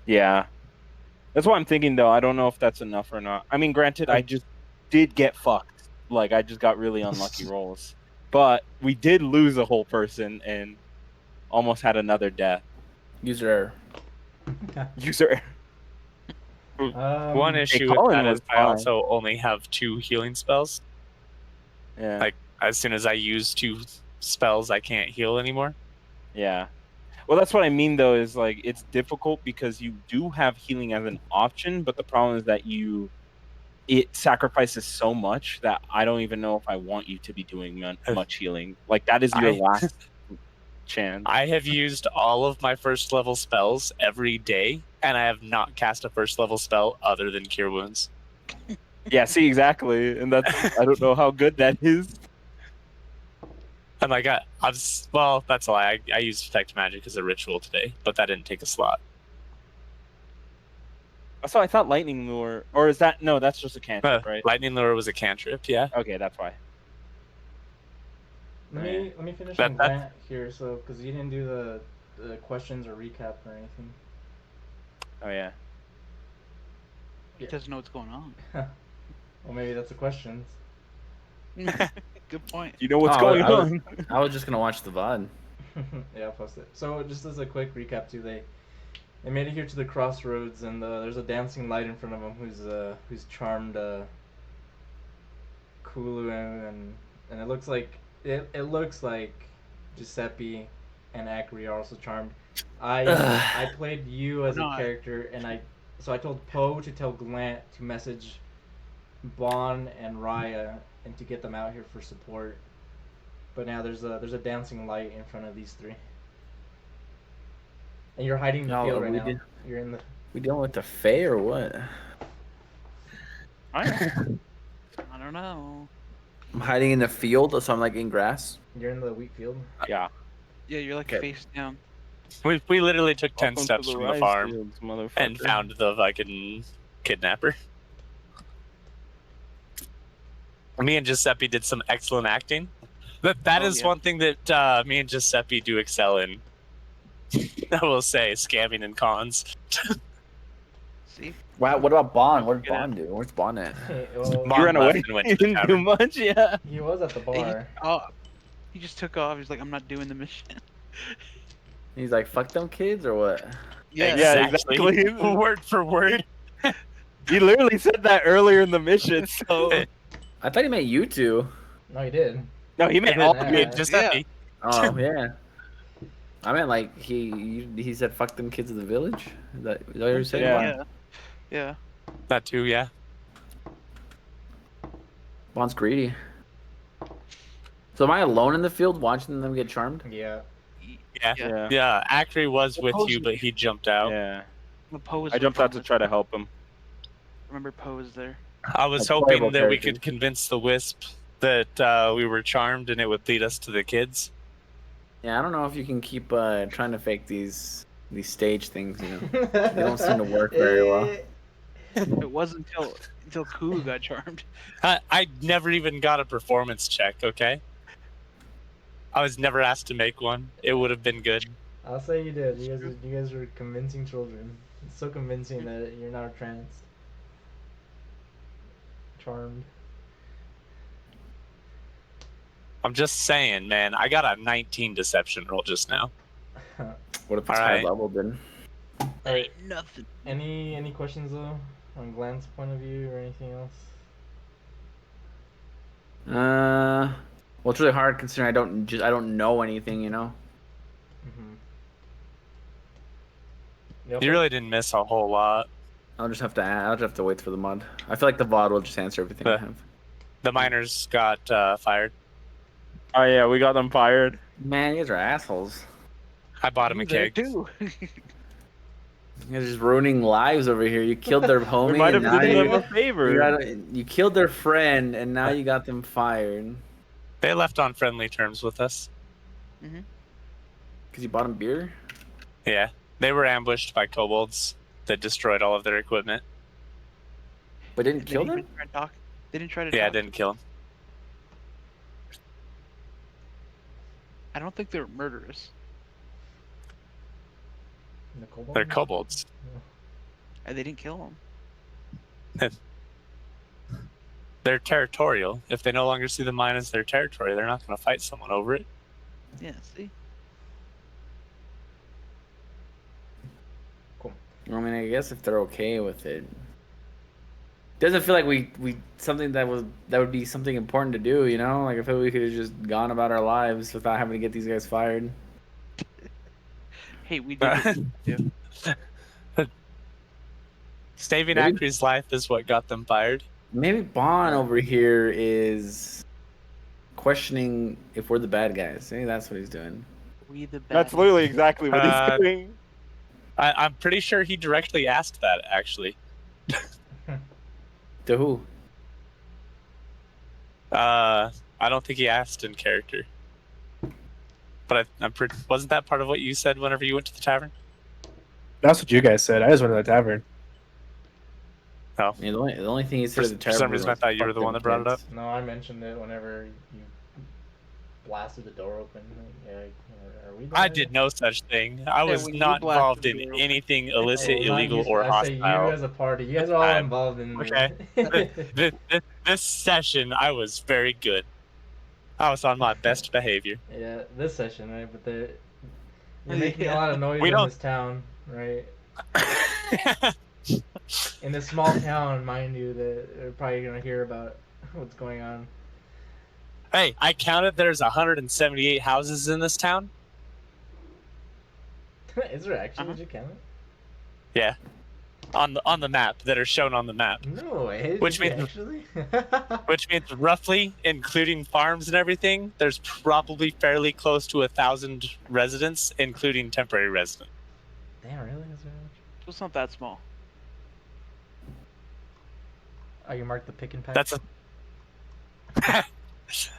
Yeah. That's what I'm thinking though. I don't know if that's enough or not. I mean, granted, I just did get fucked. Like I just got really unlucky rolls. But we did lose a whole person and almost had another death. User error. User. One issue with Colin that is was I fine. also only have 2 healing spells. Yeah. Like, as soon as I use 2 spells, I can't heal anymore. Yeah. Well, that's what I mean, though, is like it's difficult because you do have healing as an option, but the problem is that it sacrifices so much that I don't even know if I want you to be doing much healing. Like that is your last chance. I have used all of my first level spells every day, and I have not cast a first level spell other than Cure Wounds. Yeah, see, exactly, and I don't know how good that is. And like, well, that's a lie. I used Detect Magic as a ritual today, but that didn't take a slot. So I thought Lightning Lure, or is that no? That's just a cantrip, right? Lightning Lure was a cantrip, yeah. Okay, that's why. Let me finish That- on Grant here, so because you didn't do the questions or recap or anything. Oh yeah. He doesn't know what's going on. Well, maybe that's the questions. Good point. You know what's Oh, going I was- on. I was just gonna watch the VOD. Yeah, I'll post it. So just as a quick recap too, they made it here to the crossroads, and there's a dancing light in front of them who's charmed Kulu, and it looks like Giuseppe and Akri are also charmed. I played you as a Not. character, and I told Poe to tell Glant to message Bon and Raya and to get them out here for support. But now there's a dancing light in front of these 3. And you're hiding in the No, field right we now. did- You're in the. We dealing with the Fae or what? I don't know. I'm hiding in the field, so I'm like in grass. You're in the wheat field. Yeah. Yeah, you're like Okay. face down. We literally took 10 Welcome to steps the from the rice farm fields, motherfucker. and found the fucking kidnapper. Me and Giuseppe did some excellent acting. That Oh, is yeah. one thing that me and Giuseppe do excel in. I will say, scamming and cons. See? Wow, what about Bond? What did Forget it. Bond do? Where's Bond at? Well, Mom You ran left away. and went You to the didn't do tavern. much, yeah. he was at the bar. He just took off. He's like, I'm not doing the mission. He's like, fuck them kids or what? Yeah. Yeah, Exactly. exactly. Word for word. He literally said that earlier in the mission. So I thought he meant you two. No, he did. no, he meant Yeah. all. Yeah. Me and Giuseppe. Oh yeah. I meant like he said fuck them kids of the village. Is that what you saying? Yeah. Bond? Yeah. That too, yeah. Bond's greedy. So am I alone in the field watching them get charmed? Yeah. Yeah. Yeah. Yeah, Acri was with Poe's- you, but he jumped out. Yeah. The Poe was I jumped out to try to help him. Remember, Poe was there. I was A playable hoping that we character. could convince the Wisp that we were charmed and it would lead us to the kids. Yeah, I don't know if you can keep trying to fake these stage things. You know, they don't seem to work very well. It wasn't until Kulu got charmed. I never even got a performance check, okay? I was never asked to make one. It would have been good. I'll say you did. You guys are convincing children. It's so convincing that you're not a trans. Charmed. I'm just saying, man. I got a 19 deception roll just now. What if it's Alright. high level then? That ain't nothing. Any questions though, on Glenn's point of view or anything else? Well, it's really hard considering I don't know anything. You know. Mm-hmm. You really didn't miss a whole lot. I'll just have to wait for the mod. I feel like the VOD will just answer everything I have. The miners got fired. Oh yeah, we got them fired. Man, you guys are assholes. I bought him a There cake. too. You guys are just ruining lives over here. You killed their homie. We might have and now done them a you favor. you killed their friend, and now you got them fired They left on friendly terms with us. because you bought them beer. Yeah. They were ambushed by kobolds that destroyed all of their equipment. But didn't They kill didn't them. even try to talk. They didn't try to Yeah, I talk. didn't kill them. I don't think they were murderous. The kobold? They're kobolds. And they didn't kill them. They're territorial. If they no longer see the mine as their territory, they're not going to fight someone over it. Yeah, see? I mean, I guess if they're okay with it, Doesn't feel like we something that would be something important to do, you know? Like I feel we could have just gone about our lives without having to get these guys fired. Hey, we did what we do. Saving Maybe- Acre's life is what got them fired. Maybe Bond over here is questioning if we're the bad guys. Maybe that's what he's doing. We the bad. That's literally exactly what Uh, he's doing. I'm pretty sure he directly asked that, actually. To who? I don't think he asked in character. But I'm pretty. Wasn't that part of what you said whenever you went to the tavern? That's what you guys said. I just went to the tavern. Oh, Yeah, the only thing he said at the for tavern some reason I was, thought you were "Fuck the one them that brought it up. kids." No, I mentioned it whenever you blasted the door open. Like, yeah, are we? I did no such thing. I was when you not blasted involved the in door open. anything illicit, Oh, not illegal, you, or I say you hostile. as a party. You guys are all I'm- involved in. okay. This session, I was very good. I was on my best behavior. Yeah, this session, right? But you're making a lot of noise We in don't- this town, right? In this small town, mind you, that they're probably gonna hear about what's going on. Hey, I counted. There's 178 houses in this town. Is there actually? Did you count it? Yeah, on the map that are shown on the map. No way. Which Did you means- actually? Which means roughly, including farms and everything, there's probably fairly close to 1,000 residents, including temporary residents. Damn, really? Is there much? It's not that small. Oh, you marked the pick and pack. That's a.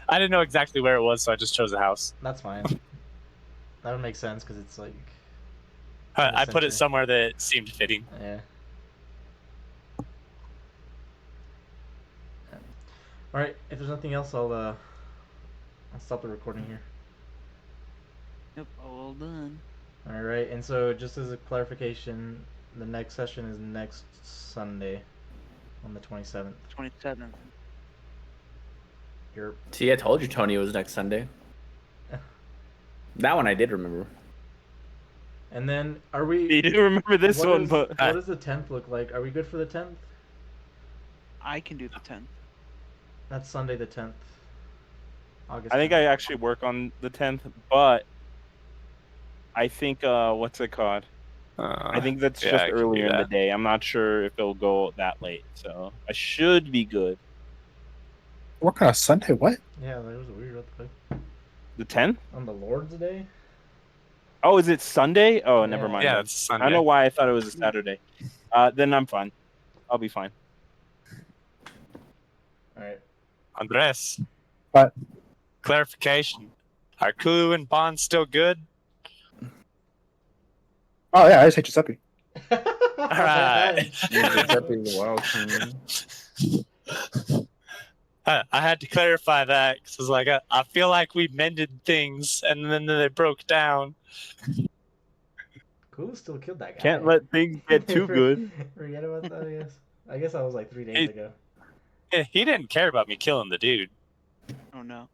I didn't know exactly where it was, so I just chose a house. That's fine. That would make sense because it's like. I put it center. somewhere that seemed fitting. Yeah. All right. If there's nothing else, I'll stop the recording here. Yep, all done. All right. And so, just as a clarification, the next session is next Sunday, on the 27th. 27th. You're. See, I told you Tony was next Sunday. That one I did remember. And then, are we? He didn't remember this what one, is- but what does the 10th look like? Are we good for the 10th? I can do the 10th. That's Sunday the 10th. August. I think 10th. I actually work on the 10th, but I think what's it called? I think that's yeah, just I can do earlier in the that. day. I'm not sure if it'll go that late, so I should be good. Working on Sunday? What? Yeah, that was weird. What the fuck? The 10th? On the Lord's Day? Oh, is it Sunday? Oh, Yeah. never mind. Yeah, then. it's I Sunday. don't know why I thought it was a Saturday. Then I'm fine. I'll be fine. All right. Andres. What? Clarification. Are Kulu and Bond still good? Oh yeah, I just hate Giuseppe. All right. the wild card. I had to clarify that because I was like, I feel like we mended things and then they broke down. Cool still killed that guy. Can't let things get too good. Forget about that, I guess. I guess that was like 3 days ago. He didn't care about me killing the dude. Oh no.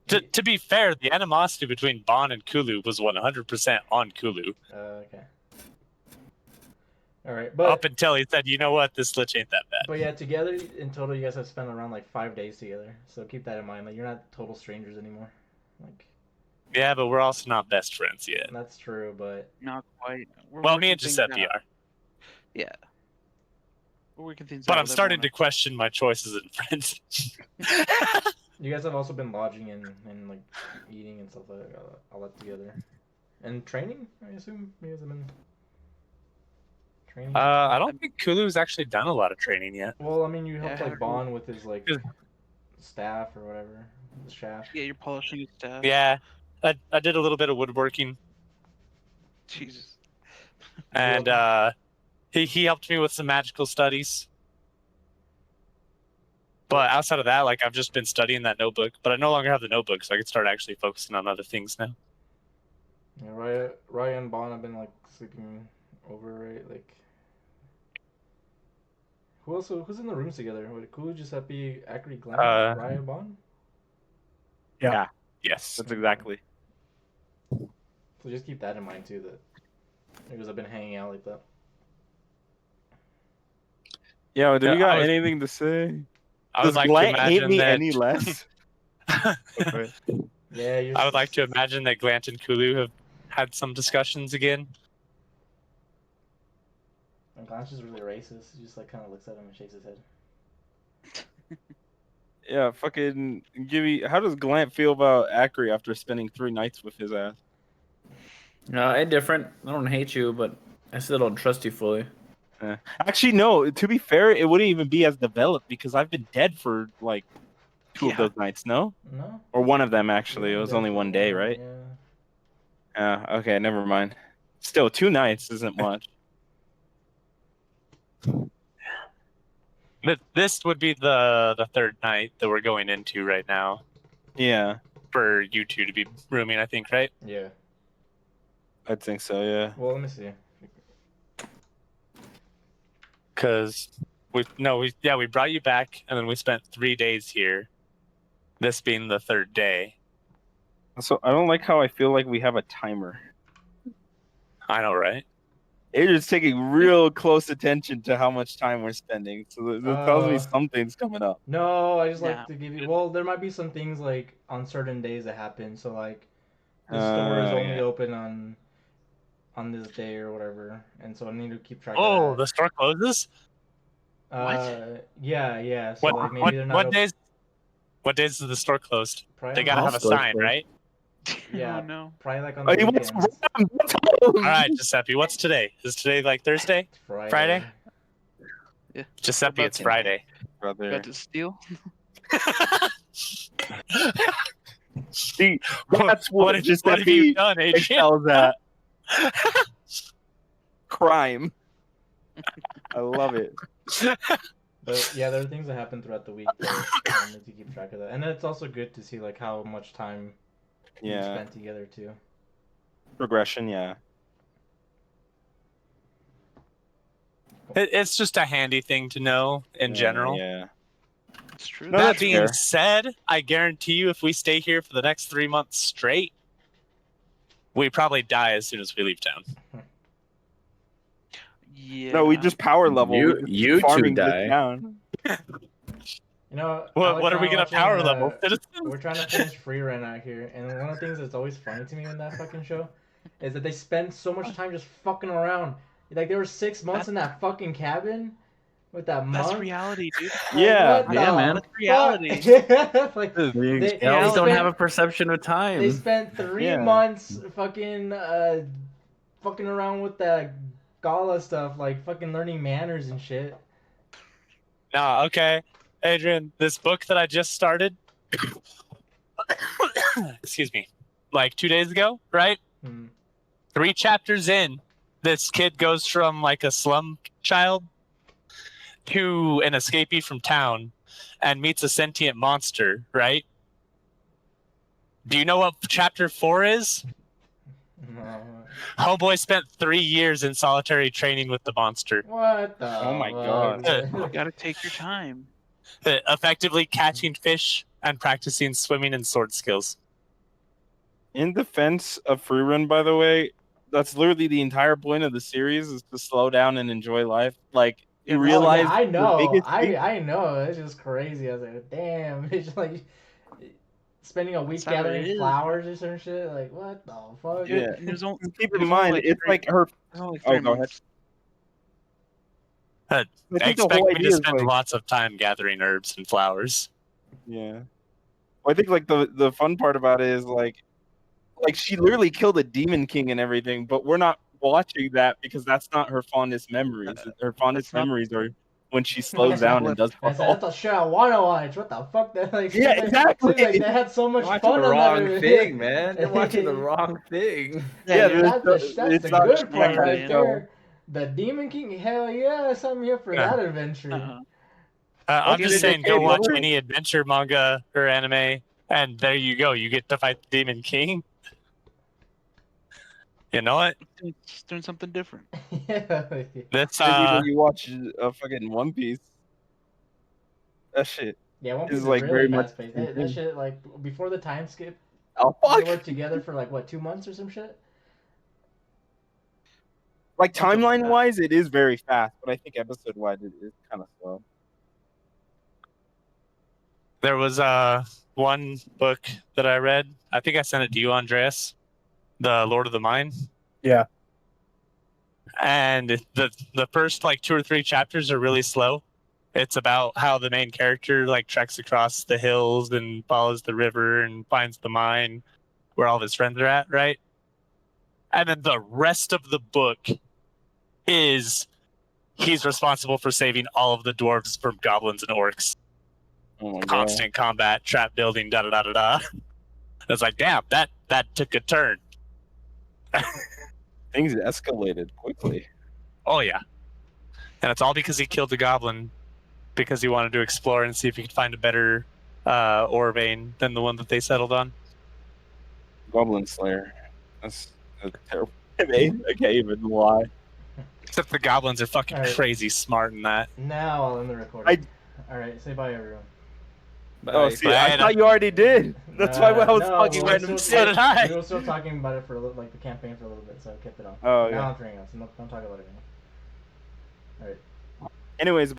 To be fair, the animosity between Bond and Kulu was 100% on Kulu. Okay. All right, but Up until he said, you know what, this lich ain't that bad. but yeah, together in total, you guys have spent around like 5 days together. So keep that in mind. Like you're not total strangers anymore. Like Yeah, but we're also not best friends yet. that's true, but Not quite. We're Well, me working and things Giuseppe out. are. Yeah. We're working things But out I'm with starting to everyone question my choices in friends. you guys have also been lodging and like eating and stuff like that, all that together, and training. I assume you guys have been training. I don't think Kulu's actually done a lot of training yet. Well, I mean, you helped Yeah, like Bond with his like Good. staff or whatever, the shaft. else. Yeah, you're polishing your stuff. Yeah, I did a little bit of woodworking, Jesus. and he helped me with some magical studies. But outside of that, like I've just been studying that notebook, but I no longer have the notebook, so I can start actually focusing on other things now. Yeah, Raya and Bond have been like sleeping over, right? Like, who's in the rooms together? What, Kulu, Giuseppe, Acri, Glenn, Raya, Bond? Yes. That's exactly. So just keep that in mind too. That you guys have been hanging out like that. Yeah, do we Yeah, got anything to say? I would Does like to Glant hate imagine me that. any less? Okay. Yeah, you're. I would like to imagine that Glant and Kulu have had some discussions again. And Glanch is really racist. He just like kind of looks at him and shakes his head. Yeah, fucking give me. How does Glant feel about Acri after spending 3 nights with his ass? Indifferent. I don't hate you, but I still don't trust you fully. Actually, no. To be fair, it wouldn't even be as developed because I've been dead for like 2 of those nights. No, No. or one of them actually. You're It was dead only for one a day, while, right? Yeah. Okay, never mind. Still, 2 nights isn't much. This would be the third night that we're going into right now Yeah, for you two to be rooming, I think, right? Yeah. I think so. Yeah. Well, let me see. Because we brought you back, and then we spent 3 days here. This being the third day. So I don't like how I feel like we have a timer. I know, right? It's just taking real close attention to how much time we're spending. So that tells me something's coming up. No, I just No. like to give you. Well, there might be some things like on certain days that happen. So like, the store is only Yeah. open on this day or whatever, and so I need to keep track Oh, of the store closes? that. Yeah. So like maybe What they're not. What days is the store closed? Probably They on gotta the- have a sign, right? Yeah. Oh no. Probably like on Oh, the he weekends. wants rum. All right, Giuseppe. What's today? Is today like Thursday? Friday? Yeah. Giuseppe, About it's to- Friday. Brother. About to steal. See, that's what What have you done, Adrian? excels at. Crime. I love it. But yeah, there are things that happen throughout the week that I need to keep track of that, and it's also good to see like how much time we Yeah. spent together too. Progression, yeah. It's just a handy thing to know in general. Yeah. It's true. No, That that's being fair. said, I guarantee you, if we stay here for the next 3 months straight, we probably die as soon as we leave town. Yeah. No, we just power level. You- We're just you two farming this die. down. You know, What are we gonna power level? We're trying to finish Free Run out here, and one of the things that's always funny to me in that fucking show is that they spend so much time just fucking around. Like there were 6 months in that fucking cabin with that monk. That's reality, dude. Yeah. What Yeah, the man. fuck? Reality. Like You they elves don't spent- have a perception of time. They spent 3 Yeah. months fucking fucking around with that Gala stuff, like fucking learning manners and shit. Nah, okay. Adrian, this book that I just started, excuse me, like 2 days ago, right? 3 chapters in, this kid goes from like a slum child to an escapee from town and meets a sentient monster, right? Do you know what chapter 4 is? No. Homeboy spent 3 years in solitary training with the monster, What the? Oh my fuck? God. You gotta take your time. effectively catching fish and practicing swimming and sword skills. In defense of Free Run, by the way, that's literally the entire point of the series is to slow down and enjoy life. Like you Oh, realize yeah, I the know. biggest thing- I know. It's just crazy. I was like, damn. It's just like spending a week That's how it gathering is. flowers or some shit. Like, what the fuck? Yeah. And there's only, Keep there's in only, mind, like, it's three- like her. there's only Oh, 3 go ahead. months. I think the Expect whole me to idea is spend like, lots of time gathering herbs and flowers. yeah. Well, I think like the fun part about it is like she literally killed a demon king and everything, but we're not watching that because that's not her fondest memories. Her fondest That's not- memories are when she slows That's down not and does That's, fuck all. that's a shit I want to watch. What the fuck? That like, Yeah, seems like- exactly. seems like they had so much You're watching fun the on wrong that. thing, man. You're watching the wrong thing. Yeah, that's it's the not good part shit, right man. there. The Demon King, hell yeah, I'm here for Yeah. that adventure. Uh-uh. I'm Get just it, saying, okay, go watch brother. any adventure manga or anime, and there you go. You get to fight the Demon King. You know what? Just doing something different. Yeah. This Maybe when you watch fucking One Piece, that shit. Yeah, One This Piece is, is like, really very much fast paced. the That thing. shit, like, before the time skip, Oh they fuck! worked together for, like, what, 2 months or some shit? Like That's okay. timeline wise, it is very fast, but I think episode wise it is kind of slow. There was one book that I read. I think I sent it to you, Andreas. The Lord of the Mine. Yeah. And the first like 2 or 3 chapters are really slow. It's about how the main character like treks across the hills and follows the river and finds the mine where all of his friends are at, right? And then the rest of the book is he's responsible for saving all of the dwarves from goblins and orcs. Oh my god. Constant combat, trap building, da da da da da. It's like, damn, that took a turn. Things escalated quickly. Oh yeah, and it's all because he killed the goblin because he wanted to explore and see if he could find a better ore vein than the one that they settled on. Goblin Slayer. That's terrible. I can't even lie. Except the goblins are fucking Alright. crazy smart in that. Now I'll end the recording. Alright, say bye, everyone. Oh, Bye. see, I thought you already did. That's why I was talking we were random still shit. did I. We were still talking about it for a little, like the campaign for a little bit, so I kept it on. Oh, Now yeah. I'm turning off, so don't talk about it anymore. Alright. Anyways,